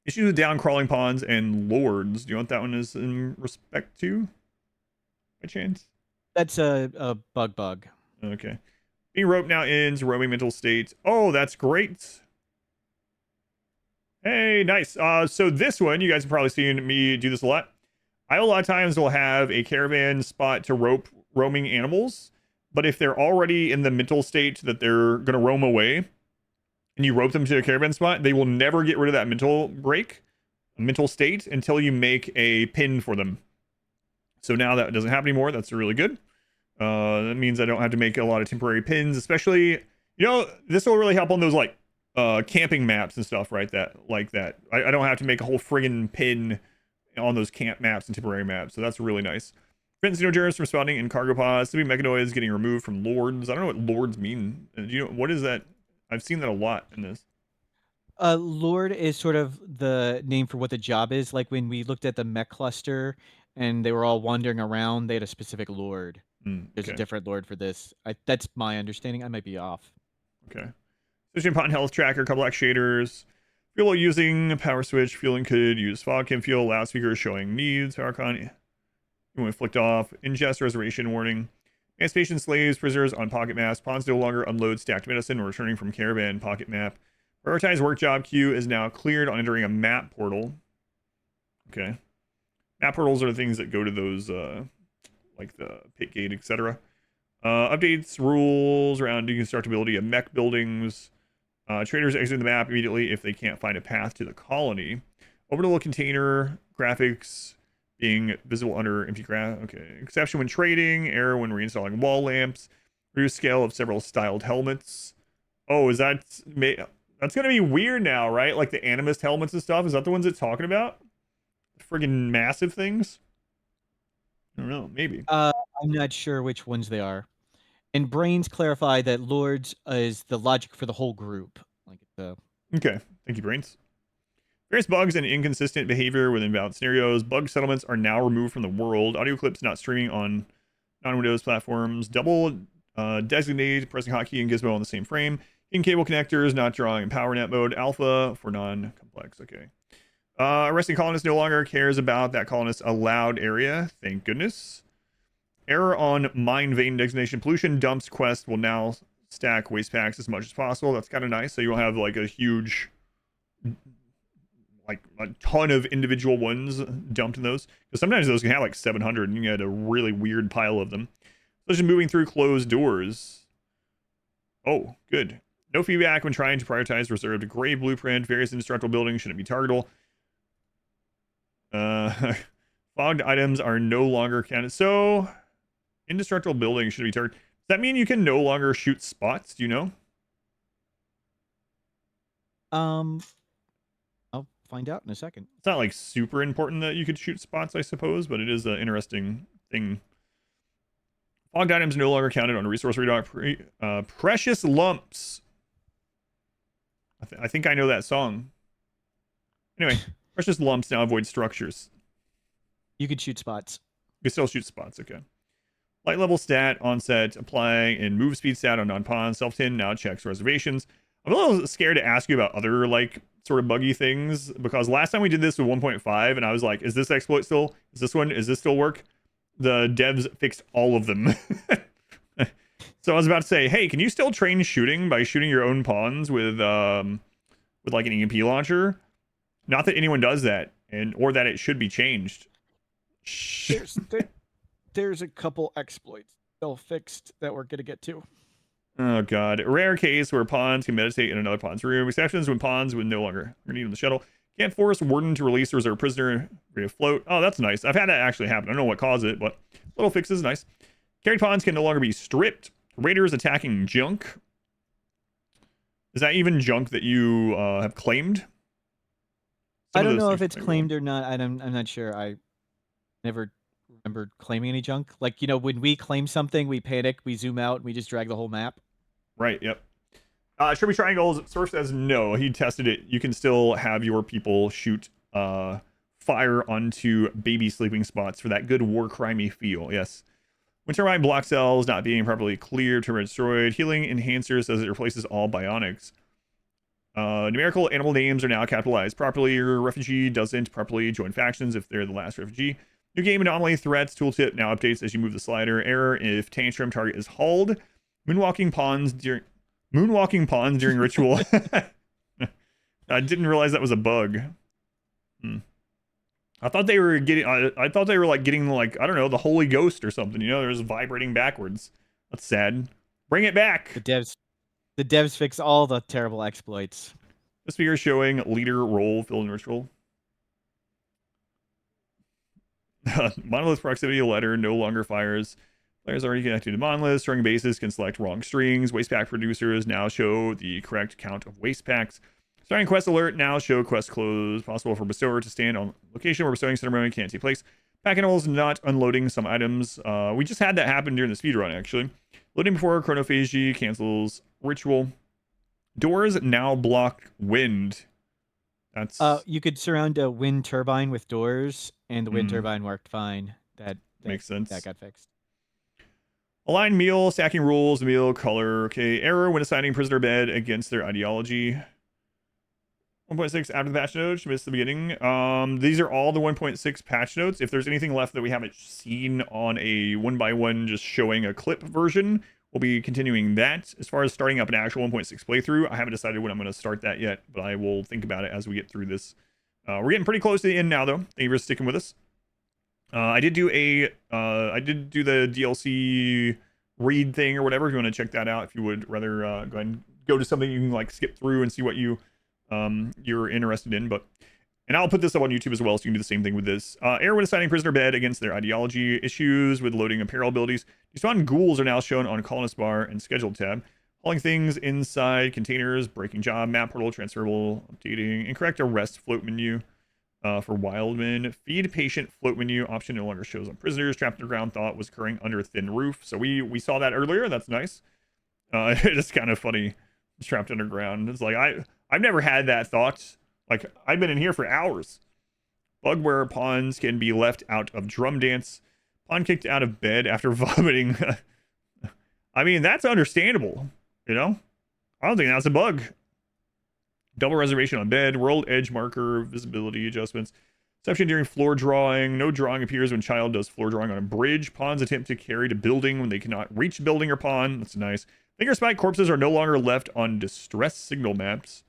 Issues with down crawling pawns and lords. Do you want that one as in respect to? By chance? That's a bug. Okay. Being roped now ends roaming mental state. Oh, that's great. Hey, nice. So this one, you guys have probably seen me do this a lot. I a lot of times will have a caravan spot to rope roaming animals, but if they're already in the mental state that they're going to roam away, and you rope them to a caravan spot, they will never get rid of that mental state until you make a pin for them. So now that doesn't happen anymore. That's really good. That means I don't have to make a lot of temporary pins, especially, you know, this will really help on those like camping maps and stuff, right? I don't have to make a whole friggin' pin on those camp maps and temporary maps, so that's really nice. Prevents xenogerms from spawning in cargo pods. To be mechanoids getting removed from lords. I don't know what lords mean. Do you know what is that? I've seen that a lot in this. Lord is sort of the name for what the job is. Like when we looked at the mech cluster and they were all wandering around, they had a specific lord. There's a different lord for this. That's my understanding. I might be off. Okay. Switching upon health tracker, couple X shaders. Fuel using power switch. Fueling could use fog cam fuel. Loudspeaker showing needs. Power con. You want to flicked off. Ingest reservation warning. Emancipation slaves, prisoners on pocket maps. Pawns no longer unload stacked medicine when returning from caravan pocket map. Prioritize work job queue is now cleared on entering a map portal. Okay. Map portals are the things that go to those, like the pit gate, etc. Updates rules around deconstructibility of mech buildings. Traders exit the map immediately if they can't find a path to the colony. Orbital container graphics being visible under empty graph. Okay. Exception when trading. Error when reinstalling wall lamps. Reduce scale of several styled helmets. Oh, is that... That's going to be weird now, right? Like the Animist helmets and stuff. Is that the ones it's talking about? Friggin' massive things? I don't know. Maybe. I'm not sure which ones they are. And Brrainz clarified that Lords is the logic for the whole group. Like the... Okay. Thank you, Brrainz. Various bugs and inconsistent behavior with invalid scenarios. Bug settlements are now removed from the world. Audio clips not streaming on non-Windows platforms. Double designate pressing hotkey and gizmo on the same frame. In cable connectors, not drawing in PowerNet mode. Alpha for non-complex. Okay. Arresting colonist no longer cares about that colonist's allowed area. Thank goodness. Error on mine vein designation. Pollution dumps quest will now stack waste packs as much as possible. That's kind of nice. So you don't have like a huge, like a ton of individual ones dumped in those. Because sometimes those can have like 700 and you get a really weird pile of them. So just moving through closed doors. Oh, good. No feedback when trying to prioritize reserved gray blueprint. Various indestructible buildings shouldn't be targetable. Fogged items are no longer counted. So, indestructible buildings should be targeted. Does that mean you can no longer shoot spots? Do you know? I'll find out in a second. It's not like super important that you could shoot spots, I suppose, but it is an interesting thing. Fogged items no longer counted on resource radar. Precious lumps. I think I know that song. Anyway, precious lumps now avoid structures. You could shoot spots. You can still shoot spots, okay. Light level stat, onset, applying, and move speed stat on non-pawn. Self-tin now checks reservations. I'm a little scared to ask you about other, like, sort of buggy things, because last time we did this with 1.5, and I was like, is this exploit still? Is this one? Is this still work? The devs fixed all of them. So I was about to say, hey, can you still train shooting by shooting your own pawns with like an EMP launcher? Not that anyone does that, or that it should be changed. There's a couple exploits still fixed that we're gonna get to. Oh god. A rare case where pawns can meditate in another pawn's room. Exceptions when pawns would no longer need on the shuttle. Can't force warden to release a reserve prisoner via float. Oh, that's nice. I've had that actually happen. I don't know what caused it, but little fix is nice. Carried pawns can no longer be stripped. Raiders attacking junk. Is that even junk that you have claimed? I don't know if it's claimed or not. I'm not sure. I never remembered claiming any junk. Like, you know, when we claim something, we panic, we zoom out, and we just drag the whole map. Right, yep. Sherby Triangles, Smurph says no. He tested it. You can still have your people shoot fire onto baby sleeping spots for that good war crimey feel. Yes. When turbine block cells not being properly cleared to destroyed. Healing Enhancer says it replaces all bionics. Numerical animal names are now capitalized properly. Your refugee doesn't properly join factions if they're the last refugee. New game anomaly threats tooltip now updates as you move the slider. Error if tantrum target is hauled. Moonwalking pawns during ritual. I didn't realize that was a bug. I thought they were getting. I thought they were like getting like, I don't know, the Holy Ghost or something. You know, there's vibrating backwards. That's sad. Bring it back. The devs fix all the terrible exploits. This figure showing leader role filled in ritual. Monolith proximity letter no longer fires. Players already connected to monoliths. String bases can select wrong strings. Waste pack producers now show the correct count of waste packs. Starting quest alert now show quest close. Possible for bestower to stand on location where bestowing ceremony can't take place. Pack animals not unloading some items. We just had that happen during the speedrun actually. Loading before chronophagy cancels ritual. Doors now block wind. That's you could surround a wind turbine with doors, and the wind turbine worked fine. That makes sense. That got fixed. Align meal, stacking rules, meal, color. Okay, error when assigning prisoner bed against their ideology. 1.6 after the patch notes, missed the beginning. These are all the 1.6 patch notes. If there's anything left that we haven't seen on a one-by-one just showing a clip version, we'll be continuing that. As far as starting up an actual 1.6 playthrough, I haven't decided when I'm going to start that yet, but I will think about it as we get through this. We're getting pretty close to the end now, though. Thank you for sticking with us. I did do the DLC read thing or whatever. If you want to check that out, if you would rather go ahead and go to something you can like skip through and see what you're interested in. But and I'll put this up on YouTube as well, so you can do the same thing with this. Everyone assigning prisoner bed against their ideology, issues with loading apparel abilities. Despawn ghouls are now shown on colonist bar and scheduled tab. Hauling things inside containers, breaking job, map portal, transferable, updating, incorrect arrest float menu. For Wildman, feed patient float menu option no longer shows on prisoners. Trapped underground thought was occurring under thin roof. So we saw that earlier. That's nice. It's kind of funny. Trapped underground. It's like I've never had that thought. Like I've been in here for hours. Bugware pawns can be left out of drum dance. Pawn kicked out of bed after vomiting. I mean, that's understandable. You know, I don't think that's a bug. Double reservation on bed, world edge marker, visibility adjustments. Exception during floor drawing. No drawing appears when child does floor drawing on a bridge. Pawns attempt to carry to building when they cannot reach building or pawn. That's nice. Finger spike corpses are no longer left on distress signal maps.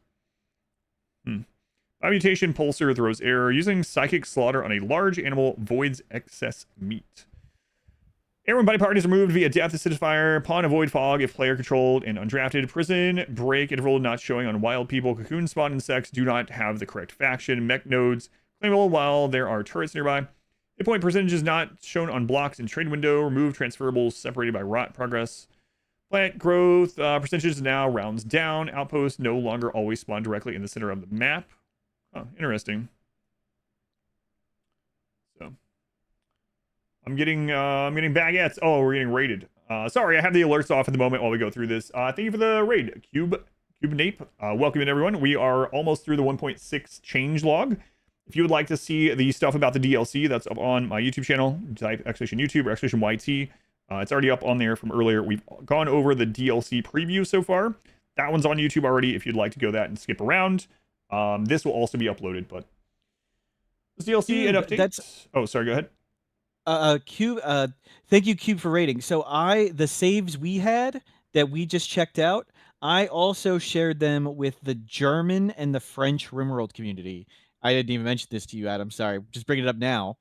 By mutation, pulsar throws error. Using psychic slaughter on a large animal voids excess meat. Everyone body part is removed via death acidifier. Pawn avoid fog if player controlled and undrafted. Prison break interval not showing on wild people. Cocoon spawn insects do not have the correct faction. Mech nodes claimable while there are turrets nearby. Hit point percentages not shown on blocks in trade window. Remove transferables separated by rot progress. Plant growth percentages now rounds down. Outposts no longer always spawn directly in the center of the map. Oh, interesting. So. I'm getting baguettes. Oh, we're getting raided. Sorry, I have the alerts off at the moment while we go through this. Thank you for the raid, Cube Nape. Welcome in, everyone. We are almost through the 1.6 change log. If you would like to see the stuff about the DLC, that's up on my YouTube channel. Type !YouTube or !YT. It's already up on there from earlier. We've gone over the DLC preview so far. That one's on YouTube already if you'd like to go that and skip around. This will also be uploaded, but this DLC and updates. Oh, sorry, go ahead. Cube, thank you, Cube, for rating. So the saves we had that we just checked out, I also shared them with the German and the French RimWorld community. I didn't even mention this to you, Adam. Sorry, just bringing it up now.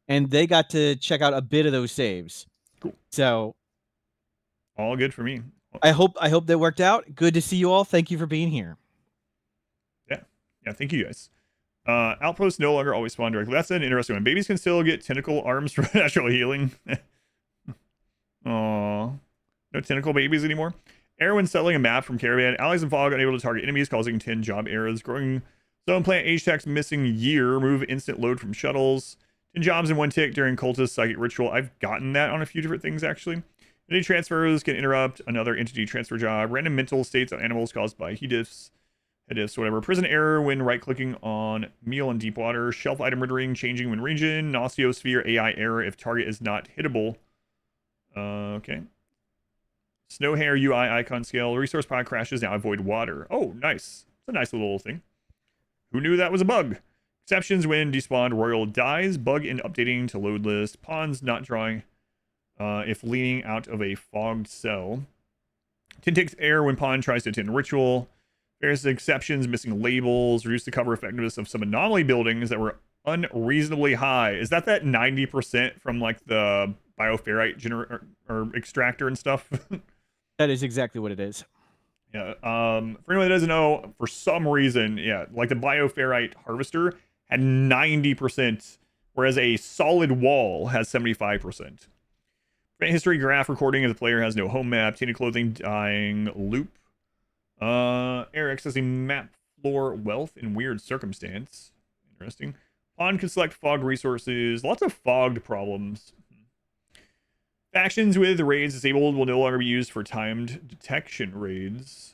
And they got to check out a bit of those saves. Cool. So all good for me. I hope that worked out. Good to see you all. Thank you for being here. Yeah, thank you guys. Outposts no longer always spawn directly. That's an interesting one. Babies can still get tentacle arms for natural healing. Aww. No tentacle babies anymore. Erwin settling a map from Caravan. Allies and fog unable to target enemies, causing 10 job errors. Growing zone plant age tax missing year. Move instant load from shuttles. 10 jobs in 1 tick during cultist psychic ritual. I've gotten that on a few different things, actually. Entity transfers can interrupt another entity transfer job. Random mental states on animals caused by heat diffs. Whatever. Prison error when right-clicking on meal in deep water. Shelf item rendering changing when region. Nauseosphere AI error if target is not hittable. Okay. Snow hair UI icon scale. Resource pod crashes now avoid water. Oh, nice. It's a nice little thing. Who knew that was a bug? Exceptions when despawned royal dies. Bug in updating to load list. Pawns not drawing if leaning out of a fogged cell. Tin takes error when pawn tries to attend ritual. Various exceptions, missing labels, reduce the cover effectiveness of some anomaly buildings that were unreasonably high. Is that 90% from like the bioferrite or extractor and stuff? That is exactly what it is. Yeah. For anyone that doesn't know, for some reason, yeah, like the bioferrite harvester had 90%, whereas a solid wall has 75%. History graph recording if the player has no home map, tainted clothing, dying, loop. Air accessing map floor wealth in weird circumstance. Interesting. Pawn can select fog resources. Lots of fogged problems. Factions with raids disabled will no longer be used for timed detection raids.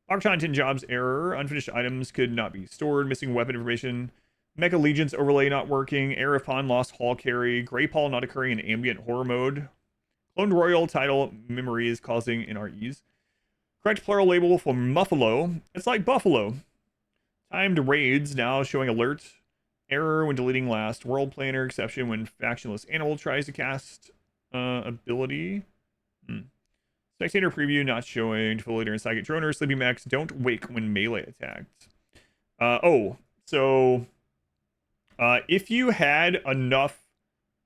Archon 10 jobs error. Unfinished items could not be stored. Missing weapon information. Mech Allegiance overlay not working. Error if pawn lost hall carry. Grey Paul not occurring in ambient horror mode. Cloned royal title memories causing NREs. Correct plural label for Muffalo. It's like buffalo. Timed raids now showing alert. Error when deleting last. World planner exception when factionless animal tries to cast ability. Spectator preview not showing. Defoliator and psychic droner. Sleepy mechs don't wake when melee attacked. So If you had enough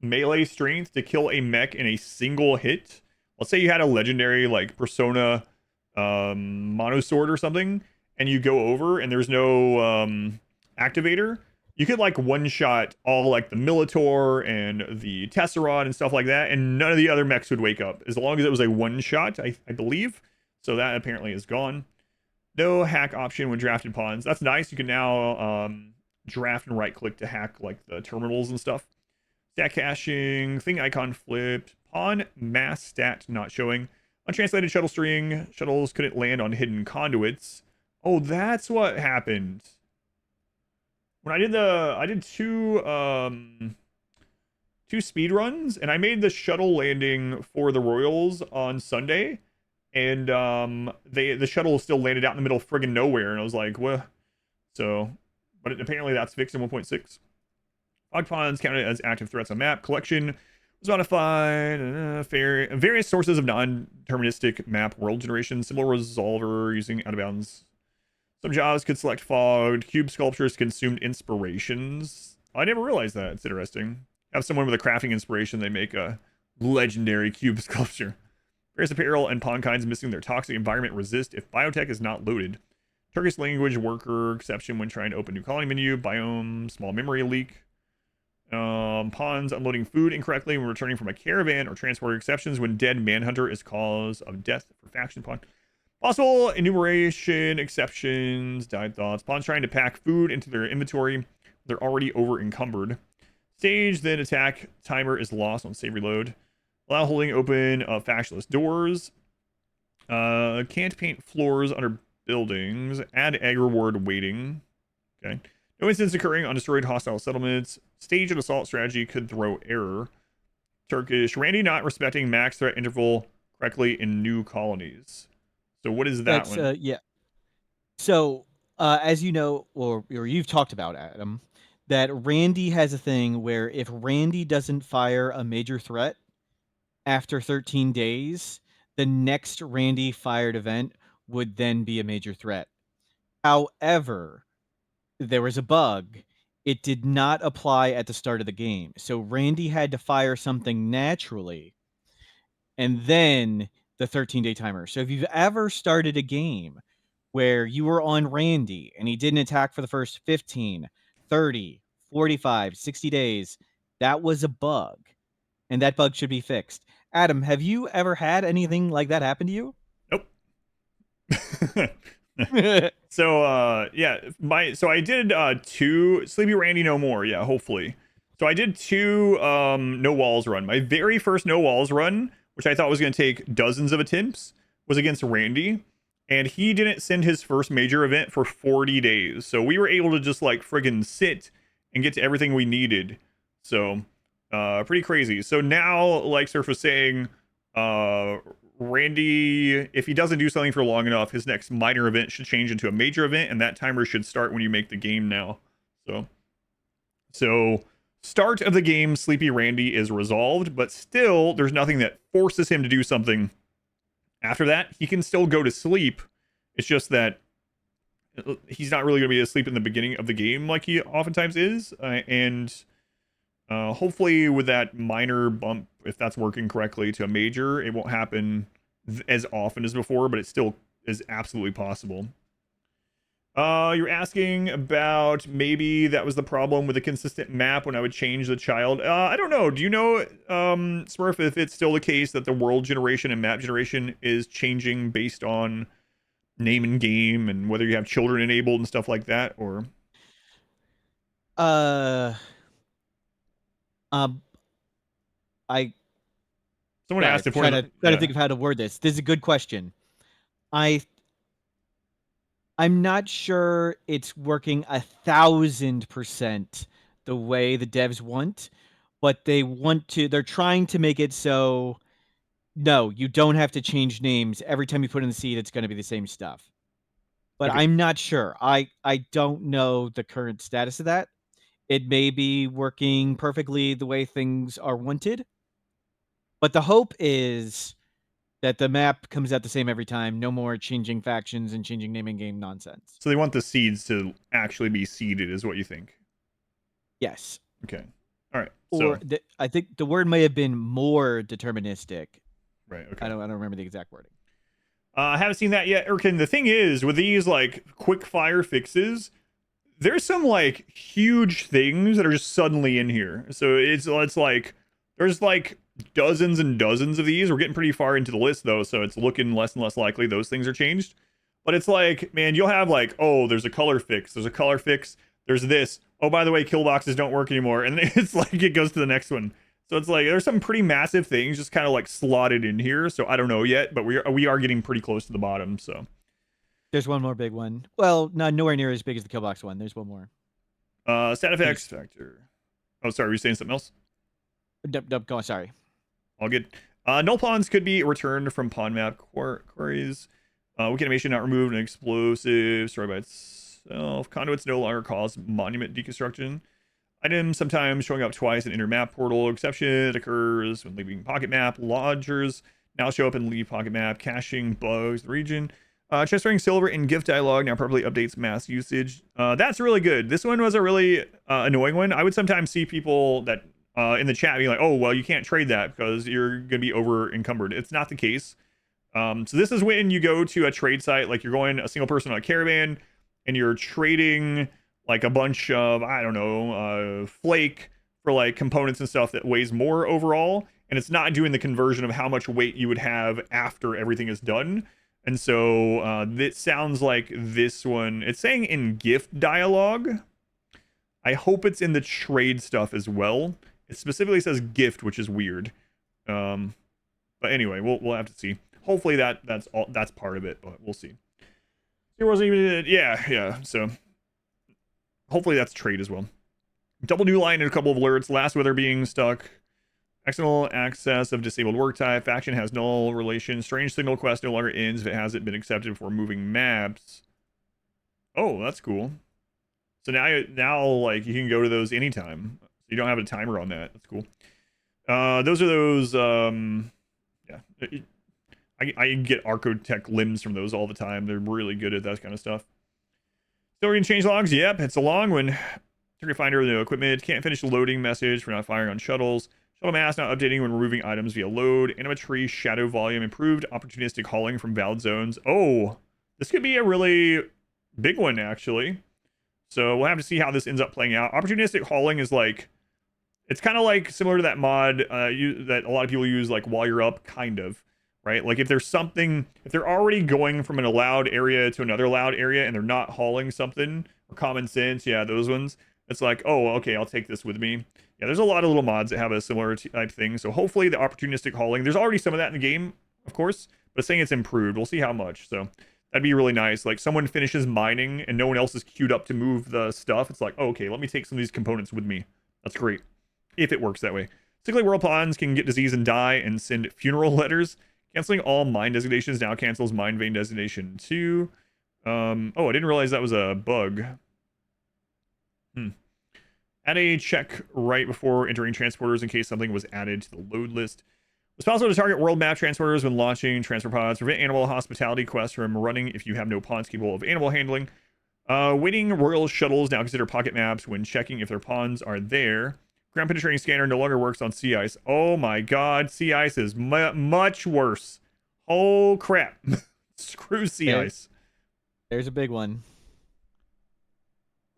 melee strength to kill a mech in a single hit, let's say you had a legendary like Persona Monosword or something, and you go over and there's no activator, you could like one shot all like the Militor and the Tesseract and stuff like that, and none of the other mechs would wake up as long as it was a one shot, I believe. So that apparently is gone. No hack option when drafted pawns. That's nice. You can now draft and right click to hack like the terminals and stuff. Stat caching, thing icon flipped, pawn mass stat not showing. Untranslated shuttle string, shuttles couldn't land on hidden conduits. Oh, that's what happened. When I did two speed runs, and I made the shuttle landing for the Royals on Sunday, and the shuttle still landed out in the middle of friggin' nowhere, and I was like, well, so, but apparently that's fixed in 1.6. Fog pawns counted as active threats on map. Collection was modified. Various sources of non-deterministic map world generation. Symbol resolver using out of bounds. Some jobs could select fogged. Cube sculptures consumed inspirations. I never realized that. It's interesting. Have someone with a crafting inspiration, they make a legendary cube sculpture. Various apparel and pawn kinds missing their toxic environment resist if biotech is not loaded. Turkish language worker exception when trying to open new colony menu. Biome small memory leak. Pawns unloading food incorrectly when returning from a caravan or transporter exceptions when dead manhunter is cause of death for faction pawn. Possible enumeration exceptions, died thoughts. Pawns trying to pack food into their inventory. They're already over encumbered. Stage, then attack timer is lost on save reload. Allow holding open factionless doors. Can't paint floors under buildings. Add egg reward waiting. Okay. No incidents occurring on destroyed hostile settlements. Stage and assault strategy could throw error. Turkish. Randy not respecting max threat interval correctly in new colonies. So what is that one? Yeah. So as you know, or you've talked about, Adam, that Randy has a thing where if Randy doesn't fire a major threat after 13 days, the next Randy fired event would then be a major threat. However, there was a bug. It did not apply at the start of the game. So Randy had to fire something naturally and then the 13-day timer. So if you've ever started a game where you were on Randy and he didn't attack for the first 15, 30, 45, 60 days, that was a bug. And that bug should be fixed. Adam, have you ever had anything like that happen to you? Nope. So yeah, so I did two Sleepy Randy No More, yeah, hopefully. So I did two no walls run. My very first no walls run, which I thought was gonna take dozens of attempts, was against Randy. And he didn't send his first major event for 40 days. So we were able to just like friggin' sit and get to everything we needed. So pretty crazy. So now, like Surf was saying, Randy, if he doesn't do something for long enough, his next minor event should change into a major event, and that timer should start when you make the game now. So start of the game, Sleepy Randy is resolved, but still, there's nothing that forces him to do something. After that, he can still go to sleep. It's just that he's not really going to be asleep in the beginning of the game like he oftentimes is, and hopefully with that minor bump, if that's working correctly, to a major, it won't happen as often as before, but it still is absolutely possible. You're asking about maybe that was the problem with a consistent map when I would change the child. I don't know. Do you know, Smurf, if it's still the case that the world generation and map generation is changing based on name and game and whether you have children enabled and stuff like that, or? Someone asked if trying to think of how to word this. This is a good question. I'm not sure it's working 1,000% the way the devs want, but they're trying to make it so no, you don't have to change names every time you put in the seed. It's going to be the same stuff. But Okay. I'm not sure. I don't know the current status of that. It may be working perfectly the way things are wanted, but the hope is that the map comes out the same every time. No more changing factions and changing naming game nonsense. So they want the seeds to actually be seeded, is what you think? Yes. Okay. All right. Or So I think the word may have been more deterministic. right. Okay. I don't remember the exact wording. I haven't seen that yet. Erkin, the thing is, with these like quick fire fixes, there's some like huge things that are just suddenly in here. So it's like there's like dozens and dozens of these. We're getting pretty far into the list though, so it's looking less and less likely those things are changed. But it's like, man, you'll have like, oh, there's a color fix, there's a color fix, there's this. Oh, by the way, KILLBOXes don't work anymore, and it's like it goes to the next one. So it's like there's some pretty massive things just kind of like slotted in here. So I don't know yet, but we are getting pretty close to the bottom. So there's one more big one. Well, not nowhere near as big as the KILLBOX one. There's one more. Stat effects factor. Oh, sorry, were you saying something else? Go on, sorry. All good. Null pawns could be returned from pawn map queries. Weak animation not removed. An explosive destroyed by itself. Conduits no longer cause monument deconstruction. Items sometimes showing up twice in inner map portal. Exception occurs when leaving pocket map. Lodgers now show up in leave pocket map. Caching bugs the region. Transferring silver in gift dialogue now properly updates mass usage. That's really good. This one was a really annoying one. I would sometimes see people that in the chat being like, oh, well, you can't trade that because you're going to be over encumbered. It's not the case. So this is when you go to a trade site, like you're going a single person on a caravan and you're trading like a bunch of, I don't know, flake for like components and stuff that weighs more overall. And it's not doing the conversion of how much weight you would have after everything is done. And so it sounds like this one, it's saying in gift dialogue. I hope it's in the trade stuff as well. It specifically says gift, which is weird. But anyway, we'll have to see. Hopefully that's part of it, but we'll see. There wasn't even yeah. So hopefully that's trade as well. Double new line and a couple of alerts. Last weather being stuck. External access of disabled work type. Faction has null relation. Strange signal quest no longer ends if it hasn't been accepted for moving maps. Oh, that's cool. So now like you can go to those anytime. You don't have a timer on that. That's cool. Those are those. Yeah, I get Archotech limbs from those all the time. They're really good at that kind of stuff. Still reading change logs. Yep, it's a long one. Trigger finder, no equipment. Can't finish the loading message for not firing on shuttles. Shuttle mass not updating when removing items via load. Animatree shadow volume improved. Opportunistic hauling from valid zones. Oh, this could be a really big one actually. So we'll have to see how this ends up playing out. Opportunistic hauling is like, it's kind of like similar to that mod that a lot of people use like while you're up, kind of, right? Like if there's something, if they're already going from an allowed area to another allowed area and they're not hauling something, or common sense, yeah, those ones, it's like, oh, okay, I'll take this with me. Yeah, there's a lot of little mods that have a similar type thing. So hopefully the opportunistic hauling, there's already some of that in the game, of course, but it's saying it's improved. We'll see how much. So that'd be really nice. Like someone finishes mining and no one else is queued up to move the stuff. It's like, oh, okay, let me take some of these components with me. That's great. If it works that way. Sickly world pawns can get disease and die and send funeral letters. Canceling all mine designations now cancels mine vein designation too. Oh, I didn't realize that was a bug. Add a check right before entering transporters in case something was added to the load list. It's possible to target world map transporters when launching transfer pods. Prevent animal hospitality quests from running if you have no pawns capable of animal handling. Waiting royal shuttles now consider pocket maps when checking if their pawns are there. Ground penetrating scanner no longer works on sea ice. Oh my god, sea ice is much worse. Oh crap. Screw sea ice. There's a big one.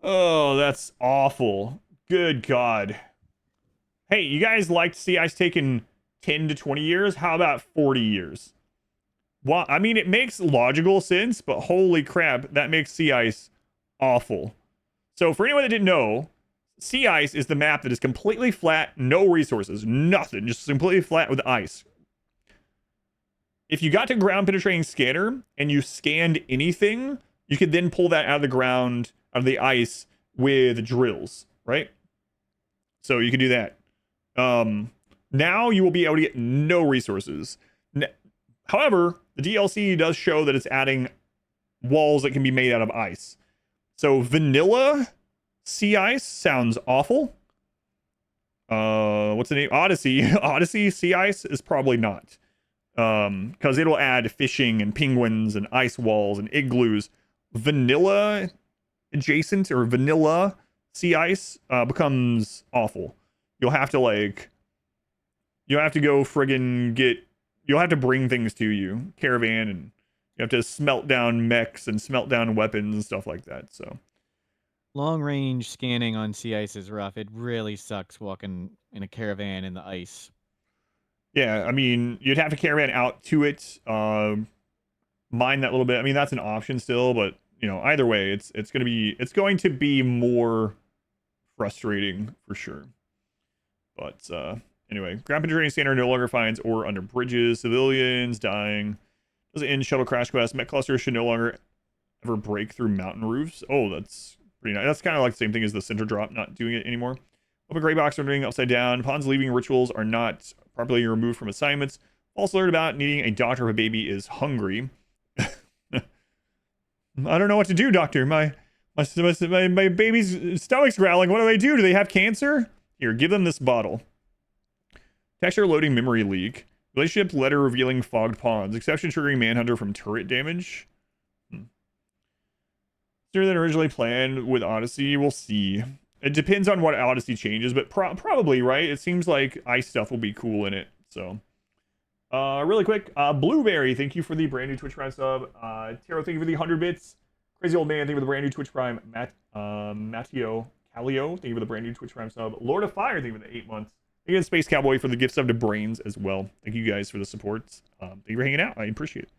Oh, that's awful. Good god. Hey, you guys liked sea ice taking 10 to 20 years? How about 40 years? Well, I mean, it makes logical sense, but holy crap, that makes sea ice awful. So for anyone that didn't know, sea ice is the map that is completely flat, no resources, nothing, just completely flat with ice. If you got to ground penetrating scanner and you scanned anything, you could then pull that out of the ground, out of the ice with drills, right? So you can do that. Now you will be able to get no resources. However, the DLC does show that it's adding walls that can be made out of ice. So vanilla sea ice sounds awful. What's the name? Odyssey. Odyssey sea ice is probably not. Because it'll add fishing and penguins and ice walls and igloos. Vanilla adjacent or vanilla sea ice becomes awful. You'll have to like, you'll have to go friggin' you'll have to bring things to you, caravan, and you have to smelt down mechs and smelt down weapons and stuff like that. So Long range scanning on sea ice is rough. It really sucks walking in a caravan in the ice. yeah, I mean, you'd have to caravan out to it, mine that little bit. I mean, that's an option still, but you know, either way, it's going to be more frustrating for sure. But anyway, ground penetrating scanner no longer finds ore under bridges. Civilians dying. Doesn't end shuttle crash quest. Mech clusters should no longer ever break through mountain roofs. Oh, that's pretty nice. That's kind of like the same thing as the center drop, not doing it anymore. Open gray box running upside down. Pawns leaving rituals are not properly removed from assignments. False alert about needing a doctor if a baby is hungry. I don't know what to do, doctor. My baby's stomach's growling. What do I do? Do they have cancer? Here, give them this bottle. Texture loading memory leak. Relationship letter revealing fogged pawns. Exception triggering manhunter from turret damage. Sooner than originally planned with Odyssey. We'll see. It depends on what Odyssey changes, but probably, right? It seems like ice stuff will be cool in it. So, really quick, Blueberry, thank you for the brand new Twitch Prime sub. Taro, thank you for the 100 bits. Crazy Old Man, thank you for the brand new Twitch Prime. Matteo Calio, thank you for the brand new Twitch Prime sub. Lord of Fire, thank you for the 8 months. Thank you, Space Cowboy, for the gift sub to Brrainz as well. Thank you guys for the support. Thank you for hanging out. I appreciate it.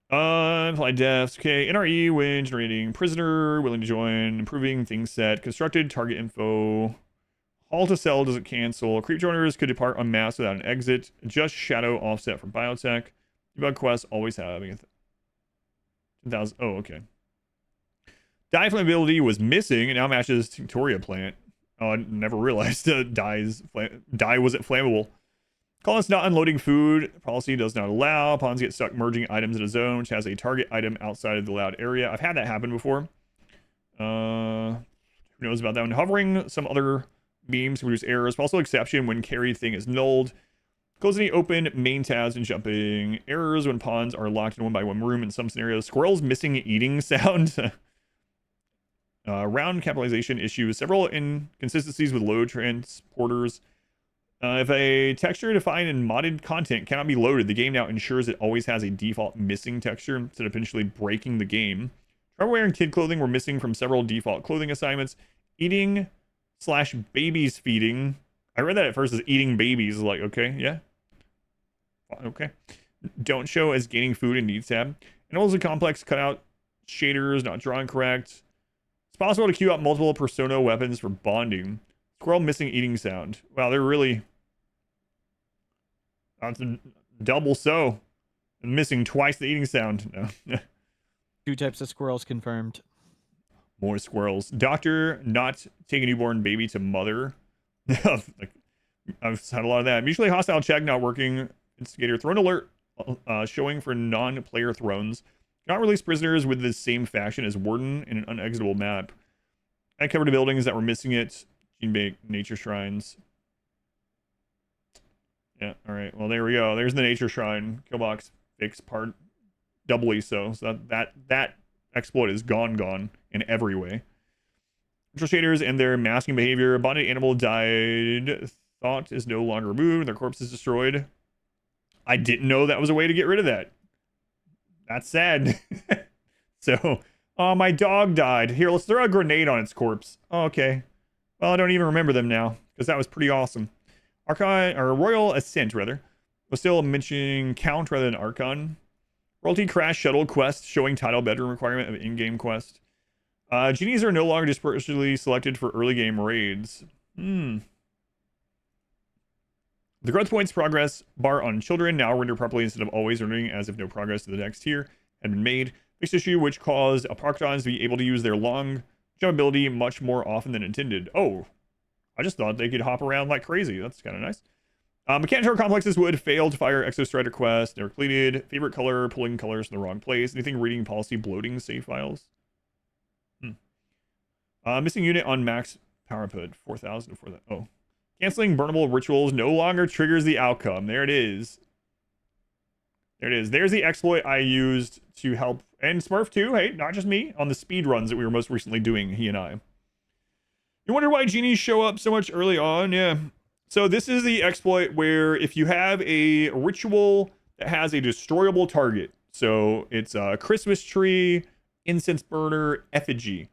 Flight deaths. Okay. NRE, win, generating prisoner, willing to join, improving things set, constructed, target info. Haul to sell doesn't cancel. Creep joiners could depart en masse without an exit. Just shadow offset from biotech. Debug quests always having 10,000. Oh, okay. Dye flammability was missing and now matches Tinctoria plant. Oh, I never realized dye wasn't flammable. Colonists not unloading food. Policy does not allow. Pawns get stuck merging items in a zone which has a target item outside of the allowed area. I've had that happen before. Who knows about that one? Hovering some other beams to reduce errors. Also exception when carried thing is nulled. Closing the open main tabs and jumping. Errors when pawns are locked in one by one room in some scenarios. Squirrels missing eating sound. Round capitalization issues. Several inconsistencies with load transporters. If a texture defined in modded content cannot be loaded, the game now ensures it always has a default missing texture instead of potentially breaking the game. Travel wearing kid clothing were missing from several default clothing assignments. Eating / babies feeding. I read that at first as eating babies. Like, okay, yeah. Okay. Don't show as gaining food in needs tab. And also complex cutout shaders not drawn correct. It's possible to queue up multiple persona weapons for bonding. Squirrel missing eating sound. Wow, they're really... That's a double so. Missing twice the eating sound. No. 2 types of squirrels confirmed. More squirrels. Doctor not take a newborn baby to mother. I've had a lot of that. Mutually hostile check not working. Instigator throne alert showing for non-player thrones. Not release prisoners with the same faction as Warden in an unexitable map. I covered the buildings that were missing it. Gene Bake, Nature Shrines. Yeah, alright. Well, there we go. There's the Nature Shrine. KILLBOX fix part doubly so. So that exploit is gone in every way. Control shaders and their masking behavior. Bonded animal died. Thought is no longer removed. Their corpse is destroyed. I didn't know that was a way to get rid of that. That's sad. So, oh, my dog died. Here, let's throw a grenade on its corpse. Oh, okay. Well, I don't even remember them now, because that was pretty awesome. Archon, or Royal Ascent, rather, was still mentioning Count rather than Archon. Royalty Crash Shuttle Quest, showing title bedroom requirement of in-game quest. Genies are no longer dispersively selected for early game raids. The growth points progress bar on children now render properly instead of always rendering as if no progress to the next tier had been made. Fixed issue which caused Archons to be able to use their long jump ability much more often than intended. Oh, I just thought they could hop around like crazy. That's kind of nice. Mechanical complexes would fail to fire Exostrider quest. Never completed. Favorite color, pulling colors in the wrong place. Anything reading policy, bloating save files. Missing unit on max power output. 4,000 before that. Oh. Canceling burnable rituals no longer triggers the outcome. There it is. There it is. There's the exploit I used to help. And Smurph too. Hey, not just me. On the speed runs that we were most recently doing, he and I. You wonder why genies show up so much early on? Yeah. So this is the exploit where if you have a ritual that has a destroyable target, so it's a Christmas tree, incense burner, effigy.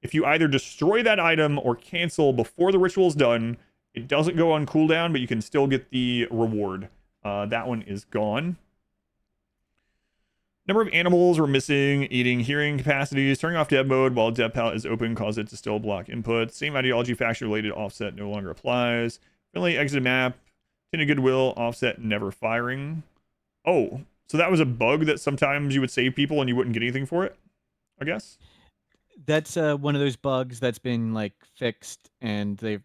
If you either destroy that item or cancel before the ritual is done, it doesn't go on cooldown, but you can still get the reward. That one is gone. Number of animals were missing, eating, hearing capacities, turning off dev mode while dev palette is open cause it to still block input. Same ideology faction related offset no longer applies. Friendly exit map, tinted goodwill, offset never firing. Oh, so that was a bug that sometimes you would save people and you wouldn't get anything for it, I guess? That's one of those bugs that's been like fixed, and they've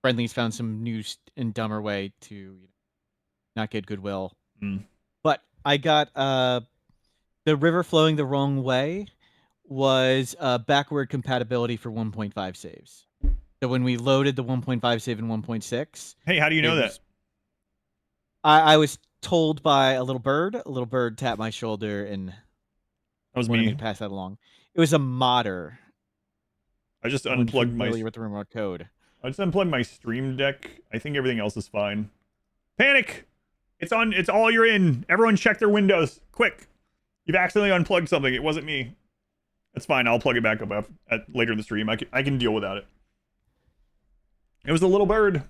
friendlies found some new and dumber way to not get goodwill. But I got the river flowing the wrong way was backward compatibility for 1.5 saves. So when we loaded the 1.5 save in 1.6, hey, how do you know that? I was told by a little bird. A little bird tapped my shoulder and that was wanted me. me to pass that along. It was a modder. I just unplugged my with the RimWorld code. I just unplugged my stream deck. I think everything else is fine. Panic! It's on. It's all you're in. Everyone check their windows. Quick. You've accidentally unplugged something. It wasn't me. That's fine. I'll plug it back up later in the stream. I can deal without it. It was the little bird.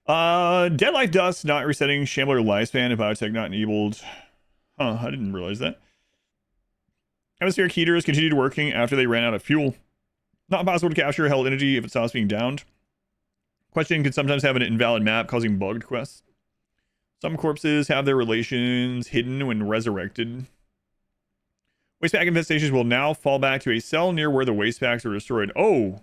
Deadlife dust not resetting Shambler lifespan and biotech not enabled. Huh, I didn't realize that. Atmospheric heaters continued working after they ran out of fuel. Not possible to capture held energy if it stops being downed. Questioning can sometimes have an invalid map causing bugged quests. Some corpses have their relations hidden when resurrected. Waste pack infestations will now fall back to a cell near where the waste packs are destroyed. Oh.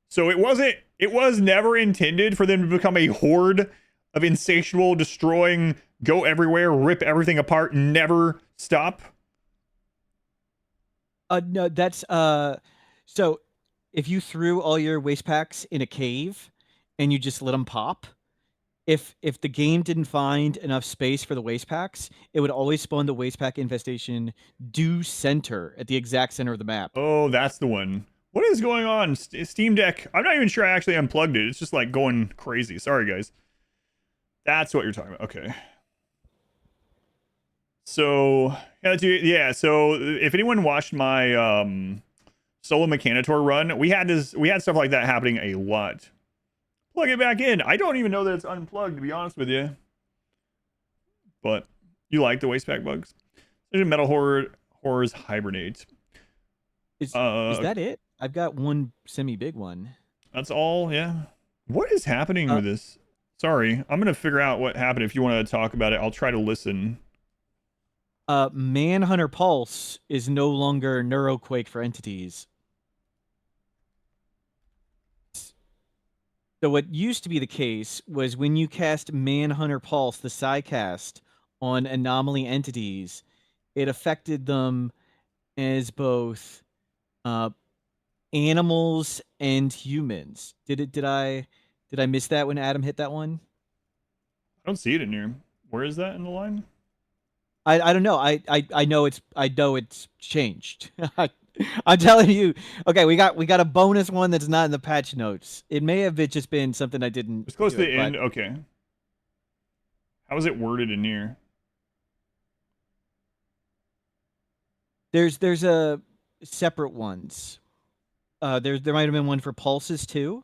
So it was never intended for them to become a horde of insatiable, destroying, go everywhere, rip everything apart, never stop? No, that's so if you threw all your waste packs in a cave and you just let them pop, if the game didn't find enough space for the waste packs, it would always spawn the waste pack infestation due center at the exact center of the map. Oh, that's the one. What is going on? Steam Deck. I'm not even sure I actually unplugged it. It's just like going crazy. Sorry, guys. That's what you're talking about. Okay. So, yeah, so if anyone watched my solo Mechanitor run, we had stuff like that happening a lot. Plug it back in. I don't even know that it's unplugged, to be honest with you. But you like the waste pack bugs. Metal horrors hibernate. Is that it? I've got one semi-big one. That's all, yeah. What is happening with this? Sorry, I'm going to figure out what happened. If you want to talk about it, I'll try to listen. Manhunter Pulse is no longer Neuroquake for entities. So what used to be the case was when you cast Manhunter Pulse, the sidecast, on anomaly entities, it affected them as both animals and humans. Did I miss that when Adam hit that one? I don't see it in here. Where is that in the line? I don't know. I know it's changed. I'm telling you. Okay, we got a bonus one that's not in the patch notes. It may have just been something I didn't. It's close to the end. Okay. How is it worded in here? There's a separate ones. There might have been one for pulses too.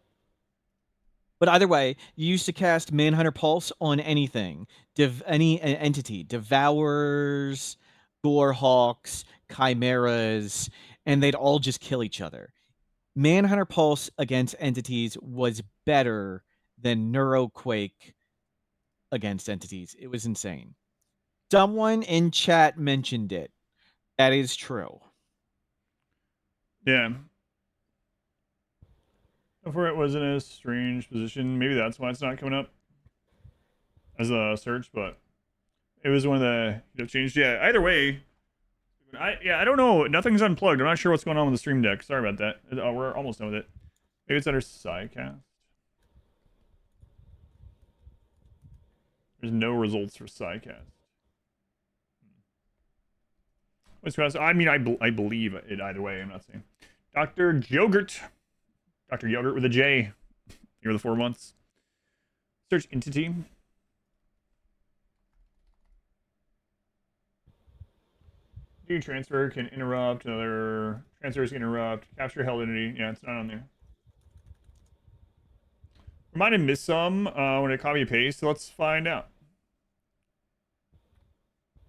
But either way, you used to cast Manhunter Pulse on anything, any entity, Devourers, Gorehawks, Chimeras, and they'd all just kill each other. Manhunter Pulse against entities was better than Neuroquake against entities. It was insane. Someone in chat mentioned it. That is true. Yeah. Before it was in a strange position. Maybe that's why it's not coming up as a search, but it was one of the changed. Yeah, either way, I don't know. Nothing's unplugged. I'm not sure what's going on with the stream deck. Sorry about that. We're almost done with it. Maybe it's under sidecast. There's no results for sidecast. I mean, I believe it either way. I'm not saying. Dr. Yogurt. Dr. Yogurt with a J. Here are the 4 months. Search entity. Do transfer can interrupt. Another transfers can interrupt. Capture held entity. Yeah, it's not on there. We might have missed some when it copy paste, so let's find out.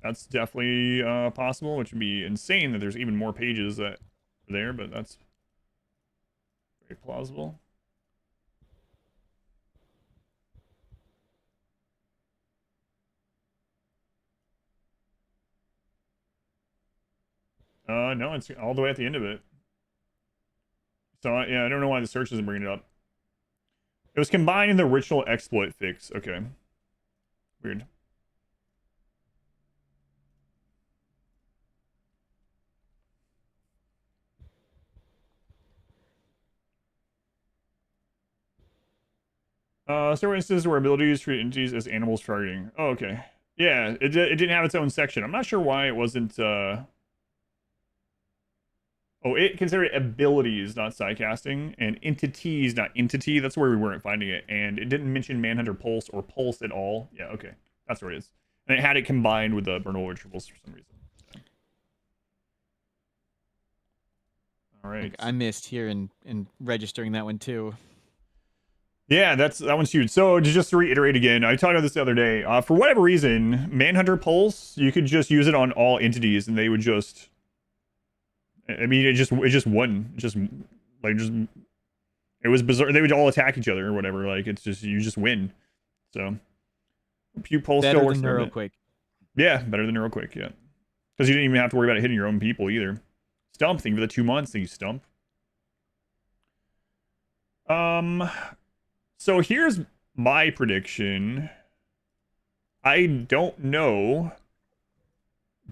That's definitely possible, which would be insane that there's even more pages that are there, but that's very plausible. No, it's all the way at the end of it. So, yeah, I don't know why the search isn't bringing it up. It was combined in the ritual exploit fix. Okay. Weird. Several instances where abilities treat entities as animals targeting. Oh, okay. Yeah, it didn't have its own section. I'm not sure why it wasn't, Oh, it considered abilities, not sidecasting, and entities, not entity. That's where we weren't finding it. And it didn't mention Manhunter Pulse or Pulse at all. Yeah, okay. That's where it is. And it had it combined with the Burnable Rituals for some reason. So. All right. I missed here in registering that one too. Yeah, that one's huge. So just to reiterate again, I talked about this the other day. For whatever reason, Manhunter Pulse, you could just use it on all entities, and they would just. I mean, it just won. It was bizarre. They would all attack each other or whatever. Like it's just you just win. So Pew Pulse still works. Better than Neuroquake. Yeah, better than Neuroquake. Yeah, because you didn't even have to worry about it hitting your own people either. Stump. Think for the 2 months. Think you Stump. So here's my prediction. I don't know,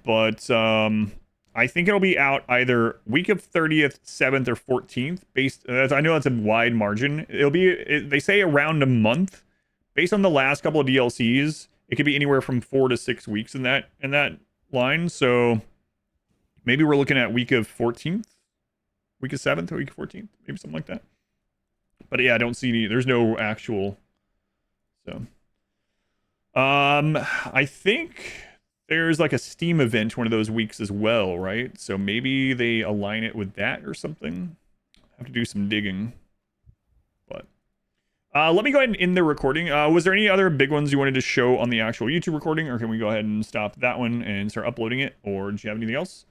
but I think it'll be out either week of 30th, 7th, or 14th. I know that's a wide margin. They say around a month. Based on the last couple of DLCs, it could be anywhere from 4 to 6 weeks in that line. So maybe we're looking at week of 14th, week of 7th, or week of 14th, maybe something like that. But yeah, I don't see any. There's no actual. So, I think there's like a Steam event one of those weeks as well, right? So maybe they align it with that or something. Have to do some digging. But let me go ahead and end the recording. Was there any other big ones you wanted to show on the actual YouTube recording, or can we go ahead and stop that one and start uploading it? Or do you have anything else?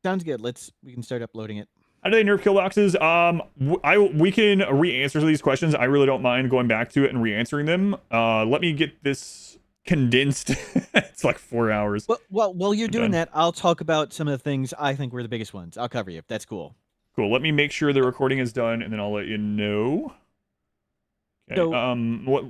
Sounds good. We can start uploading it. How do they nerf KILLBOXes? We can re-answer these questions. I really don't mind going back to it and re-answering them. Let me get this condensed. It's like 4 hours. Well, while you're doing that, I'll talk about some of the things I think were the biggest ones. I'll cover you. That's cool. Cool. Let me make sure the recording is done, and then I'll let you know. Okay. So,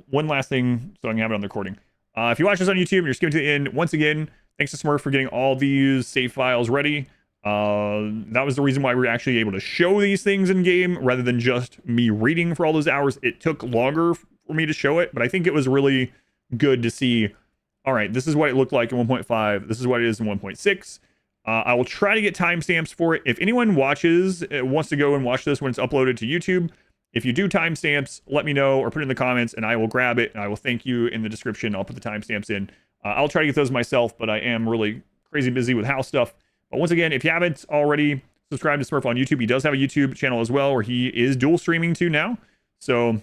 one last thing, so I can have it on the recording. If you watch this on YouTube and you're skipping to the end, once again, thanks to Smurph for getting all these save files ready. That was the reason why we were actually able to show these things in game rather than just me reading for all those hours. It took longer for me to show it, but I think it was really good to see. All right, this is what it looked like in 1.5. This is what it is in 1.6. I will try to get timestamps for it. If anyone wants to go and watch this when it's uploaded to YouTube, if you do timestamps, let me know or put it in the comments and I will grab it and I will thank you in the description. I'll put the timestamps in. I'll try to get those myself, but I am really crazy busy with house stuff. But once again, if you haven't already subscribed to Smurph on YouTube, he does have a YouTube channel as well where he is dual streaming too now. So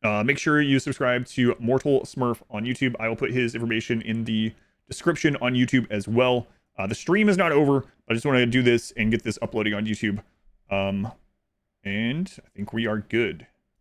make sure you subscribe to Mortal Smurph on YouTube. I will put his information in the description on YouTube as well. The stream is not over. I just want to do this and get this uploading on YouTube. And I think we are good.